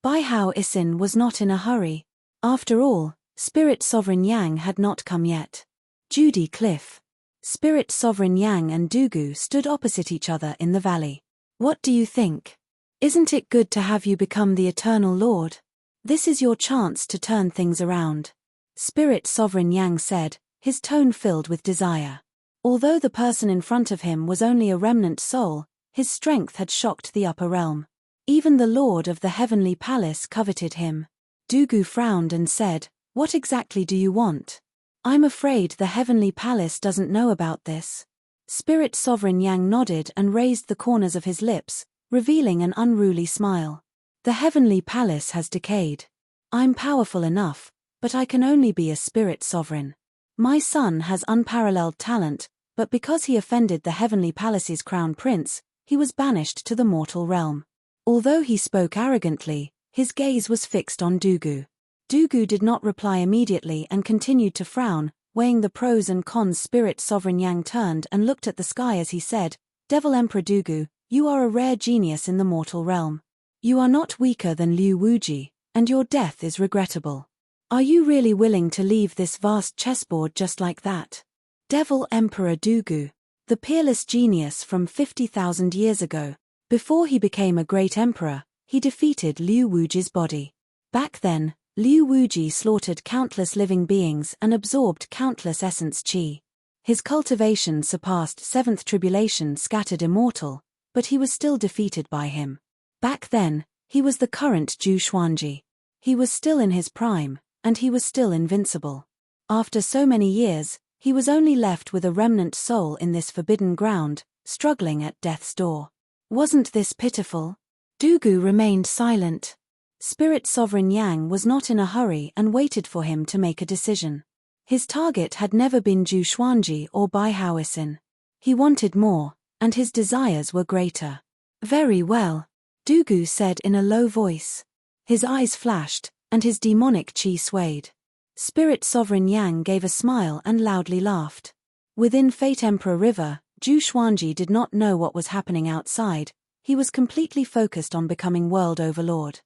Bai Hao Isin was not in a hurry. After all, Spirit Sovereign Yang had not come yet. Judy Cliff. Spirit Sovereign Yang and Dugu stood opposite each other in the valley. What do you think? Isn't it good to have you become the Eternal Lord? This is your chance to turn things around. Spirit Sovereign Yang said, his tone filled with desire. Although the person in front of him was only a remnant soul, his strength had shocked the upper realm. Even the Lord of the Heavenly Palace coveted him. Dugu frowned and said, what exactly do you want? I'm afraid the Heavenly Palace doesn't know about this. Spirit Sovereign Yang nodded and raised the corners of his lips, revealing an unruly smile. The Heavenly Palace has decayed. I'm powerful enough, but I can only be a spirit sovereign. My son has unparalleled talent, but because he offended the Heavenly Palace's crown prince, he was banished to the mortal realm. Although he spoke arrogantly, his gaze was fixed on Dugu. Dugu did not reply immediately and continued to frown, weighing the pros and cons. Spirit Sovereign Yang turned and looked at the sky as he said, Devil Emperor Dugu, you are a rare genius in the mortal realm. You are not weaker than Liu Wuji, and your death is regrettable. Are you really willing to leave this vast chessboard just like that? Devil Emperor Dugu, the peerless genius from 50,000 years ago. Before he became a great emperor, he defeated Liu Wuji's body. Back then, Liu Wuji slaughtered countless living beings and absorbed countless essence qi. His cultivation surpassed seventh tribulation scattered immortal, but he was still defeated by him. Back then, he was the current Zhu Xuanji. He was still in his prime, and he was still invincible. After so many years, he was only left with a remnant soul in this forbidden ground, struggling at death's door. Wasn't this pitiful? Dugu remained silent. Spirit Sovereign Yang was not in a hurry and waited for him to make a decision. His target had never been Zhu Xuanji or Bai Hao Isin. He wanted more, and his desires were greater. Very well, Dugu said in a low voice. His eyes flashed, and his demonic qi swayed. Spirit Sovereign Yang gave a smile and loudly laughed. Within Fate Emperor River, Zhu Xuanji did not know what was happening outside. He was completely focused on becoming world overlord.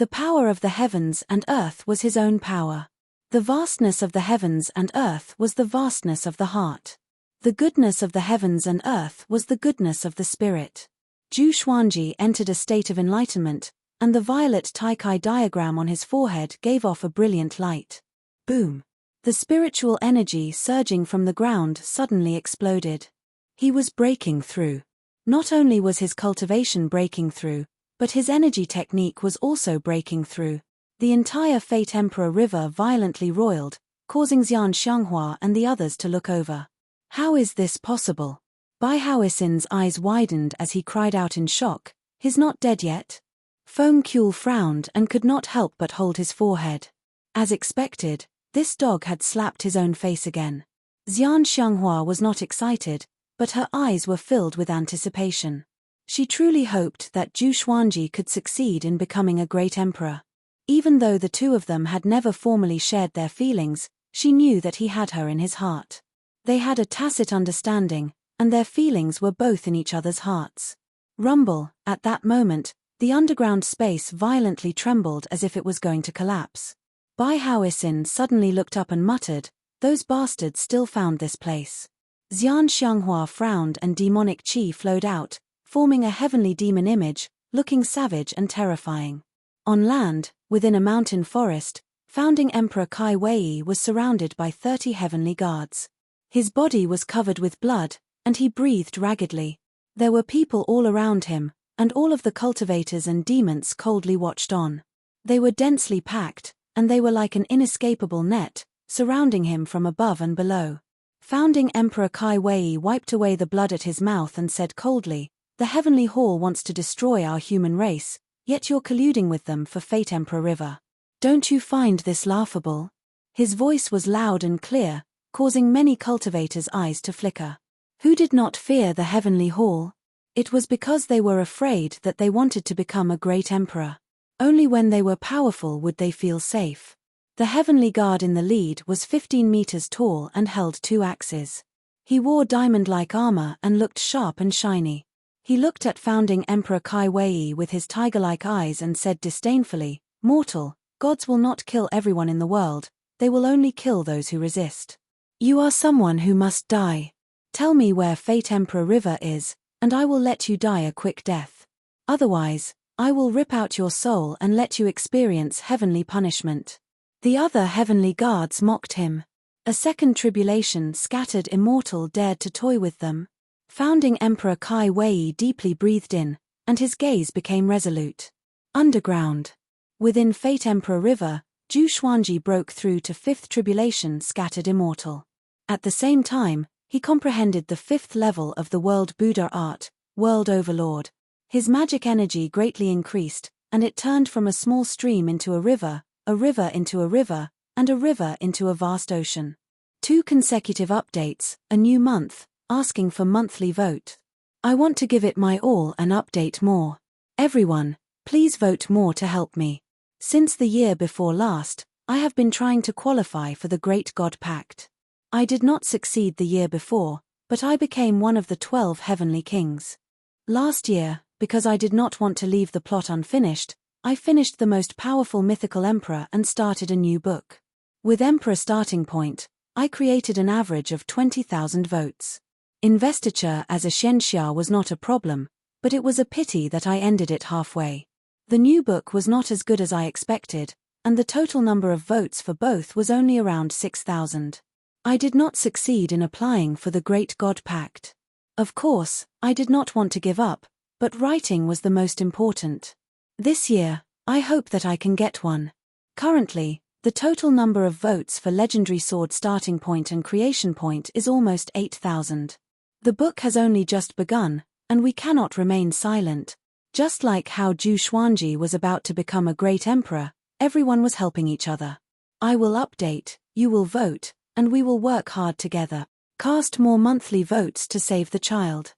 The power of the heavens and earth was his own power. The vastness of the heavens and earth was the vastness of the heart. The goodness of the heavens and earth was the goodness of the spirit. Zhu Xuanji entered a state of enlightenment, and the violet Taikai diagram on his forehead gave off a brilliant light. Boom! The spiritual energy surging from the ground suddenly exploded. He was breaking through. Not only was his cultivation breaking through, but his energy technique was also breaking through. The entire Fate Emperor River violently roiled, causing Xian Xianghua and the others to look over. How is this possible? Bai Hao Isin's eyes widened as he cried out in shock, he's not dead yet? Foam Kuel frowned and could not help but hold his forehead. As expected, this dog had slapped his own face again. Xian Xianghua was not excited, but her eyes were filled with anticipation. She truly hoped that Zhu Xuanji could succeed in becoming a great emperor. Even though the two of them had never formally shared their feelings, she knew that he had her in his heart. They had a tacit understanding, and their feelings were both in each other's hearts. Rumble, at that moment, the underground space violently trembled as if it was going to collapse. Bai Hao Isin suddenly looked up and muttered, those bastards still found this place. Xian Xianghua frowned and demonic qi flowed out, forming a heavenly demon image, looking savage and terrifying. On land, within a mountain forest, founding Emperor Kai Wei was surrounded by 30 heavenly guards. His body was covered with blood, and he breathed raggedly. There were people all around him, and all of the cultivators and demons coldly watched on. They were densely packed, and they were like an inescapable net, surrounding him from above and below. Founding Emperor Kai Wei wiped away the blood at his mouth and said coldly, "The Heavenly Hall wants to destroy our human race, yet you're colluding with them for Fate Emperor River. Don't you find this laughable?" His voice was loud and clear, causing many cultivators' eyes to flicker. Who did not fear the Heavenly Hall? It was because they were afraid that they wanted to become a great emperor. Only when they were powerful would they feel safe. The heavenly guard in the lead was 15 meters tall and held 2 axes. He wore diamond-like armor and looked sharp and shiny. He looked at founding Emperor Kai Wei with his tiger-like eyes and said disdainfully, "Mortal, gods will not kill everyone in the world, they will only kill those who resist. You are someone who must die. Tell me where Fate Emperor River is, and I will let you die a quick death. Otherwise, I will rip out your soul and let you experience heavenly punishment." The other heavenly guards mocked him. A second tribulation scattered immortal dared to toy with them. Founding Emperor Kai Wei deeply breathed in, and his gaze became resolute. Underground. Within Fate Emperor River, Zhu Xuanji broke through to fifth tribulation scattered immortal. At the same time, he comprehended the 5th level of the World Buddha art, World Overlord. His magic energy greatly increased, and it turned from a small stream into a river into a river, and a river into a vast ocean. 2 consecutive updates, a new month, asking for monthly vote. I want to give it my all and update more. Everyone, please vote more to help me. Since the year before last, I have been trying to qualify for the Great God Pact. I did not succeed the year before, but I became one of the 12 heavenly kings. Last year, because I did not want to leave the plot unfinished, I finished the most powerful mythical emperor and started a new book. With Emperor starting point, I created an average of 20,000 votes. Investiture as a Xianxia was not a problem, but it was a pity that I ended it halfway. The new book was not as good as I expected, and the total number of votes for both was only around 6,000. I did not succeed in applying for the Great God Pact. Of course, I did not want to give up, but writing was the most important. This year, I hope that I can get one. Currently, the total number of votes for Legendary Sword starting point and creation point is almost 8,000. The book has only just begun, and we cannot remain silent. Just like how Zhu Xuanji was about to become a great emperor, everyone was helping each other. I will update, you will vote, and we will work hard together. Cast more monthly votes to save the child.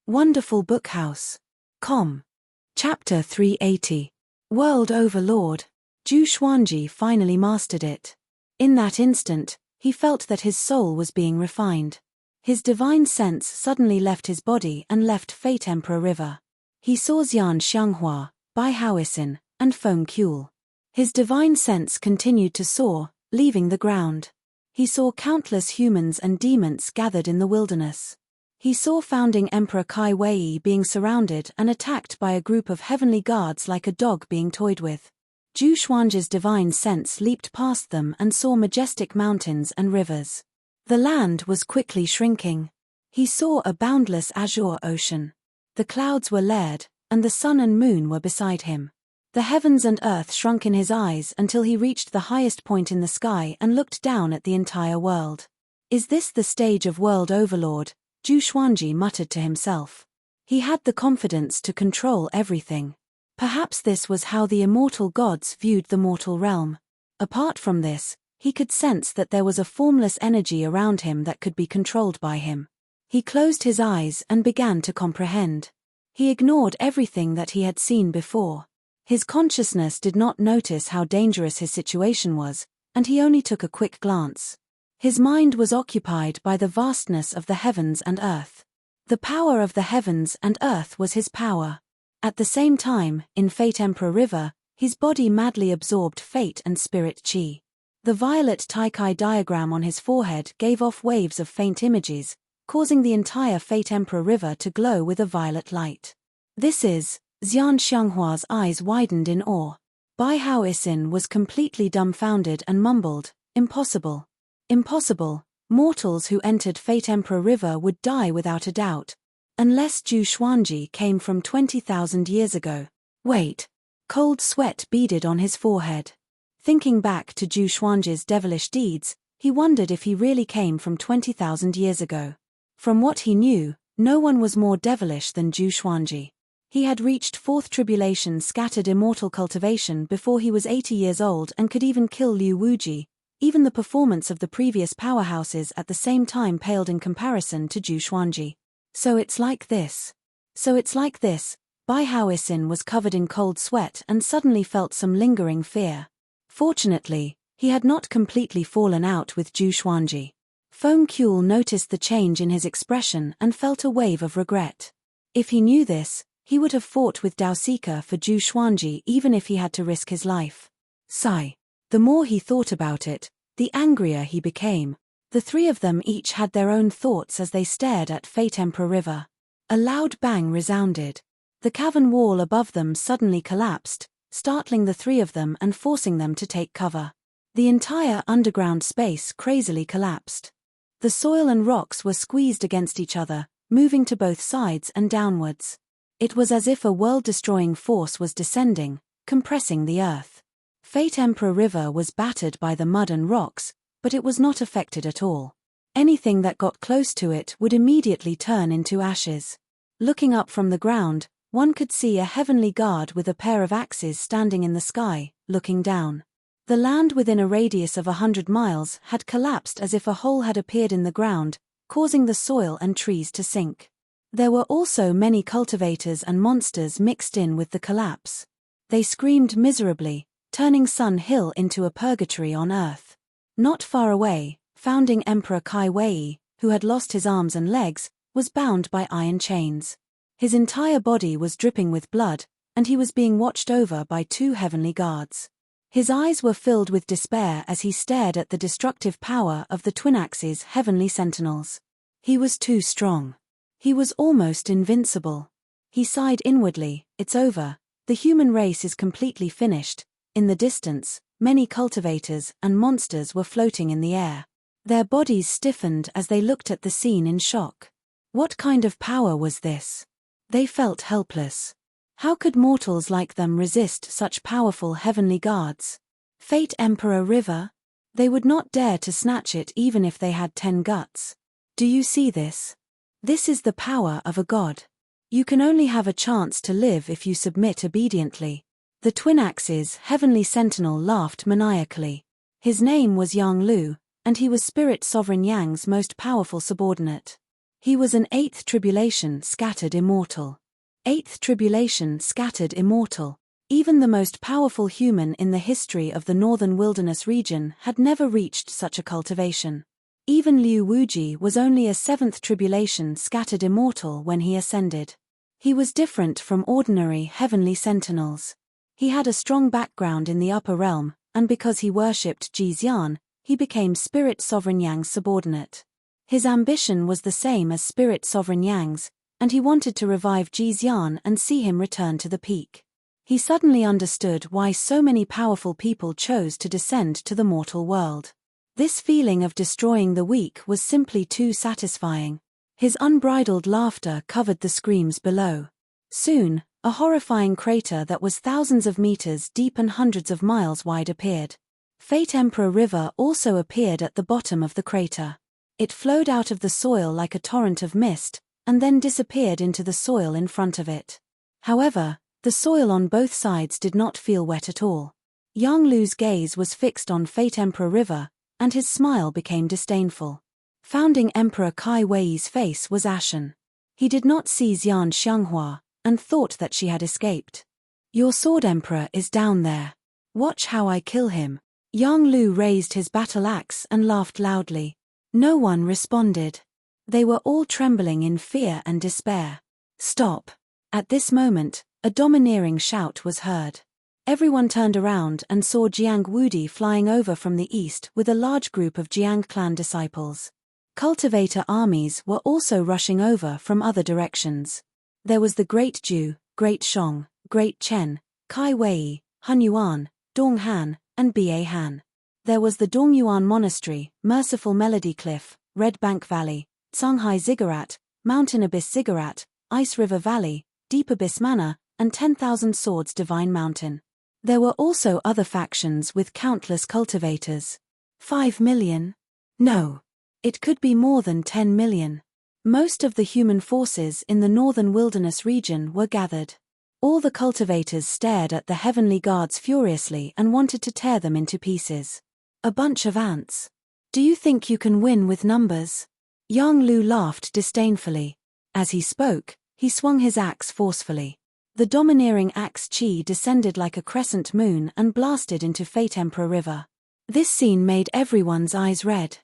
Wonderful Book House. Chapter 380. World Overlord. Zhu Xuanji finally mastered it. In that instant, he felt that his soul was being refined. His divine sense suddenly left his body and left Fate Emperor River. He saw Xian Xianghua, Bai Haoisin, and Feng Kuel. His divine sense continued to soar, leaving the ground. He saw countless humans and demons gathered in the wilderness. He saw founding Emperor Kai Wei being surrounded and attacked by a group of heavenly guards like a dog being toyed with. Zhu Xuanji's divine sense leaped past them and saw majestic mountains and rivers. The land was quickly shrinking. He saw a boundless azure ocean. The clouds were layered, and the sun and moon were beside him. The heavens and earth shrunk in his eyes until he reached the highest point in the sky and looked down at the entire world. Is this the stage of World Overlord? Zhu Xuanji muttered to himself. He had the confidence to control everything. Perhaps this was how the immortal gods viewed the mortal realm. Apart from this, he could sense that there was a formless energy around him that could be controlled by him. He closed his eyes and began to comprehend. He ignored everything that he had seen before. His consciousness did not notice how dangerous his situation was, and he only took a quick glance. His mind was occupied by the vastness of the heavens and earth. The power of the heavens and earth was his power. At the same time, in Fate Emperor River, his body madly absorbed fate and spirit chi. The violet Taikai diagram on his forehead gave off waves of faint images, causing the entire Fate Emperor River to glow with a violet light. This is... Xian Xianghua's eyes widened in awe. Bai Hao Isin was completely dumbfounded and mumbled, "Impossible. Impossible. Mortals who entered Fate Emperor River would die without a doubt. Unless Zhu Xuanji came from 20,000 years ago." Wait. Cold sweat beaded on his forehead. Thinking back to Zhu Xuanji's devilish deeds, he wondered if he really came from 20,000 years ago. From what he knew, no one was more devilish than Zhu Xuanji. He had reached fourth tribulation scattered immortal cultivation before he was 80 years old and could even kill Liu Wuji. Even the performance of the previous powerhouses at the same time paled in comparison to Zhu Xuanji. So it's like this. Bai Hao Isin was covered in cold sweat and suddenly felt some lingering fear. Fortunately, he had not completely fallen out with Zhu Xuanji. Feng Kuel noticed the change in his expression and felt a wave of regret. If he knew this, he would have fought with Dao Sika for Zhu Xuanji even if he had to risk his life. Sigh. The more he thought about it, the angrier he became. The three of them each had their own thoughts as they stared at Fate Emperor River. A loud bang resounded. The cavern wall above them suddenly collapsed, startling the three of them and forcing them to take cover. The entire underground space crazily collapsed. The soil and rocks were squeezed against each other, moving to both sides and downwards. It was as if a world-destroying force was descending, compressing the earth. Fate Emperor River was battered by the mud and rocks, but it was not affected at all. Anything that got close to it would immediately turn into ashes. Looking up from the ground, one could see a heavenly guard with a pair of axes standing in the sky, looking down. The land within a radius of 100 miles had collapsed as if a hole had appeared in the ground, causing the soil and trees to sink. There were also many cultivators and monsters mixed in with the collapse. They screamed miserably, turning Sun Hill into a purgatory on Earth. Not far away, founding Emperor Kai Wei, who had lost his arms and legs, was bound by iron chains. His entire body was dripping with blood, and he was being watched over by two heavenly guards. His eyes were filled with despair as he stared at the destructive power of the Twin Axe's heavenly sentinels. He was too strong. He was almost invincible. He sighed inwardly, "It's over. The human race is completely finished." In the distance, many cultivators and monsters were floating in the air. Their bodies stiffened as they looked at the scene in shock. What kind of power was this? They felt helpless. How could mortals like them resist such powerful heavenly guards? Fate Emperor River? They would not dare to snatch it even if they had 10 guts. Do you see this? This is the power of a god. You can only have a chance to live if you submit obediently. The Twin Axe's heavenly sentinel laughed maniacally. His name was Yang Lu, and he was Spirit Sovereign Yang's most powerful subordinate. He was an 8th tribulation scattered immortal. 8th tribulation scattered immortal. Even the most powerful human in the history of the northern wilderness region had never reached such a cultivation. Even Liu Wuji was only a 7th tribulation scattered immortal when he ascended. He was different from ordinary heavenly sentinels. He had a strong background in the upper realm, and because he worshipped Jixian, he became Spirit Sovereign Yang's subordinate. His ambition was the same as Spirit Sovereign Yang's, and he wanted to revive Jixian and see him return to the peak. He suddenly understood why so many powerful people chose to descend to the mortal world. This feeling of destroying the weak was simply too satisfying. His unbridled laughter covered the screams below. Soon, a horrifying crater that was thousands of meters deep and hundreds of miles wide appeared. Fate Emperor River also appeared at the bottom of the crater. It flowed out of the soil like a torrent of mist, and then disappeared into the soil in front of it. However, the soil on both sides did not feel wet at all. Yang Lu's gaze was fixed on Fate Emperor River, and his smile became disdainful. Founding Emperor Kai Wei's face was ashen. He did not see Xian Xianghua, and thought that she had escaped. "Your sword emperor is down there. Watch how I kill him." Yang Lu raised his battle axe and laughed loudly. No one responded. They were all trembling in fear and despair. "Stop!" At this moment, a domineering shout was heard. Everyone turned around and saw Jiang Wudi flying over from the east with a large group of Jiang clan disciples. Cultivator armies were also rushing over from other directions. There was the Great Ju, Great Shong, Great Chen, Kai Wei, Hun Yuan, Dong Han, and Ba Han. There was the Dongyuan Monastery, Merciful Melody Cliff, Red Bank Valley, Songhai Ziggurat, Mountain Abyss Ziggurat, Ice River Valley, Deep Abyss Manor, and 10,000 Swords Divine Mountain. There were also other factions with countless cultivators. 5 million? No. It could be more than 10 million. Most of the human forces in the northern wilderness region were gathered. All the cultivators stared at the heavenly guards furiously and wanted to tear them into pieces. A bunch of ants. Do you think you can win with numbers? Yang Lu laughed disdainfully. As he spoke, he swung his axe forcefully. The domineering axe chi descended like a crescent moon and blasted into Fate Emperor River. This scene made everyone's eyes red.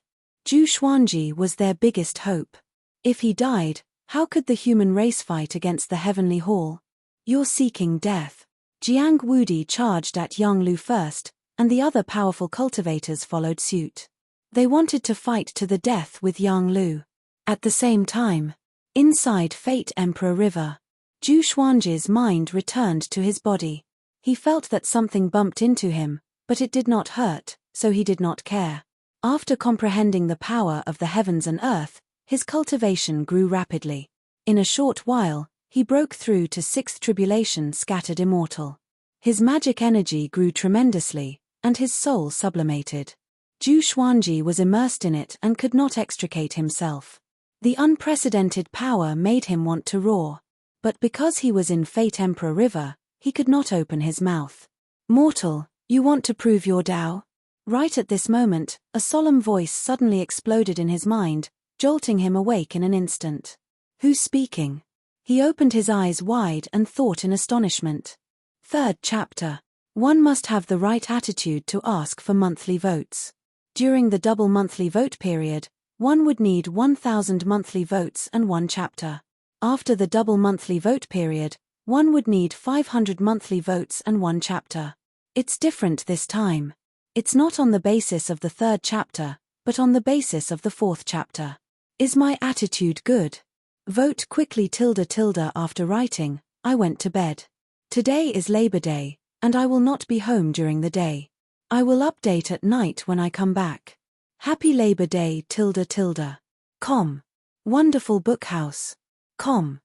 Zhu Xuanji was their biggest hope. If he died, how could the human race fight against the Heavenly Hall? You're seeking death. Jiang Wudi charged at Yang Lu first, and the other powerful cultivators followed suit. They wanted to fight to the death with Yang Lu. At the same time, inside Fate Emperor River, Zhu Xuanji's mind returned to his body. He felt that something bumped into him, but it did not hurt, so he did not care. After comprehending the power of the heavens and earth, his cultivation grew rapidly. In a short while, he broke through to sixth tribulation scattered immortal. His magic energy grew tremendously, and his soul sublimated. Zhu Xuanji was immersed in it and could not extricate himself. The unprecedented power made him want to roar. But because he was in Fate Emperor River, he could not open his mouth. Mortal, you want to prove your Tao? Right at this moment, a solemn voice suddenly exploded in his mind, jolting him awake in an instant. Who's speaking? He opened his eyes wide and thought in astonishment. Third chapter. One must have the right attitude to ask for monthly votes. During the double monthly vote period, one would need 1,000 monthly votes and one chapter. After the double monthly vote period, one would need 500 monthly votes and one chapter. It's different this time. It's not on the basis of the third chapter, but on the basis of the fourth chapter. Is my attitude good? Vote quickly ~~ after writing, I went to bed. Today is Labor Day, and I will not be home during the day. I will update at night when I come back. Happy Labor Day ~~ Com. Wonderful Bookhouse. Com.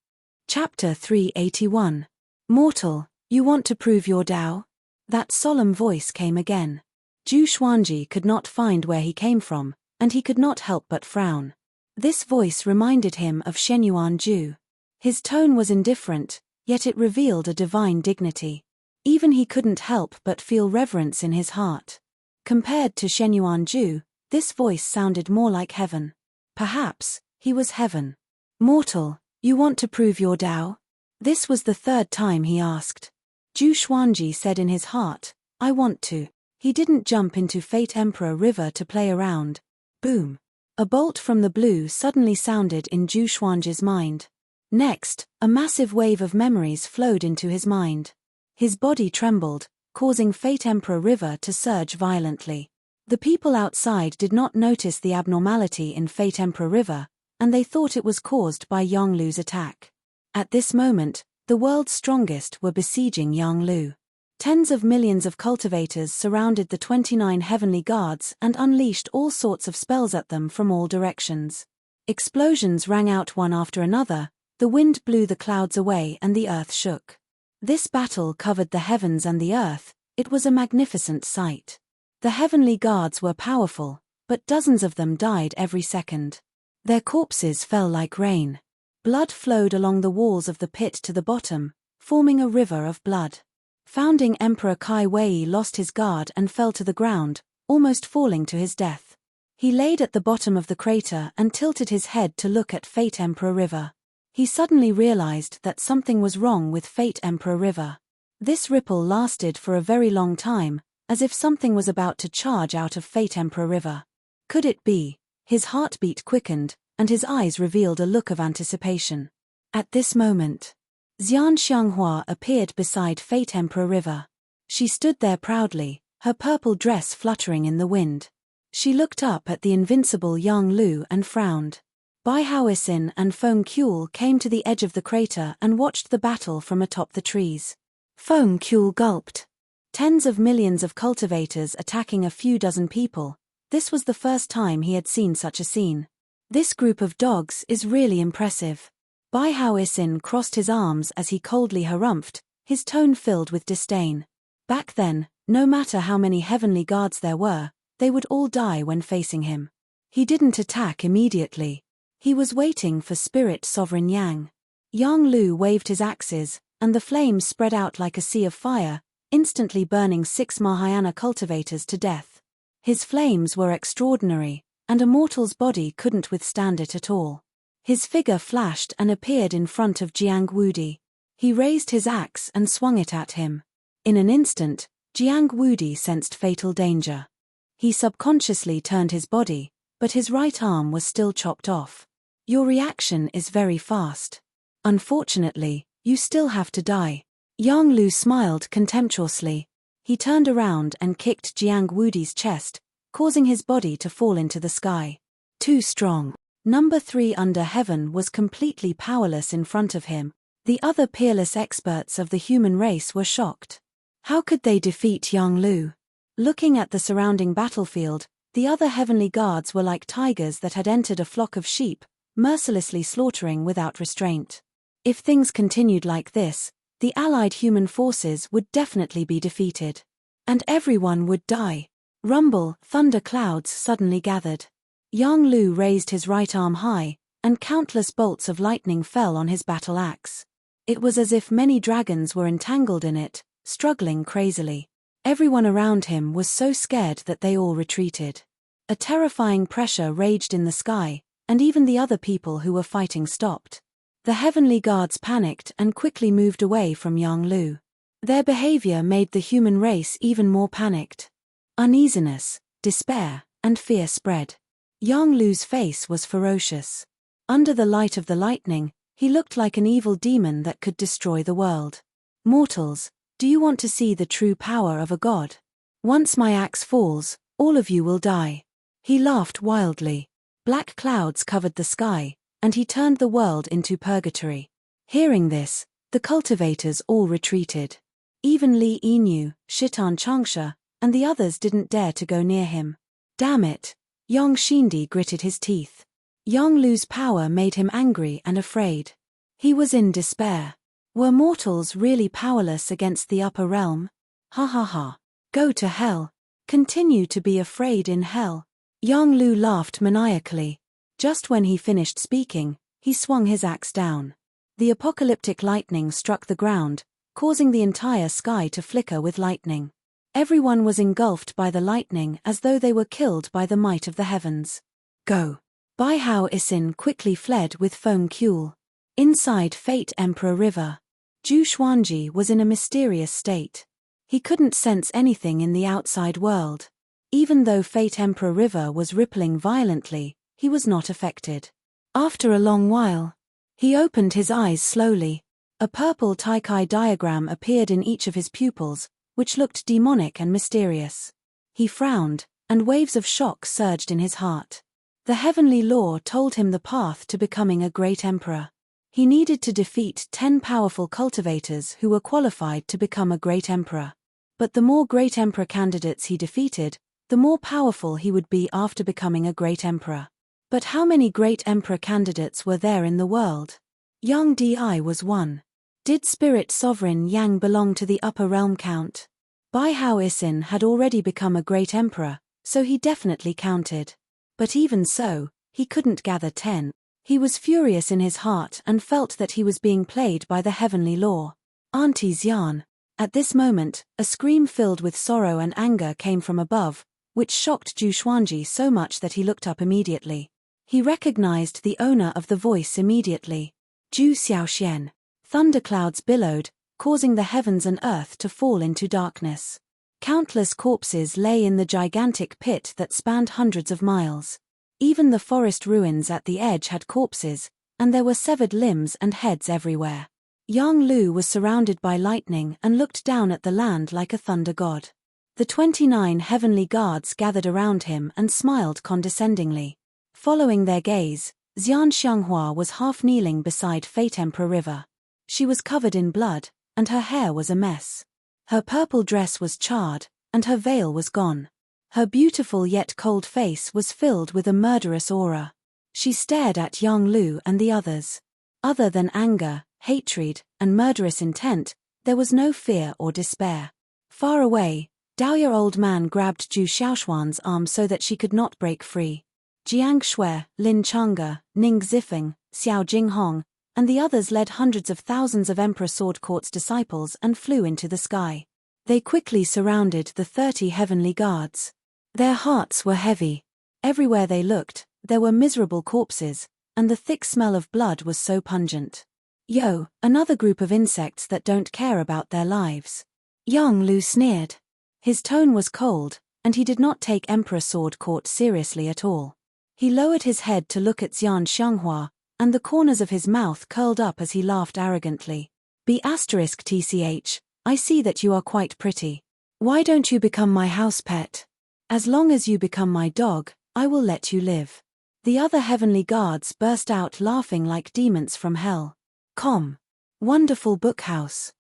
Chapter 381. Mortal, you want to prove your Tao? That solemn voice came again. Zhu Xuanji could not find where he came from, and he could not help but frown. This voice reminded him of Shenyuan Ju. His tone was indifferent, yet it revealed a divine dignity. Even he couldn't help but feel reverence in his heart. Compared to Shenyuan Ju, this voice sounded more like heaven. Perhaps he was heaven. Mortal, you want to prove your Tao? This was the third time he asked. Zhu Xuanji said in his heart, I want to. He didn't jump into Fate Emperor River to play around. Boom. A bolt from the blue suddenly sounded in Zhu Xuanji's mind. Next, a massive wave of memories flowed into his mind. His body trembled, causing Fate Emperor River to surge violently. The people outside did not notice the abnormality in Fate Emperor River, and they thought it was caused by Yang Lu's attack. At this moment, the world's strongest were besieging Yang Lu. Tens of millions of cultivators surrounded the 29 heavenly guards and unleashed all sorts of spells at them from all directions. Explosions rang out one after another, the wind blew the clouds away and the earth shook. This battle covered the heavens and the earth. It was a magnificent sight. The heavenly guards were powerful, but dozens of them died every second. Their corpses fell like rain. Blood flowed along the walls of the pit to the bottom, forming a river of blood. Founding Emperor Kai Wei lost his guard and fell to the ground, almost falling to his death. He laid at the bottom of the crater and tilted his head to look at Fate Emperor River. He suddenly realized that something was wrong with Fate Emperor River. This ripple lasted for a very long time, as if something was about to charge out of Fate Emperor River. Could it be? His heartbeat quickened, and his eyes revealed a look of anticipation. At this moment, Xian Xianghua appeared beside Fate Emperor River. She stood there proudly, her purple dress fluttering in the wind. She looked up at the invincible Yang Lu and frowned. Bai Hao Isin and Feng Kuel came to the edge of the crater and watched the battle from atop the trees. Feng Kuel gulped. Tens of millions of cultivators attacking a few dozen people. This was the first time he had seen such a scene. This group of dogs is really impressive. Bai Hao Isin crossed his arms as he coldly harumphed, his tone filled with disdain. Back then, no matter how many heavenly guards there were, they would all die when facing him. He didn't attack immediately. He was waiting for Spirit Sovereign Yang. Yang Lu waved his axes, and the flames spread out like a sea of fire, instantly burning 6 Mahayana cultivators to death. His flames were extraordinary, and a mortal's body couldn't withstand it at all. His figure flashed and appeared in front of Jiang Wudi. He raised his axe and swung it at him. In an instant, Jiang Wudi sensed fatal danger. He subconsciously turned his body, but his right arm was still chopped off. Your reaction is very fast. Unfortunately, you still have to die. Yang Lu smiled contemptuously. He turned around and kicked Jiang Wudi's chest, causing his body to fall into the sky. Too strong. Number 3 under heaven was completely powerless in front of him. The other peerless experts of the human race were shocked. How could they defeat Yang Lu? Looking at the surrounding battlefield, the other heavenly guards were like tigers that had entered a flock of sheep, mercilessly slaughtering without restraint. If things continued like this, the allied human forces would definitely be defeated. And everyone would die. Rumble, thunder clouds suddenly gathered. Yang Lu raised his right arm high, and countless bolts of lightning fell on his battle axe. It was as if many dragons were entangled in it, struggling crazily. Everyone around him was so scared that they all retreated. A terrifying pressure raged in the sky, and even the other people who were fighting stopped. The heavenly guards panicked and quickly moved away from Yang Lu. Their behavior made the human race even more panicked. Uneasiness, despair, and fear spread. Yang Lu's face was ferocious. Under the light of the lightning, he looked like an evil demon that could destroy the world. Mortals, do you want to see the true power of a god? Once my axe falls, all of you will die. He laughed wildly. Black clouds covered the sky, and he turned the world into purgatory. Hearing this, the cultivators all retreated. Even Li Yinyu, Shitan Changsha, and the others didn't dare to go near him. Damn it! Yang Xindi gritted his teeth. Yang Lu's power made him angry and afraid. He was in despair. Were mortals really powerless against the upper realm? Ha ha ha. Go to hell. Continue to be afraid in hell. Yang Lu laughed maniacally. Just when he finished speaking, he swung his axe down. The apocalyptic lightning struck the ground, causing the entire sky to flicker with lightning. Everyone was engulfed by the lightning as though they were killed by the might of the heavens. Go. Bai Hao Isin quickly fled with Feng Kuel. Inside Fate Emperor River, Zhu Xuanji was in a mysterious state. He couldn't sense anything in the outside world. Even though Fate Emperor River was rippling violently, he was not affected. After a long while, he opened his eyes slowly. A purple Taikai diagram appeared in each of his pupils, which looked demonic and mysterious. He frowned, and waves of shock surged in his heart. The heavenly law told him the path to becoming a great emperor. He needed to defeat 10 powerful cultivators who were qualified to become a great emperor. But the more great emperor candidates he defeated, the more powerful he would be after becoming a great emperor. But how many great emperor candidates were there in the world? Yang Di was one. Did Spirit Sovereign Yang belong to the upper realm count? Bai Hao Isin had already become a great emperor, so he definitely counted. But even so, he couldn't gather 10. He was furious in his heart and felt that he was being played by the heavenly law. Auntie Xian. At this moment, a scream filled with sorrow and anger came from above, which shocked Zhu Xuanji so much that he looked up immediately. He recognized the owner of the voice immediately. Zhu Xiaoxian. Thunderclouds billowed, causing the heavens and earth to fall into darkness. Countless corpses lay in the gigantic pit that spanned hundreds of miles. Even the forest ruins at the edge had corpses, and there were severed limbs and heads everywhere. Yang Lu was surrounded by lightning and looked down at the land like a thunder god. The 29 heavenly guards gathered around him and smiled condescendingly. Following their gaze, Xian Xianghua was half kneeling beside Fate Emperor River. She was covered in blood, and her hair was a mess. Her purple dress was charred, and her veil was gone. Her beautiful yet cold face was filled with a murderous aura. She stared at Yang Lu and the others. Other than anger, hatred, and murderous intent, there was no fear or despair. Far away, Daoya old man grabbed Zhu Xiaoshuan's arm so that she could not break free. Jiang Shui, Lin Chang'e, Ning Zifeng, Xiao Jinghong, and the others led hundreds of thousands of Emperor Sword Court's disciples and flew into the sky. They quickly surrounded the 30 heavenly guards. Their hearts were heavy. Everywhere they looked, there were miserable corpses, and the thick smell of blood was so pungent. Yo, another group of insects that don't care about their lives. Yang Lu sneered. His tone was cold, and he did not take Emperor Sword Court seriously at all. He lowered his head to look at Xian Xianghua, and the corners of his mouth curled up as he laughed arrogantly. *TCH, I see that you are quite pretty. Why don't you become my house pet? As long as you become my dog, I will let you live. The other heavenly guards burst out laughing like demons from hell. Wonderful Book House.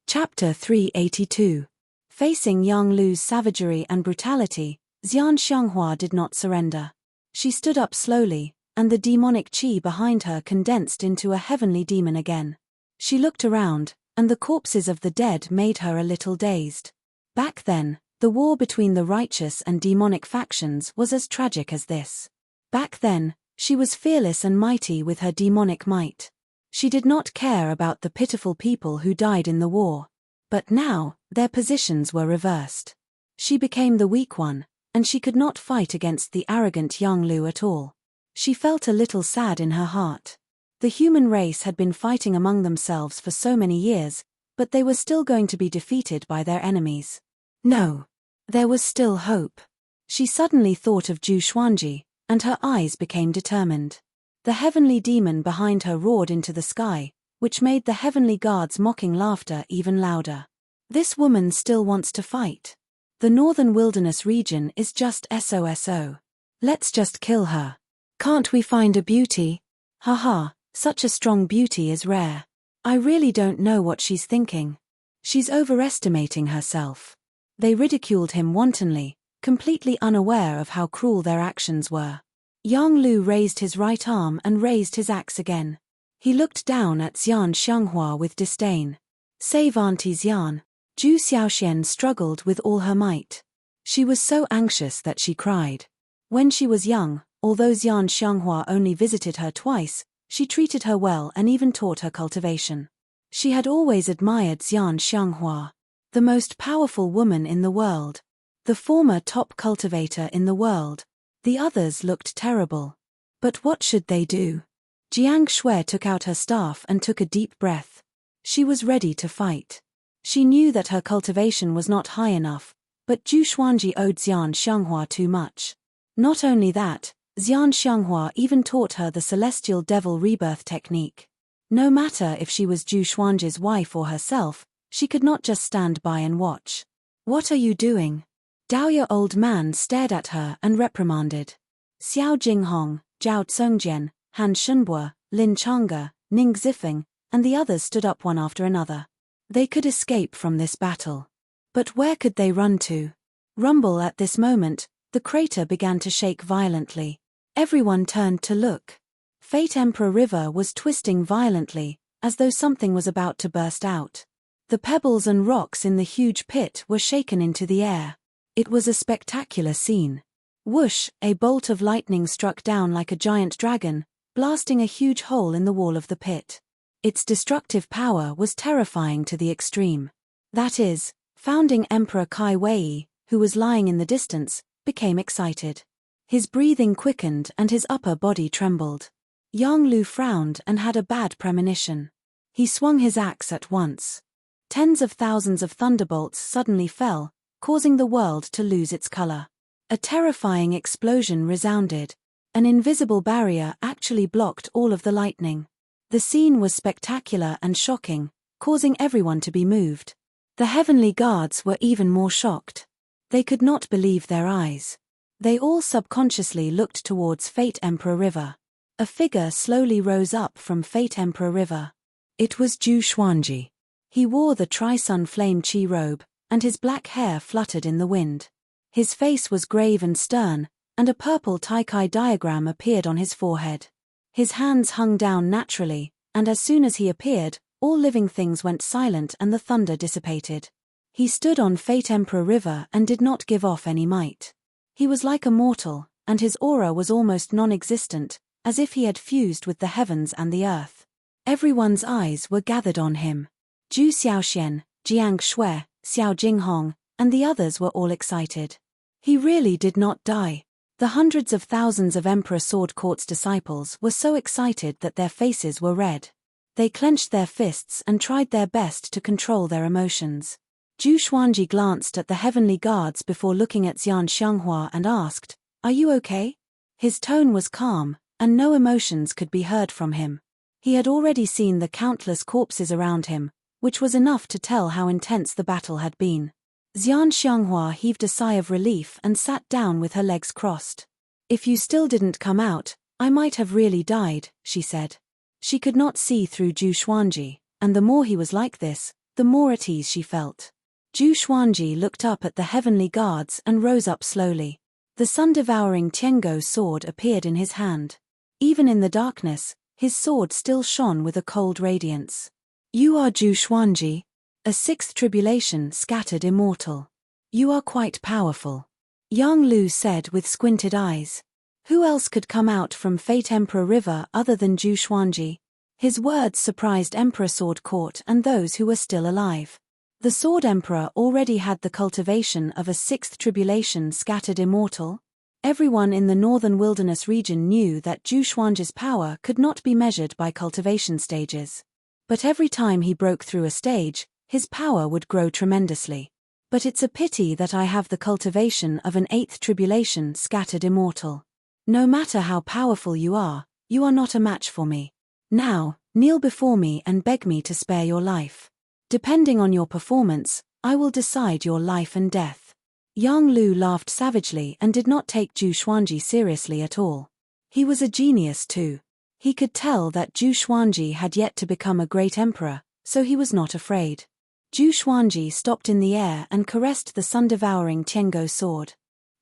Chapter 382. Facing Yang Lu's savagery and brutality, Xian Xianghua did not surrender. She stood up slowly, and the demonic qi behind her condensed into a heavenly demon again. She looked around, and the corpses of the dead made her a little dazed. Back then, the war between the righteous and demonic factions was as tragic as this. Back then, she was fearless and mighty with her demonic might. She did not care about the pitiful people who died in the war. But now, their positions were reversed. She became the weak one, and she could not fight against the arrogant Yang Lu at all. She felt a little sad in her heart. The human race had been fighting among themselves for so many years, but they were still going to be defeated by their enemies. No. There was still hope. She suddenly thought of Zhu Xuanji, and her eyes became determined. The heavenly demon behind her roared into the sky, which made the heavenly guards' mocking laughter even louder. This woman still wants to fight. The northern wilderness region is just SOSO. Let's just kill her. Can't we find a beauty? Haha, such a strong beauty is rare. I really don't know what she's thinking. She's overestimating herself. They ridiculed him wantonly, completely unaware of how cruel their actions were. Yang Lu raised his right arm and raised his axe again. He looked down at Xian Xianghua with disdain. Save Auntie Xian. Zhu Xiaoxian struggled with all her might. She was so anxious that she cried. When she was young, although Xian Xianghua only visited her twice, she treated her well and even taught her cultivation. She had always admired Xian Xianghua, the most powerful woman in the world, the former top cultivator in the world. The others looked terrible. But what should they do? Jiang Shui took out her staff and took a deep breath. She was ready to fight. She knew that her cultivation was not high enough, but Zhu Xuanji owed Xian Xianghua too much. Not only that, Xian Xianghua even taught her the celestial devil rebirth technique. No matter if she was Zhu Xuanji's wife or herself, she could not just stand by and watch. What are you doing? Daoya old man stared at her and reprimanded. Xiao Jinghong, Zhao Tsongjian, Han Shunbua, Lin Chang'e, Ning Zifeng, and the others stood up one after another. They could escape from this battle. But where could they run to? Rumble at this moment, the crater began to shake violently. Everyone turned to look. Fate Emperor River was twisting violently, as though something was about to burst out. The pebbles and rocks in the huge pit were shaken into the air. It was a spectacular scene. Whoosh, a bolt of lightning struck down like a giant dragon, blasting a huge hole in the wall of the pit. Its destructive power was terrifying to the extreme. That is, founding Emperor Kai Wei, who was lying in the distance, became excited. His breathing quickened and his upper body trembled. Yang Lu frowned and had a bad premonition. He swung his axe at once. Tens of thousands of thunderbolts suddenly fell, causing the world to lose its color. A terrifying explosion resounded. An invisible barrier actually blocked all of the lightning. The scene was spectacular and shocking, causing everyone to be moved. The heavenly guards were even more shocked. They could not believe their eyes. They all subconsciously looked towards Fate Emperor River. A figure slowly rose up from Fate Emperor River. It was Zhu Xuanji. He wore the Tri-Sun Flame Chi robe, and his black hair fluttered in the wind. His face was grave and stern, and a purple Taikai diagram appeared on his forehead. His hands hung down naturally, and as soon as he appeared, all living things went silent and the thunder dissipated. He stood on Fate Emperor River and did not give off any might. He was like a mortal, and his aura was almost non-existent, as if he had fused with the heavens and the earth. Everyone's eyes were gathered on him. Zhu Xiaoxian, Jiang Shui, Xiao Jinghong, and the others were all excited. He really did not die. The hundreds of thousands of Emperor Sword Court's disciples were so excited that their faces were red. They clenched their fists and tried their best to control their emotions. Zhu Xuanji glanced at the heavenly guards before looking at Xian Xianghua and asked, "Are you okay?" His tone was calm, and no emotions could be heard from him. He had already seen the countless corpses around him, which was enough to tell how intense the battle had been. Xian Xianghua heaved a sigh of relief and sat down with her legs crossed. "If you still didn't come out, I might have really died," she said. She could not see through Zhu Xuanji, and the more he was like this, the more at ease she felt. Zhu Xuanji looked up at the heavenly guards and rose up slowly. The sun-devouring Tiango sword appeared in his hand. Even in the darkness, his sword still shone with a cold radiance. "You are Zhu Xuanji, a sixth tribulation scattered immortal. You are quite powerful," Yang Lu said with squinted eyes. Who else could come out from Fate Emperor River other than Zhu Xuanji? His words surprised Emperor Sword Court and those who were still alive. The Sword Emperor already had the cultivation of a sixth tribulation scattered immortal. Everyone in the northern wilderness region knew that Zhu Xuanji's power could not be measured by cultivation stages. But every time he broke through a stage, his power would grow tremendously. But it's a pity that I have the cultivation of an eighth tribulation scattered immortal. No matter how powerful you are not a match for me. Now, kneel before me and beg me to spare your life. Depending on your performance, I will decide your life and death. Yang Lu laughed savagely and did not take Zhu Xuanji seriously at all. He was a genius too. He could tell that Zhu Xuanji had yet to become a great emperor, so he was not afraid. Zhu Xuanji stopped in the air and caressed the sun-devouring Tiango sword.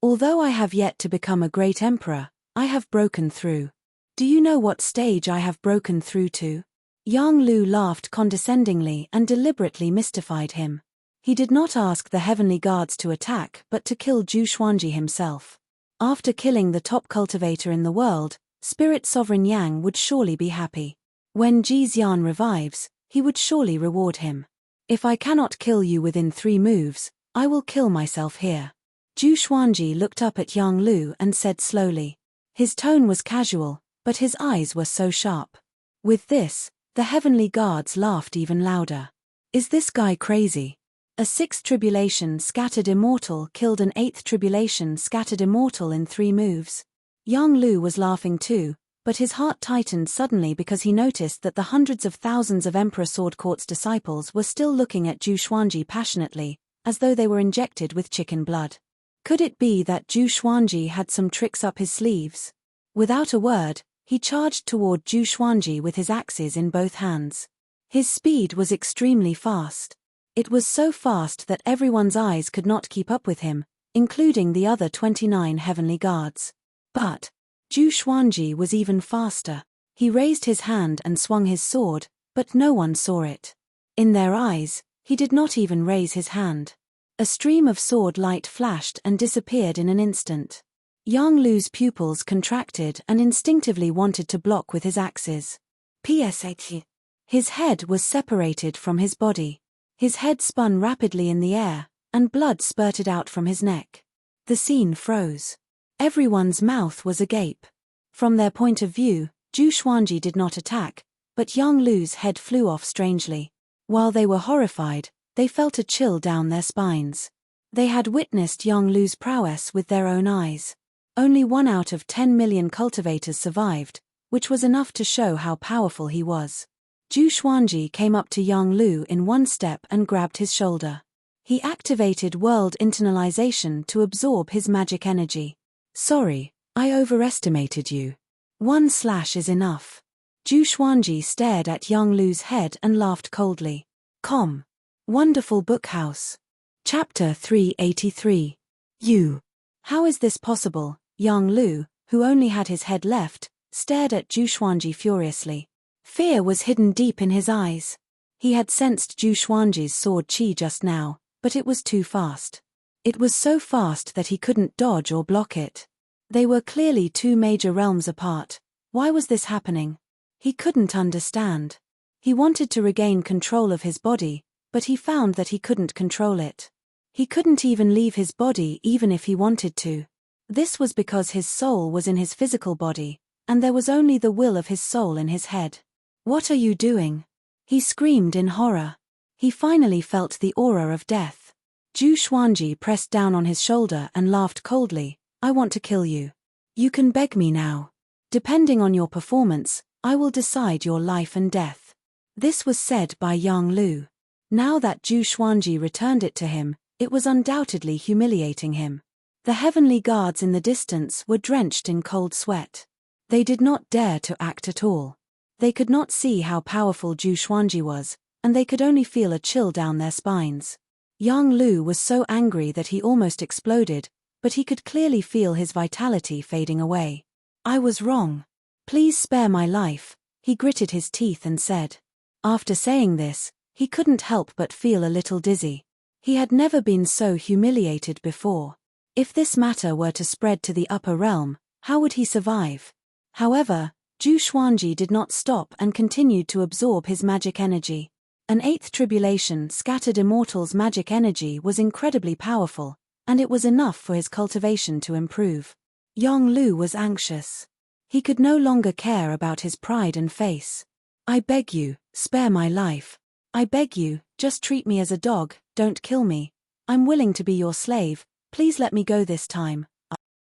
"Although I have yet to become a great emperor, I have broken through. Do you know what stage I have broken through to?" Yang Lu laughed condescendingly and deliberately mystified him. He did not ask the heavenly guards to attack but to kill Zhu Xuanji himself. After killing the top cultivator in the world, Spirit Sovereign Yang would surely be happy. When Ji Xian revives, he would surely reward him. "If I cannot kill you within 3 moves, I will kill myself here." Zhu Xuanji looked up at Yang Lu and said slowly. His tone was casual, but his eyes were so sharp. With this, the heavenly guards laughed even louder. "Is this guy crazy? A sixth tribulation scattered immortal killed an eighth tribulation scattered immortal in 3 moves. Yang Lu was laughing too, but his heart tightened suddenly because he noticed that the hundreds of thousands of Emperor Sword Court's disciples were still looking at Zhu Xuanji passionately, as though they were injected with chicken blood. Could it be that Zhu Xuanji had some tricks up his sleeves? Without a word, he charged toward Zhu Xuanji with his axes in both hands. His speed was extremely fast. It was so fast that everyone's eyes could not keep up with him, including the other 29 heavenly guards. But Zhu Xuanji was even faster. He raised his hand and swung his sword, but no one saw it. In their eyes, he did not even raise his hand. A stream of sword light flashed and disappeared in an instant. Yang Lu's pupils contracted and instinctively wanted to block with his axes. Psat. His head was separated from his body. His head spun rapidly in the air, and blood spurted out from his neck. The scene froze. Everyone's mouth was agape. From their point of view, Zhu Xuanji did not attack, but Yang Lu's head flew off strangely. While they were horrified, they felt a chill down their spines. They had witnessed Yang Lu's prowess with their own eyes. Only 1 out of 10 million cultivators survived, which was enough to show how powerful he was. Zhu Xuanji came up to Yang Lu in one step and grabbed his shoulder. He activated world internalization to absorb his magic energy. Sorry, I overestimated you. One slash is enough. Zhu Xuanji stared at Yang Lu's head and laughed coldly. Wonderful bookhouse. Chapter 383. You. How is this possible? Yang Lu, who only had his head left, stared at Zhu Xuanji furiously. Fear was hidden deep in his eyes. He had sensed Zhu Xuanji's sword chi just now, but it was too fast. It was so fast that he couldn't dodge or block it. They were clearly two major realms apart. Why was this happening? He couldn't understand. He wanted to regain control of his body, but he found that he couldn't control it. He couldn't even leave his body even if he wanted to. This was because his soul was in his physical body, and there was only the will of his soul in his head. What are you doing? He screamed in horror. He finally felt the aura of death. Zhu Xuanji pressed down on his shoulder and laughed coldly. I want to kill you. You can beg me now. Depending on your performance, I will decide your life and death. This was said by Yang Lu. Now that Zhu Xuanji returned it to him, it was undoubtedly humiliating him. The heavenly guards in the distance were drenched in cold sweat. They did not dare to act at all. They could not see how powerful Zhu Xuanji was, and they could only feel a chill down their spines. Yang Lu was so angry that he almost exploded, but he could clearly feel his vitality fading away. I was wrong. Please spare my life, he gritted his teeth and said. After saying this, he couldn't help but feel a little dizzy. He had never been so humiliated before. If this matter were to spread to the upper realm, how would he survive? However, Zhu Xuanji did not stop and continued to absorb his magic energy. An eighth tribulation scattered immortal's magic energy was incredibly powerful, and it was enough for his cultivation to improve. Yang Lu was anxious. He could no longer care about his pride and face. I beg you, spare my life. I beg you, just treat me as a dog, don't kill me. I'm willing to be your slave, please let me go this time.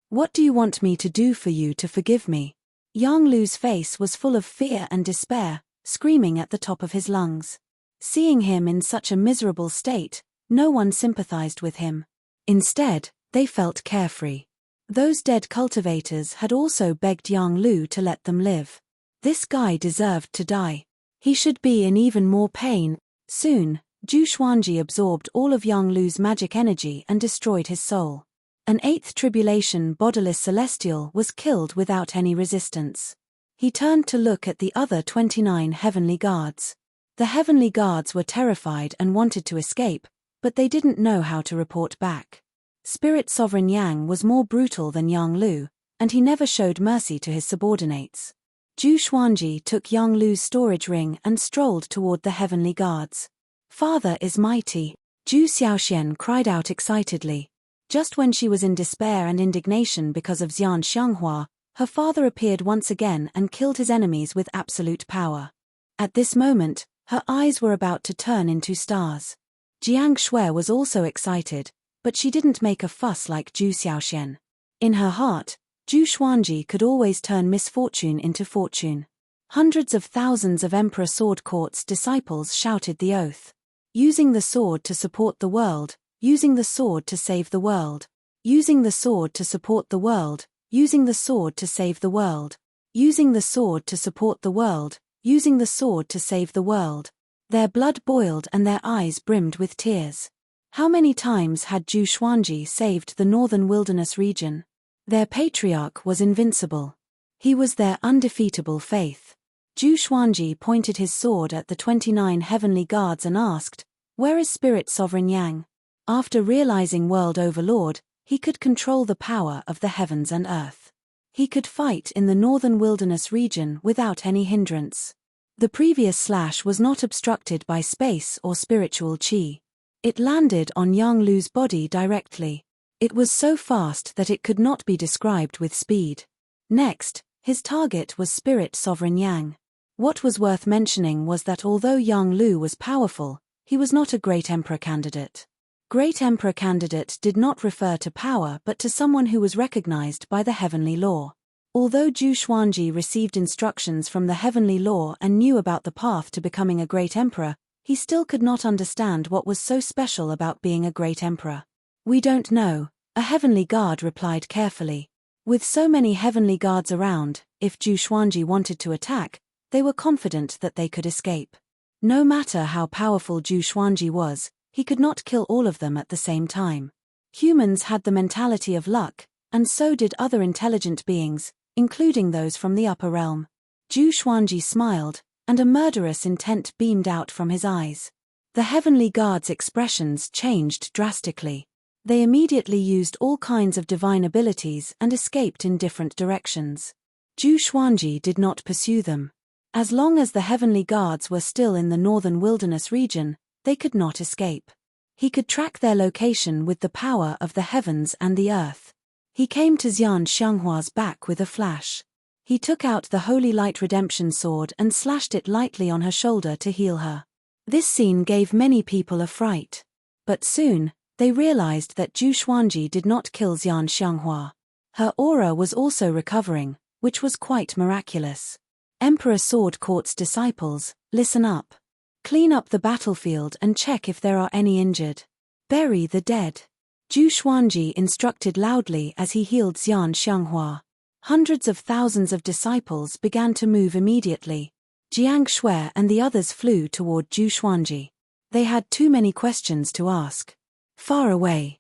What do you want me to do for you to forgive me? Yang Lu's face was full of fear and despair, screaming at the top of his lungs. Seeing him in such a miserable state, no one sympathized with him. Instead, they felt carefree. Those dead cultivators had also begged Yang Lu to let them live. This guy deserved to die. He should be in even more pain. Soon, Zhu Xuanji absorbed all of Yang Lu's magic energy and destroyed his soul. An eighth tribulation bodiless celestial was killed without any resistance. He turned to look at the other 29 heavenly guards. The heavenly guards were terrified and wanted to escape, but they didn't know how to report back. Spirit Sovereign Yang was more brutal than Yang Lu, and he never showed mercy to his subordinates. Zhu Xuanji took Yang Lu's storage ring and strolled toward the heavenly guards. Father is mighty, Zhu Xiaoxian cried out excitedly. Just when she was in despair and indignation because of Xian Xianghua, her father appeared once again and killed his enemies with absolute power. At this moment, her eyes were about to turn into stars. Jiang Shui was also excited, but she didn't make a fuss like Zhu Xiaoxian. In her heart, Zhu Xuanji could always turn misfortune into fortune. Hundreds of thousands of Emperor Sword Court's disciples shouted the oath. Using the sword to support the world, using the sword to save the world, using the sword to support the world, using the sword to save the world, using the sword to support the world, using the sword to save the world. Their blood boiled and their eyes brimmed with tears. How many times had Zhu Xuanji saved the northern wilderness region? Their patriarch was invincible. He was their undefeatable faith. Zhu Xuanji pointed his sword at the 29 heavenly guards and asked, "Where is Spirit Sovereign Yang?" After realizing World Overlord, he could control the power of the heavens and earth. He could fight in the northern wilderness region without any hindrance. The previous slash was not obstructed by space or spiritual chi. It landed on Yang Lu's body directly. It was so fast that it could not be described with speed. Next, his target was Spirit Sovereign Yang. What was worth mentioning was that although Yang Lu was powerful, he was not a Great Emperor candidate. Great Emperor candidate did not refer to power but to someone who was recognized by the heavenly law. Although Zhu Xuanji received instructions from the heavenly law and knew about the path to becoming a great emperor, he still could not understand what was so special about being a great emperor. "We don't know," a heavenly guard replied carefully. With so many heavenly guards around, if Zhu Xuanji wanted to attack, they were confident that they could escape. No matter how powerful Zhu Xuanji was, he could not kill all of them at the same time. Humans had the mentality of luck, and so did other intelligent beings, including those from the upper realm. Zhu Xuanji smiled, and a murderous intent beamed out from his eyes. The heavenly guards' expressions changed drastically. They immediately used all kinds of divine abilities and escaped in different directions. Zhu Xuanji did not pursue them. As long as the heavenly guards were still in the northern wilderness region, they could not escape. He could track their location with the power of the heavens and the earth. He came to Xian Xianghua's back with a flash. He took out the Holy Light Redemption Sword and slashed it lightly on her shoulder to heal her. This scene gave many people a fright. But soon, they realized that Zhu Xuanji did not kill Xian Xianghua. Her aura was also recovering, which was quite miraculous. Emperor Sword Court's disciples, listen up. Clean up the battlefield and check if there are any injured. Bury the dead. Zhu Xuanji instructed loudly as he healed Xian Xianghua. Hundreds of thousands of disciples began to move immediately. Jiang Shui and the others flew toward Zhu Xuanji. They had too many questions to ask. Far away,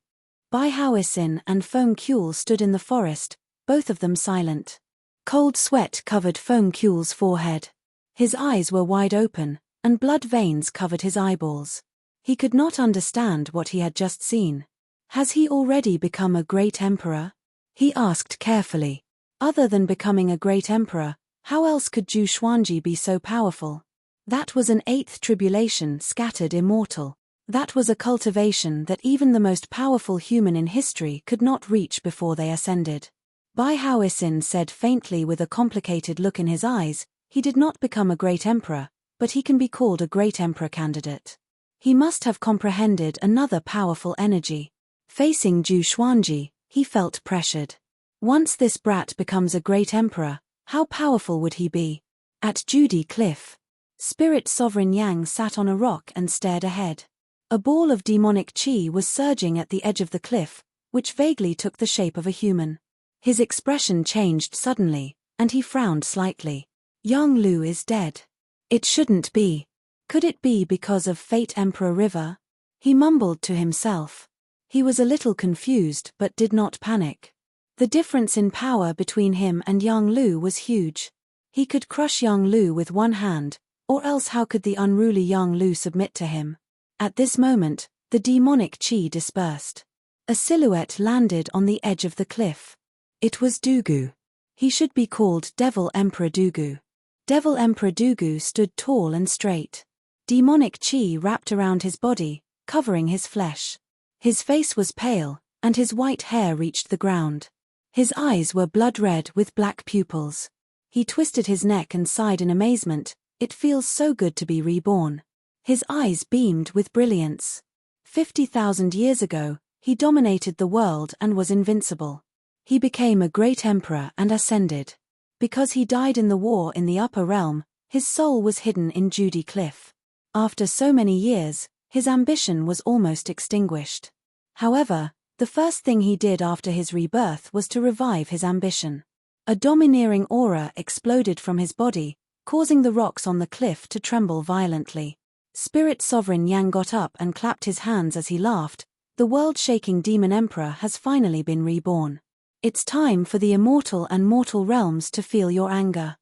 Bai Haoisin and Feng Kuel stood in the forest, both of them silent. Cold sweat covered Feng Kuel's forehead. His eyes were wide open, and blood veins covered his eyeballs. He could not understand what he had just seen. Has he already become a great emperor? He asked carefully. Other than becoming a great emperor, how else could Zhu Xuanji be so powerful? That was an eighth tribulation scattered immortal. That was a cultivation that even the most powerful human in history could not reach before they ascended. Bai Haoisin said faintly with a complicated look in his eyes, he did not become a great emperor, but he can be called a great emperor candidate. He must have comprehended another powerful energy. Facing Zhu Xuanji, he felt pressured. Once this brat becomes a great emperor, how powerful would he be? At Judy Cliff, Spirit Sovereign Yang sat on a rock and stared ahead. A ball of demonic qi was surging at the edge of the cliff, which vaguely took the shape of a human. His expression changed suddenly, and he frowned slightly. Yang Lu is dead. It shouldn't be. Could it be because of Fate Emperor River? He mumbled to himself. He was a little confused but did not panic. The difference in power between him and Yang Lu was huge. He could crush Yang Lu with one hand, or else how could the unruly Yang Lu submit to him? At this moment, the demonic qi dispersed. A silhouette landed on the edge of the cliff. It was Dugu. He should be called Devil Emperor Dugu. Devil Emperor Dugu stood tall and straight. Demonic qi wrapped around his body, covering his flesh. His face was pale, and his white hair reached the ground. His eyes were blood red with black pupils. He twisted his neck and sighed in amazement. It feels so good to be reborn. His eyes beamed with brilliance. 50,000 years ago, he dominated the world and was invincible. He became a great emperor and ascended. Because he died in the war in the upper realm, his soul was hidden in Judy Cliff. After so many years, his ambition was almost extinguished. However, the first thing he did after his rebirth was to revive his ambition. A domineering aura exploded from his body, causing the rocks on the cliff to tremble violently. Spirit Sovereign Yang got up and clapped his hands as he laughed. The world-shaking demon emperor has finally been reborn. It's time for the immortal and mortal realms to feel your anger.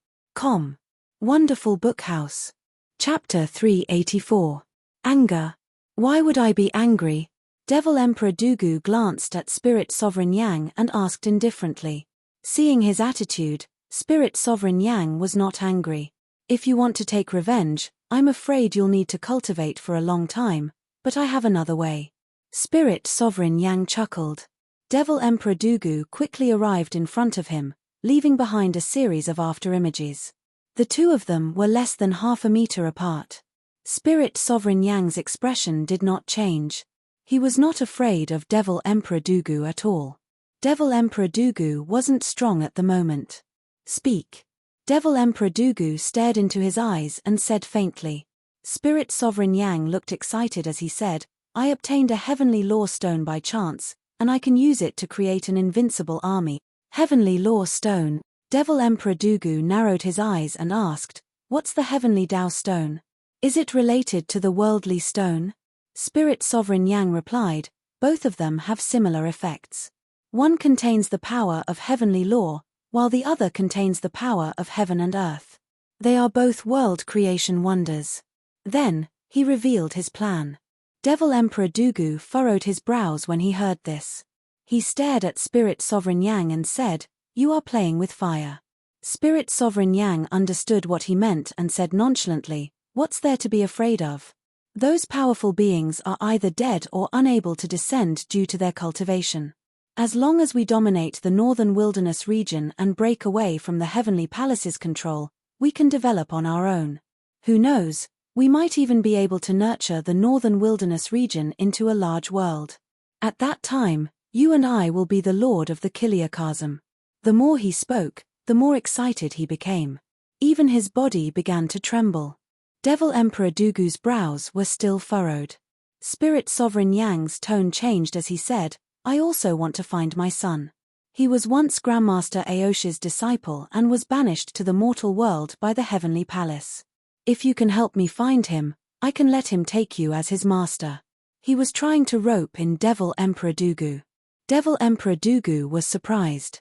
Wonderful Book House. Chapter 384. Anger. Why would I be angry? Devil Emperor Dugu glanced at Spirit Sovereign Yang and asked indifferently. Seeing his attitude, Spirit Sovereign Yang was not angry. If you want to take revenge, I'm afraid you'll need to cultivate for a long time, but I have another way. Spirit Sovereign Yang chuckled. Devil Emperor Dugu quickly arrived in front of him, leaving behind a series of afterimages. The two of them were less than half a meter apart. Spirit Sovereign Yang's expression did not change. He was not afraid of Devil Emperor Dugu at all. Devil Emperor Dugu wasn't strong at the moment. Speak. Devil Emperor Dugu stared into his eyes and said faintly. Spirit Sovereign Yang looked excited as he said, I obtained a heavenly law stone by chance, and I can use it to create an invincible army. Heavenly law stone. Devil Emperor Dugu narrowed his eyes and asked, what's the heavenly Dao stone? Is it related to the worldly stone? Spirit Sovereign Yang replied, both of them have similar effects. One contains the power of heavenly law, while the other contains the power of heaven and earth. They are both world creation wonders. Then, he revealed his plan. Devil Emperor Dugu furrowed his brows when he heard this. He stared at Spirit Sovereign Yang and said, you are playing with fire. Spirit Sovereign Yang understood what he meant and said nonchalantly, what's there to be afraid of? Those powerful beings are either dead or unable to descend due to their cultivation. As long as we dominate the northern wilderness region and break away from the heavenly palace's control, we can develop on our own. Who knows, we might even be able to nurture the northern wilderness region into a large world. At that time, you and I will be the lord of the Kiliakasm. The more he spoke, the more excited he became. Even his body began to tremble. Devil Emperor Dugu's brows were still furrowed. Spirit Sovereign Yang's tone changed as he said, I also want to find my son. He was once Grandmaster Aoshi's disciple and was banished to the mortal world by the heavenly palace. If you can help me find him, I can let him take you as his master. He was trying to rope in Devil Emperor Dugu. Devil Emperor Dugu was surprised.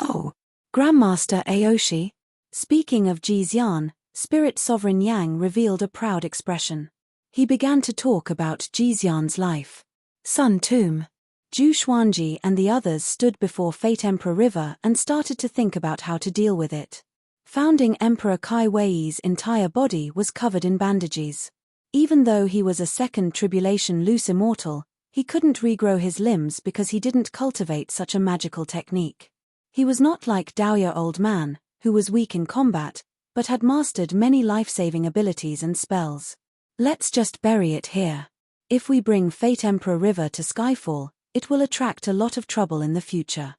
Oh, Grandmaster Aoshi? Speaking of Jixian, Spirit Sovereign Yang revealed a proud expression. He began to talk about Jixian's life. Sun Tomb. Zhu Xuanji and the others stood before Fate Emperor River and started to think about how to deal with it. Founding Emperor Kai Wei's entire body was covered in bandages. Even though he was a second tribulation loose immortal, he couldn't regrow his limbs because he didn't cultivate such a magical technique. He was not like Daoya Old Man, who was weak in combat, but had mastered many life-saving abilities and spells. Let's just bury it here. If we bring Fate Emperor River to Skyfall, it will attract a lot of trouble in the future.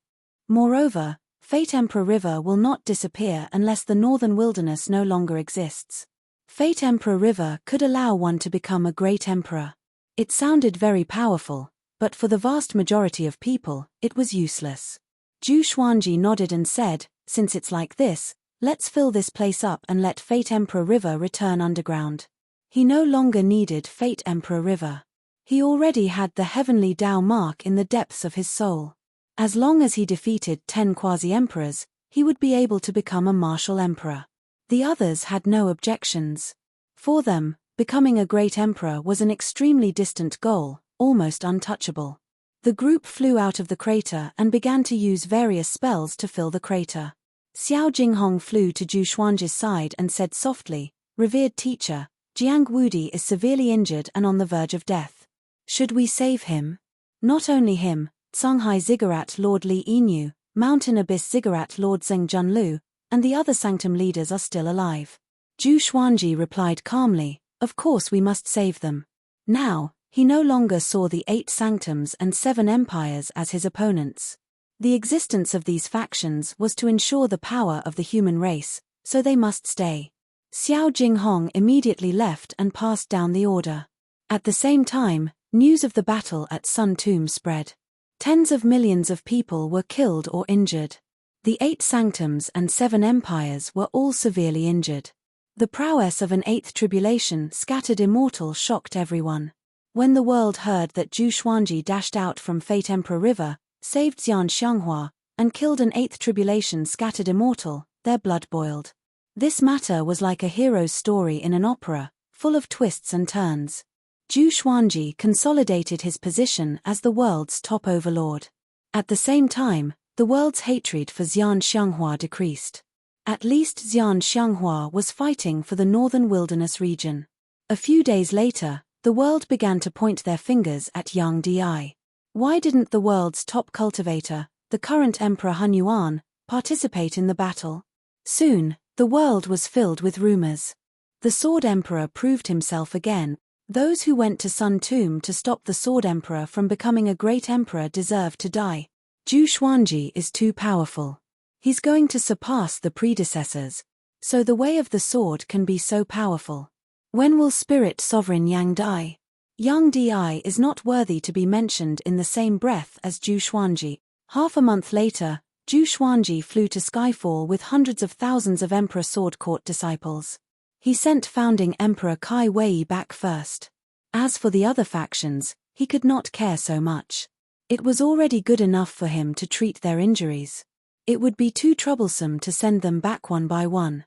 Moreover, Fate Emperor River will not disappear unless the northern wilderness no longer exists. Fate Emperor River could allow one to become a great emperor. It sounded very powerful, but for the vast majority of people, it was useless. Zhu Xuanji nodded and said, since it's like this, let's fill this place up and let Fate Emperor River return underground. He no longer needed Fate Emperor River. He already had the heavenly Dao mark in the depths of his soul. As long as he defeated 10 quasi-emperors, he would be able to become a martial emperor. The others had no objections. For them, becoming a great emperor was an extremely distant goal, almost untouchable. The group flew out of the crater and began to use various spells to fill the crater. Xiao Jinghong flew to Zhu Xuanji's side and said softly, Revered teacher, Jiang Wudi is severely injured and on the verge of death. Should we save him? Not only him, Songhai Ziggurat Lord Li Yinyu, Mountain Abyss Ziggurat Lord Zheng Junlu, and the other sanctum leaders are still alive. Zhu Xuanji replied calmly, of course we must save them. Now, he no longer saw the 8 sanctums and 7 empires as his opponents. The existence of these factions was to ensure the power of the human race, so they must stay. Xiao Jinghong immediately left and passed down the order. At the same time, news of the battle at Sun Tomb spread. Tens of millions of people were killed or injured. The 8 sanctums and 7 empires were all severely injured. The prowess of an 8th tribulation scattered immortal shocked everyone. When the world heard that Zhu Xuanji dashed out from Fate Emperor River, saved Xian Xianghua, and killed an 8th tribulation scattered immortal, their blood boiled. This matter was like a hero's story in an opera, full of twists and turns. Zhu Xuanji consolidated his position as the world's top overlord. At the same time, the world's hatred for Xian Xianghua decreased. At least Xian Xianghua was fighting for the northern wilderness region. A few days later, the world began to point their fingers at Yang Di. Why didn't the world's top cultivator, the current Emperor Han Yuan, participate in the battle? Soon, the world was filled with rumors. The Sword Emperor proved himself again. Those who went to Sun Tomb to stop the Sword Emperor from becoming a great emperor deserved to die. Zhu Xuanji is too powerful. He's going to surpass the predecessors. So the way of the sword can be so powerful. When will Spirit Sovereign Yang die? Yang Di is not worthy to be mentioned in the same breath as Zhu Xuanji. Half a month later, Zhu Xuanji flew to Skyfall with hundreds of thousands of Emperor Sword Court disciples. He sent founding Emperor Kai Wei back first. As for the other factions, he could not care so much. It was already good enough for him to treat their injuries. It would be too troublesome to send them back one by one.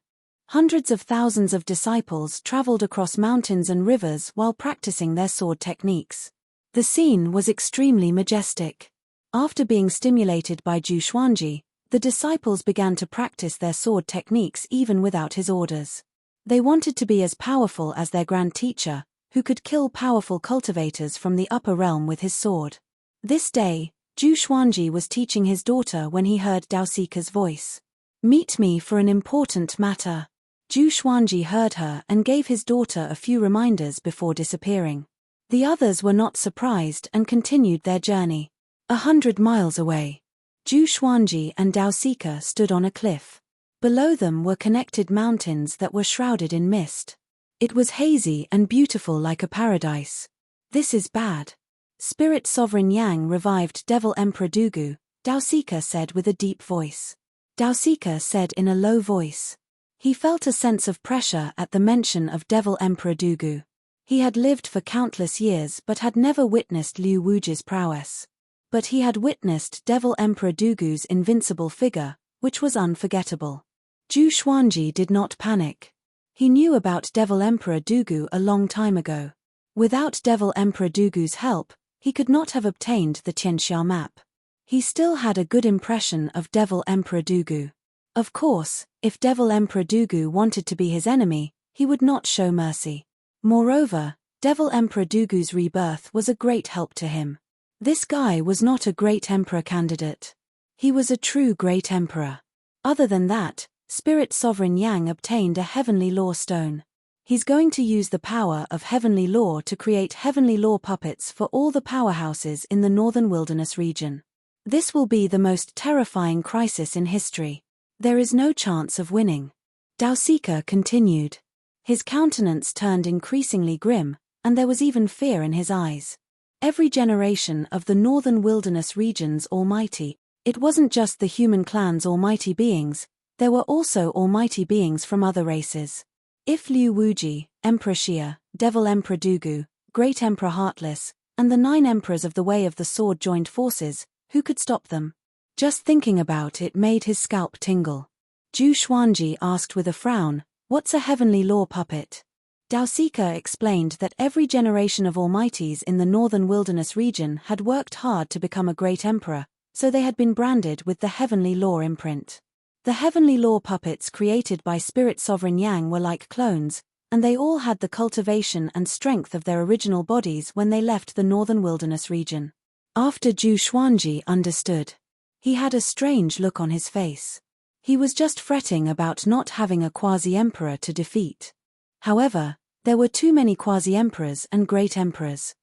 Hundreds of thousands of disciples traveled across mountains and rivers while practicing their sword techniques. The scene was extremely majestic. After being stimulated by Zhu Xuanji, the disciples began to practice their sword techniques even without his orders. They wanted to be as powerful as their grand teacher, who could kill powerful cultivators from the upper realm with his sword. This day, Zhu Xuanji was teaching his daughter when he heard Daosika's voice. "Meet me for an important matter." Zhu Xuanji heard her and gave his daughter a few reminders before disappearing. The others were not surprised and continued their journey. 100 miles away, Zhu Xuanji and Daosika stood on a cliff. Below them were connected mountains that were shrouded in mist. It was hazy and beautiful like a paradise. "This is bad." Spirit Sovereign Yang revived Devil Emperor Dugu, Daosika said with a deep voice. Daosika said in a low voice. He felt a sense of pressure at the mention of Devil Emperor Dugu. He had lived for countless years but had never witnessed Liu Wuji's prowess. But he had witnessed Devil Emperor Dugu's invincible figure, which was unforgettable. Zhu Xuanji did not panic. He knew about Devil Emperor Dugu a long time ago. Without Devil Emperor Dugu's help, he could not have obtained the Tianxia map. He still had a good impression of Devil Emperor Dugu. Of course, if Devil Emperor Dugu wanted to be his enemy, he would not show mercy. Moreover, Devil Emperor Dugu's rebirth was a great help to him. This guy was not a great emperor candidate. He was a true great emperor. Other than that, Spirit Sovereign Yang obtained a heavenly law stone. He's going to use the power of heavenly law to create heavenly law puppets for all the powerhouses in the northern wilderness region. This will be the most terrifying crisis in history. There is no chance of winning. Daosika continued. His countenance turned increasingly grim, and there was even fear in his eyes. Every generation of the northern wilderness region's almighty, it wasn't just the human clan's almighty beings, there were also almighty beings from other races. If Liu Wuji, Emperor Xia, Devil Emperor Dugu, Great Emperor Heartless, and the 9 emperors of the Way of the Sword joined forces, who could stop them? Just thinking about it made his scalp tingle. Zhu Xuanji asked with a frown, "What's a heavenly law puppet?" Daosika explained that every generation of almighties in the northern wilderness region had worked hard to become a great emperor, so they had been branded with the heavenly law imprint. The heavenly law puppets created by Spirit Sovereign Yang were like clones, and they all had the cultivation and strength of their original bodies when they left the northern wilderness region. After Zhu Xuanji understood, he had a strange look on his face. He was just fretting about not having a quasi-emperor to defeat. However, there were too many quasi-emperors and great emperors.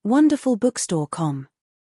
Wonderful Bookstore.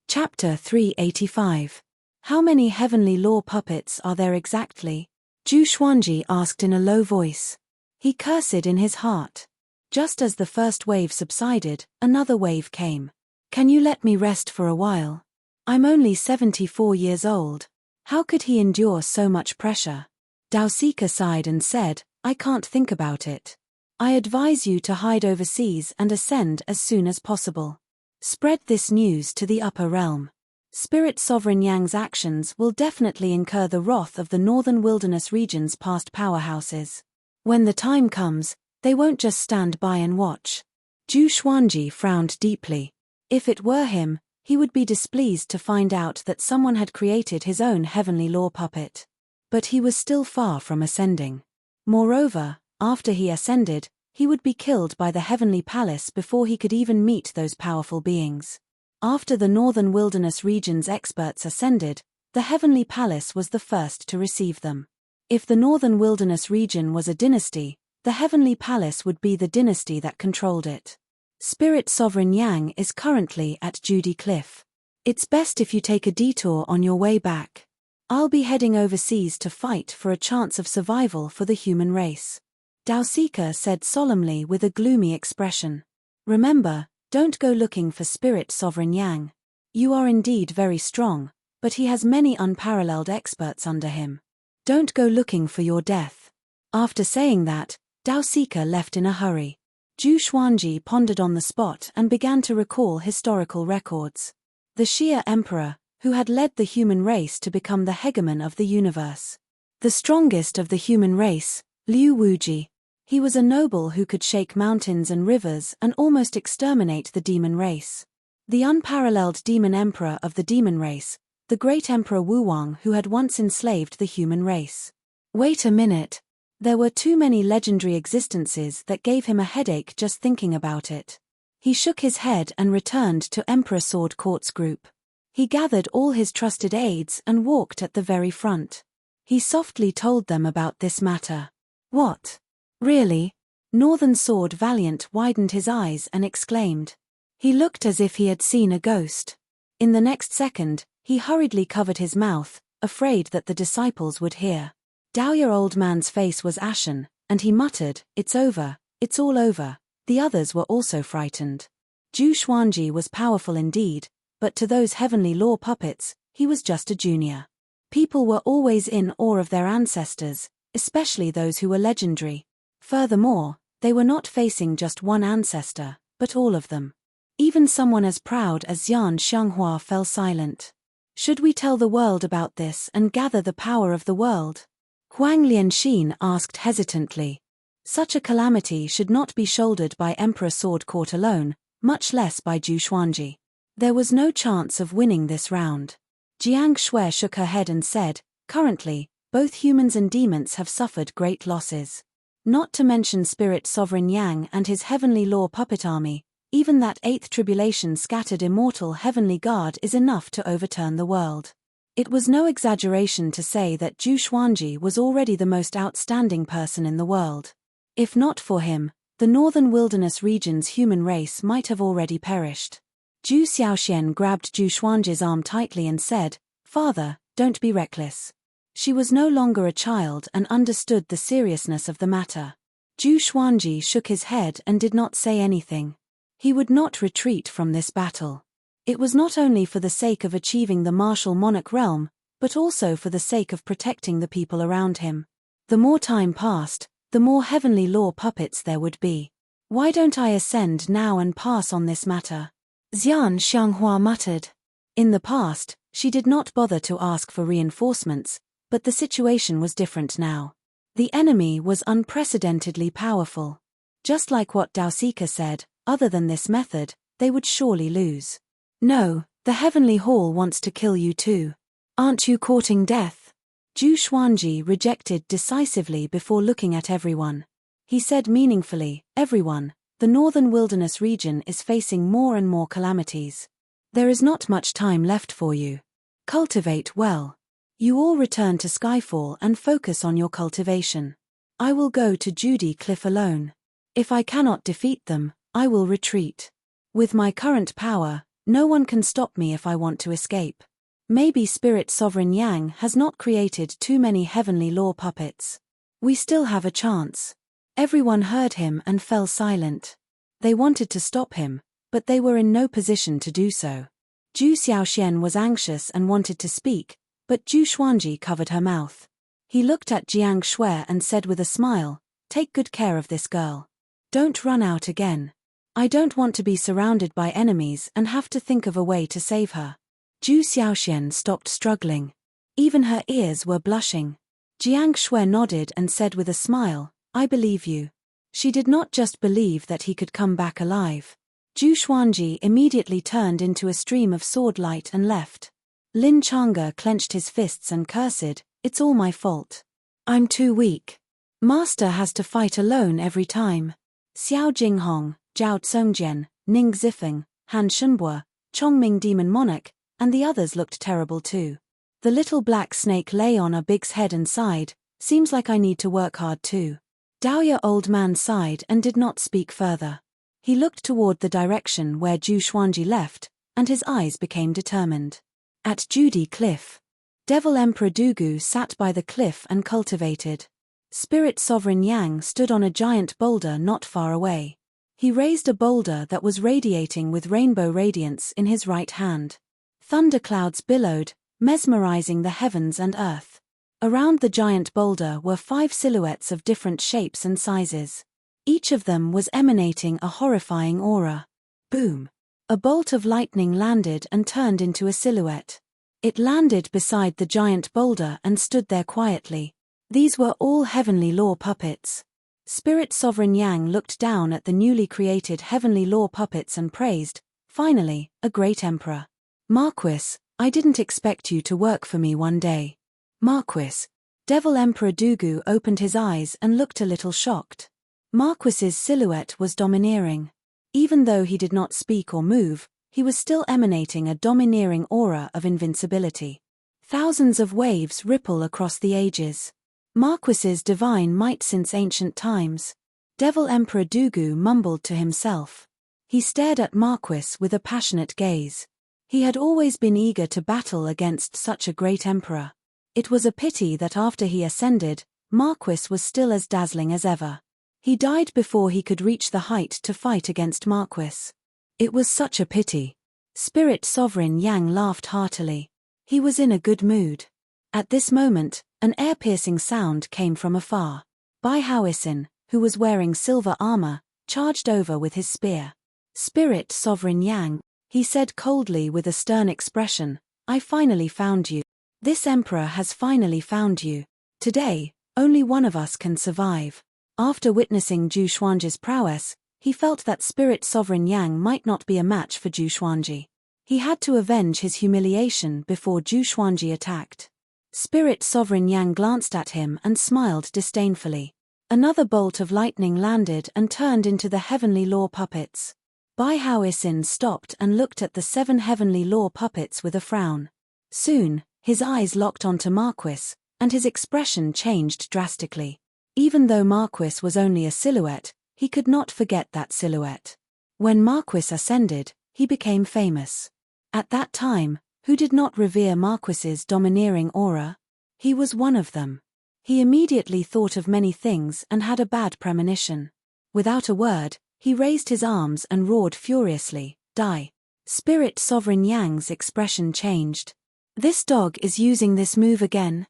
Chapter 385. How many heavenly law puppets are there exactly? Zhu Xuanji asked in a low voice. He cursed in his heart. Just as the first wave subsided, another wave came. "Can you let me rest for a while? I'm only 74 years old." How could he endure so much pressure? Daosika sighed and said, "I can't think about it. I advise you to hide overseas and ascend as soon as possible. Spread this news to the upper realm. Spirit Sovereign Yang's actions will definitely incur the wrath of the northern wilderness region's past powerhouses. When the time comes, they won't just stand by and watch." Zhu Xuanji frowned deeply. If it were him, he would be displeased to find out that someone had created his own heavenly law puppet. But he was still far from ascending. Moreover, after he ascended, he would be killed by the heavenly palace before he could even meet those powerful beings. After the northern wilderness region's experts ascended, the heavenly palace was the first to receive them. If the northern wilderness region was a dynasty, the heavenly palace would be the dynasty that controlled it. Spirit Sovereign Yang is currently at Judy Cliff. It's best if you take a detour on your way back. I'll be heading overseas to fight for a chance of survival for the human race. Daosika said solemnly with a gloomy expression. Remember, don't go looking for Spirit Sovereign Yang. You are indeed very strong, but he has many unparalleled experts under him. Don't go looking for your death. After saying that, Daosika left in a hurry. Zhu Xuanji pondered on the spot and began to recall historical records. The Xia Emperor, who had led the human race to become the hegemon of the universe. The strongest of the human race, Liu Wuji. He was a noble who could shake mountains and rivers and almost exterminate the demon race. The unparalleled demon emperor of the demon race, the great Emperor Wu Wang, who had once enslaved the human race. Wait a minute. There were too many legendary existences that gave him a headache just thinking about it. He shook his head and returned to Emperor Sword Court's group. He gathered all his trusted aides and walked at the very front. He softly told them about this matter. What? Really? Northern Sword Valiant widened his eyes and exclaimed. He looked as if he had seen a ghost. In the next second, he hurriedly covered his mouth, afraid that the disciples would hear. Daoya Old Man's face was ashen, and he muttered, "It's over, it's all over." The others were also frightened. Zhu Xuanji was powerful indeed, but to those heavenly law puppets, he was just a junior. People were always in awe of their ancestors, especially those who were legendary. Furthermore, they were not facing just one ancestor, but all of them. Even someone as proud as Xian Xianghua fell silent. Should we tell the world about this and gather the power of the world? Huang Lianxin asked hesitantly. Such a calamity should not be shouldered by Emperor Sword Court alone, much less by Zhu Xuanji. There was no chance of winning this round. Jiang Shui shook her head and said, "Currently, both humans and demons have suffered great losses. Not to mention Spirit Sovereign Yang and his heavenly law puppet army, even that 8th tribulation scattered immortal heavenly guard is enough to overturn the world." It was no exaggeration to say that Zhu Xuanji was already the most outstanding person in the world. If not for him, the northern wilderness region's human race might have already perished. Zhu Xiaoxian grabbed Zhu Xuanji's arm tightly and said, "Father, don't be reckless." She was no longer a child and understood the seriousness of the matter. Zhu Xuanji shook his head and did not say anything. He would not retreat from this battle. It was not only for the sake of achieving the martial monarch realm, but also for the sake of protecting the people around him. The more time passed, the more heavenly law puppets there would be. Why don't I ascend now and pass on this matter? Xian Xianghua muttered. In the past, she did not bother to ask for reinforcements, but the situation was different now. The enemy was unprecedentedly powerful. Just like what Daosika said, other than this method, they would surely lose. No, the Heavenly Hall wants to kill you too. Aren't you courting death? Zhu Xuanji rejected decisively before looking at everyone. He said meaningfully, "Everyone, the northern wilderness region is facing more and more calamities. There is not much time left for you. Cultivate well. You all return to Skyfall and focus on your cultivation. I will go to Judy Cliff alone. If I cannot defeat them, I will retreat. With my current power, no one can stop me if I want to escape. Maybe Spirit Sovereign Yang has not created too many heavenly law puppets. We still have a chance." Everyone heard him and fell silent. They wanted to stop him, but they were in no position to do so. Zhu Xiaoxian was anxious and wanted to speak, but Zhu Xuanji covered her mouth. He looked at Jiang Shui and said with a smile, "Take good care of this girl. Don't run out again. I don't want to be surrounded by enemies and have to think of a way to save her." Zhu Xiaoxian stopped struggling. Even her ears were blushing. Jiang Shui nodded and said with a smile, "I believe you." She did not just believe that he could come back alive. Zhu Xuanji immediately turned into a stream of sword light and left. Lin Changa clenched his fists and cursed, "It's all my fault. I'm too weak. Master has to fight alone every time." Xiao Jinghong, Zhao Tsongjian, Ning Zifeng, Han Shunbua, Chongming Demon Monarch, and the others looked terrible too. The little black snake lay on a Big's head and sighed, "Seems like I need to work hard too." Daoya Old Man sighed and did not speak further. He looked toward the direction where Zhu Xuanji left, and his eyes became determined. At Judy Cliff. Devil Emperor Dugu sat by the cliff and cultivated. Spirit Sovereign Yang stood on a giant boulder not far away. He raised a boulder that was radiating with rainbow radiance in his right hand. Thunderclouds billowed, mesmerizing the heavens and earth. Around the giant boulder were 5 silhouettes of different shapes and sizes. Each of them was emanating a horrifying aura. Boom! A bolt of lightning landed and turned into a silhouette. It landed beside the giant boulder and stood there quietly. These were all heavenly law puppets. Spirit Sovereign Yang looked down at the newly created heavenly law puppets and praised, finally, a great emperor. Marquis, I didn't expect you to work for me one day. Marquis. Devil Emperor Dugu opened his eyes and looked a little shocked. Marquis's silhouette was domineering. Even though he did not speak or move, he was still emanating a domineering aura of invincibility. Thousands of waves ripple across the ages. Marquis's divine might since ancient times. Devil Emperor Dugu mumbled to himself. He stared at Marquis with a passionate gaze. He had always been eager to battle against such a great emperor. It was a pity that after he ascended, Marquis was still as dazzling as ever. He died before he could reach the height to fight against Marquis. It was such a pity. Spirit Sovereign Yang laughed heartily. He was in a good mood. At this moment, an ear-piercing sound came from afar. Bai Haoisin, who was wearing silver armor, charged over with his spear. Spirit Sovereign Yang, he said coldly with a stern expression, I finally found you. This emperor has finally found you. Today, only one of us can survive. After witnessing Zhu Xuanji's prowess, he felt that Spirit Sovereign Yang might not be a match for Zhu Xuanji. He had to avenge his humiliation before Zhu Xuanji attacked. Spirit Sovereign Yang glanced at him and smiled disdainfully. Another bolt of lightning landed and turned into the heavenly law puppets. Bai Haoisin stopped and looked at the 7 heavenly law puppets with a frown. Soon, his eyes locked onto Marquis, and his expression changed drastically. Even though Marquis was only a silhouette, he could not forget that silhouette. When Marquis ascended, he became famous. At that time, who did not revere Marquis's domineering aura? He was one of them. He immediately thought of many things and had a bad premonition. Without a word, he raised his arms and roared furiously, Die! Spirit Sovereign Yang's expression changed. This dog is using this move again.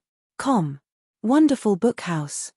Wonderful Book House.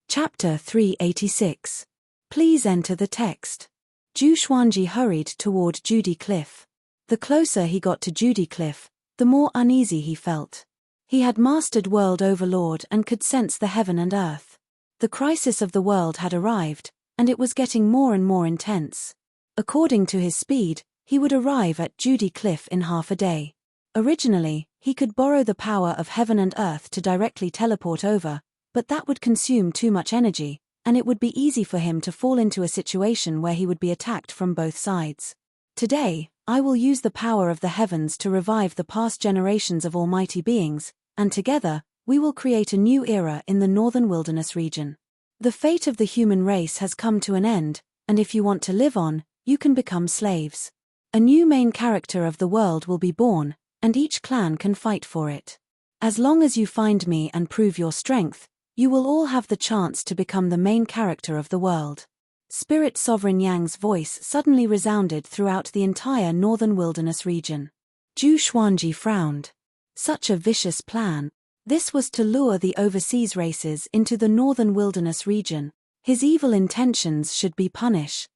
Chapter 386. Please enter the text. Zhu Xuanji hurried toward Judy Cliff. The closer he got to Judy Cliff, the more uneasy he felt. He had mastered World Overlord and could sense the heaven and earth. The crisis of the world had arrived, and it was getting more and more intense. According to his speed, he would arrive at Judy Cliff in half a day. Originally, he could borrow the power of heaven and earth to directly teleport over, but that would consume too much energy, and it would be easy for him to fall into a situation where he would be attacked from both sides. Today, I will use the power of the heavens to revive the past generations of almighty beings, and together, we will create a new era in the northern wilderness region. The fate of the human race has come to an end, and if you want to live on, you can become slaves. A new main character of the world will be born, and each clan can fight for it. As long as you find me and prove your strength, you will all have the chance to become the main character of the world. Spirit Sovereign Yang's voice suddenly resounded throughout the entire northern wilderness region. Zhu Xuanji frowned. Such a vicious plan. This was to lure the overseas races into the northern wilderness region. His evil intentions should be punished.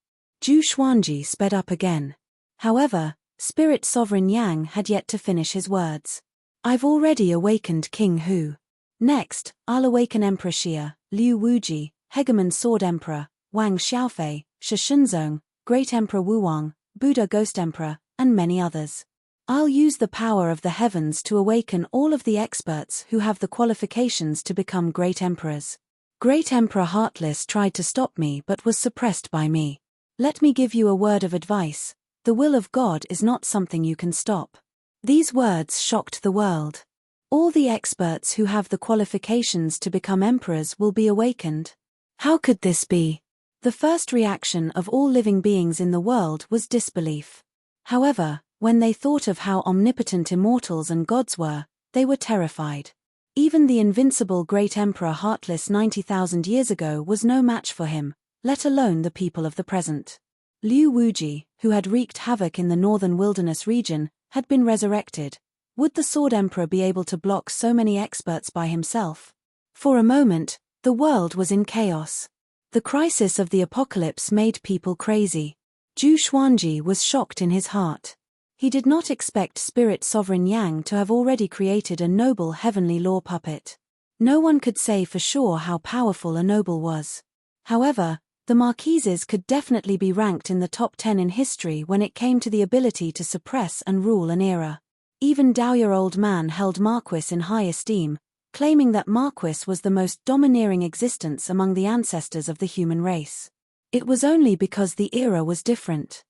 Zhu Xuanji sped up again. However, Spirit Sovereign Yang had yet to finish his words. I've already awakened King Hu. Next, I'll awaken Emperor Xia, Liu Wuji, Hegemon Sword Emperor, Wang Xiaofei, Shishunzong, Great Emperor Wuwang, Buddha Ghost Emperor, and many others. I'll use the power of the heavens to awaken all of the experts who have the qualifications to become great emperors. Great Emperor Heartless tried to stop me but was suppressed by me. Let me give you a word of advice. The will of God is not something you can stop. These words shocked the world. All the experts who have the qualifications to become emperors will be awakened. How could this be? The first reaction of all living beings in the world was disbelief. However, when they thought of how omnipotent immortals and gods were, They were terrified. Even the invincible great Emperor Heartless 90,000 years ago was no match for him, let alone the people of the present. Liu Wuji, who had wreaked havoc in the northern wilderness region, had been resurrected. Would the Sword Emperor be able to block so many experts by himself? For a moment, the world was in chaos. The crisis of the apocalypse made people crazy. Zhu Xuanji was shocked in his heart. He did not expect Spirit Sovereign Yang to have already created a noble heavenly law puppet. No one could say for sure how powerful a noble was. However, the Marquises could definitely be ranked in the top 10 in history when it came to the ability to suppress and rule an era. Even dour-old man held Marquis in high esteem, claiming that Marquis was the most domineering existence among the ancestors of the human race. It was only because the era was different.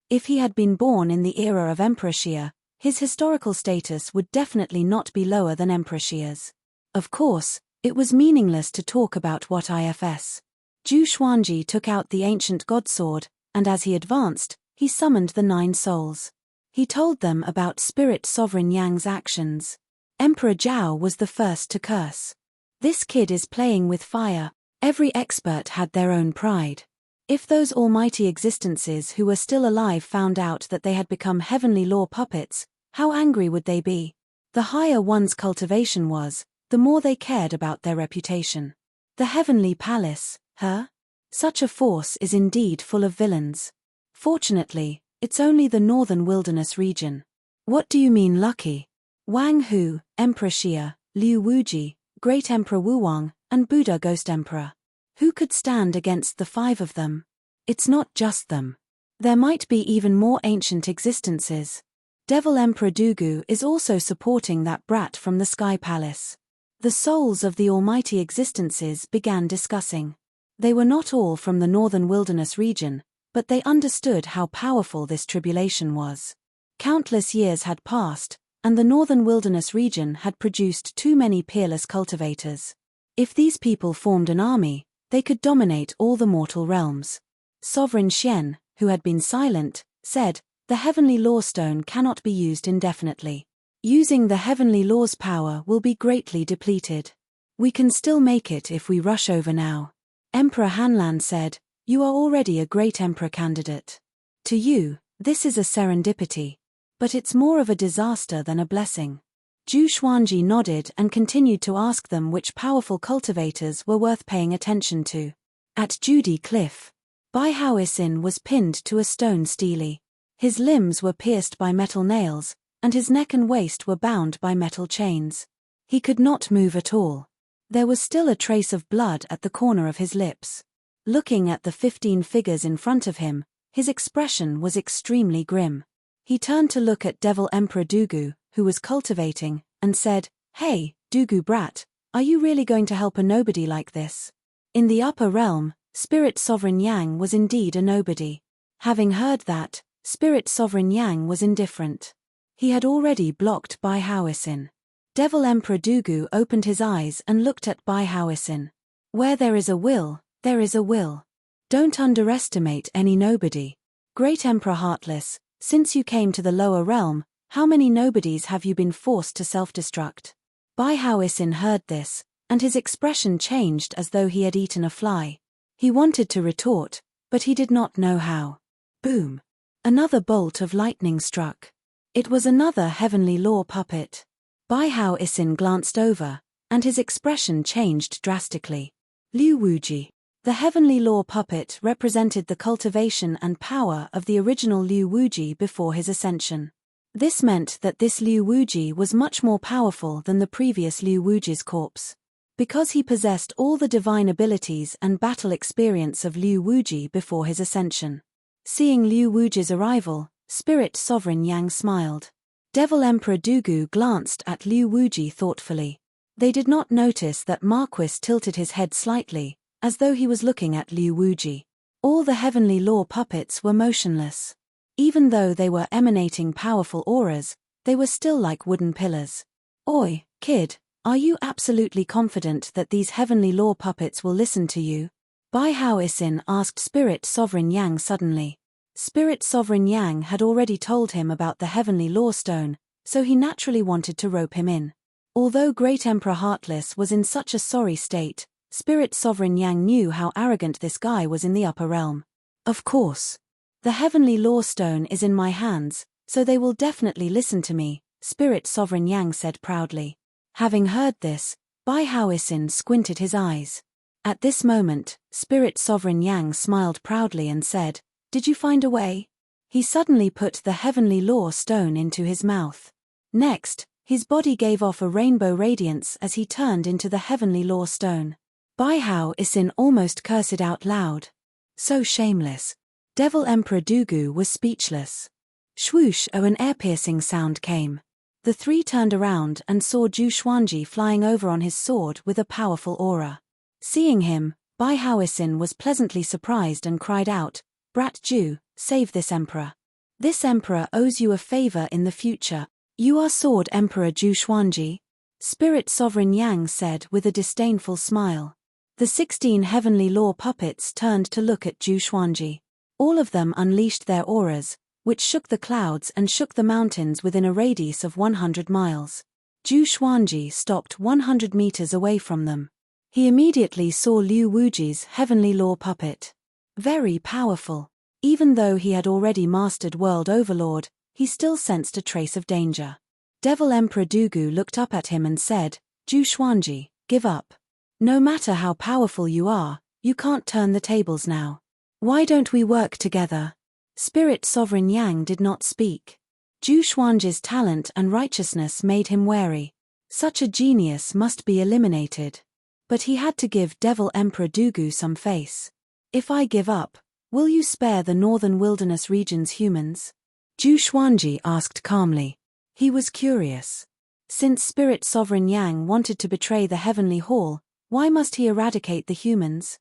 If he had been born in the era of Emperor Xia, his historical status would definitely not be lower than Emperor Xia's. Of course, it was meaningless to talk about what ifs. Zhu Xuanji took out the ancient god sword, and as he advanced, he summoned the 9 souls. He told them about Spirit Sovereign Yang's actions. Emperor Zhao was the first to curse. This kid is playing with fire. Every expert had their own pride. If those almighty existences who were still alive found out that they had become heavenly law puppets, how angry would they be? The higher one's cultivation was, the more they cared about their reputation. The heavenly palace, Such a force is indeed full of villains. Fortunately, it's only the northern wilderness region. What do you mean lucky? Wang Hu, Emperor Xia, Liu Wuji, Great Emperor Wuwang, and Buddha Ghost Emperor. Who could stand against the 5 of them? It's not just them. There might be even more ancient existences. Devil Emperor Dugu is also supporting that brat from the Sky Palace. The souls of the almighty existences began discussing. They were not all from the northern wilderness region, but they understood how powerful this tribulation was. Countless years had passed, and the northern wilderness region had produced too many peerless cultivators. If these people formed an army, they could dominate all the mortal realms. Sovereign Xian, who had been silent, said, "The heavenly law stone cannot be used indefinitely. Using the heavenly law's power will be greatly depleted. We can still make it if we rush over now." Emperor Hanlan said, "You are already a great emperor candidate. To you, this is a serendipity. But it's more of a disaster than a blessing." Zhu Xuanji nodded and continued to ask them which powerful cultivators were worth paying attention to. At Judy Cliff, Bai Haoisin was pinned to a stone stele. His limbs were pierced by metal nails, and his neck and waist were bound by metal chains. He could not move at all. There was still a trace of blood at the corner of his lips. Looking at the 15 figures in front of him, his expression was extremely grim. He turned to look at Devil Emperor Dugu, who was cultivating, and said, "Hey, Dugu brat, are you really going to help a nobody like this?" In the upper realm, Spirit Sovereign Yang was indeed a nobody. Having heard that, Spirit Sovereign Yang was indifferent. He had already blocked Bai Haoisin. Devil Emperor Dugu opened his eyes and looked at Bai Haoisin. "Where there is a will, there is a will. Don't underestimate any nobody. Great Emperor Heartless, since you came to the lower realm, how many nobodies have you been forced to self-destruct?" Bai Haoisin heard this, and his expression changed as though he had eaten a fly. He wanted to retort, but he did not know how. Boom! Another bolt of lightning struck. It was another heavenly law puppet. Bai Haoisin glanced over, and his expression changed drastically. Liu Wuji. The heavenly law puppet represented the cultivation and power of the original Liu Wuji before his ascension. This meant that this Liu Wuji was much more powerful than the previous Liu Wuji's corpse. Because he possessed all the divine abilities and battle experience of Liu Wuji before his ascension. Seeing Liu Wuji's arrival, Spirit Sovereign Yang smiled. Devil Emperor Dugu glanced at Liu Wuji thoughtfully. They did not notice that Marquis tilted his head slightly, as though he was looking at Liu Wuji. All the heavenly law puppets were motionless. Even though they were emanating powerful auras, they were still like wooden pillars. "Oi, kid, are you absolutely confident that these heavenly law puppets will listen to you?" Bai Haoisin asked Spirit Sovereign Yang suddenly. Spirit Sovereign Yang had already told him about the heavenly law stone, so he naturally wanted to rope him in. Although Great Emperor Heartless was in such a sorry state, Spirit Sovereign Yang knew how arrogant this guy was in the upper realm. Of course. The Heavenly Law Stone is in my hands, so they will definitely listen to me, Spirit Sovereign Yang said proudly. Having heard this, Bai Hao Isin squinted his eyes. At this moment, Spirit Sovereign Yang smiled proudly and said, "Did you find a way?" He suddenly put the Heavenly Law Stone into his mouth. Next, his body gave off a rainbow radiance as he turned into the Heavenly Law Stone. Bai Hao Isin almost cursed out loud. So shameless. Devil Emperor Dugu was speechless. Swoosh! Oh, an ear-piercing sound came. The three turned around and saw Zhu Xuanji flying over on his sword with a powerful aura. Seeing him, Bai Hao Isin was pleasantly surprised and cried out, "Brat Zhu, save this emperor. This emperor owes you a favor in the future." "You are Sword Emperor Zhu Xuanji?" Spirit Sovereign Yang said with a disdainful smile. The 16 Heavenly Law puppets turned to look at Zhu Xuanji. All of them unleashed their auras, which shook the clouds and shook the mountains within a radius of 100 miles. Zhu Xuanji stopped 100 meters away from them. He immediately saw Liu Wuji's Heavenly Law puppet. Very powerful. Even though he had already mastered World Overlord, he still sensed a trace of danger. Devil Emperor Dugu looked up at him and said, "Zhu Xuanji, give up. No matter how powerful you are, you can't turn the tables now. Why don't we work together?" Spirit Sovereign Yang did not speak. Zhu Xuanji's talent and righteousness made him wary. Such a genius must be eliminated. But he had to give Devil Emperor Dugu some face. "If I give up, will you spare the Northern Wilderness region's humans?" Zhu Xuanji asked calmly. He was curious. Since Spirit Sovereign Yang wanted to betray the Heavenly Hall, why must he eradicate the humans?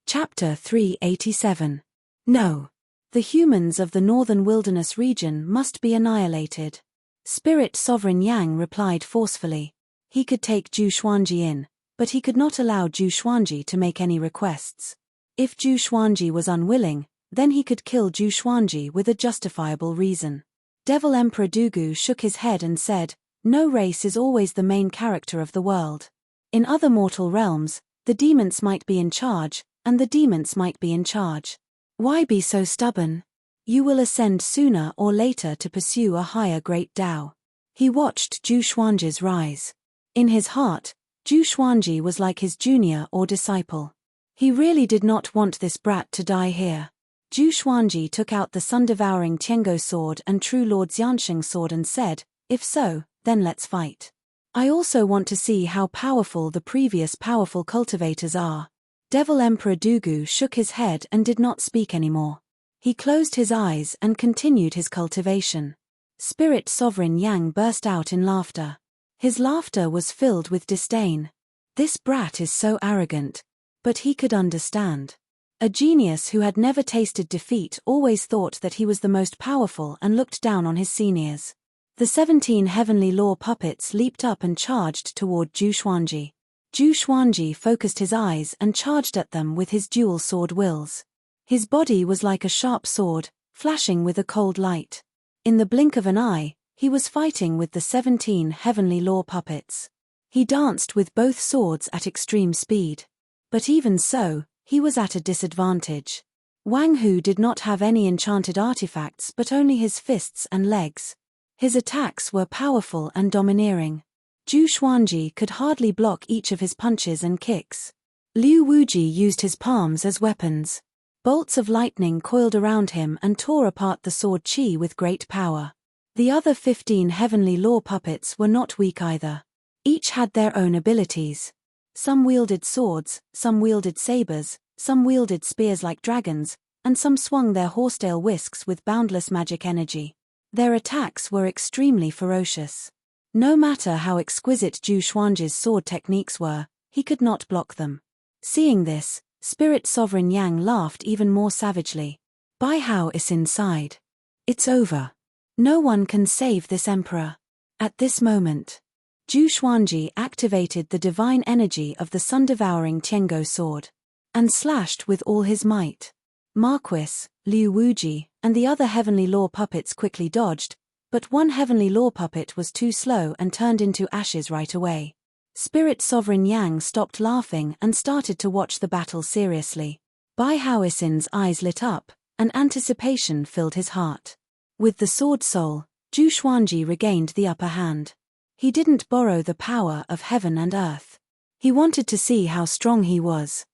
Chapter 387. No. The humans of the Northern Wilderness region must be annihilated. Spirit Sovereign Yang replied forcefully. He could take Zhu Xuanji in, but he could not allow Zhu Xuanji to make any requests. If Zhu Xuanji was unwilling, then he could kill Zhu Xuanji with a justifiable reason. Devil Emperor Dugu shook his head and said, "No race is always the main character of the world. In other mortal realms, the demons might be in charge, and the demons might be in charge. Why be so stubborn? You will ascend sooner or later to pursue a higher great Tao." He watched Zhu Xuanji's rise. In his heart, Zhu Xuanji was like his junior or disciple. He really did not want this brat to die here. Zhu Xuanji took out the sun-devouring Tiango sword and True Lord Xiansheng sword and said, "If so, then let's fight. I also want to see how powerful the previous powerful cultivators are." Devil Emperor Dugu shook his head and did not speak anymore. He closed his eyes and continued his cultivation. Spirit Sovereign Yang burst out in laughter. His laughter was filled with disdain. This brat is so arrogant. But he could understand. A genius who had never tasted defeat always thought that he was the most powerful and looked down on his seniors. The 17 Heavenly Law puppets leaped up and charged toward Zhu Xuanji. Zhu Xuanji focused his eyes and charged at them with his dual sword wills. His body was like a sharp sword, flashing with a cold light. In the blink of an eye, he was fighting with the 17 Heavenly Law puppets. He danced with both swords at extreme speed. But even so, he was at a disadvantage. Wang Hu did not have any enchanted artifacts but only his fists and legs. His attacks were powerful and domineering. Zhu Xuanji could hardly block each of his punches and kicks. Liu Wuji used his palms as weapons. Bolts of lightning coiled around him and tore apart the sword Qi with great power. The other 15 Heavenly Law puppets were not weak either. Each had their own abilities. Some wielded swords, some wielded sabers, some wielded spears like dragons, and some swung their horsetail whisks with boundless magic energy. Their attacks were extremely ferocious. No matter how exquisite Zhu Xuanji's sword techniques were, he could not block them. Seeing this, Spirit Sovereign Yang laughed even more savagely. Bai Hao Isin sighed. "It's over. No one can save this emperor." At this moment, Zhu Xuanji activated the divine energy of the sun-devouring Tiango sword and slashed with all his might. Marquis, Liu Wuji, and the other Heavenly Law puppets quickly dodged, But one heavenly law puppet was too slow and turned into ashes right away. Spirit Sovereign Yang stopped laughing and started to watch the battle seriously. Bai Haoisin's eyes lit up, and anticipation filled his heart. With the sword soul, Zhu Xuanji regained the upper hand. He didn't borrow the power of heaven and earth. He wanted to see how strong he was.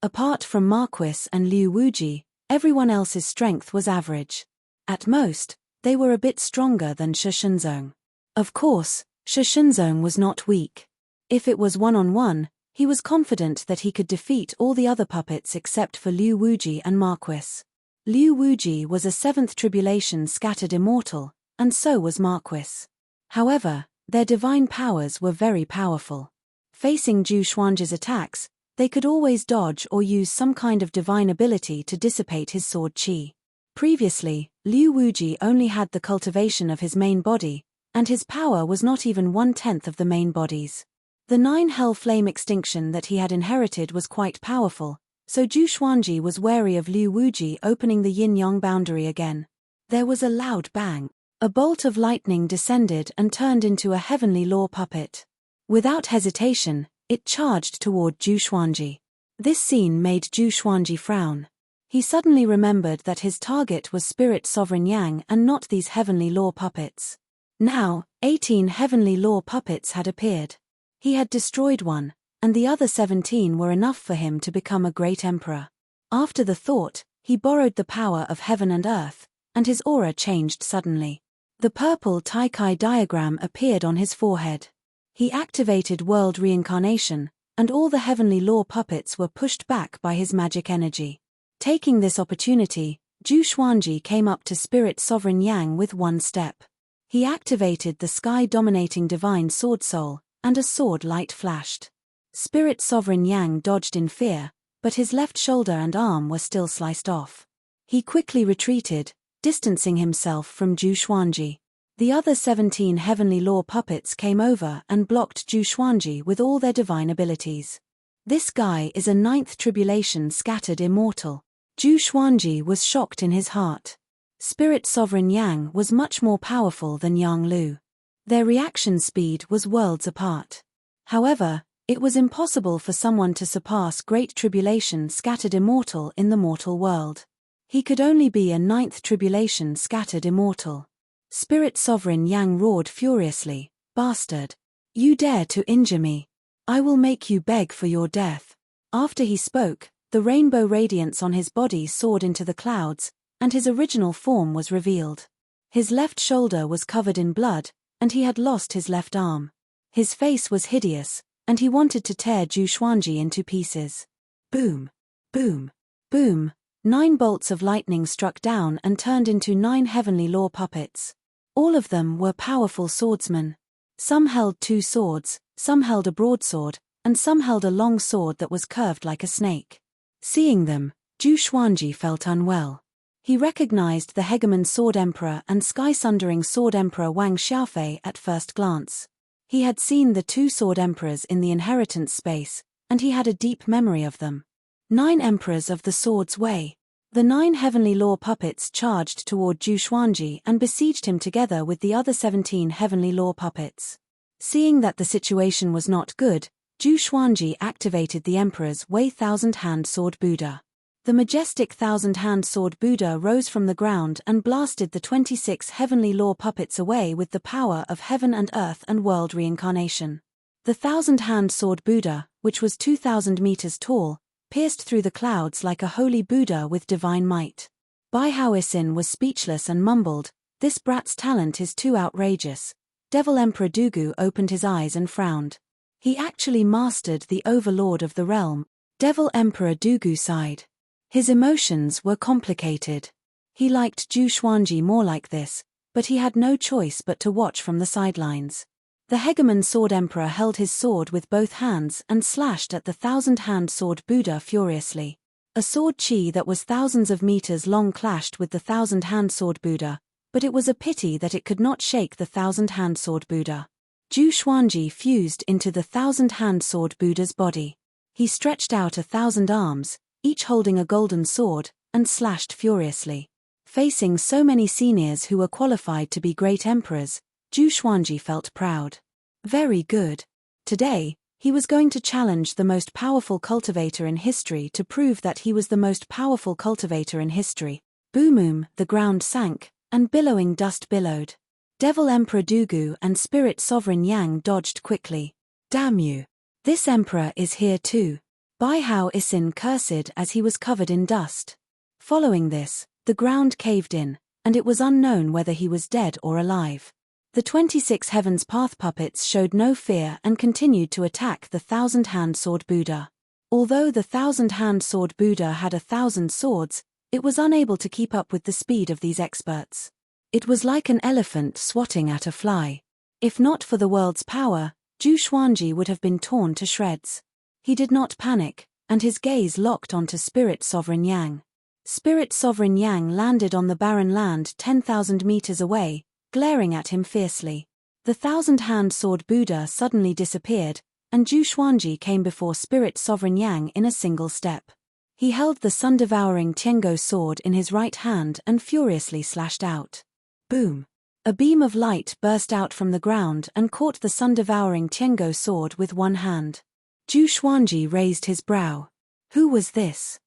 Apart from Marquis and Liu Wuji, everyone else's strength was average. At most, they were a bit stronger than Shi Shenzong. Of course, Shi Shenzong was not weak. If it was one-on-one, he was confident that he could defeat all the other puppets except for Liu Wuji and Marquis. Liu Wuji was a seventh tribulation scattered immortal, and so was Marquis. However, their divine powers were very powerful. Facing Zhu Xuanji's attacks, they could always dodge or use some kind of divine ability to dissipate his sword qi. Previously, Liu Wuji only had the cultivation of his main body, and his power was not even 1/10 of the main body's. The 9 hell flame extinction that he had inherited was quite powerful, so Zhu Xuanji was wary of Liu Wuji opening the yin-yang boundary again. There was a loud bang. A bolt of lightning descended and turned into a heavenly law puppet. Without hesitation, it charged toward Zhu Xuanji. This scene made Zhu Xuanji frown. He suddenly remembered that his target was Spirit Sovereign Yang and not these heavenly law puppets. Now, 18 heavenly law puppets had appeared. He had destroyed one, and the other 17 were enough for him to become a great emperor. After the thought, he borrowed the power of heaven and earth, and his aura changed suddenly. The purple Taikai diagram appeared on his forehead. He activated world reincarnation, and all the heavenly law puppets were pushed back by his magic energy. Taking this opportunity, Zhu Xuanji came up to Spirit Sovereign Yang with one step. He activated the sky-dominating divine sword soul, and a sword light flashed. Spirit Sovereign Yang dodged in fear, but his left shoulder and arm were still sliced off. He quickly retreated, distancing himself from Zhu Xuanji. The other 17 heavenly law puppets came over and blocked Zhu Xuanji with all their divine abilities. This guy is a 9th tribulation scattered immortal. Zhu Xuanji was shocked in his heart. Spirit Sovereign Yang was much more powerful than Yang Lu. Their reaction speed was worlds apart. However, it was impossible for someone to surpass Great Tribulation scattered immortal in the mortal world. He could only be a 9th tribulation scattered immortal. Spirit Sovereign Yang roared furiously, "Bastard! You dare to injure me! I will make you beg for your death." After he spoke, the rainbow radiance on his body soared into the clouds, and his original form was revealed. His left shoulder was covered in blood, and he had lost his left arm. His face was hideous, and he wanted to tear Zhu Xuanji into pieces. Boom! Boom! Boom! 9 bolts of lightning struck down and turned into 9 heavenly law puppets. All of them were powerful swordsmen. Some held 2 swords, some held a broadsword, and some held a long sword that was curved like a snake. Seeing them, Zhu Xuanji felt unwell. He recognized the Hegemon Sword Emperor and Sky-Sundering Sword Emperor Wang Xiaofei at first glance. He had seen the 2 Sword Emperors in the inheritance space, and he had a deep memory of them. 9 Emperors of the Sword's Way. The 9 heavenly law puppets charged toward Zhu Xuanji and besieged him together with the other 17 heavenly law puppets. Seeing that the situation was not good, Zhu Xuanji activated the Emperor's Way Thousand-Hand Sword Buddha. The majestic thousand-hand sword Buddha rose from the ground and blasted the 26 heavenly law puppets away with the power of heaven and earth and world reincarnation. The thousand-hand sword Buddha, which was 2,000 meters tall, pierced through the clouds like a holy Buddha with divine might. Bai Haoisin was speechless and mumbled, "This brat's talent is too outrageous." Devil Emperor Dugu opened his eyes and frowned. He actually mastered the overlord of the realm. Devil Emperor Dugu sighed. His emotions were complicated. He liked Zhu Xuanji more like this, but he had no choice but to watch from the sidelines. The Hegemon Sword Emperor held his sword with both hands and slashed at the thousand-hand sword Buddha furiously. A sword qi that was thousands of meters long clashed with the thousand-hand sword Buddha, but it was a pity that it could not shake the thousand-hand sword Buddha. Zhu Xuanji fused into the thousand-hand sword Buddha's body. He stretched out 1,000 arms, each holding a golden sword, and slashed furiously. Facing so many seniors who were qualified to be great emperors, Zhu Xuanji felt proud. Very good. Today, he was going to challenge the most powerful cultivator in history to prove that he was the most powerful cultivator in history. Boom! The ground sank, and billowing dust billowed. Devil Emperor Dugu and Spirit Sovereign Yang dodged quickly. Damn you! This emperor is here too. Bai Hao Isin cursed as he was covered in dust. Following this, the ground caved in, and it was unknown whether he was dead or alive. The 26 Heavens Path puppets showed no fear and continued to attack the 1,000-hand sword Buddha. Although the 1,000-hand sword Buddha had 1,000 swords, it was unable to keep up with the speed of these experts. It was like an elephant swatting at a fly. If not for the world's power, Zhu Xuanji would have been torn to shreds. He did not panic, and his gaze locked onto Spirit Sovereign Yang. Spirit Sovereign Yang landed on the barren land 10,000 meters away, glaring at him fiercely. The 1,000-hand sword Buddha suddenly disappeared, and Zhu Xuanji came before Spirit Sovereign Yang in a single step. He held the sun-devouring Tiango sword in his right hand and furiously slashed out. Boom! A beam of light burst out from the ground and caught the sun-devouring Tiango sword with one hand. Zhu Xuanji raised his brow. Who was this?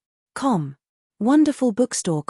Wonderful Bookstore.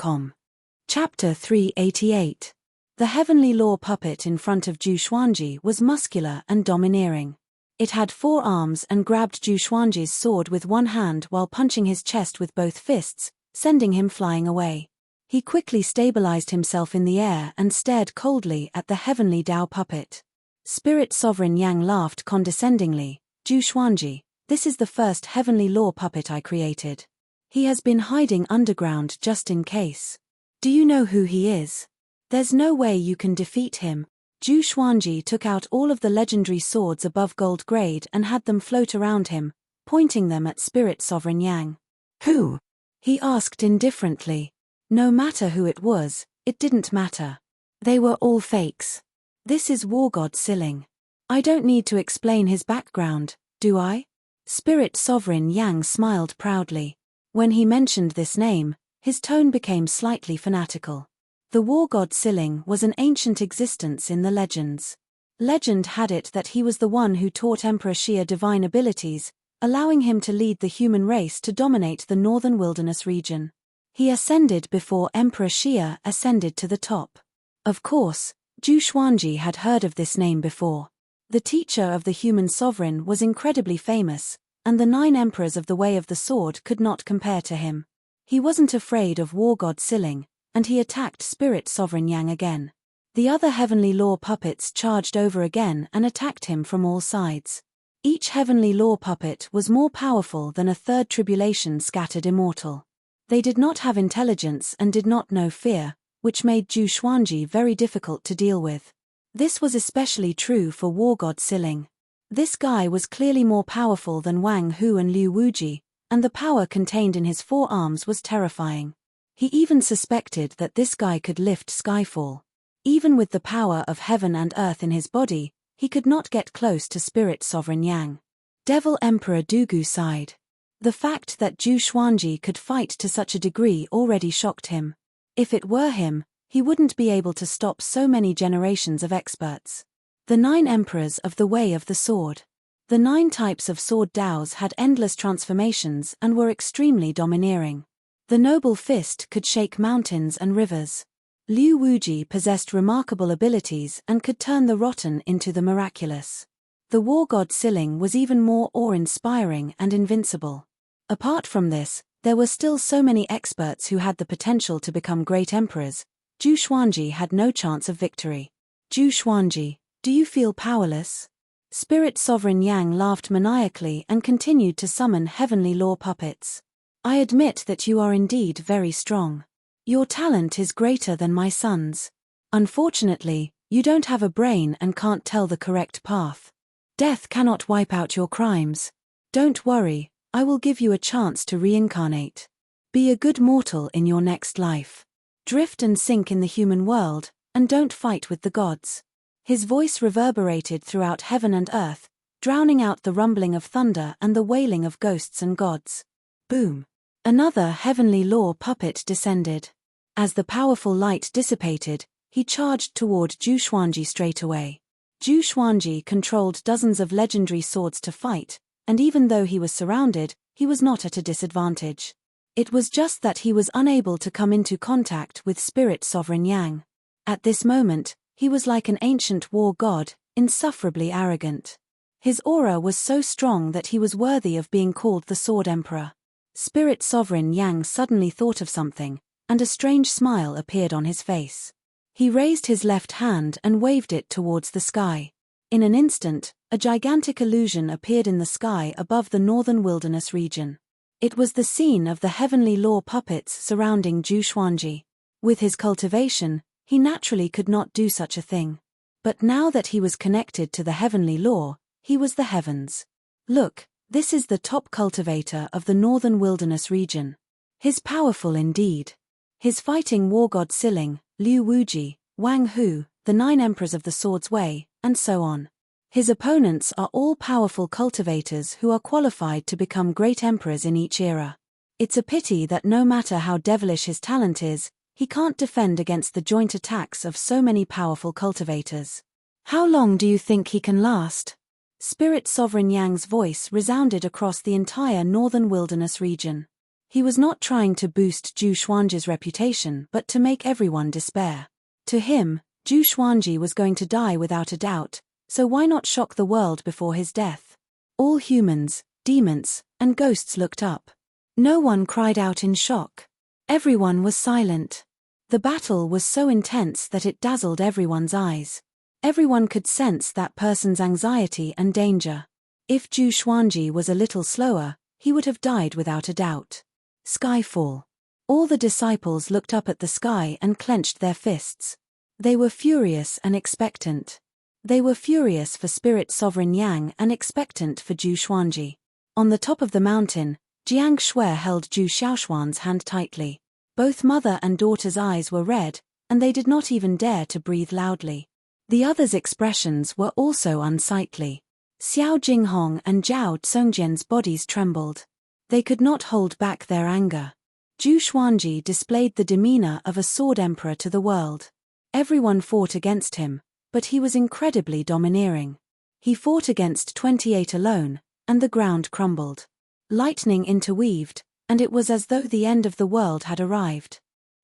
Chapter 388. The heavenly law puppet in front of Zhu Xuanji was muscular and domineering. It had 4 arms and grabbed Zhu Xuanji's sword with one hand while punching his chest with both fists, sending him flying away. He quickly stabilized himself in the air and stared coldly at the heavenly Dao puppet. Spirit Sovereign Yang laughed condescendingly. Zhu Xuanji, this is the first heavenly law puppet I created. He has been hiding underground just in case. Do you know who he is? There's no way you can defeat him. Zhu Xuanji took out all of the legendary swords above gold grade and had them float around him, pointing them at Spirit Sovereign Yang. Who? He asked indifferently. No matter who it was, it didn't matter. They were all fakes. This is War God Siling. I don't need to explain his background, do I? Spirit Sovereign Yang smiled proudly. When he mentioned this name, his tone became slightly fanatical. The war god Siling was an ancient existence in the legends. Legend had it that he was the one who taught Emperor Xia divine abilities, allowing him to lead the human race to dominate the northern wilderness region. He ascended before Emperor Xia ascended to the top. Of course, Zhu Xuanji had heard of this name before. The teacher of the human sovereign was incredibly famous, and the 9 emperors of the Way of the Sword could not compare to him. He wasn't afraid of war god Siling, and he attacked Spirit Sovereign Yang again. The other heavenly law puppets charged over again and attacked him from all sides. Each heavenly law puppet was more powerful than a third tribulation scattered immortal. They did not have intelligence and did not know fear, which made Zhu Xuanji very difficult to deal with. This was especially true for war god Siling. This guy was clearly more powerful than Wang Hu and Liu Wuji, and the power contained in his 4 arms was terrifying. He even suspected that this guy could lift Skyfall. Even with the power of heaven and earth in his body, he could not get close to Spirit Sovereign Yang. Devil Emperor Dugu sighed. The fact that Zhu Xuanji could fight to such a degree already shocked him. If it were him, he wouldn't be able to stop so many generations of experts. The 9 emperors of the Way of the Sword. The 9 types of sword Daos had endless transformations and were extremely domineering. The noble fist could shake mountains and rivers. Liu Wuji possessed remarkable abilities and could turn the rotten into the miraculous. The war god Siling was even more awe-inspiring and invincible. Apart from this, there were still so many experts who had the potential to become great emperors. Zhu Xuanji had no chance of victory. Zhu Xuanji, do you feel powerless? Spirit Sovereign Yang laughed maniacally and continued to summon heavenly law puppets. I admit that you are indeed very strong. Your talent is greater than my son's. Unfortunately, you don't have a brain and can't tell the correct path. Death cannot wipe out your crimes. Don't worry, I will give you a chance to reincarnate. Be a good mortal in your next life. Drift and sink in the human world, and don't fight with the gods. His voice reverberated throughout heaven and earth, drowning out the rumbling of thunder and the wailing of ghosts and gods. Boom! Another heavenly law puppet descended. As the powerful light dissipated, he charged toward Zhu Xuanji straight away. Zhu Xuanji controlled dozens of legendary swords to fight, and even though he was surrounded, he was not at a disadvantage. It was just that he was unable to come into contact with Spirit Sovereign Yang. At this moment, he was like an ancient war god, insufferably arrogant. His aura was so strong that he was worthy of being called the Sword Emperor. Spirit Sovereign Yang suddenly thought of something, and a strange smile appeared on his face. He raised his left hand and waved it towards the sky. In an instant, a gigantic illusion appeared in the sky above the northern wilderness region. It was the scene of the heavenly law puppets surrounding Zhu Xuanji. With his cultivation, he naturally could not do such a thing. But now that he was connected to the heavenly law, he was the heavens. Look, this is the top cultivator of the northern wilderness region. He's powerful indeed. His fighting war god Siling, Liu Wuji, Wang Hu, the 9 emperors of the Sword's Way, and so on. His opponents are all powerful cultivators who are qualified to become great emperors in each era. It's a pity that no matter how devilish his talent is, he can't defend against the joint attacks of so many powerful cultivators. How long do you think he can last? Spirit Sovereign Yang's voice resounded across the entire northern wilderness region. He was not trying to boost Zhu Xuanji's reputation but to make everyone despair. To him, Zhu Xuanji was going to die without a doubt, so why not shock the world before his death? All humans, demons, and ghosts looked up. No one cried out in shock. Everyone was silent. The battle was so intense that it dazzled everyone's eyes. Everyone could sense that person's anxiety and danger. If Zhu Xuanji was a little slower, he would have died without a doubt. Skyfall. All the disciples looked up at the sky and clenched their fists. They were furious and expectant. They were furious for Spirit Sovereign Yang and expectant for Zhu Xuanji. On the top of the mountain, Jiang Shui held Zhu Xiaoshuan's hand tightly. Both mother and daughter's eyes were red, and they did not even dare to breathe loudly. The others' expressions were also unsightly. Xiao Jinghong and Zhao Zhongjian's bodies trembled. They could not hold back their anger. Zhu Xuanji displayed the demeanor of a sword emperor to the world. Everyone fought against him, but he was incredibly domineering. He fought against 28 alone, and the ground crumbled. Lightning interweaved, and it was as though the end of the world had arrived.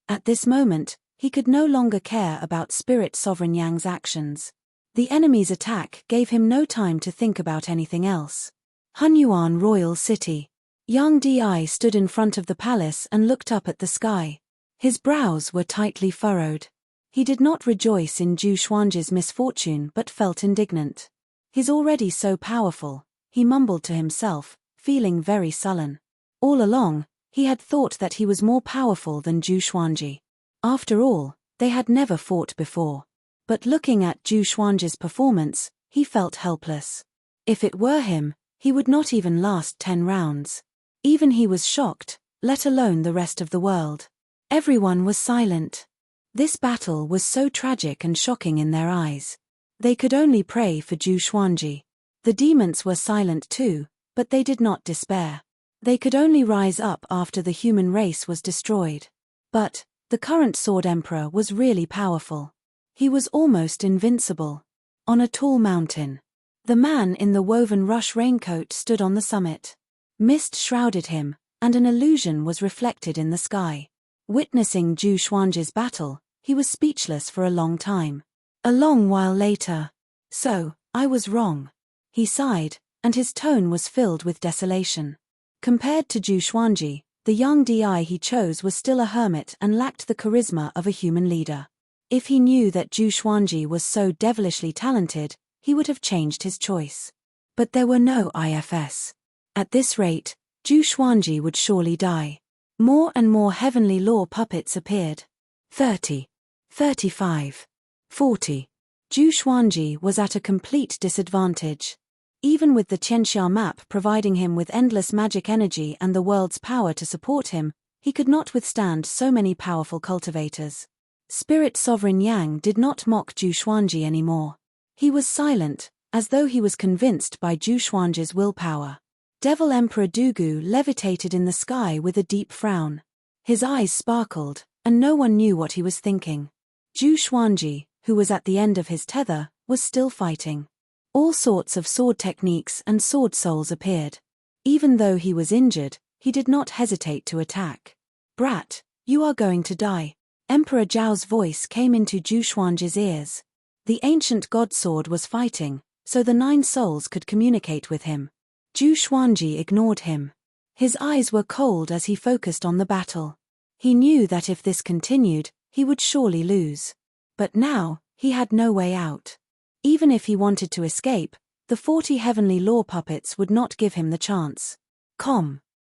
At this moment, he could no longer care about Spirit Sovereign Yang's actions. The enemy's attack gave him no time to think about anything else. Hunyuan Royal City. Yang Di stood in front of the palace and looked up at the sky. His brows were tightly furrowed. He did not rejoice in Zhu Xuanji's misfortune but felt indignant. He's already so powerful, he mumbled to himself, feeling very sullen. All along, he had thought that he was more powerful than Zhu Xuanji. After all, they had never fought before. But looking at Zhu Xuanji's performance, he felt helpless. If it were him, he would not even last 10 rounds. Even he was shocked, let alone the rest of the world. Everyone was silent. This battle was so tragic and shocking in their eyes. They could only pray for Zhu Xuanji. The demons were silent too, but they did not despair. They could only rise up after the human race was destroyed. But the current Sword Emperor was really powerful. He was almost invincible. On a tall mountain, the man in the woven rush raincoat stood on the summit. Mist shrouded him, and an illusion was reflected in the sky. Witnessing Zhu Xuanji's battle, he was speechless for a long time. A long while later. So, I was wrong. He sighed, and his tone was filled with desolation. Compared to Zhu Xuanji, the young Di he chose was still a hermit and lacked the charisma of a human leader. If he knew that Zhu Xuanji was so devilishly talented, he would have changed his choice. But there were no ifs. At this rate, Zhu Xuanji would surely die. More and more heavenly law puppets appeared. 30. 35. 40. Zhu Xuanji was at a complete disadvantage. Even with the Qianxia map providing him with endless magic energy and the world's power to support him, he could not withstand so many powerful cultivators. Spirit Sovereign Yang did not mock Zhu Xuanji anymore. He was silent, as though he was convinced by Zhu Xuanji's willpower. Devil Emperor Dugu levitated in the sky with a deep frown. His eyes sparkled, and no one knew what he was thinking. Zhu Xuanji, who was at the end of his tether, was still fighting. All sorts of sword techniques and sword souls appeared. Even though he was injured, he did not hesitate to attack. "Brat, you are going to die." Emperor Zhao's voice came into Zhu Xuanji's ears. The ancient god sword was fighting, so the 9 souls could communicate with him. Zhu Xuanji ignored him. His eyes were cold as he focused on the battle. He knew that if this continued, he would surely lose. But now, he had no way out. Even if he wanted to escape, the 40 heavenly law puppets would not give him the chance.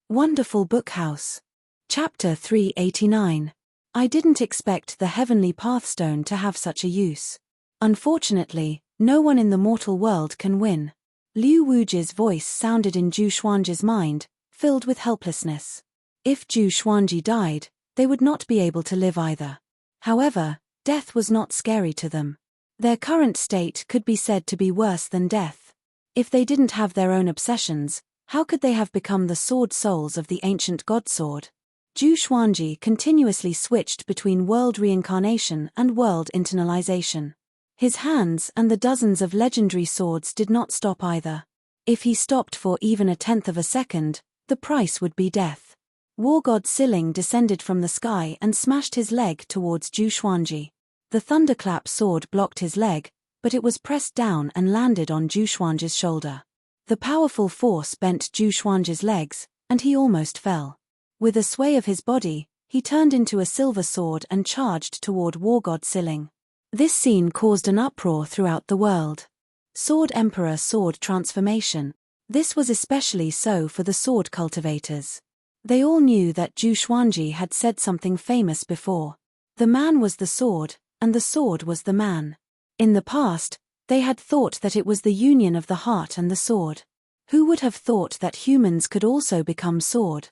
Wonderful Bookhouse. Chapter 389. I didn't expect the heavenly pathstone to have such a use. Unfortunately, no one in the mortal world can win. Liu Wuji's voice sounded in Zhu Xuanji's mind, filled with helplessness. If Zhu Xuanji died, they would not be able to live either. However, death was not scary to them. Their current state could be said to be worse than death. If they didn't have their own obsessions, how could they have become the sword souls of the ancient god sword? Zhu Xuanji continuously switched between world reincarnation and world internalization. His hands and the dozens of legendary swords did not stop either. If he stopped for even a tenth of a second, the price would be death. War god Siling descended from the sky and smashed his leg towards Zhu Xuanji. The thunderclap sword blocked his leg, but it was pressed down and landed on Zhu Xuanji's shoulder. The powerful force bent Zhu Xuanji's legs, and he almost fell. With a sway of his body, he turned into a silver sword and charged toward war god Siling. This scene caused an uproar throughout the world. Sword Emperor sword transformation. This was especially so for the sword cultivators. They all knew that Zhu Xuanji had said something famous before. The man was the sword, and the sword was the man. In the past, they had thought that it was the union of the heart and the sword. Who would have thought that humans could also become sword?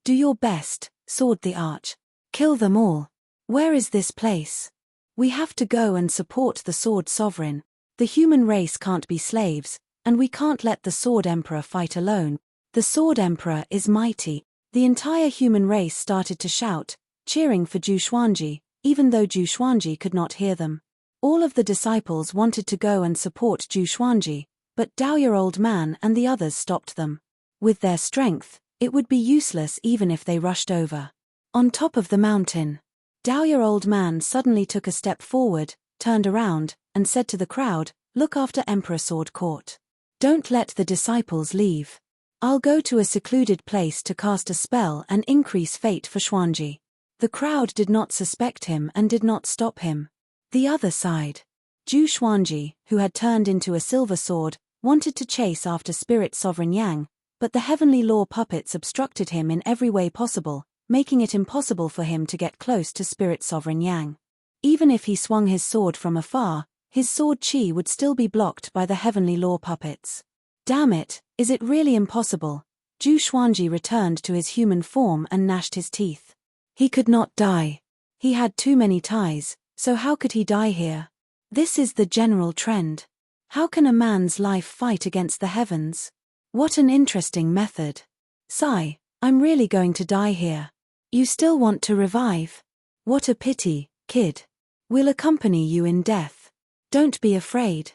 "Do your best, sword the arch. Kill them all. Where is this place? We have to go and support the sword sovereign. The human race can't be slaves, and we can't let the sword emperor fight alone. The sword emperor is mighty." The entire human race started to shout, cheering for Zhu Xuanji, even though Zhu Xuanji could not hear them. All of the disciples wanted to go and support Zhu Xuanji, but Dao Old Man and the others stopped them. With their strength, it would be useless even if they rushed over. On top of the mountain, Dao Old Man suddenly took a step forward, turned around, and said to the crowd, "Look after Emperor Sword Court. Don't let the disciples leave. I'll go to a secluded place to cast a spell and increase fate for Xuanji." The crowd did not suspect him and did not stop him. The other side. Zhu Xuanji, who had turned into a silver sword, wanted to chase after Spirit Sovereign Yang, but the heavenly law puppets obstructed him in every way possible, making it impossible for him to get close to Spirit Sovereign Yang. Even if he swung his sword from afar, his sword chi would still be blocked by the heavenly law puppets. Damn it, is it really impossible? Zhu Xuanji returned to his human form and gnashed his teeth. He could not die. He had too many ties, so how could he die here? This is the general trend. How can a man's life fight against the heavens? What an interesting method. Sigh, I'm really going to die here. You still want to revive? What a pity, kid. We'll accompany you in death. Don't be afraid.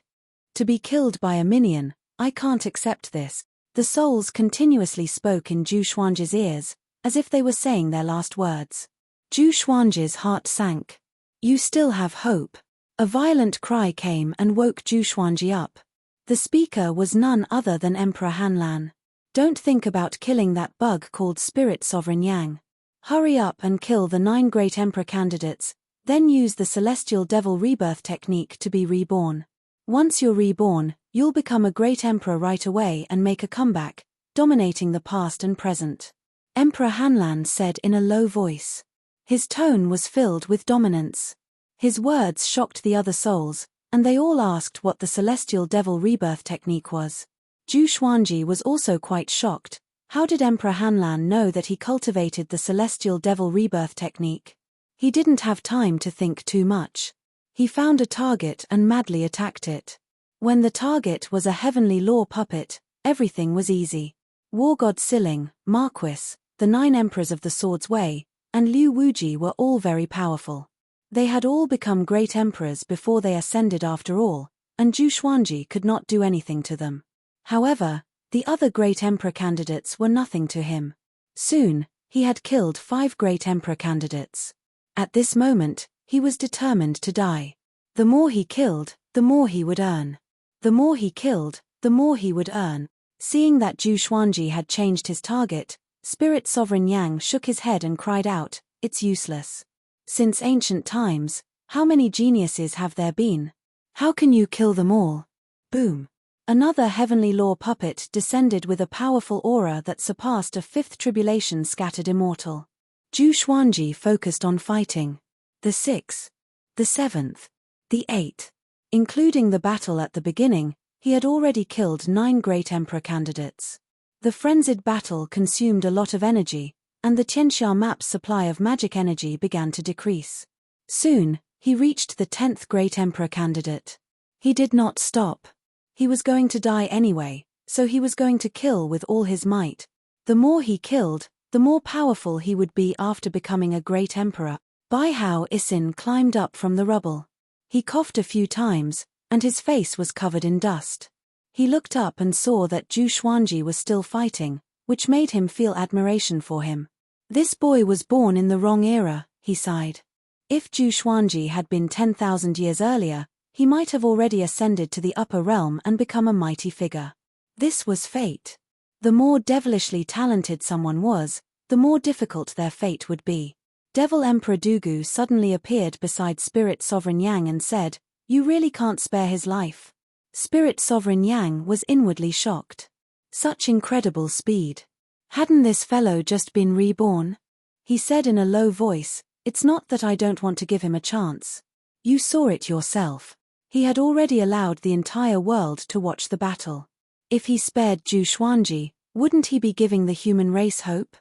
To be killed by a minion, I can't accept this. The souls continuously spoke in Zhu Xuanji's ears, as if they were saying their last words. Zhu Xuanji's heart sank. You still have hope. A violent cry came and woke Zhu Xuanji up. The speaker was none other than Emperor Hanlan. Don't think about killing that bug called Spirit Sovereign Yang. Hurry up and kill the 9 great emperor candidates, then use the Celestial Devil Rebirth technique to be reborn. Once you're reborn, you'll become a great emperor right away and make a comeback, dominating the past and present. Emperor Hanlan said in a low voice. His tone was filled with dominance. His words shocked the other souls, and they all asked what the Celestial Devil Rebirth technique was. Zhu Xuanji was also quite shocked. How did Emperor Hanlan know that he cultivated the Celestial Devil Rebirth technique? He didn't have time to think too much. He found a target and madly attacked it. When the target was a heavenly law puppet, everything was easy. War God Siling, Marquis, the 9 emperors of the Sword's Way, and Liu Wuji were all very powerful. They had all become great emperors before they ascended after all, and Zhu Xuanji could not do anything to them. However, the other great emperor candidates were nothing to him. Soon, he had killed 5 great emperor candidates. At this moment, he was determined to die. The more he killed, the more he would earn. The more he killed, the more he would earn. Seeing that Zhu Xuanji had changed his target, Spirit Sovereign Yang shook his head and cried out, "It's useless. Since ancient times, how many geniuses have there been? How can you kill them all?" Boom! Another heavenly law puppet descended with a powerful aura that surpassed a 5th tribulation scattered immortal. Zhu Xuanji focused on fighting. The 6th, the 7th, the 8th. Including the battle at the beginning, he had already killed 9 great emperor candidates. The frenzied battle consumed a lot of energy, and the Tianxia map's supply of magic energy began to decrease. Soon, he reached the 10th great emperor candidate. He did not stop. He was going to die anyway, so he was going to kill with all his might. The more he killed, the more powerful he would be after becoming a great emperor. Bai Hao Isin climbed up from the rubble. He coughed a few times, and his face was covered in dust. He looked up and saw that Zhu Xuanji was still fighting, which made him feel admiration for him. This boy was born in the wrong era, he sighed. If Zhu Xuanji had been 10,000 years earlier, he might have already ascended to the upper realm and become a mighty figure. This was fate. The more devilishly talented someone was, the more difficult their fate would be. Devil Emperor Dugu suddenly appeared beside Spirit Sovereign Yang and said, "You really can't spare his life." Spirit Sovereign Yang was inwardly shocked. Such incredible speed. Hadn't this fellow just been reborn? He said in a low voice, "It's not that I don't want to give him a chance. You saw it yourself. He had already allowed the entire world to watch the battle. If he spared Zhu Xuanji, wouldn't he be giving the human race hope?"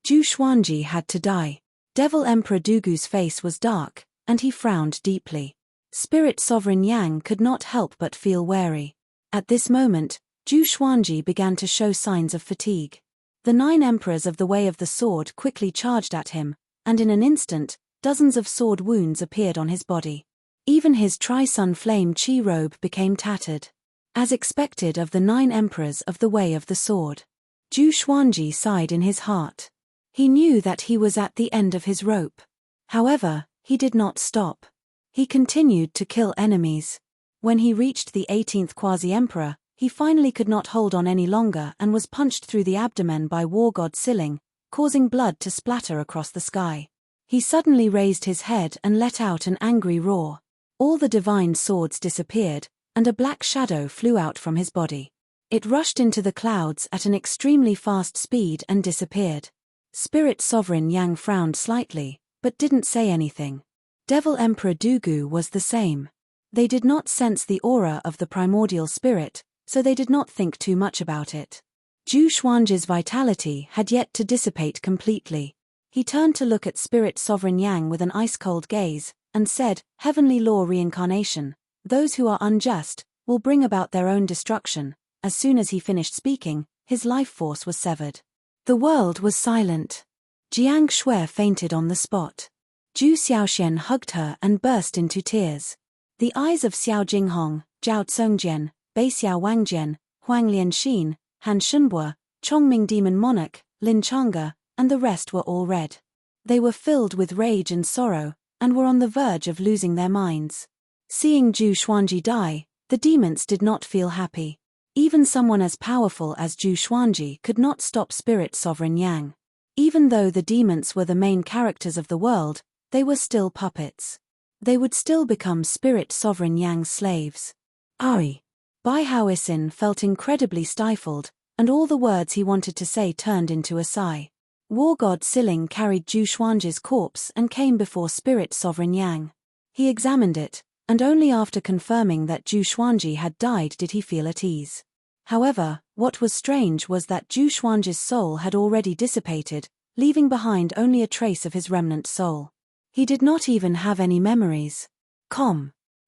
Zhu Xuanji had to die. Devil Emperor Dugu's face was dark, and he frowned deeply. Spirit Sovereign Yang could not help but feel wary. At this moment, Zhu Xuanji began to show signs of fatigue. The 9 emperors of the Way of the Sword quickly charged at him, and in an instant, dozens of sword wounds appeared on his body. Even his Tri-Sun Flame Chi robe became tattered. As expected of the 9 emperors of the Way of the Sword, Zhu Xuanji sighed in his heart. He knew that he was at the end of his rope. However, he did not stop. He continued to kill enemies. When he reached the 18th Quasi-Emperor, he finally could not hold on any longer and was punched through the abdomen by War God Siling, causing blood to splatter across the sky. He suddenly raised his head and let out an angry roar. All the divine swords disappeared, and a black shadow flew out from his body. It rushed into the clouds at an extremely fast speed and disappeared. Spirit Sovereign Yang frowned slightly, but didn't say anything. Devil Emperor Dugu was the same. They did not sense the aura of the primordial spirit, so they did not think too much about it. Zhu Xuanji's vitality had yet to dissipate completely. He turned to look at Spirit Sovereign Yang with an ice-cold gaze, and said, "Heavenly law reincarnation, those who are unjust, will bring about their own destruction." As soon as he finished speaking, his life force was severed. The world was silent. Jiang Shui fainted on the spot. Zhu Xiaoxian hugged her and burst into tears. The eyes of Xiao Jinghong, Zhao Tsongjian, Bei Xiao Wangjian, Huang Lianxin, Han Shunbua, Chongming Demon Monarch, Lin Changa, and the rest were all red. They were filled with rage and sorrow, and were on the verge of losing their minds. Seeing Zhu Xuanji die, the demons did not feel happy. Even someone as powerful as Zhu Xuanji could not stop Spirit Sovereign Yang. Even though the demons were the main characters of the world, they were still puppets. They would still become Spirit Sovereign Yang's slaves. Bai Hao Isin felt incredibly stifled, and all the words he wanted to say turned into a sigh. War God Siling carried Zhu Xuanji's corpse and came before Spirit Sovereign Yang. He examined it, and only after confirming that Zhu Xuanji had died did he feel at ease. However, what was strange was that Zhu Xuanji's soul had already dissipated, leaving behind only a trace of his remnant soul. He did not even have any memories.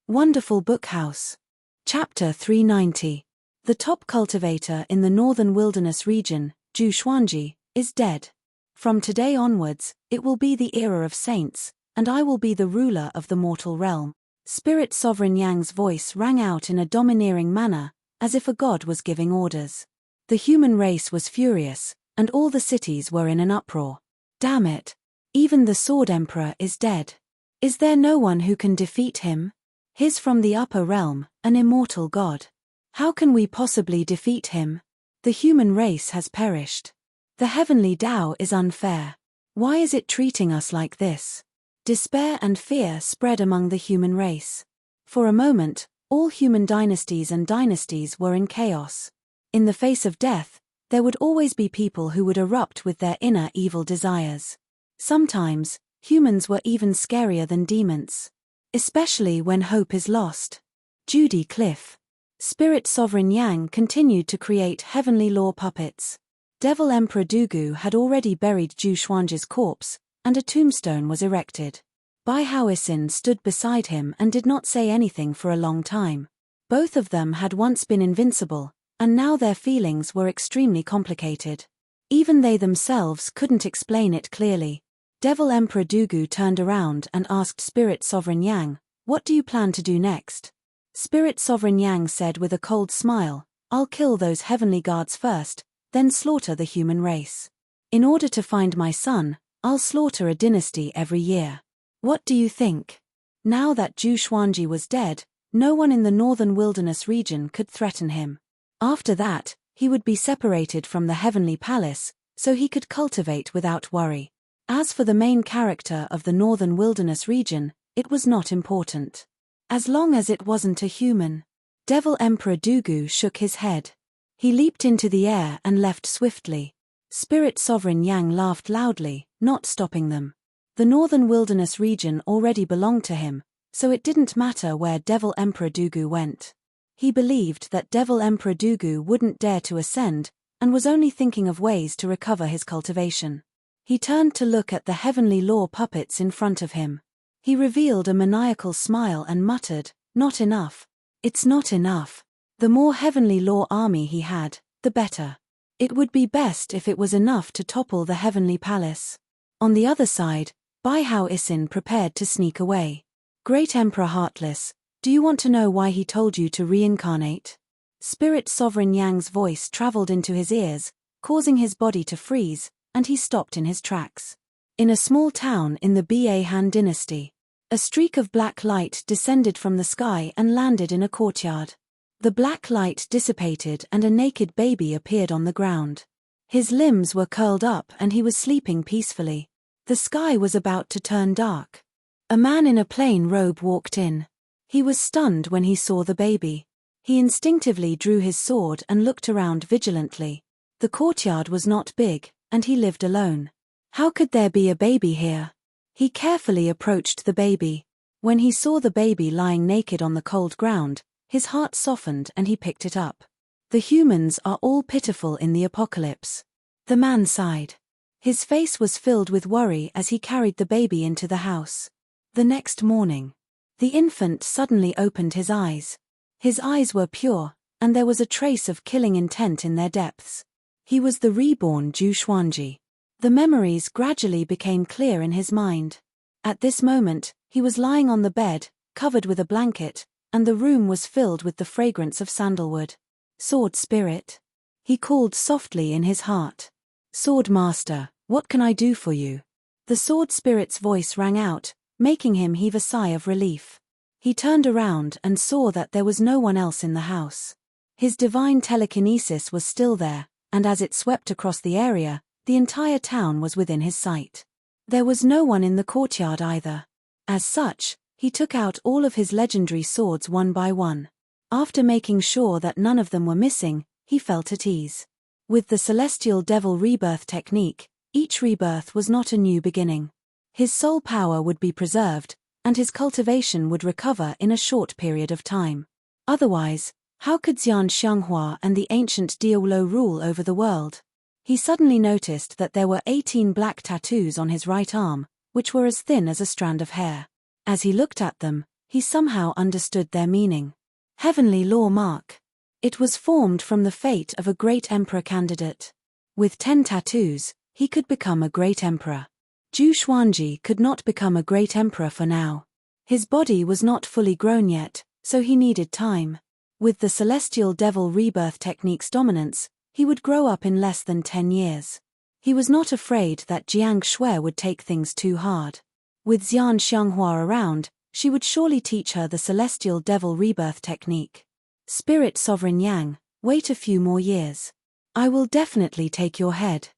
Wonderful Bookhouse. Chapter 390. The top cultivator in the northern wilderness region, Zhu Xuanji, is dead. From today onwards, it will be the era of saints, and I will be the ruler of the mortal realm. Spirit Sovereign Yang's voice rang out in a domineering manner, as if a god was giving orders. The human race was furious, and all the cities were in an uproar. Damn it! Even the Sword Emperor is dead. Is there no one who can defeat him? He's from the upper realm, an immortal god. How can we possibly defeat him? The human race has perished. The heavenly Tao is unfair. Why is it treating us like this? Despair and fear spread among the human race. For a moment, all human dynasties were in chaos. In the face of death, there would always be people who would erupt with their inner evil desires. Sometimes, humans were even scarier than demons. Especially when hope is lost. Judy Cliff. Spirit Sovereign Yang continued to create heavenly law puppets. Devil Emperor Dugu had already buried Zhu Xuanji's corpse, and a tombstone was erected. Bai Haoisin stood beside him and did not say anything for a long time. Both of them had once been invincible, and now their feelings were extremely complicated. Even they themselves couldn't explain it clearly. Devil Emperor Dugu turned around and asked Spirit Sovereign Yang, "What do you plan to do next?" Spirit Sovereign Yang said with a cold smile, "I'll kill those heavenly guards first, then slaughter the human race. In order to find my son, I'll slaughter a dynasty every year. What do you think?" Now that Zhu Xuanji was dead, no one in the northern wilderness region could threaten him. After that, he would be separated from the heavenly palace, so he could cultivate without worry. As for the main character of the northern wilderness region, it was not important. As long as it wasn't a human. Devil Emperor Dugu shook his head. He leaped into the air and left swiftly. Spirit Sovereign Yang laughed loudly, not stopping them. The northern wilderness region already belonged to him, so it didn't matter where Devil Emperor Dugu went. He believed that Devil Emperor Dugu wouldn't dare to ascend, and was only thinking of ways to recover his cultivation. He turned to look at the heavenly law puppets in front of him. He revealed a maniacal smile and muttered, "Not enough. It's not enough. The more heavenly law army he had, the better. It would be best if it was enough to topple the heavenly palace." On the other side, Bai Haoisin prepared to sneak away. "Great Emperor Heartless, do you want to know why he told you to reincarnate?" Spirit Sovereign Yang's voice traveled into his ears, causing his body to freeze, and he stopped in his tracks. In a small town in the Ba Han dynasty, a streak of black light descended from the sky and landed in a courtyard. The black light dissipated and a naked baby appeared on the ground. His limbs were curled up and he was sleeping peacefully. The sky was about to turn dark. A man in a plain robe walked in. He was stunned when he saw the baby. He instinctively drew his sword and looked around vigilantly. The courtyard was not big, and he lived alone. How could there be a baby here? He carefully approached the baby. When he saw the baby lying naked on the cold ground, his heart softened and he picked it up. The humans are all pitiful in the apocalypse. The man sighed. His face was filled with worry as he carried the baby into the house. The next morning, the infant suddenly opened his eyes. His eyes were pure, and there was a trace of killing intent in their depths. He was the reborn Zhu Xuanji. The memories gradually became clear in his mind. At this moment, he was lying on the bed, covered with a blanket, and the room was filled with the fragrance of sandalwood. "Sword Spirit," he called softly in his heart. "Sword Master, what can I do for you?" The Sword Spirit's voice rang out, making him heave a sigh of relief. He turned around and saw that there was no one else in the house. His divine telekinesis was still there, and as it swept across the area, the entire town was within his sight. There was no one in the courtyard either. As such, he took out all of his legendary swords one by one. After making sure that none of them were missing, he felt at ease. With the Celestial Devil Rebirth technique, each rebirth was not a new beginning. His soul power would be preserved, and his cultivation would recover in a short period of time. Otherwise, how could Xian Xianghua and the ancient Diaolo rule over the world? He suddenly noticed that there were 18 black tattoos on his right arm, which were as thin as a strand of hair. As he looked at them, he somehow understood their meaning. Heavenly Law Mark. It was formed from the fate of a great emperor candidate. With 10 tattoos, he could become a great emperor. Zhu Xuanji could not become a great emperor for now. His body was not fully grown yet, so he needed time. With the celestial devil rebirth technique's dominance, he would grow up in less than 10 years. He was not afraid that Jiang Shui would take things too hard. With Xian Xianghua around, she would surely teach her the celestial devil rebirth technique. Spirit Sovereign Yang, wait a few more years. I will definitely take your head.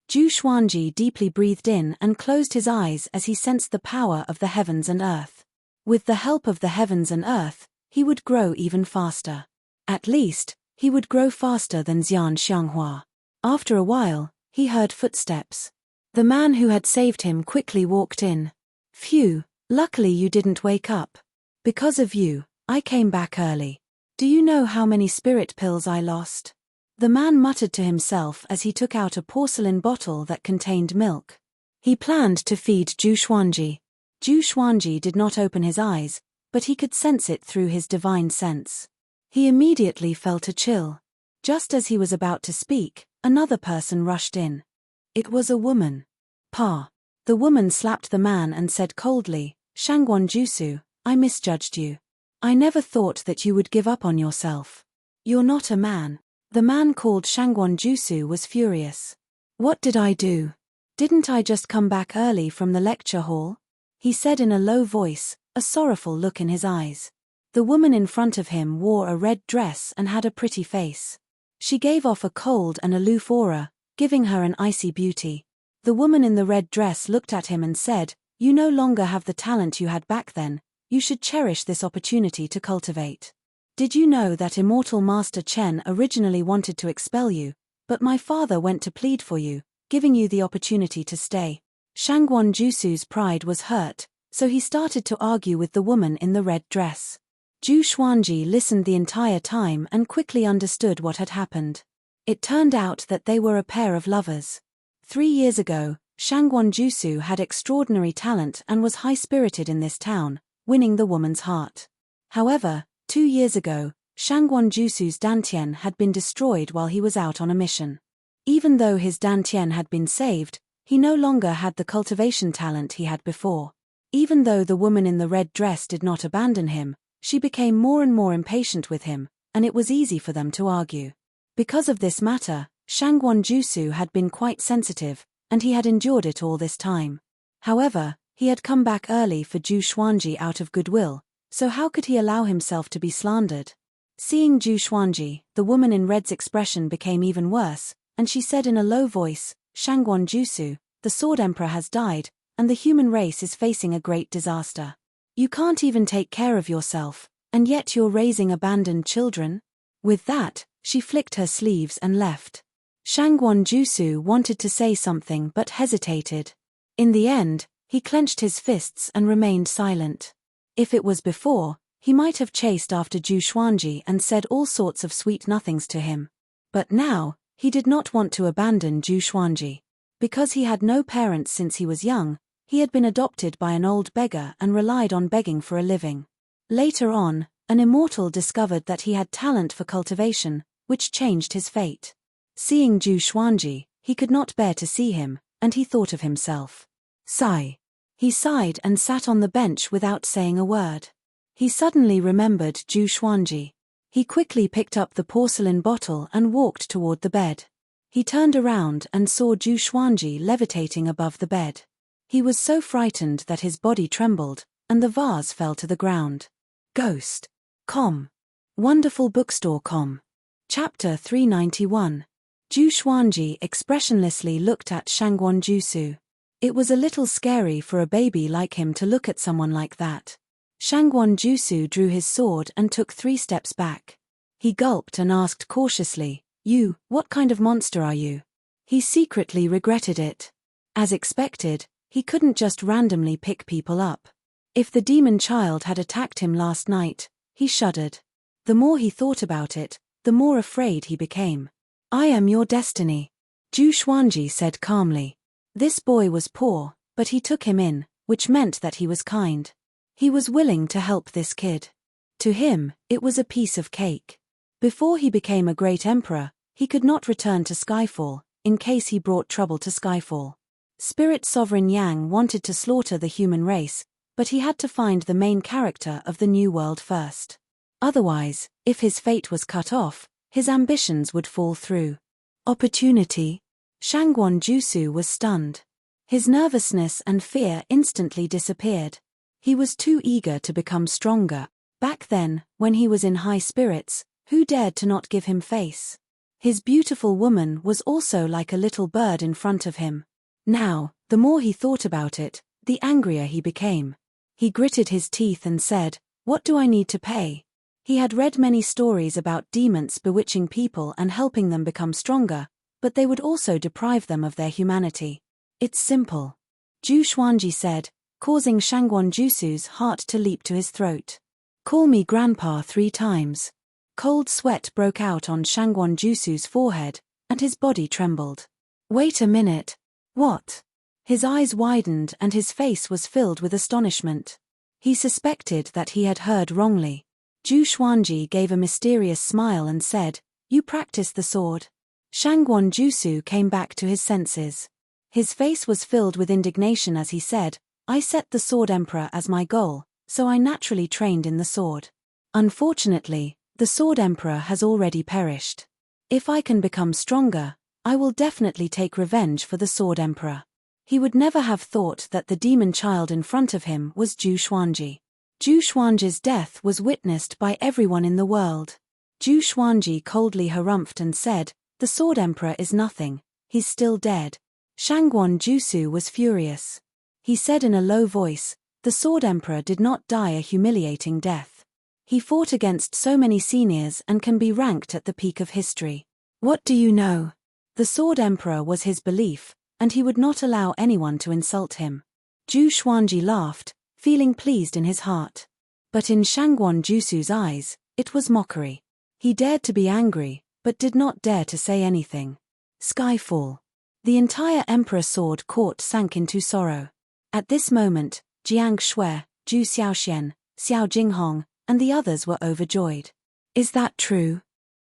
Zhu Xuanji deeply breathed in and closed his eyes as he sensed the power of the heavens and earth. With the help of the heavens and earth, he would grow even faster. At least, he would grow faster than Xian Xianghua. After a while, he heard footsteps. The man who had saved him quickly walked in. Phew, luckily you didn't wake up. Because of you, I came back early. Do you know how many spirit pills I lost? The man muttered to himself as he took out a porcelain bottle that contained milk. He planned to feed Zhu Xuanji. Zhu Xuanji did not open his eyes, but he could sense it through his divine sense. He immediately felt a chill. Just as he was about to speak, another person rushed in. It was a woman. Pa. The woman slapped the man and said coldly, Shangguan Jusu, I misjudged you. I never thought that you would give up on yourself. You're not a man. The man called Shangguan Jusu was furious. What did I do? Didn't I just come back early from the lecture hall? He said in a low voice, a sorrowful look in his eyes. The woman in front of him wore a red dress and had a pretty face. She gave off a cold and aloof aura, giving her an icy beauty. The woman in the red dress looked at him and said, You no longer have the talent you had back then. You should cherish this opportunity to cultivate. Did you know that Immortal Master Chen originally wanted to expel you, but my father went to plead for you, giving you the opportunity to stay? Shangguan Jusu's pride was hurt, so he started to argue with the woman in the red dress. Zhu Xuanji listened the entire time and quickly understood what had happened. It turned out that they were a pair of lovers. 3 years ago, Shangguan Jusu had extraordinary talent and was high-spirited in this town, winning the woman's heart. However, 2 years ago, Shangguan Jusu's dantian had been destroyed while he was out on a mission. Even though his dantian had been saved, he no longer had the cultivation talent he had before. Even though the woman in the red dress did not abandon him, she became more and more impatient with him, and it was easy for them to argue. Because of this matter, Shangguan Jusu had been quite sensitive, and he had endured it all this time. However, he had come back early for Zhu Xuanji out of goodwill, so how could he allow himself to be slandered? Seeing Zhu Xuanji, the woman in red's expression became even worse, and she said in a low voice, Shangguan Jusu, the Sword Emperor has died, and the human race is facing a great disaster. You can't even take care of yourself, and yet you're raising abandoned children? With that, she flicked her sleeves and left. Shangguan Jusu wanted to say something but hesitated. In the end, he clenched his fists and remained silent. If it was before, he might have chased after Zhu Xuanji and said all sorts of sweet nothings to him. But now, he did not want to abandon Zhu Xuanji. Because he had no parents since he was young, he had been adopted by an old beggar and relied on begging for a living. Later on, an immortal discovered that he had talent for cultivation, which changed his fate. Seeing Zhu Xuanji, he could not bear to see him, and he thought of himself. Sigh. He sighed and sat on the bench without saying a word. He suddenly remembered Zhu Xuanji. He quickly picked up the porcelain bottle and walked toward the bed. He turned around and saw Zhu Xuanji levitating above the bed. He was so frightened that his body trembled, and the vase fell to the ground. Ghost. Com. Wonderful Bookstore. Com. Chapter 391. Zhu Xuanji expressionlessly looked at Shangguan Jusu. It was a little scary for a baby like him to look at someone like that. Shangguan Jusu drew his sword and took 3 steps back. He gulped and asked cautiously, You, what kind of monster are you? He secretly regretted it. As expected, he couldn't just randomly pick people up. If the demon child had attacked him last night, he shuddered. The more he thought about it, the more afraid he became. I am your destiny, Zhu Xuanji said calmly. This boy was poor, but he took him in, which meant that he was kind. He was willing to help this kid. To him, it was a piece of cake. Before he became a great emperor, he could not return to Skyfall, in case he brought trouble to Skyfall. Spirit Sovereign Yang wanted to slaughter the human race, but he had to find the main character of the new world first. Otherwise, if his fate was cut off, his ambitions would fall through. Opportunity? Shangguan Jusu was stunned. His nervousness and fear instantly disappeared. He was too eager to become stronger. Back then, when he was in high spirits, who dared to not give him face? His beautiful woman was also like a little bird in front of him. Now, the more he thought about it, the angrier he became. He gritted his teeth and said, "What do I need to pay?" He had read many stories about demons bewitching people and helping them become stronger, but they would also deprive them of their humanity. "It's simple," Zhu Xuanji said, causing Shangguan Jusu's heart to leap to his throat. "Call me Grandpa 3 times. Cold sweat broke out on Shangguan Jusu's forehead, and his body trembled. "Wait a minute. What?" His eyes widened and his face was filled with astonishment. He suspected that he had heard wrongly. Zhu Xuanji gave a mysterious smile and said, "You practice the sword?" Shangguan Jusu came back to his senses. His face was filled with indignation as he said, "I set the Sword Emperor as my goal, so I naturally trained in the sword. Unfortunately, the Sword Emperor has already perished. If I can become stronger, I will definitely take revenge for the Sword Emperor." He would never have thought that the demon child in front of him was Zhu Xuanji. Zhu Xuanji's death was witnessed by everyone in the world. Zhu Xuanji coldly harumphed and said, "The Sword Emperor is nothing, he's still dead." Shangguan Jusu was furious. He said in a low voice, "The Sword Emperor did not die a humiliating death. He fought against so many seniors and can be ranked at the peak of history. What do you know? The Sword Emperor was his belief, and he would not allow anyone to insult him." Zhu Xuanji laughed, feeling pleased in his heart. But in Shangguan Jusu's eyes, it was mockery. He dared to be angry, but did not dare to say anything. Skyfall. The entire Emperor Sword Court sank into sorrow. At this moment, Jiang Shui, Zhu Xiaoxian, Xiao Jinghong, and the others were overjoyed. "Is that true?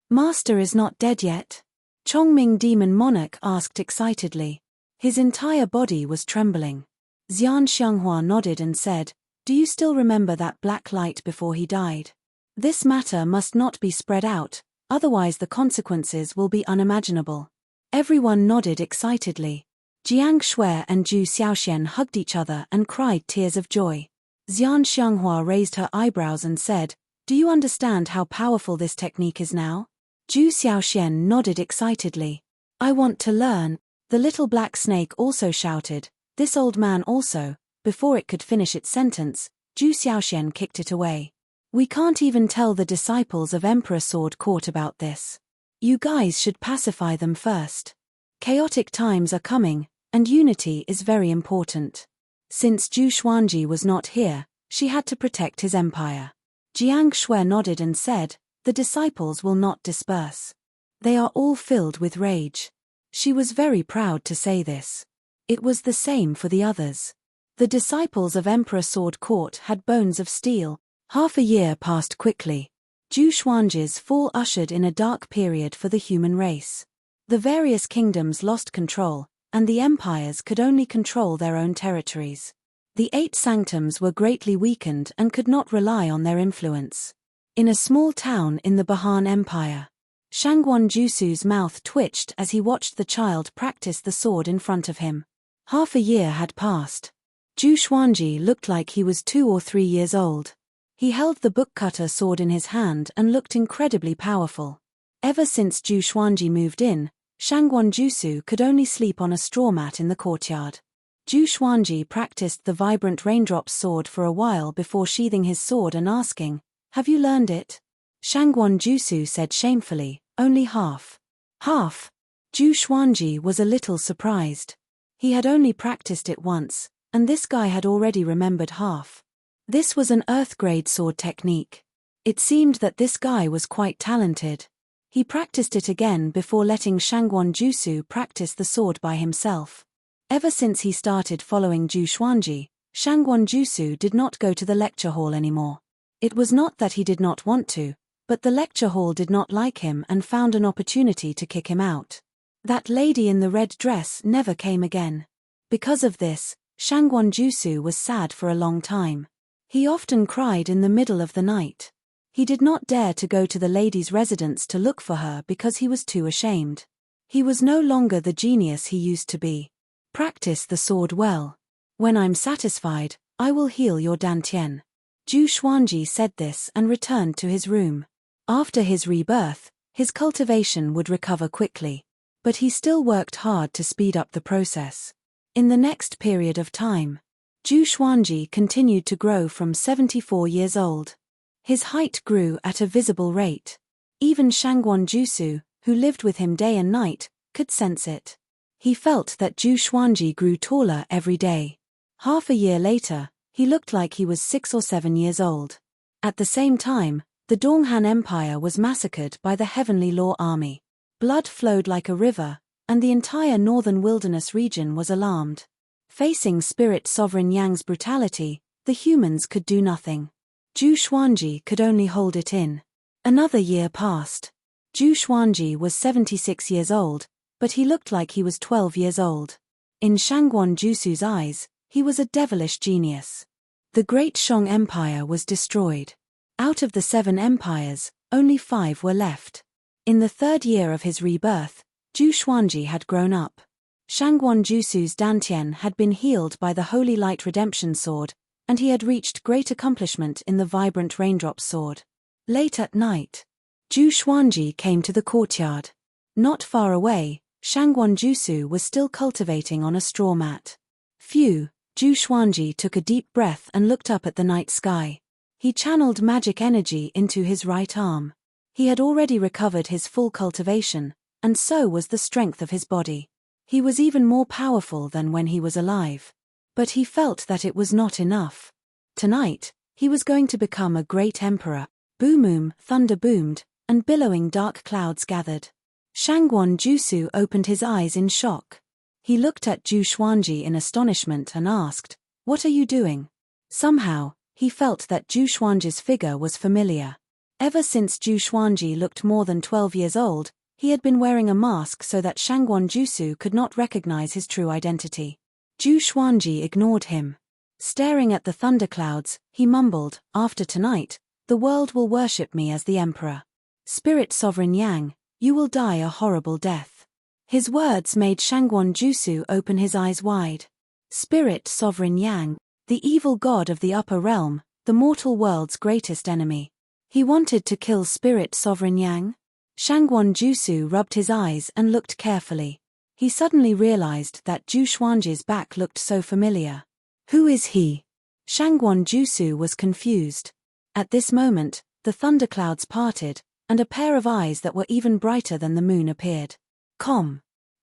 Master is not dead yet?" Chongming Demon Monarch asked excitedly. His entire body was trembling. Xian Xianghua nodded and said, "Do you still remember that black light before he died? This matter must not be spread out, otherwise the consequences will be unimaginable." Everyone nodded excitedly. Jiang Shui and Zhu Xiaoxian hugged each other and cried tears of joy. Xian Xianghua raised her eyebrows and said, "Do you understand how powerful this technique is now?" Zhu Xiaoxian nodded excitedly. "I want to learn." The little black snake also shouted, "This old man also." Before it could finish its sentence, Zhu Xiaoxian kicked it away. "We can't even tell the disciples of Emperor Sword Court about this. You guys should pacify them first. Chaotic times are coming, and unity is very important." Since Zhu Xuanji was not here, she had to protect his empire. Jiang Shui nodded and said, "The disciples will not disperse. They are all filled with rage." She was very proud to say this. It was the same for the others. The disciples of Emperor Sword Court had bones of steel. Half a year passed quickly. Zhu Xuanji's fall ushered in a dark period for the human race. The various kingdoms lost control, and the empires could only control their own territories. The 8 sanctums were greatly weakened and could not rely on their influence. In a small town in the Bahan Empire, Shangguan Jusu's mouth twitched as he watched the child practice the sword in front of him. Half a year had passed. Zhu Xuanji looked like he was 2 or 3 years old. He held the bookcutter sword in his hand and looked incredibly powerful. Ever since Zhu Xuanji moved in, Shangguan Jusu could only sleep on a straw mat in the courtyard. Zhu Xuanji practiced the vibrant raindrops sword for a while before sheathing his sword and asking, "Have you learned it?" Shangguan Jusu said shamefully, "Only half." Half? Zhu Xuanji was a little surprised. He had only practiced it once, and this guy had already remembered half. This was an earth-grade sword technique. It seemed that this guy was quite talented. He practiced it again before letting Shangguan Jusu practice the sword by himself. Ever since he started following Zhu Xuanji, Shangguan Jusu did not go to the lecture hall anymore. It was not that he did not want to, but the lecture hall did not like him and found an opportunity to kick him out. That lady in the red dress never came again. Because of this, Shangwon Jusu was sad for a long time. He often cried in the middle of the night. He did not dare to go to the lady's residence to look for her because he was too ashamed. He was no longer the genius he used to be. Practice the sword well. When I'm satisfied, I will heal your dantian. Zhu Xuanji said this and returned to his room. After his rebirth, his cultivation would recover quickly. But he still worked hard to speed up the process. In the next period of time, Zhu Xuanji continued to grow from 74 years old. His height grew at a visible rate. Even Shangwon Jusu, who lived with him day and night, could sense it. He felt that Zhu Xuanji grew taller every day. Half a year later, he looked like he was 6 or 7 years old. At the same time, the Donghan Empire was massacred by the Heavenly Law Army. Blood flowed like a river, and the entire northern wilderness region was alarmed. Facing Spirit Sovereign Yang's brutality, the humans could do nothing. Zhu Xuanji could only hold it in. Another year passed. Zhu Xuanji was 76 years old, but he looked like he was 12 years old. In Shangwon Jusu's eyes, he was a devilish genius. The Great Shang Empire was destroyed. Out of the 7 empires, only 5 were left. In the 3rd year of his rebirth, Zhu Xuanji had grown up. Shangwon Jusu's dantian had been healed by the Holy Light Redemption Sword, and he had reached great accomplishment in the Vibrant Raindrops Sword. Late at night, Zhu Xuanji came to the courtyard. Not far away, Shangwon Jusu was still cultivating on a straw mat. Phew, Zhu Xuanji took a deep breath and looked up at the night sky. He channeled magic energy into his right arm. He had already recovered his full cultivation, and so was the strength of his body. He was even more powerful than when he was alive. But he felt that it was not enough. Tonight, he was going to become a great emperor. Boom, thunder boomed, and billowing dark clouds gathered. Shangwon Jusu opened his eyes in shock. He looked at Zhu Xuanji in astonishment and asked, "What are you doing?" Somehow, he felt that Zhu Xuanji's figure was familiar. Ever since Zhu Xuanji looked more than 12 years old, he had been wearing a mask so that Shangwon Jusu could not recognize his true identity. Zhu Xuanji ignored him. Staring at the thunderclouds, he mumbled, "After tonight, the world will worship me as the emperor. Spirit Sovereign Yang, you will die a horrible death." His words made Shangwon Jusu open his eyes wide. Spirit Sovereign Yang, the evil god of the upper realm, the mortal world's greatest enemy. He wanted to kill Spirit Sovereign Yang? Shangwon Jusu rubbed his eyes and looked carefully. He suddenly realized that Zhu Xuanji's back looked so familiar. Who is he? Shangwon Jusu was confused. At this moment, the thunderclouds parted, and a pair of eyes that were even brighter than the moon appeared.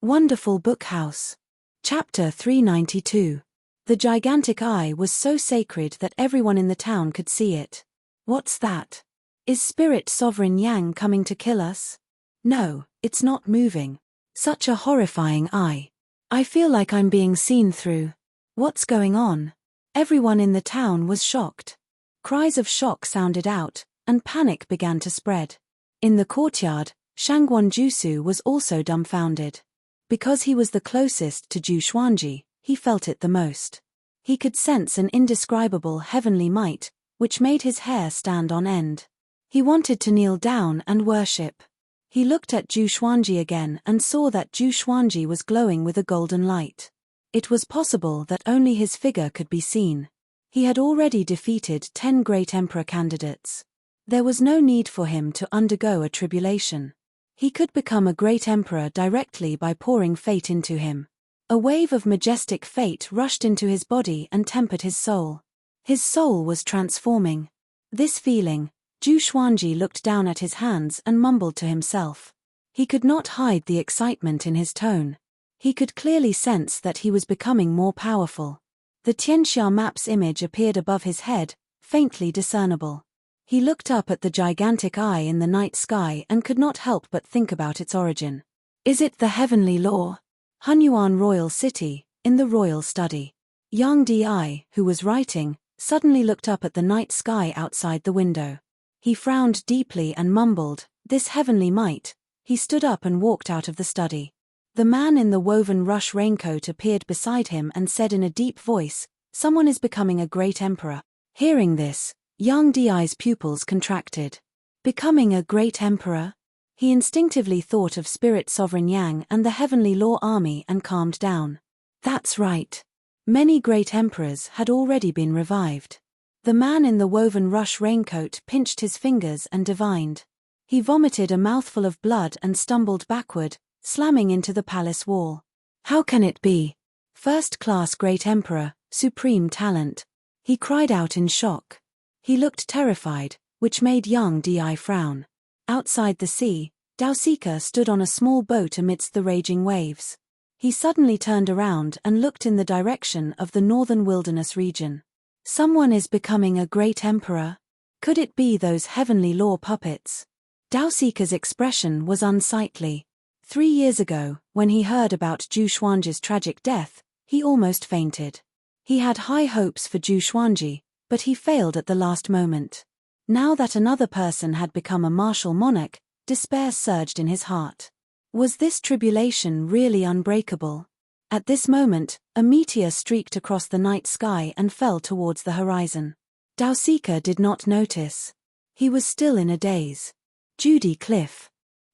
Wonderful Book House. Chapter 392. The gigantic eye was so sacred that everyone in the town could see it. What's that? Is Spirit Sovereign Yang coming to kill us? No, it's not moving. Such a horrifying eye. I feel like I'm being seen through. What's going on? Everyone in the town was shocked. Cries of shock sounded out, and panic began to spread. In the courtyard, Shangwon Jusu was also dumbfounded. Because he was the closest to Zhu Xuanji, he felt it the most. He could sense an indescribable heavenly might, which made his hair stand on end. He wanted to kneel down and worship. He looked at Zhu Xuanji again and saw that Zhu Xuanji was glowing with a golden light. It was possible that only his figure could be seen. He had already defeated 10 great emperor candidates. There was no need for him to undergo a tribulation. He could become a great emperor directly by pouring fate into him. A wave of majestic fate rushed into his body and tempered his soul. His soul was transforming. This feeling, Zhu Xuanji looked down at his hands and mumbled to himself. He could not hide the excitement in his tone. He could clearly sense that he was becoming more powerful. The Tianxia map's image appeared above his head, faintly discernible. He looked up at the gigantic eye in the night sky and could not help but think about its origin. Is it the heavenly law? Hunyuan Royal City, in the royal study. Yang Di, who was writing, suddenly looked up at the night sky outside the window. He frowned deeply and mumbled, "This heavenly might." He stood up and walked out of the study. The man in the woven rush raincoat appeared beside him and said in a deep voice, "Someone is becoming a great emperor." Hearing this, Yang Di's pupils contracted. Becoming a great emperor? He instinctively thought of Spirit Sovereign Yang and the Heavenly Law Army and calmed down. That's right. Many great emperors had already been revived. The man in the woven rush raincoat pinched his fingers and divined. He vomited a mouthful of blood and stumbled backward, slamming into the palace wall. How can it be? First-class great emperor, supreme talent. He cried out in shock. He looked terrified, which made Yang Di frown. Outside the sea, Daosika stood on a small boat amidst the raging waves. He suddenly turned around and looked in the direction of the northern wilderness region. Someone is becoming a great emperor? Could it be those heavenly law puppets? Daosika's expression was unsightly. 3 years ago, when he heard about Zhu Xuanji's tragic death, he almost fainted. He had high hopes for Zhu Xuanji, but he failed at the last moment. Now that another person had become a martial monarch, despair surged in his heart. Was this tribulation really unbreakable? At this moment, a meteor streaked across the night sky and fell towards the horizon. Daosika did not notice. He was still in a daze. Judy Cliff.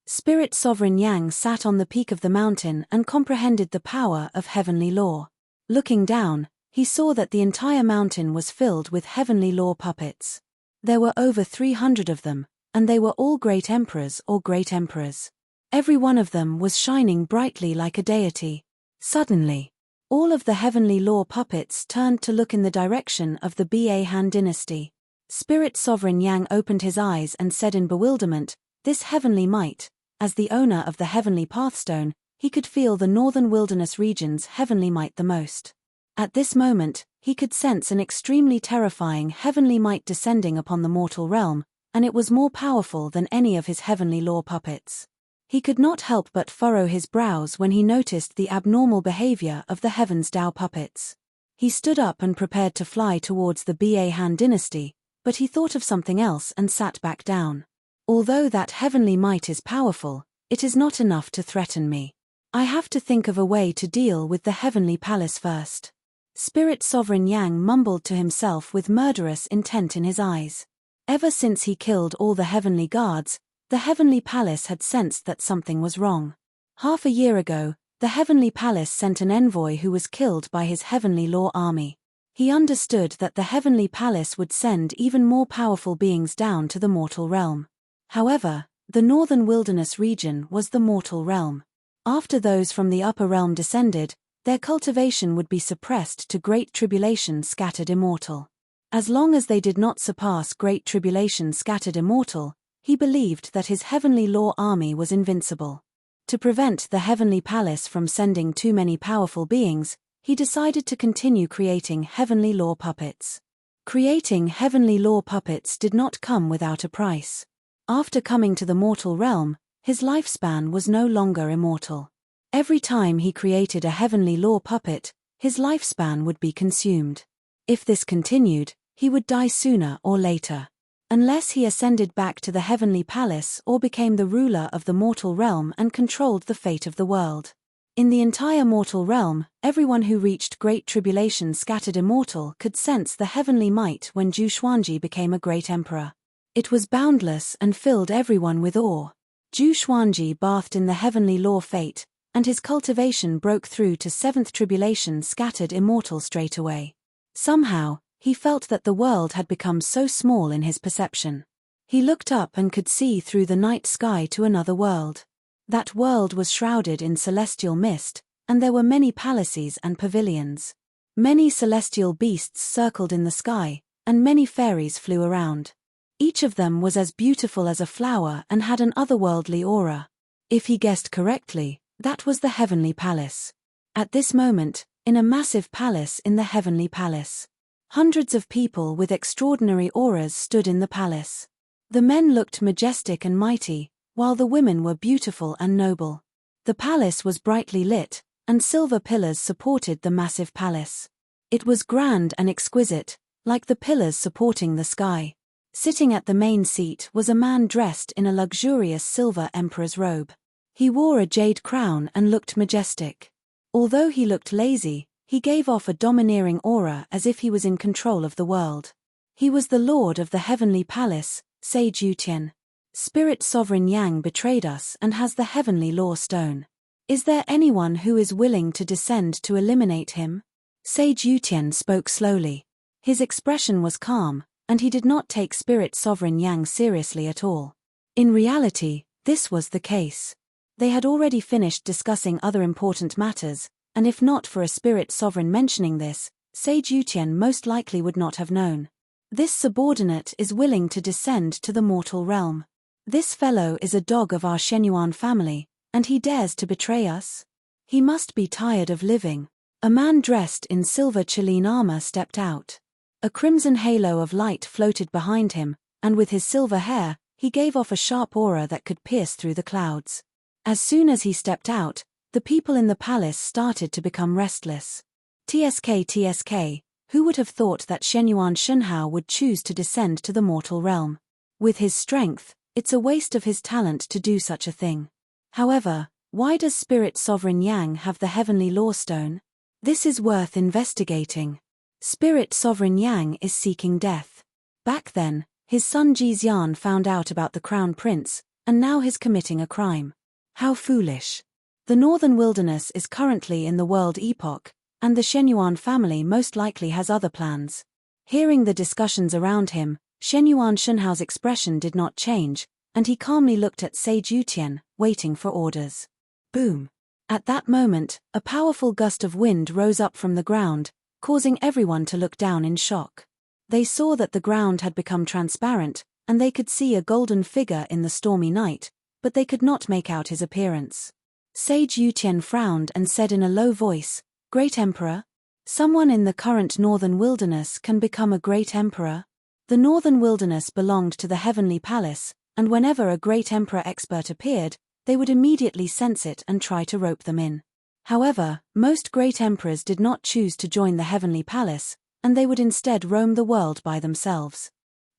Spirit Sovereign Yang sat on the peak of the mountain and comprehended the power of heavenly law. Looking down, he saw that the entire mountain was filled with heavenly law puppets. There were over 300 of them, and they were all great emperors or great emperors. Every one of them was shining brightly like a deity. Suddenly, all of the heavenly law puppets turned to look in the direction of the Ba Han dynasty. Spirit Sovereign Yang opened his eyes and said in bewilderment, "This heavenly might." As the owner of the heavenly pathstone, he could feel the northern wilderness region's heavenly might the most. At this moment, he could sense an extremely terrifying heavenly might descending upon the mortal realm, and it was more powerful than any of his heavenly law puppets. He could not help but furrow his brows when he noticed the abnormal behavior of the Heaven's Tao puppets. He stood up and prepared to fly towards the Ba Han dynasty, but he thought of something else and sat back down. Although that heavenly might is powerful, it is not enough to threaten me. I have to think of a way to deal with the heavenly palace first. Spirit Sovereign Yang mumbled to himself with murderous intent in his eyes. Ever since he killed all the heavenly guards, the heavenly palace had sensed that something was wrong. Half a year ago, the heavenly palace sent an envoy who was killed by his heavenly law army. He understood that the heavenly palace would send even more powerful beings down to the mortal realm. However, the northern wilderness region was the mortal realm. After those from the upper realm descended, their cultivation would be suppressed to Great Tribulation Scattered Immortal. As long as they did not surpass Great Tribulation Scattered Immortal, he believed that his heavenly law army was invincible. To prevent the heavenly palace from sending too many powerful beings, he decided to continue creating heavenly law puppets. Creating heavenly law puppets did not come without a price. After coming to the mortal realm, his lifespan was no longer immortal. Every time he created a heavenly law puppet, his lifespan would be consumed. If this continued, he would die sooner or later. Unless he ascended back to the heavenly palace or became the ruler of the mortal realm and controlled the fate of the world. In the entire mortal realm, everyone who reached Great Tribulation Scattered Immortal could sense the heavenly might when Zhu Xuanji became a great emperor. It was boundless and filled everyone with awe. Zhu Xuanji bathed in the heavenly law fate, and his cultivation broke through to 7th Tribulation Scattered Immortal straight away. Somehow, he felt that the world had become so small in his perception. He looked up and could see through the night sky to another world. That world was shrouded in celestial mist, and there were many palaces and pavilions. Many celestial beasts circled in the sky, and many fairies flew around. Each of them was as beautiful as a flower and had an otherworldly aura. If he guessed correctly, that was the heavenly palace. At this moment, in a massive palace in the heavenly palace, hundreds of people with extraordinary auras stood in the palace. The men looked majestic and mighty, while the women were beautiful and noble. The palace was brightly lit, and silver pillars supported the massive palace. It was grand and exquisite, like the pillars supporting the sky. Sitting at the main seat was a man dressed in a luxurious silver emperor's robe. He wore a jade crown and looked majestic. Although he looked lazy, he gave off a domineering aura as if he was in control of the world. He was the lord of the heavenly palace, Sage Yutian. Spirit Sovereign Yang betrayed us and has the heavenly law stone. Is there anyone who is willing to descend to eliminate him? Sage Yutian spoke slowly. His expression was calm, and he did not take Spirit Sovereign Yang seriously at all. In reality, this was the case. They had already finished discussing other important matters, and if not for a Spirit Sovereign mentioning this, Sage Yutian most likely would not have known. This subordinate is willing to descend to the mortal realm. This fellow is a dog of our Shenyuan family, and he dares to betray us? He must be tired of living. A man dressed in silver Chilean armor stepped out. A crimson halo of light floated behind him, and with his silver hair, he gave off a sharp aura that could pierce through the clouds. As soon as he stepped out, the people in the palace started to become restless. TSK, who would have thought that Shenyuan Shunhao would choose to descend to the mortal realm? With his strength, it's a waste of his talent to do such a thing. However, why does Spirit Sovereign Yang have the heavenly law stone? This is worth investigating. Spirit Sovereign Yang is seeking death. Back then, his son Jizian found out about the Crown Prince, and now he's committing a crime. How foolish. The Northern Wilderness is currently in the World Epoch, and the Shenyuan family most likely has other plans. Hearing the discussions around him, Shenyuan Shunhao's expression did not change, and he calmly looked at Sage Yutian, waiting for orders. Boom! At that moment, a powerful gust of wind rose up from the ground, causing everyone to look down in shock. They saw that the ground had become transparent, and they could see a golden figure in the stormy night, but they could not make out his appearance. Sage Yutian frowned and said in a low voice, "Great Emperor? Someone in the current Northern Wilderness can become a great emperor?" The Northern Wilderness belonged to the Heavenly Palace, and whenever a great emperor expert appeared, they would immediately sense it and try to rope them in. However, most great emperors did not choose to join the Heavenly Palace, and they would instead roam the world by themselves.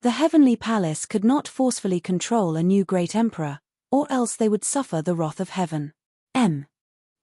The Heavenly Palace could not forcefully control a new great emperor, or else they would suffer the wrath of heaven.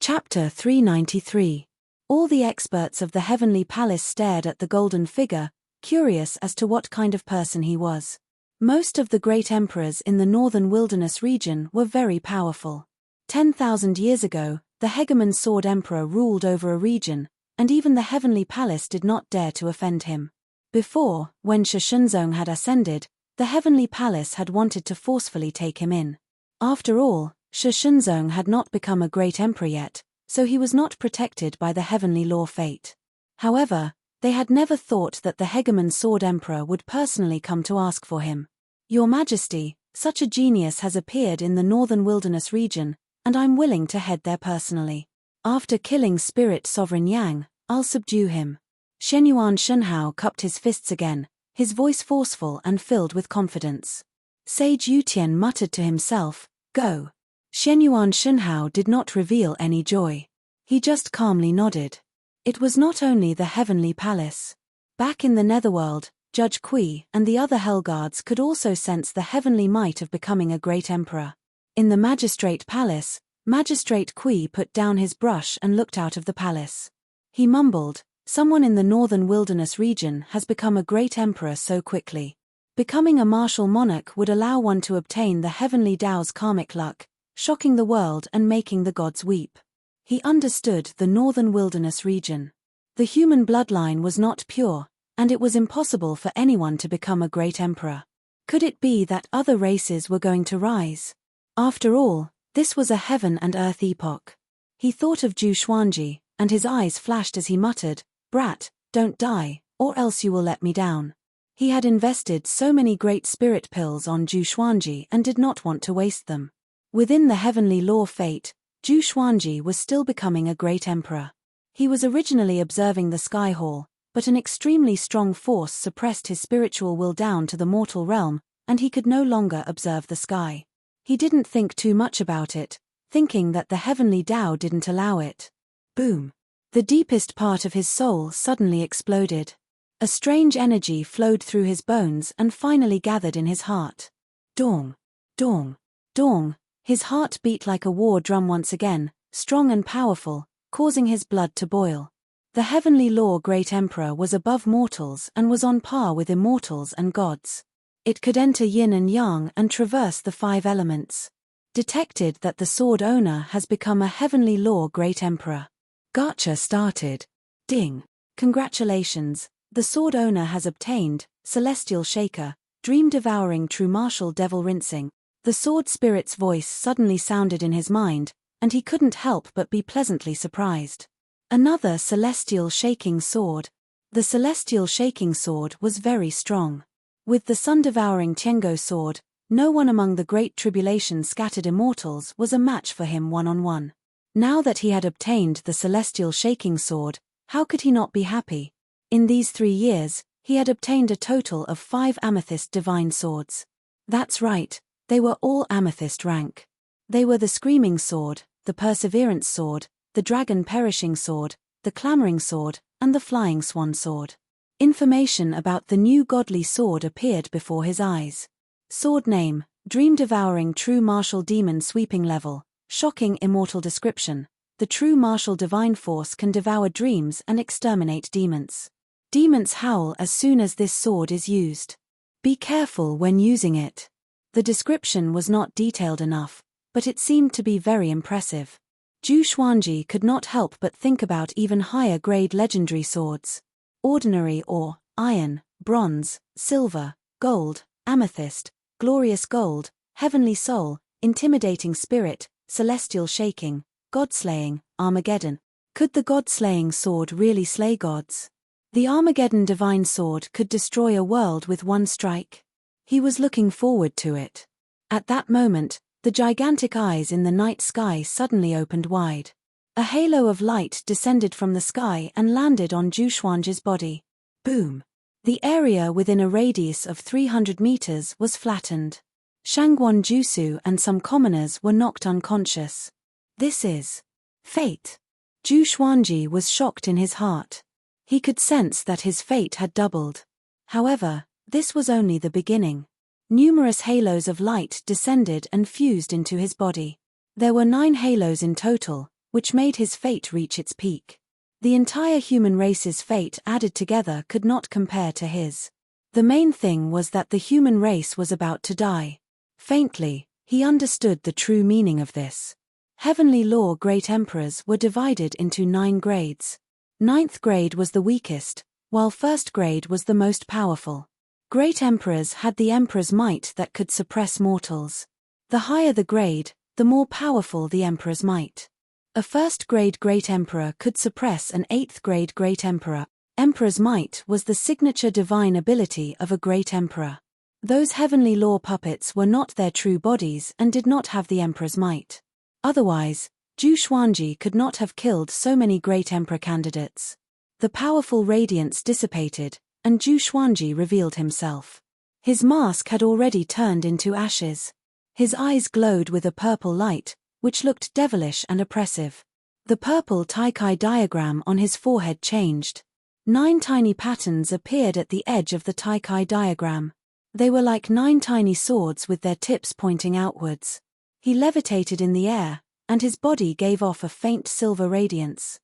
Chapter 393. All the experts of the Heavenly Palace stared at the golden figure, curious as to what kind of person he was. Most of the great emperors in the Northern Wilderness region were very powerful. 10,000 years ago, the Hegemon Sword Emperor ruled over a region, and even the Heavenly Palace did not dare to offend him. Before, when Shishunzong had ascended, the Heavenly Palace had wanted to forcefully take him in. After all, Shishunzong had not become a great emperor yet, so he was not protected by the heavenly law fate. However, they had never thought that the Hegemon Sword Emperor would personally come to ask for him. "Your Majesty, such a genius has appeared in the Northern Wilderness region, and I'm willing to head there personally. After killing Spirit Sovereign Yang, I'll subdue him." Shenyuan Shunhao cupped his fists again, his voice forceful and filled with confidence. Sage Yutian muttered to himself, "Go." Shenyuan Shunhao did not reveal any joy. He just calmly nodded. It was not only the Heavenly Palace. Back in the Netherworld, Judge Kui and the other Hellguards could also sense the heavenly might of becoming a great emperor. In the Magistrate Palace, Magistrate Kui put down his brush and looked out of the palace. He mumbled, "Someone in the Northern Wilderness region has become a great emperor so quickly. Becoming a martial monarch would allow one to obtain the heavenly Tao's karmic luck, shocking the world and making the gods weep." He understood the Northern Wilderness region. The human bloodline was not pure, and it was impossible for anyone to become a great emperor. Could it be that other races were going to rise? After all, this was a heaven and earth epoch. He thought of Zhu Xuanji, and his eyes flashed as he muttered, "Brat, don't die, or else you will let me down." He had invested so many great spirit pills on Zhu Xuanji and did not want to waste them. Within the heavenly law fate, Zhu Xuanji was still becoming a great emperor. He was originally observing the Sky Hall, but an extremely strong force suppressed his spiritual will down to the mortal realm, and he could no longer observe the sky. He didn't think too much about it, thinking that the heavenly Tao didn't allow it. Boom! The deepest part of his soul suddenly exploded. A strange energy flowed through his bones and finally gathered in his heart. Dong! Dong! Dong! His heart beat like a war drum once again, strong and powerful, causing his blood to boil. The heavenly law Great Emperor was above mortals and was on par with immortals and gods. It could enter yin and yang and traverse the 5 elements. Detected that the sword owner has become a heavenly law Great Emperor. Gacha started. Ding. Congratulations, the sword owner has obtained Celestial Shaker, Dream Devouring True Martial Devil Rinsing. The sword spirit's voice suddenly sounded in his mind, and he couldn't help but be pleasantly surprised. Another Celestial Shaking Sword. The Celestial Shaking Sword was very strong. With the sun-devouring Tiengo sword, no one among the great tribulation scattered immortals was a match for him one-on-one. Now that he had obtained the Celestial Shaking Sword, how could he not be happy? In these 3 years, he had obtained a total of 5 amethyst divine swords. That's right, they were all amethyst rank. They were the Screaming Sword, the Perseverance Sword, the Dragon Perishing Sword, the Clamoring Sword, and the Flying Swan Sword. Information about the new godly sword appeared before his eyes. Sword name, Dream Devouring True Martial Demon Sweeping Level, Shocking Immortal Description. The true martial divine force can devour dreams and exterminate demons. Demons howl as soon as this sword is used. Be careful when using it. The description was not detailed enough, but it seemed to be very impressive. Zhu Xuanji could not help but think about even higher grade legendary swords. Ordinary ore, iron, bronze, silver, gold, amethyst, glorious gold, heavenly soul, intimidating spirit, celestial shaking, god-slaying, Armageddon. Could the god-slaying sword really slay gods? The Armageddon divine sword could destroy a world with one strike. He was looking forward to it. At that moment, the gigantic eyes in the night sky suddenly opened wide. A halo of light descended from the sky and landed on Zhu Xuanji's body. Boom! The area within a radius of 300 meters was flattened. Shangguan Jusu and some commoners were knocked unconscious. This is fate. Zhu Xuanji was shocked in his heart. He could sense that his fate had doubled. However, this was only the beginning. Numerous halos of light descended and fused into his body. There were 9 halos in total, which made his fate reach its peak. The entire human race's fate added together could not compare to his. The main thing was that the human race was about to die. Faintly, he understood the true meaning of this. Heavenly law great emperors were divided into 9 grades. 9th grade was the weakest, while 1st grade was the most powerful. Great emperors had the emperor's might that could suppress mortals. The higher the grade, the more powerful the emperor's might. A 1st grade great emperor could suppress an 8th grade great emperor. Emperor's might was the signature divine ability of a great emperor. Those heavenly law puppets were not their true bodies and did not have the emperor's might. Otherwise, Zhu Xuanji could not have killed so many great emperor candidates. The powerful radiance dissipated, and Zhu Xuanji revealed himself. His mask had already turned into ashes. His eyes glowed with a purple light, which looked devilish and oppressive. The purple Taikai diagram on his forehead changed. 9 tiny patterns appeared at the edge of the Taikai diagram. They were like 9 tiny swords with their tips pointing outwards. He levitated in the air, and his body gave off a faint silver radiance.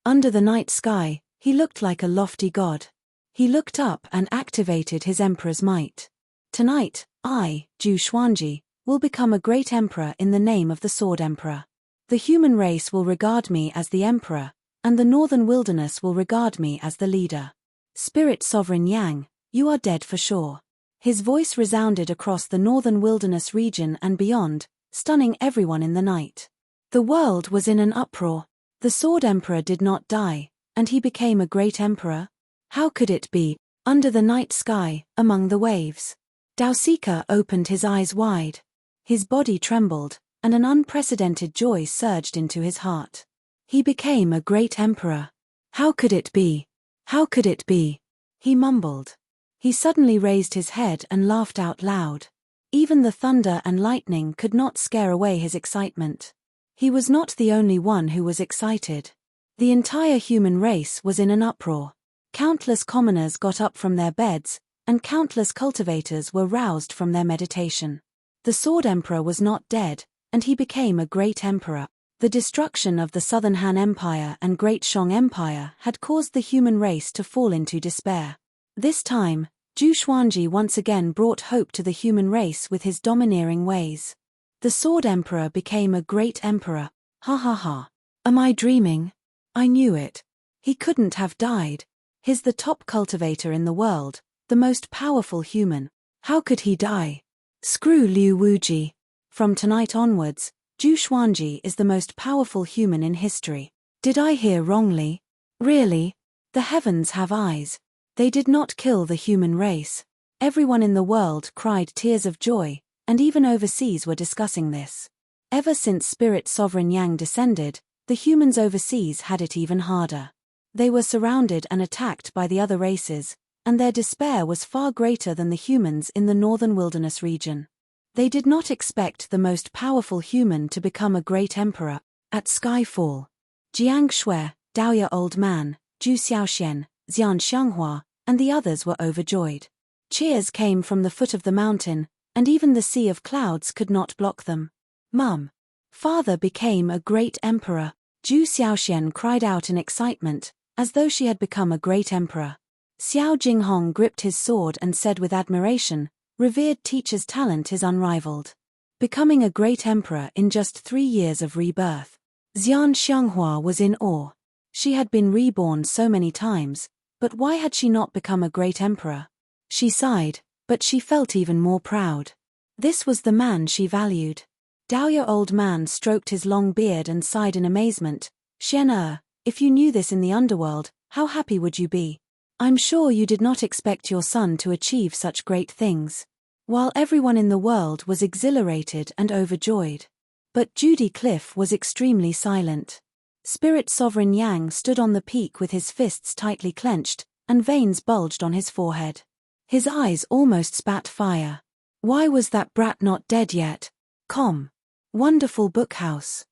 Under the night sky, he looked like a lofty god. He looked up and activated his emperor's might. Tonight, I, Zhu Xuanji, will become a great emperor in the name of the Sword Emperor. The human race will regard me as the emperor, and the northern wilderness will regard me as the leader. Spirit Sovereign Yang, you are dead for sure. His voice resounded across the northern wilderness region and beyond, stunning everyone in the night. The world was in an uproar. The Sword Emperor did not die, and he became a great emperor? How could it be, under the night sky, among the waves? Daosika opened his eyes wide. His body trembled, and an unprecedented joy surged into his heart. He became a great emperor. How could it be? How could it be? He mumbled. He suddenly raised his head and laughed out loud. Even the thunder and lightning could not scare away his excitement. He was not the only one who was excited. The entire human race was in an uproar. Countless commoners got up from their beds, and countless cultivators were roused from their meditation. The Sword Emperor was not dead, and he became a great emperor. The destruction of the Southern Han Empire and Great Shang Empire had caused the human race to fall into despair. This time, Zhu Xuanji once again brought hope to the human race with his domineering ways. The Sword Emperor became a great emperor. Ha ha ha. Am I dreaming? I knew it. He couldn't have died. He's the top cultivator in the world, the most powerful human. How could he die? Screw Liu Wuji. From tonight onwards, Zhu Xuanji is the most powerful human in history. Did I hear wrongly? Really? The heavens have eyes. They did not kill the human race. Everyone in the world cried tears of joy, and even overseas were discussing this. Ever since Spirit Sovereign Yang descended, the humans overseas had it even harder. They were surrounded and attacked by the other races, and their despair was far greater than the humans in the northern wilderness region. They did not expect the most powerful human to become a great emperor. At Skyfall, Jiang Shui, Daoya Old Man, Zhu Xiaoxian, Xian Xianghua, and the others were overjoyed. Cheers came from the foot of the mountain, and even the sea of clouds could not block them. Mum. Father became a great emperor. Zhu Xiaoxian cried out in excitement, as though she had become a great emperor. Xiao Jinghong gripped his sword and said with admiration, "Revered teacher's talent is unrivaled. Becoming a great emperor in just 3 years of rebirth." Xian Xianghua was in awe. She had been reborn so many times, but why had she not become a great emperor? She sighed, but she felt even more proud. This was the man she valued. Daoya Old Man stroked his long beard and sighed in amazement. "Xian if you knew this in the underworld, how happy would you be? I'm sure you did not expect your son to achieve such great things." While everyone in the world was exhilarated and overjoyed. But Judy Cliff was extremely silent. Spirit Sovereign Yang stood on the peak with his fists tightly clenched, and veins bulged on his forehead. His eyes almost spat fire. Why was that brat not dead yet? Wonderful Book House.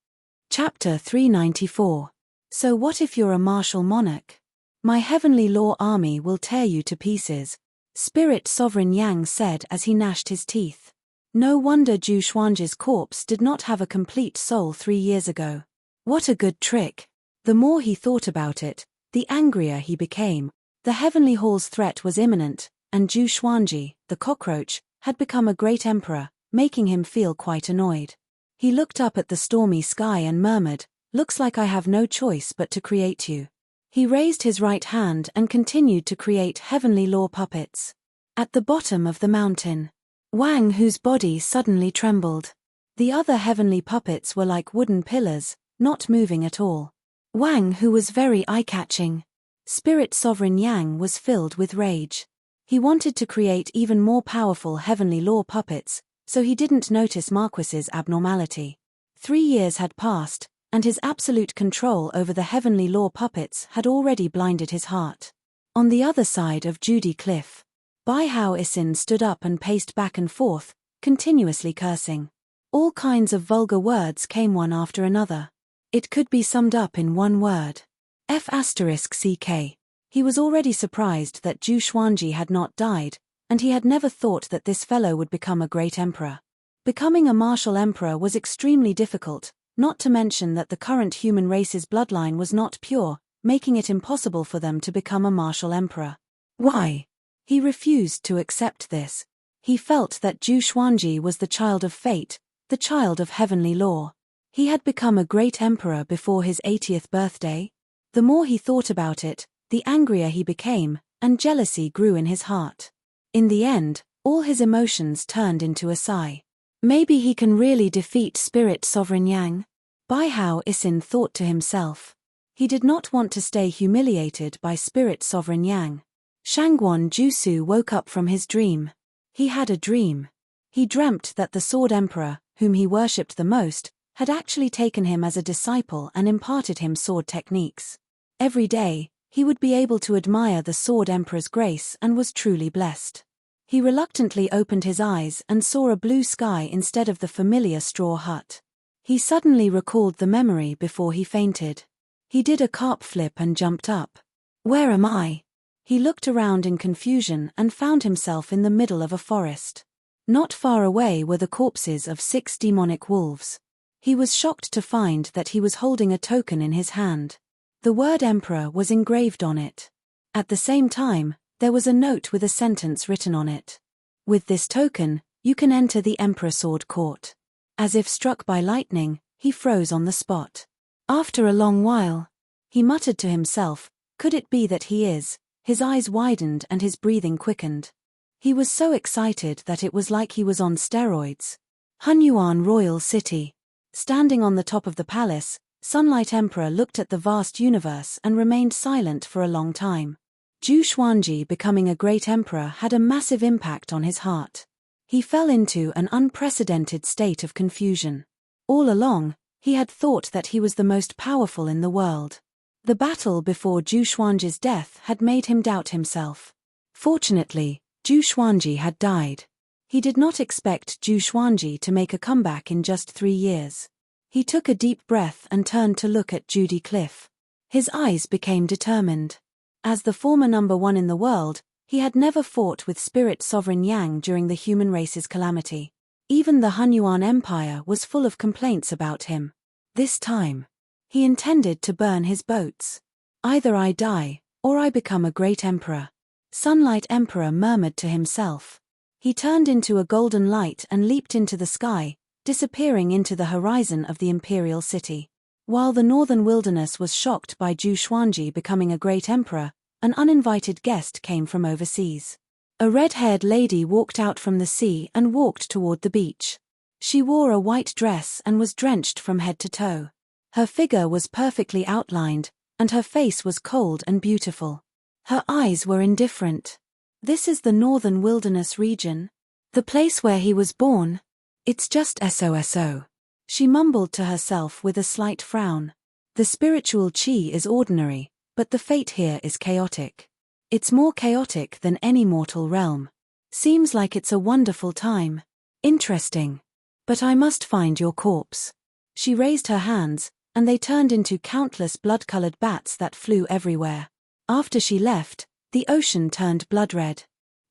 Chapter 394. So what if you're a martial monarch? My heavenly law army will tear you to pieces, Spirit Sovereign Yang said as he gnashed his teeth. No wonder Zhu Xuanji's corpse did not have a complete soul 3 years ago. What a good trick. The more he thought about it, the angrier he became. The Heavenly Hall's threat was imminent, and Zhu Xuanji, the cockroach, had become a great emperor, making him feel quite annoyed. He looked up at the stormy sky and murmured, "Looks like I have no choice but to create you." He raised his right hand and continued to create heavenly law puppets. At the bottom of the mountain, Wang, whose body suddenly trembled. The other heavenly puppets were like wooden pillars, not moving at all. Wang, who was very eye-catching. Spirit Sovereign Yang was filled with rage. He wanted to create even more powerful heavenly law puppets, so he didn't notice Marquis's abnormality. 3 years had passed, and his absolute control over the heavenly law puppets had already blinded his heart. On the other side of Judy Cliff, Bai Hao Isin stood up and paced back and forth, continuously cursing. All kinds of vulgar words came one after another. It could be summed up in one word. F***ck. He was already surprised that Zhu Xuanji had not died, and he had never thought that this fellow would become a great emperor. Becoming a martial emperor was extremely difficult, not to mention that the current human race's bloodline was not pure, making it impossible for them to become a martial emperor. Why? He refused to accept this. He felt that Zhu Xuanji was the child of fate, the child of heavenly law. He had become a great emperor before his 80th birthday. The more he thought about it, the angrier he became, and jealousy grew in his heart. In the end, all his emotions turned into a sigh. Maybe he can really defeat Spirit Sovereign Yang? Bai Hao Isin thought to himself. He did not want to stay humiliated by Spirit Sovereign Yang. Shangguan Jusu woke up from his dream. He had a dream. He dreamt that the Sword Emperor, whom he worshipped the most, had actually taken him as a disciple and imparted him sword techniques. Every day, he would be able to admire the Sword Emperor's grace and was truly blessed. He reluctantly opened his eyes and saw a blue sky instead of the familiar straw hut. He suddenly recalled the memory before he fainted. He did a carp flip and jumped up. Where am I? He looked around in confusion and found himself in the middle of a forest. Not far away were the corpses of 6 demonic wolves. He was shocked to find that he was holding a token in his hand. The word Emperor was engraved on it. At the same time, there was a note with a sentence written on it. With this token, you can enter the Emperor Sword Court. As if struck by lightning, he froze on the spot. After a long while, he muttered to himself, could it be that he is? His eyes widened and his breathing quickened. He was so excited that it was like he was on steroids. Hunyuan Royal City. Standing on the top of the palace, Sunlight Emperor looked at the vast universe and remained silent for a long time. Zhu Xuanji becoming a great emperor had a massive impact on his heart. He fell into an unprecedented state of confusion. All along, he had thought that he was the most powerful in the world. The battle before Zhu Xuanji's death had made him doubt himself. Fortunately, Zhu Xuanji had died. He did not expect Zhu Xuanji to make a comeback in just 3 years. He took a deep breath and turned to look at Judy Cliff. His eyes became determined. As the former #1 in the world, he had never fought with Spirit Sovereign Yang during the human race's calamity. Even the Hunyuan Empire was full of complaints about him. This time, he intended to burn his boats. Either I die, or I become a great emperor. Sunlight Emperor murmured to himself. He turned into a golden light and leaped into the sky, disappearing into the horizon of the imperial city. While the northern wilderness was shocked by Zhu Xuanji becoming a great emperor, an uninvited guest came from overseas. A red-haired lady walked out from the sea and walked toward the beach. She wore a white dress and was drenched from head to toe. Her figure was perfectly outlined, and her face was cold and beautiful. Her eyes were indifferent. This is the northern wilderness region? The place where he was born? It's just SOSO. She mumbled to herself with a slight frown. The spiritual chi is ordinary, but the fate here is chaotic. It's more chaotic than any mortal realm. Seems like it's a wonderful time. Interesting. But I must find your corpse. She raised her hands, and they turned into countless blood-colored bats that flew everywhere. After she left, the ocean turned blood-red.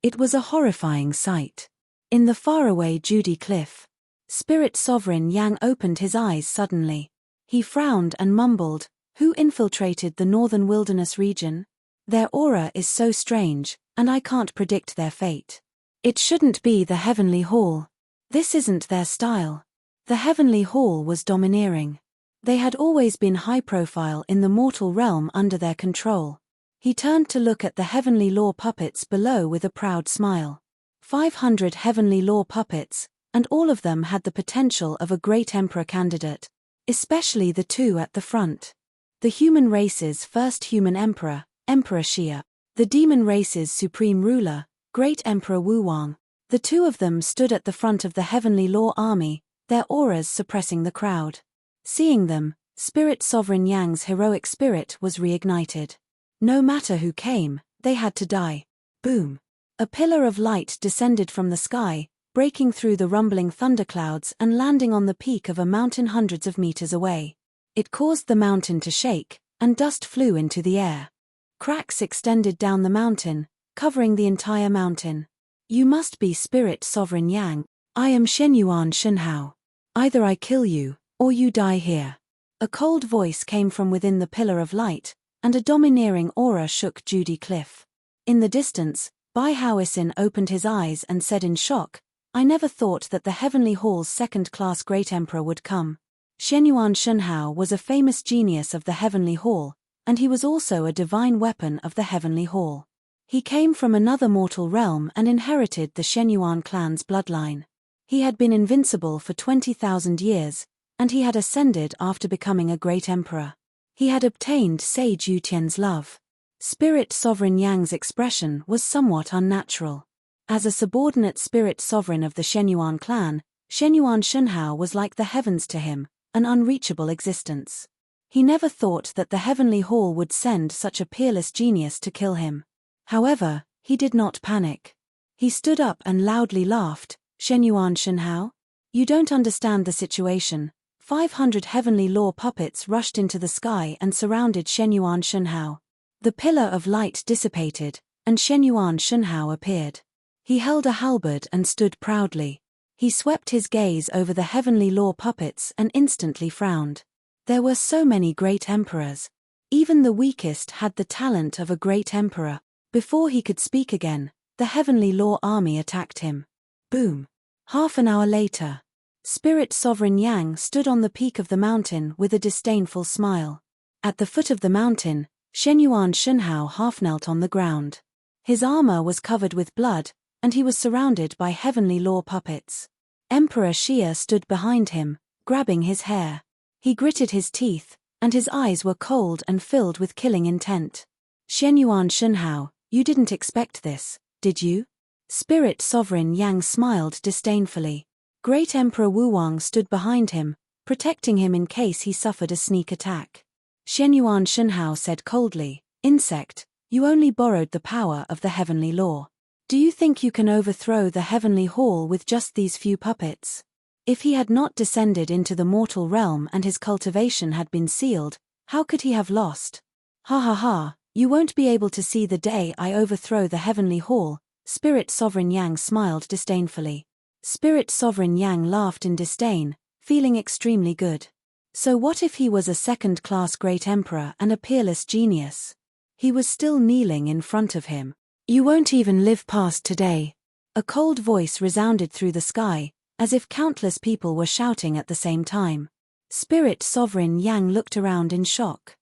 It was a horrifying sight. In the faraway Judy Cliff, Spirit Sovereign Yang opened his eyes suddenly. He frowned and mumbled, "Who infiltrated the northern wilderness region? Their aura is so strange, and I can't predict their fate. It shouldn't be the Heavenly Hall. This isn't their style." The Heavenly Hall was domineering. They had always been high-profile in the mortal realm under their control. He turned to look at the Heavenly Law puppets below with a proud smile. 500 Heavenly Law puppets, and all of them had the potential of a great emperor candidate, especially the two at the front. The human race's first human emperor, Emperor Xia. The demon race's supreme ruler, Great Emperor Wu Wang. The two of them stood at the front of the Heavenly Law army, their auras suppressing the crowd. Seeing them, Spirit Sovereign Yang's heroic spirit was reignited. No matter who came, they had to die. Boom. A pillar of light descended from the sky, breaking through the rumbling thunderclouds and landing on the peak of a mountain hundreds of meters away. It caused the mountain to shake, and dust flew into the air. Cracks extended down the mountain, covering the entire mountain. "You must be Spirit Sovereign Yang. I am Shenyuan Shenhao. Either I kill you, or you die here." A cold voice came from within the pillar of light, and a domineering aura shook Judy Cliff. In the distance, Bai Haoisin opened his eyes and said in shock, "I never thought that the Heavenly Hall's second-class great emperor would come." Shenyuan Shenhao was a famous genius of the Heavenly Hall, and he was also a divine weapon of the Heavenly Hall. He came from another mortal realm and inherited the Shenyuan clan's bloodline. He had been invincible for 20,000 years, and he had ascended after becoming a great emperor. He had obtained Sage Yutian's love. Spirit Sovereign Yang's expression was somewhat unnatural. As a subordinate spirit sovereign of the Shenyuan clan, Shenyuan Shenhao was like the heavens to him, an unreachable existence. He never thought that the Heavenly Hall would send such a peerless genius to kill him. However, he did not panic. He stood up and loudly laughed. "Shenyuan Shenhao? You don't understand the situation." 500 Heavenly Law puppets rushed into the sky and surrounded Shenyuan Shenhao. The pillar of light dissipated, and Shenyuan Shenhao appeared. He held a halberd and stood proudly. He swept his gaze over the heavenly law puppets and instantly frowned. There were so many great emperors. Even the weakest had the talent of a great emperor. Before he could speak again, the heavenly law army attacked him. Boom! Half an hour later, Spirit Sovereign Yang stood on the peak of the mountain with a disdainful smile. At the foot of the mountain, Shenyuan Shunhao half knelt on the ground. His armor was covered with blood, and he was surrounded by heavenly law puppets. Emperor Xia stood behind him, grabbing his hair. He gritted his teeth, and his eyes were cold and filled with killing intent. Shenyuan Shunhao, you didn't expect this, did you? Spirit Sovereign Yang smiled disdainfully. Great Emperor Wuwang stood behind him, protecting him in case he suffered a sneak attack. Shenyuan Shunhao said coldly, Insect, you only borrowed the power of the heavenly law. Do you think you can overthrow the heavenly hall with just these few puppets? If he had not descended into the mortal realm and his cultivation had been sealed, how could he have lost? Ha ha ha, you won't be able to see the day I overthrow the heavenly hall. Spirit Sovereign Yang smiled disdainfully. Spirit Sovereign Yang laughed in disdain, feeling extremely good. So what if he was a second-class great emperor and a peerless genius? He was still kneeling in front of him. You won't even live past today. A cold voice resounded through the sky, as if countless people were shouting at the same time. Spirit Sovereign Yang looked around in shock.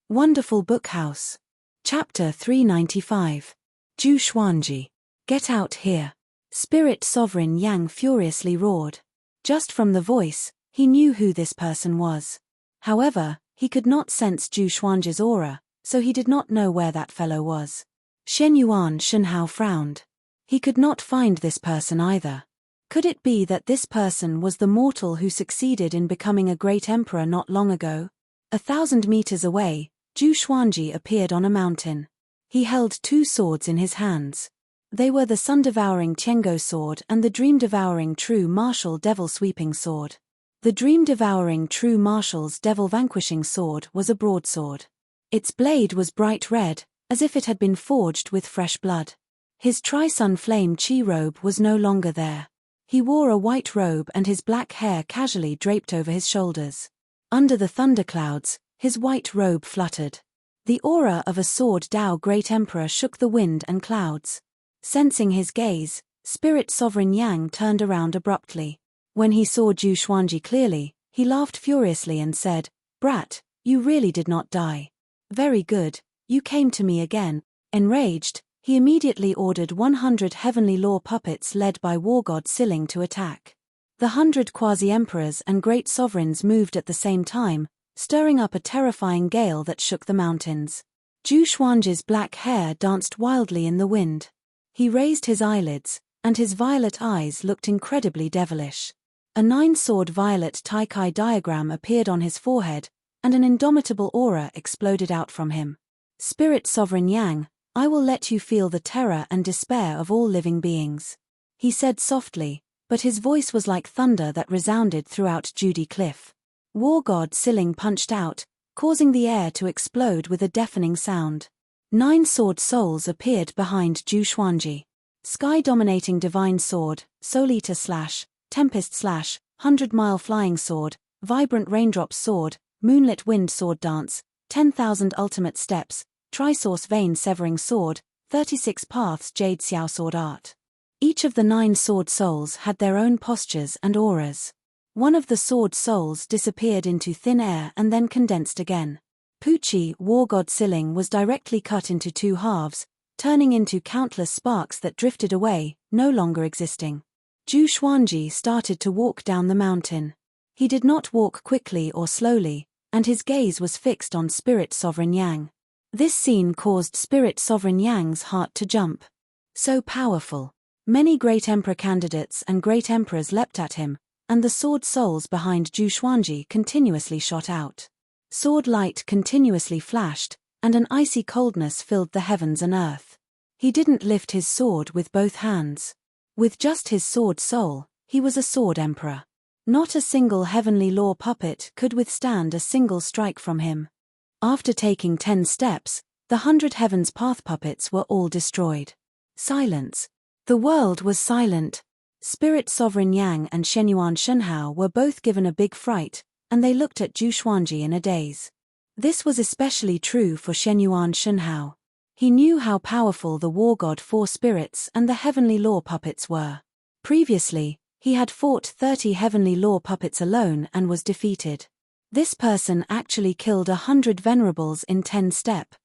Wonderful Book House. Chapter 395. Zhu Xuanji. Get out here. Spirit Sovereign Yang furiously roared. Just from the voice, he knew who this person was. However, he could not sense Zhu Xuanji's aura, so he did not know where that fellow was. Shenyuan Shunhao frowned. He could not find this person either. Could it be that this person was the mortal who succeeded in becoming a great emperor not long ago? 1,000 meters away, Zhu Xuanji appeared on a mountain. He held two swords in his hands. They were the sun-devouring Tiango sword and the dream-devouring true martial devil-sweeping sword. The dream-devouring true martial's devil-vanquishing sword was a broadsword. Its blade was bright red, as if it had been forged with fresh blood. His tri-sun flame chi robe was no longer there. He wore a white robe and his black hair casually draped over his shoulders. Under the thunderclouds, his white robe fluttered. The aura of a sword Dao Great Emperor shook the wind and clouds. Sensing his gaze, Spirit Sovereign Yang turned around abruptly. When he saw Zhu Xuanji clearly, he laughed furiously and said, Brat, you really did not die. Very good, you came to me again. Enraged, he immediately ordered 100 heavenly law puppets led by war god Siling to attack. The 100 quasi-emperors and great sovereigns moved at the same time, stirring up a terrifying gale that shook the mountains. Zhu Xuanji's black hair danced wildly in the wind. He raised his eyelids, and his violet eyes looked incredibly devilish. A 9-sword violet Taikai diagram appeared on his forehead, and an indomitable aura exploded out from him. Spirit Sovereign Yang, I will let you feel the terror and despair of all living beings. He said softly, but his voice was like thunder that resounded throughout Judy Cliff. War god Siling punched out, causing the air to explode with a deafening sound. 9 sword souls appeared behind Zhu Xuanji. Sky-dominating divine sword, Soul Eater / Tempest / 100-mile flying sword, vibrant raindrop sword, moonlit wind sword dance, 10,000 ultimate steps, tri-source vein severing sword, 36 paths jade xiao sword art. Each of the 9 sword souls had their own postures and auras. One of the sword souls disappeared into thin air and then condensed again. Pucci, war god Siling, was directly cut into 2 halves, turning into countless sparks that drifted away, no longer existing. Zhu Xuanji started to walk down the mountain. He did not walk quickly or slowly, and his gaze was fixed on Spirit Sovereign Yang. This scene caused Spirit Sovereign Yang's heart to jump. So powerful. Many great emperor candidates and great emperors leapt at him, and the sword souls behind Zhu Xuanji continuously shot out. Sword light continuously flashed, and an icy coldness filled the heavens and earth. He didn't lift his sword with both hands. With just his sword soul, he was a sword emperor. Not a single heavenly law puppet could withstand a single strike from him. After taking 10 steps, the 100 heavens path puppets were all destroyed. Silence. The world was silent. Spirit Sovereign Yang and Shenyuan Shunhao were both given a big fright, and they looked at Zhu Xuanji in a daze. This was especially true for Shenyuan Shunhao. He knew how powerful the war god Four Spirits and the heavenly law puppets were. Previously, he had fought 30 heavenly law puppets alone and was defeated. This person actually killed 100 venerables in 10 steps.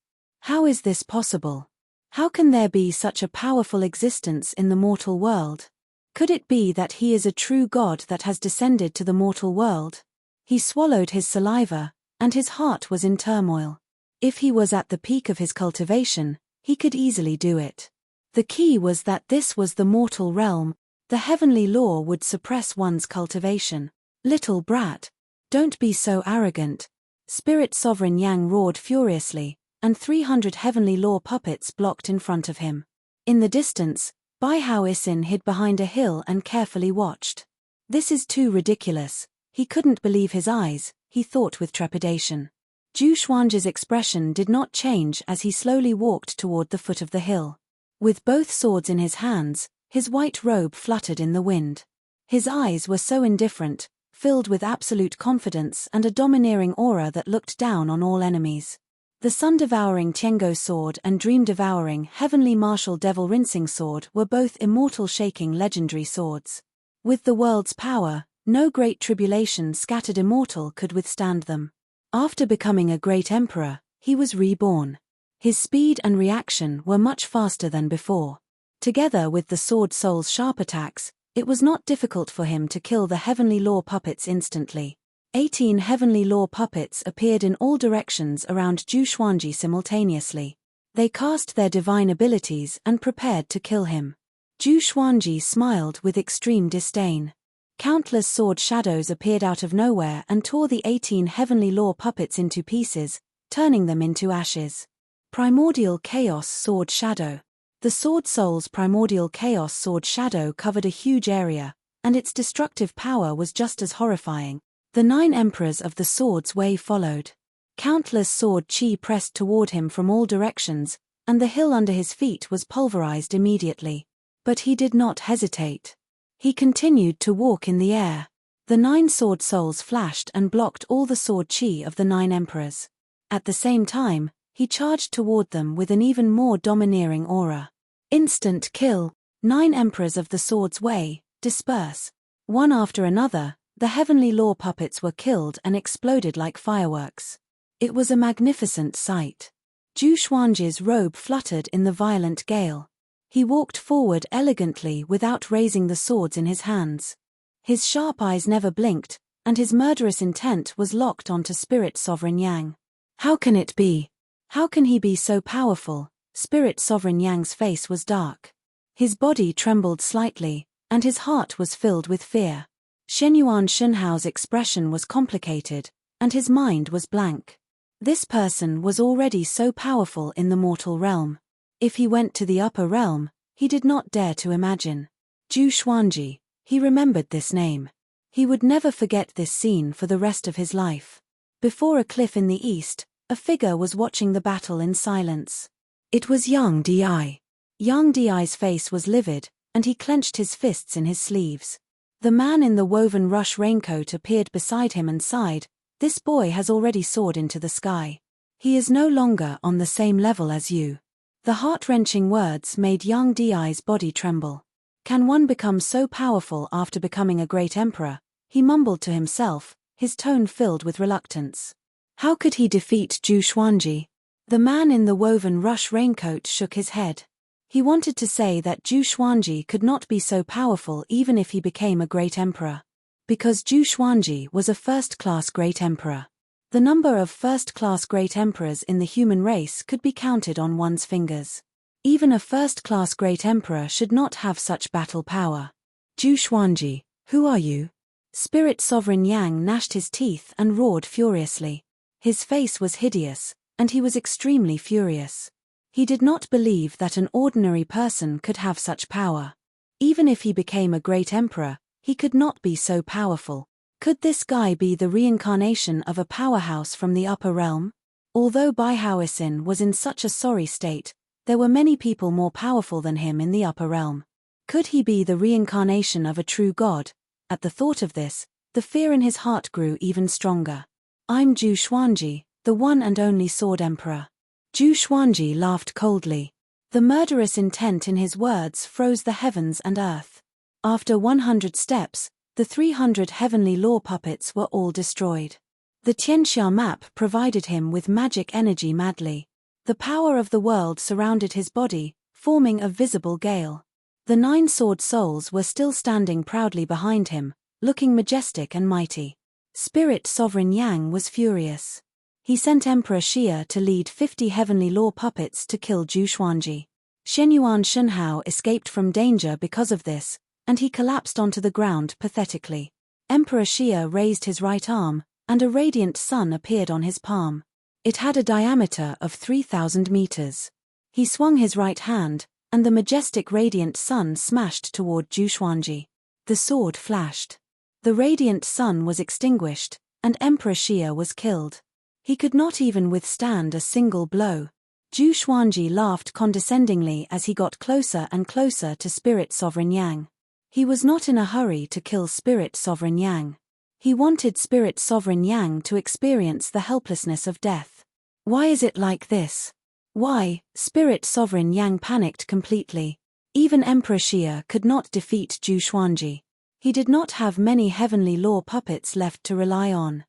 How is this possible? How can there be such a powerful existence in the mortal world? Could it be that he is a true god that has descended to the mortal world? He swallowed his saliva, and his heart was in turmoil. If he was at the peak of his cultivation, he could easily do it. The key was that this was the mortal realm. The heavenly law would suppress one's cultivation. Little brat, don't be so arrogant. Spirit Sovereign Yang roared furiously, and 300 heavenly law puppets blocked in front of him. In the distance, Bai Hao Isin hid behind a hill and carefully watched. This is too ridiculous. He couldn't believe his eyes, he thought with trepidation. Zhu Xuanji's expression did not change as he slowly walked toward the foot of the hill. With both swords in his hands, his white robe fluttered in the wind. His eyes were so indifferent, filled with absolute confidence and a domineering aura that looked down on all enemies. The sun-devouring Tiango sword and dream-devouring heavenly martial devil rinsing sword were both immortal shaking legendary swords. With the world's power, no great tribulation scattered immortal could withstand them. After becoming a great emperor, he was reborn. His speed and reaction were much faster than before. Together with the sword soul's sharp attacks, it was not difficult for him to kill the heavenly law puppets instantly. 18 heavenly law puppets appeared in all directions around Zhu Xuanji simultaneously. They cast their divine abilities and prepared to kill him. Zhu Xuanji smiled with extreme disdain. Countless sword shadows appeared out of nowhere and tore the 18 heavenly law puppets into pieces, turning them into ashes. Primordial Chaos Sword Shadow. The Sword Soul's Primordial Chaos Sword Shadow covered a huge area, and its destructive power was just as horrifying. The 9 emperors of the Sword's Way followed. Countless sword chi pressed toward him from all directions, and the hill under his feet was pulverized immediately. But he did not hesitate. He continued to walk in the air. The 9 sword souls flashed and blocked all the sword chi of the 9 emperors. At the same time, he charged toward them with an even more domineering aura. Instant kill. 9 emperors of the Sword's Way, disperse. One after another, the heavenly law puppets were killed and exploded like fireworks. It was a magnificent sight. Zhu Xuanji's robe fluttered in the violent gale. He walked forward elegantly without raising the swords in his hands. His sharp eyes never blinked, and his murderous intent was locked onto Spirit Sovereign Yang. How can it be? How can he be so powerful? Spirit Sovereign Yang's face was dark. His body trembled slightly, and his heart was filled with fear. Shenyuan Shunhao's expression was complicated, and his mind was blank. This person was already so powerful in the mortal realm. If he went to the upper realm, he did not dare to imagine. Zhu Xuanji, he remembered this name. He would never forget this scene for the rest of his life. Before a cliff in the east, a figure was watching the battle in silence. It was Yang Di. Yang Di's face was livid, and he clenched his fists in his sleeves. The man in the woven rush raincoat appeared beside him and sighed, "This boy has already soared into the sky. He is no longer on the same level as you." The heart-wrenching words made Yang Di's body tremble. Can one become so powerful after becoming a great emperor? He mumbled to himself, his tone filled with reluctance. How could he defeat Zhu Xuanji? The man in the woven rush raincoat shook his head. He wanted to say that Zhu Xuanji could not be so powerful even if he became a great emperor. Because Zhu Xuanji was a first-class great emperor. The number of first-class great emperors in the human race could be counted on one's fingers. Even a first-class great emperor should not have such battle power. Zhu Xuanji, who are you? Spirit Sovereign Yang gnashed his teeth and roared furiously. His face was hideous, and he was extremely furious. He did not believe that an ordinary person could have such power. Even if he became a great emperor, he could not be so powerful. Could this guy be the reincarnation of a powerhouse from the upper realm? Although Bai Haoisin was in such a sorry state, there were many people more powerful than him in the upper realm. Could he be the reincarnation of a true god? At the thought of this, the fear in his heart grew even stronger. I'm Zhu Xuanji, the one and only Sword Emperor. Zhu Xuanji laughed coldly. The murderous intent in his words froze the heavens and earth. After 100 steps, the 300 heavenly law puppets were all destroyed. The Tianxia map provided him with magic energy madly. The power of the world surrounded his body, forming a visible gale. The 9 sword souls were still standing proudly behind him, looking majestic and mighty. Spirit Sovereign Yang was furious. He sent Emperor Xia to lead 50 heavenly law puppets to kill Zhu Xuanji. Shenyuan Shenhao escaped from danger because of this, and he collapsed onto the ground pathetically. Emperor Xia raised his right arm, and a radiant sun appeared on his palm. It had a diameter of 3,000 meters. He swung his right hand, and the majestic radiant sun smashed toward Zhu Xuanji. The sword flashed. The radiant sun was extinguished, and Emperor Xia was killed. He could not even withstand a single blow. Zhu Xuanji laughed condescendingly as he got closer and closer to Spirit Sovereign Yang. He was not in a hurry to kill Spirit Sovereign Yang. He wanted Spirit Sovereign Yang to experience the helplessness of death. Why is it like this? Why? Spirit Sovereign Yang panicked completely. Even Emperor Xia could not defeat Zhu Xuanji. He did not have many heavenly law puppets left to rely on.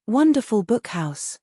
Wonderful Book House.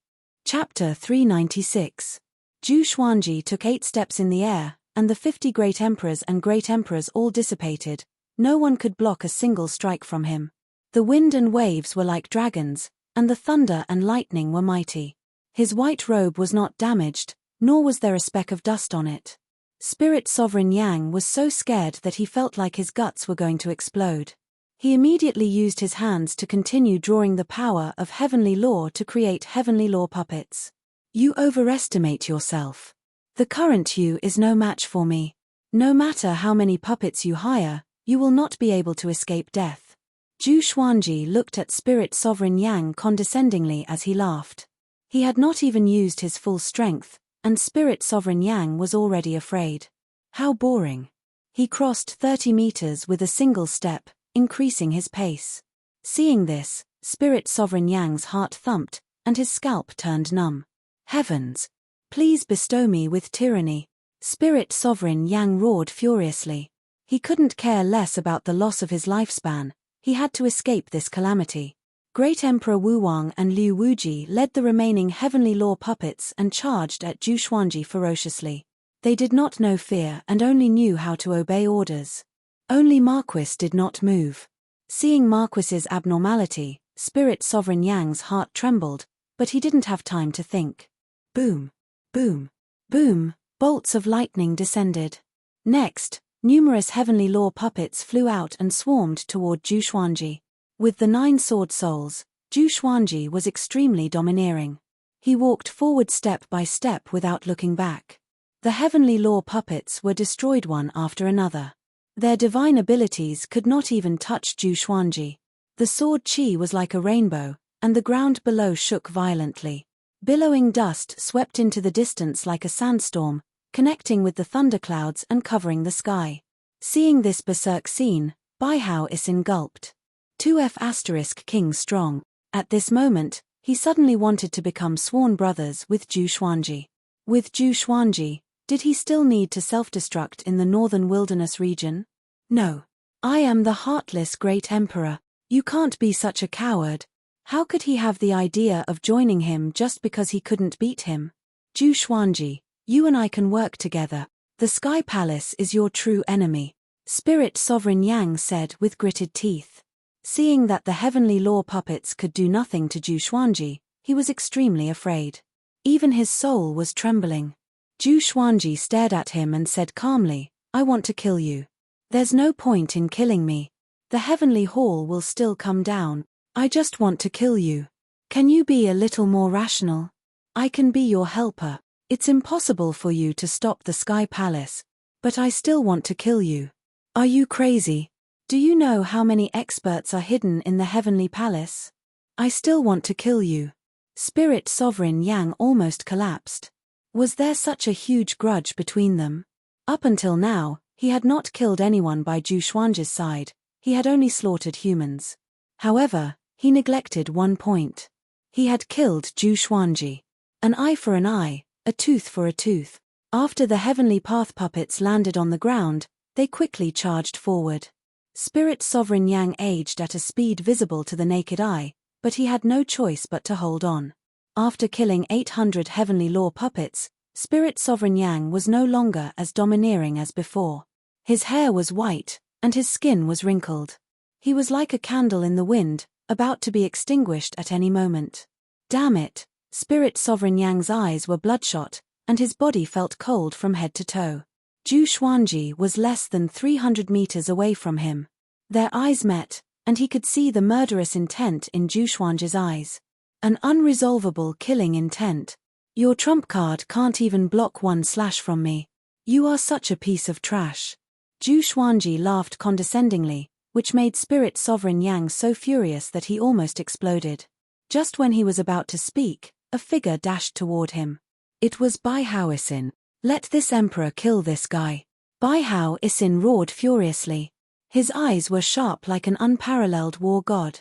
Chapter 396. Zhu Xuanji took 8 steps in the air, and the 50 great emperors and great emperors all dissipated. No one could block a single strike from him. The wind and waves were like dragons, and the thunder and lightning were mighty. His white robe was not damaged, nor was there a speck of dust on it. Spirit Sovereign Yang was so scared that he felt like his guts were going to explode. He immediately used his hands to continue drawing the power of heavenly law to create heavenly law puppets. You overestimate yourself. The current you is no match for me. No matter how many puppets you hire, you will not be able to escape death. Zhu Xuanji looked at Spirit Sovereign Yang condescendingly as he laughed. He had not even used his full strength, and Spirit Sovereign Yang was already afraid. How boring. He crossed 30 meters with a single step, increasing his pace. Seeing this, Spirit Sovereign Yang's heart thumped, and his scalp turned numb. Heavens! Please bestow me with tyranny. Spirit Sovereign Yang roared furiously. He couldn't care less about the loss of his lifespan. He had to escape this calamity. Great Emperor Wu Wang and Liu Wuji led the remaining heavenly law puppets and charged at Zhu Xuanji ferociously. They did not know fear and only knew how to obey orders. Only Marquis did not move. Seeing Marquis's abnormality, Spirit Sovereign Yang's heart trembled, but he didn't have time to think. Boom! Boom! Boom! Bolts of lightning descended. Next, numerous heavenly law puppets flew out and swarmed toward Zhu Xuanji. With the 9 sword souls, Zhu Xuanji was extremely domineering. He walked forward step by step without looking back. The heavenly law puppets were destroyed one after another. Their divine abilities could not even touch Zhu Xuanji. The sword chi was like a rainbow, and the ground below shook violently. Billowing dust swept into the distance like a sandstorm, connecting with the thunderclouds and covering the sky. Seeing this berserk scene, Baihao Isin gulped. 2F** King strong. At this moment, he suddenly wanted to become sworn brothers with Zhu Xuanji. With Zhu Xuanji, did he still need to self-destruct in the northern wilderness region? No. I am the heartless great emperor. You can't be such a coward. How could he have the idea of joining him just because he couldn't beat him? Zhu Xuanji, you and I can work together. The Sky Palace is your true enemy. Spirit Sovereign Yang said with gritted teeth. Seeing that the heavenly law puppets could do nothing to Zhu Xuanji, he was extremely afraid. Even his soul was trembling. Zhu Xuanji stared at him and said calmly, I want to kill you. There's no point in killing me. The heavenly hall will still come down. I just want to kill you. Can you be a little more rational? I can be your helper. It's impossible for you to stop the Sky Palace. But I still want to kill you. Are you crazy? Do you know how many experts are hidden in the heavenly palace? I still want to kill you. Spirit Sovereign Yang almost collapsed. Was there such a huge grudge between them? Up until now, He had not killed anyone by Zhu Xuanji's side, he had only slaughtered humans. However, he neglected one point. He had killed Zhu Xuanji. An eye for an eye, a tooth for a tooth. After the heavenly path puppets landed on the ground, they quickly charged forward. Spirit Sovereign Yang aged at a speed visible to the naked eye, but he had no choice but to hold on. After killing 800 heavenly law puppets, Spirit Sovereign Yang was no longer as domineering as before. His hair was white, and his skin was wrinkled. He was like a candle in the wind, about to be extinguished at any moment. Damn it! Spirit Sovereign Yang's eyes were bloodshot, and his body felt cold from head to toe. Zhu Xuanji was less than 300 meters away from him. Their eyes met, and he could see the murderous intent in Zhu Xuanji's eyes. An unresolvable killing intent. Your trump card can't even block one slash from me. You are such a piece of trash. Zhu Xuanji laughed condescendingly, which made Spirit Sovereign Yang so furious that he almost exploded. Just when he was about to speak, a figure dashed toward him. It was Bai Hao Isin. Let this emperor kill this guy. Bai Hao Isin roared furiously. His eyes were sharp like an unparalleled war god.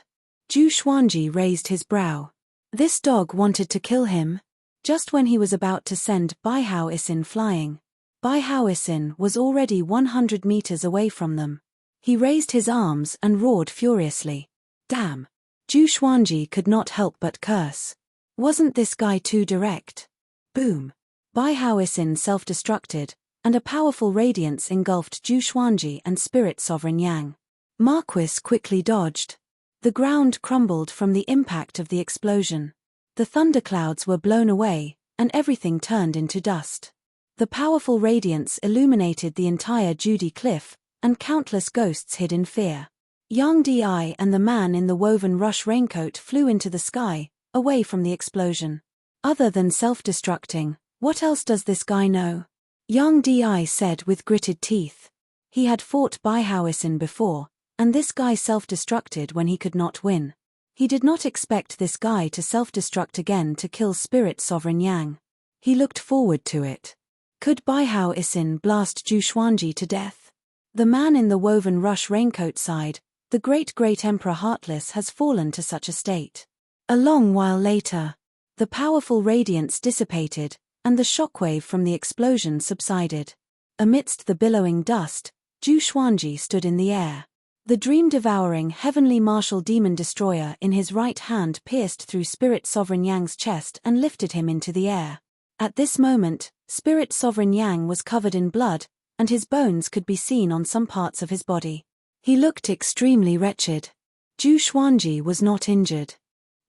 Zhu Xuanji raised his brow. This dog wanted to kill him? Just when he was about to send Bai Hao Isin flying. Bai Hao Isin was already 100 meters away from them. He raised his arms and roared furiously. Damn! Zhu Xuanji could not help but curse. Wasn't this guy too direct? Boom! Bai Hao Isin self-destructed, and a powerful radiance engulfed Zhu Xuanji and Spirit Sovereign Yang. Marquis quickly dodged. The ground crumbled from the impact of the explosion. The thunderclouds were blown away, and everything turned into dust. The powerful radiance illuminated the entire Judy Cliff, and countless ghosts hid in fear. Yang Di and the man in the woven rush raincoat flew into the sky, away from the explosion. Other than self-destructing, what else does this guy know? Yang Di said with gritted teeth. He had fought Bai Hao Isin before, and this guy self-destructed when he could not win. He did not expect this guy to self-destruct again to kill Spirit Sovereign Yang. He looked forward to it. Could Bai Hao Isin blast Zhu Xuanji to death? The man in the woven rush raincoat sighed. The great Emperor Heartless has fallen to such a state. A long while later, the powerful radiance dissipated, and the shockwave from the explosion subsided. Amidst the billowing dust, Zhu Xuanji stood in the air. The dream-devouring heavenly martial demon destroyer in his right hand pierced through Spirit Sovereign Yang's chest and lifted him into the air. At this moment, Spirit Sovereign Yang was covered in blood, and his bones could be seen on some parts of his body. He looked extremely wretched. Zhu Xuanji was not injured.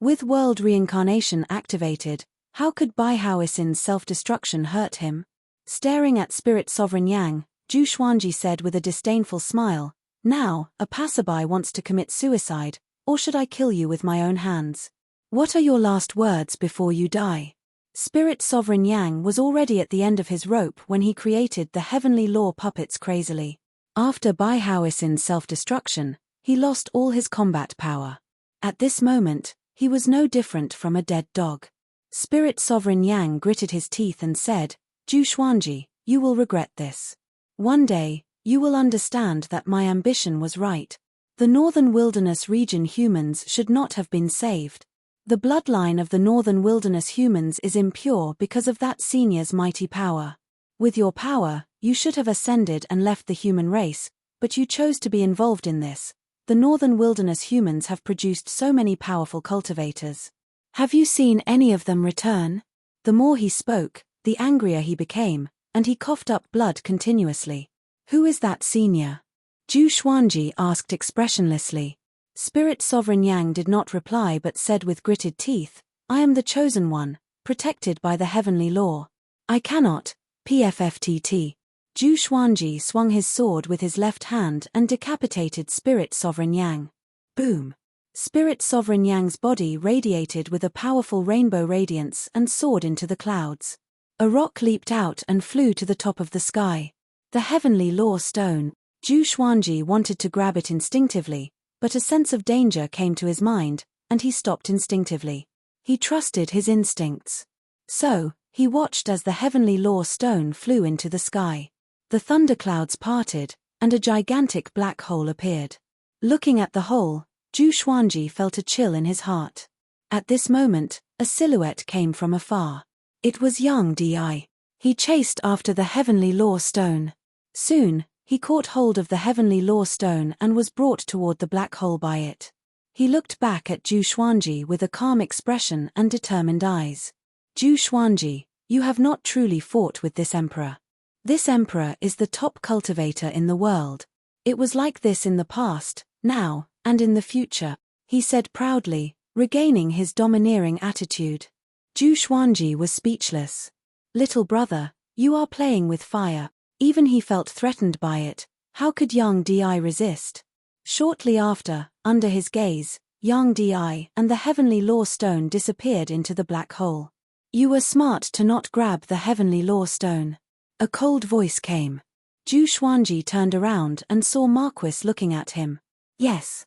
With world reincarnation activated, how could Bai Hao Isin's self-destruction hurt him? Staring at Spirit Sovereign Yang, Zhu Xuanji said with a disdainful smile, "Now, a passerby wants to commit suicide, or should I kill you with my own hands? What are your last words before you die?" Spirit Sovereign Yang was already at the end of his rope when he created the heavenly law puppets crazily. After Bai Hao Isin's self-destruction, he lost all his combat power. At this moment, he was no different from a dead dog. Spirit Sovereign Yang gritted his teeth and said, "Zhu Xuanji, you will regret this. One day, you will understand that my ambition was right. The Northern Wilderness region humans should not have been saved. The bloodline of the Northern Wilderness humans is impure because of that senior's mighty power. With your power, you should have ascended and left the human race, but you chose to be involved in this. The Northern Wilderness humans have produced so many powerful cultivators. Have you seen any of them return?" The more he spoke, the angrier he became, and he coughed up blood continuously. "Who is that senior?" Zhu Xuanji asked expressionlessly. Spirit Sovereign Yang did not reply but said with gritted teeth, "I am the chosen one, protected by the heavenly law. I cannot, PFFTT. Zhu Xuanji swung his sword with his left hand and decapitated Spirit Sovereign Yang. Boom! Spirit Sovereign Yang's body radiated with a powerful rainbow radiance and soared into the clouds. A rock leaped out and flew to the top of the sky. The heavenly law stone. Zhu Xuanji wanted to grab it instinctively, but a sense of danger came to his mind, and he stopped instinctively. He trusted his instincts. So, he watched as the heavenly law stone flew into the sky. The thunderclouds parted, and a gigantic black hole appeared. Looking at the hole, Zhu Xuanji felt a chill in his heart. At this moment, a silhouette came from afar. It was Yang Di. He chased after the heavenly law stone. Soon, he caught hold of the heavenly law stone and was brought toward the black hole by it. He looked back at Zhu Xuanji with a calm expression and determined eyes. Zhu Xuanji, you have not truly fought with this emperor. This emperor is the top cultivator in the world. It was like this in the past, now, and in the future, he said proudly, regaining his domineering attitude. Zhu Xuanji was speechless. Little brother, you are playing with fire. Even he felt threatened by it. How could Yang Di resist? Shortly after, under his gaze, Yang Di and the heavenly law stone disappeared into the black hole. You were smart to not grab the heavenly law stone. A cold voice came. Zhu Xuanji turned around and saw Marquis looking at him. Yes.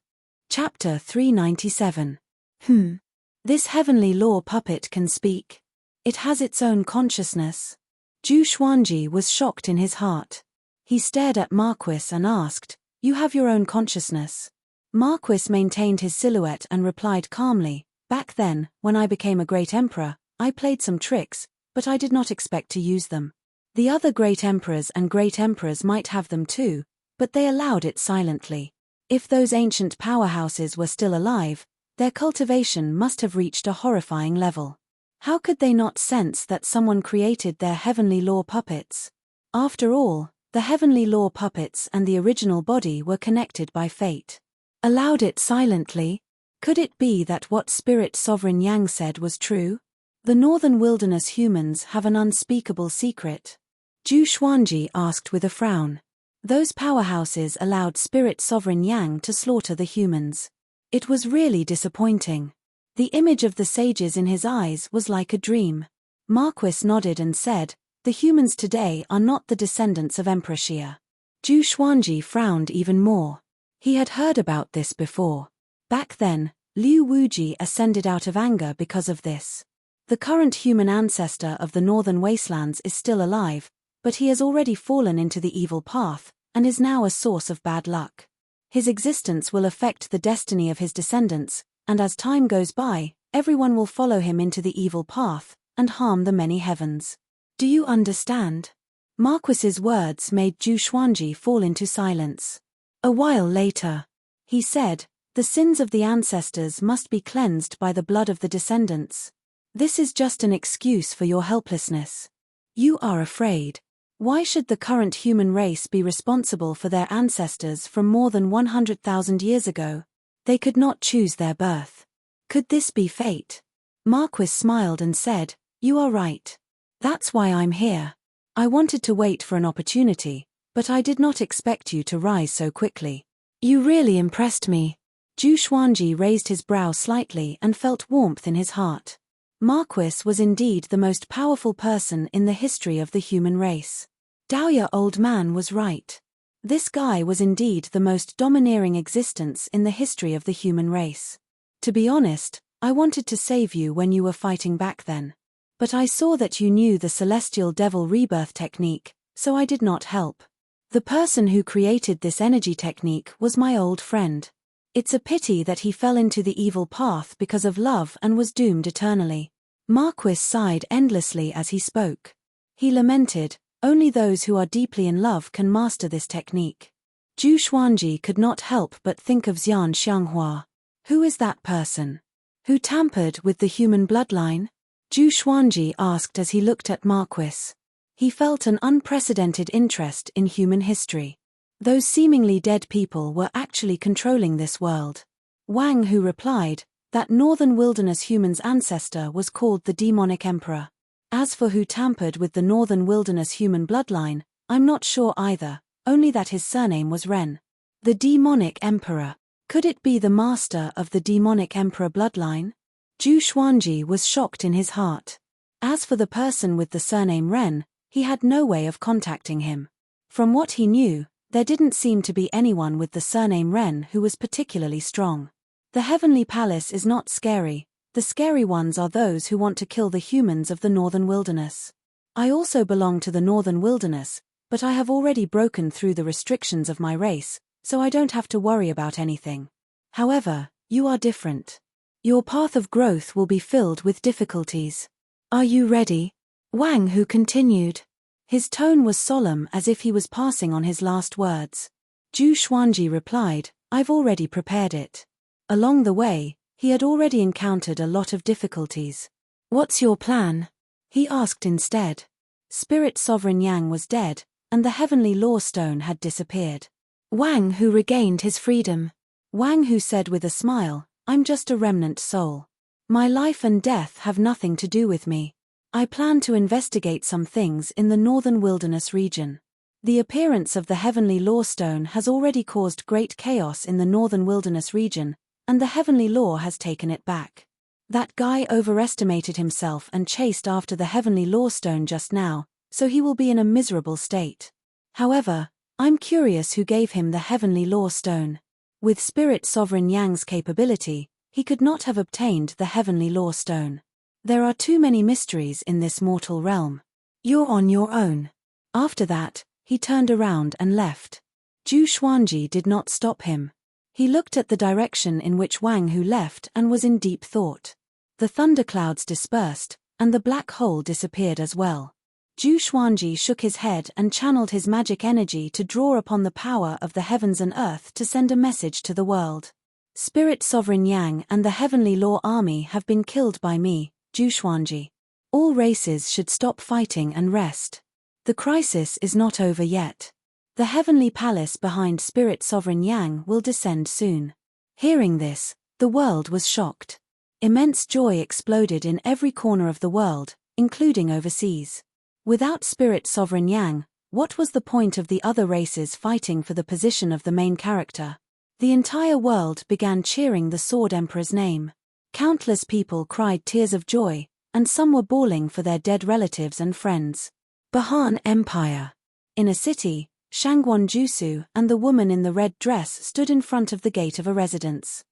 Chapter 397. This heavenly law puppet can speak. It has its own consciousness. Zhu Xuanji was shocked in his heart. He stared at Marquis and asked, You have your own consciousness? Marquis maintained his silhouette and replied calmly, Back then, when I became a great emperor, I played some tricks, but I did not expect to use them. The other great emperors and great emperors might have them too, but they allowed it silently. If those ancient powerhouses were still alive, their cultivation must have reached a horrifying level. How could they not sense that someone created their heavenly law puppets? After all, the heavenly law puppets and the original body were connected by fate. Allowed it silently? Could it be that what Spirit Sovereign Yang said was true? The northern wilderness humans have an unspeakable secret. Zhu Xuanji asked with a frown. Those powerhouses allowed Spirit Sovereign Yang to slaughter the humans. It was really disappointing. The image of the sages in his eyes was like a dream. Marquis nodded and said, The humans today are not the descendants of Emperor Xia. Zhu Xuanji frowned even more. He had heard about this before. Back then, Liu Wuji ascended out of anger because of this. The current human ancestor of the northern wastelands is still alive, but he has already fallen into the evil path, and is now a source of bad luck. His existence will affect the destiny of his descendants, and as time goes by, everyone will follow him into the evil path, and harm the many heavens. Do you understand? Marquis's words made Zhu Xuanji fall into silence. A while later, he said, The sins of the ancestors must be cleansed by the blood of the descendants. This is just an excuse for your helplessness. You are afraid. Why should the current human race be responsible for their ancestors from more than 100,000 years ago? They could not choose their birth. Could this be fate? Marquis smiled and said, You are right. That's why I'm here. I wanted to wait for an opportunity, but I did not expect you to rise so quickly. You really impressed me. Zhu Xuanji raised his brow slightly and felt warmth in his heart. Marquis was indeed the most powerful person in the history of the human race. Daoya old man was right. This guy was indeed the most domineering existence in the history of the human race. To be honest, I wanted to save you when you were fighting back then. But I saw that you knew the celestial devil rebirth technique, so I did not help. The person who created this energy technique was my old friend. It's a pity that he fell into the evil path because of love and was doomed eternally. Marquis sighed endlessly as he spoke. He lamented, Only those who are deeply in love can master this technique. Zhu Xuanji could not help but think of Xian Xianghua. Who is that person? Who tampered with the human bloodline? Zhu Xuanji asked as he looked at Marquis. He felt an unprecedented interest in human history. Those seemingly dead people were actually controlling this world. Wang Hu replied, That northern wilderness human's ancestor was called the demonic emperor. As for who tampered with the northern wilderness human bloodline, I'm not sure either, only that his surname was Ren. The demonic emperor. Could it be the master of the demonic emperor bloodline? Zhu Xuanji was shocked in his heart. As for the person with the surname Ren, he had no way of contacting him. From what he knew, there didn't seem to be anyone with the surname Ren who was particularly strong. The Heavenly Palace is not scary. The scary ones are those who want to kill the humans of the northern wilderness. I also belong to the northern wilderness, but I have already broken through the restrictions of my race, so I don't have to worry about anything. However, you are different. Your path of growth will be filled with difficulties. Are you ready? Wang Hu continued. His tone was solemn as if he was passing on his last words. Zhu Xuanji replied, I've already prepared it. Along the way, he had already encountered a lot of difficulties. What's your plan? He asked instead. Spirit Sovereign Yang was dead, and the heavenly law stone had disappeared. Wang Hu regained his freedom. Wang Hu said with a smile, I'm just a remnant soul. My life and death have nothing to do with me. I plan to investigate some things in the northern wilderness region. The appearance of the heavenly law stone has already caused great chaos in the northern wilderness region, and the heavenly law has taken it back. That guy overestimated himself and chased after the heavenly law stone just now, so he will be in a miserable state. However, I'm curious who gave him the heavenly law stone. With Spirit Sovereign Yang's capability, he could not have obtained the heavenly law stone. There are too many mysteries in this mortal realm. You're on your own. After that, he turned around and left. Zhu Xuanji did not stop him. He looked at the direction in which Wang Hu left and was in deep thought. The thunderclouds dispersed, and the black hole disappeared as well. Zhu Xuanji shook his head and channeled his magic energy to draw upon the power of the heavens and earth to send a message to the world. Spirit Sovereign Yang and the Heavenly Law Army have been killed by me, Zhu Xuanji. All races should stop fighting and rest. The crisis is not over yet. The heavenly palace behind Spirit Sovereign Yang will descend soon. Hearing this, the world was shocked. Immense joy exploded in every corner of the world, including overseas. Without Spirit Sovereign Yang, what was the point of the other races fighting for the position of the main character? The entire world began cheering the Sword Emperor's name. Countless people cried tears of joy, and some were bawling for their dead relatives and friends. Bahan Empire. In a city, Shangguan Jusu and the woman in the red dress stood in front of the gate of a residence.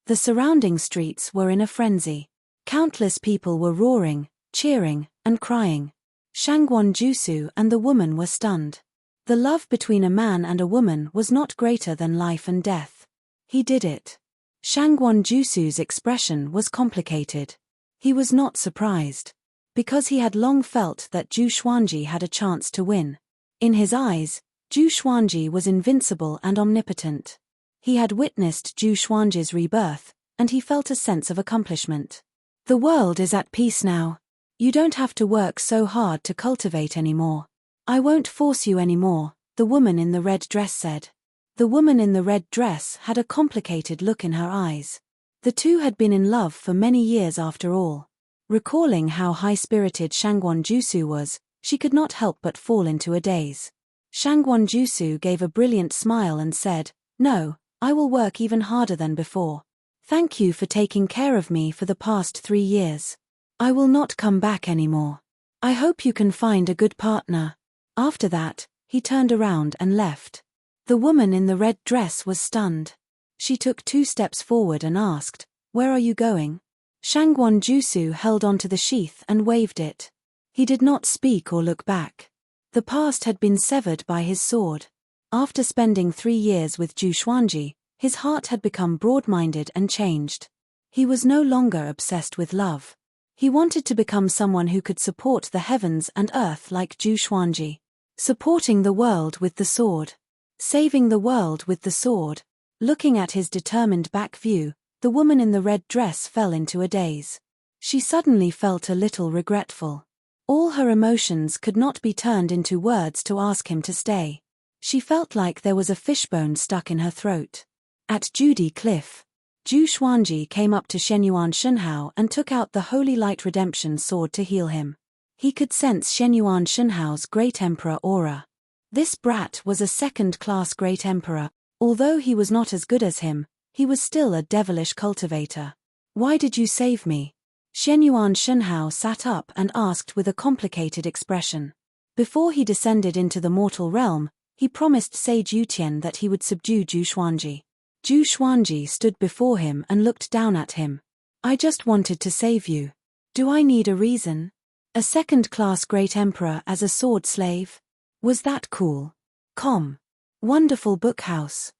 The surrounding streets were in a frenzy. Countless people were roaring, cheering, and crying. Shangguan Jusu and the woman were stunned. The love between a man and a woman was not greater than life and death. He did it. Shangguan Jusu's expression was complicated. He was not surprised, because he had long felt that Zhu Xuanji had a chance to win. In his eyes, Zhu Xuanji was invincible and omnipotent. He had witnessed Zhu Xuanji's rebirth, and he felt a sense of accomplishment. The world is at peace now. You don't have to work so hard to cultivate anymore. I won't force you anymore, the woman in the red dress said. The woman in the red dress had a complicated look in her eyes. The two had been in love for many years after all. Recalling how high-spirited Shangguan Jusu was, she could not help but fall into a daze. Shangguan Jusu gave a brilliant smile and said, No, I will work even harder than before. Thank you for taking care of me for the past 3 years. I will not come back anymore. I hope you can find a good partner. After that, he turned around and left. The woman in the red dress was stunned. She took 2 steps forward and asked, Where are you going? Shangguan Jusu held onto the sheath and waved it. He did not speak or look back. The past had been severed by his sword. After spending 3 years with Zhu Xuanji, his heart had become broad-minded and changed. He was no longer obsessed with love. He wanted to become someone who could support the heavens and earth like Zhu Xuanji. Supporting the world with the sword. Saving the world with the sword. Looking at his determined back view, the woman in the red dress fell into a daze. She suddenly felt a little regretful. All her emotions could not be turned into words to ask him to stay. She felt like there was a fishbone stuck in her throat. At Judy Cliff, Zhu Xuanji came up to Shenyuan Shunhao and took out the Holy Light Redemption sword to heal him. He could sense Shenyuan Shunhao's Great Emperor aura. This brat was a second-class Great Emperor. Although he was not as good as him, he was still a devilish cultivator. Why did you save me? Shenyuan Shunhao sat up and asked with a complicated expression. Before he descended into the mortal realm, he promised Sage Yutian that he would subdue Zhu Xuanji. Zhu Xuanji stood before him and looked down at him. I just wanted to save you. Do I need a reason? A second-class Great Emperor as a sword slave? Was that cool? Wonderful bookhouse.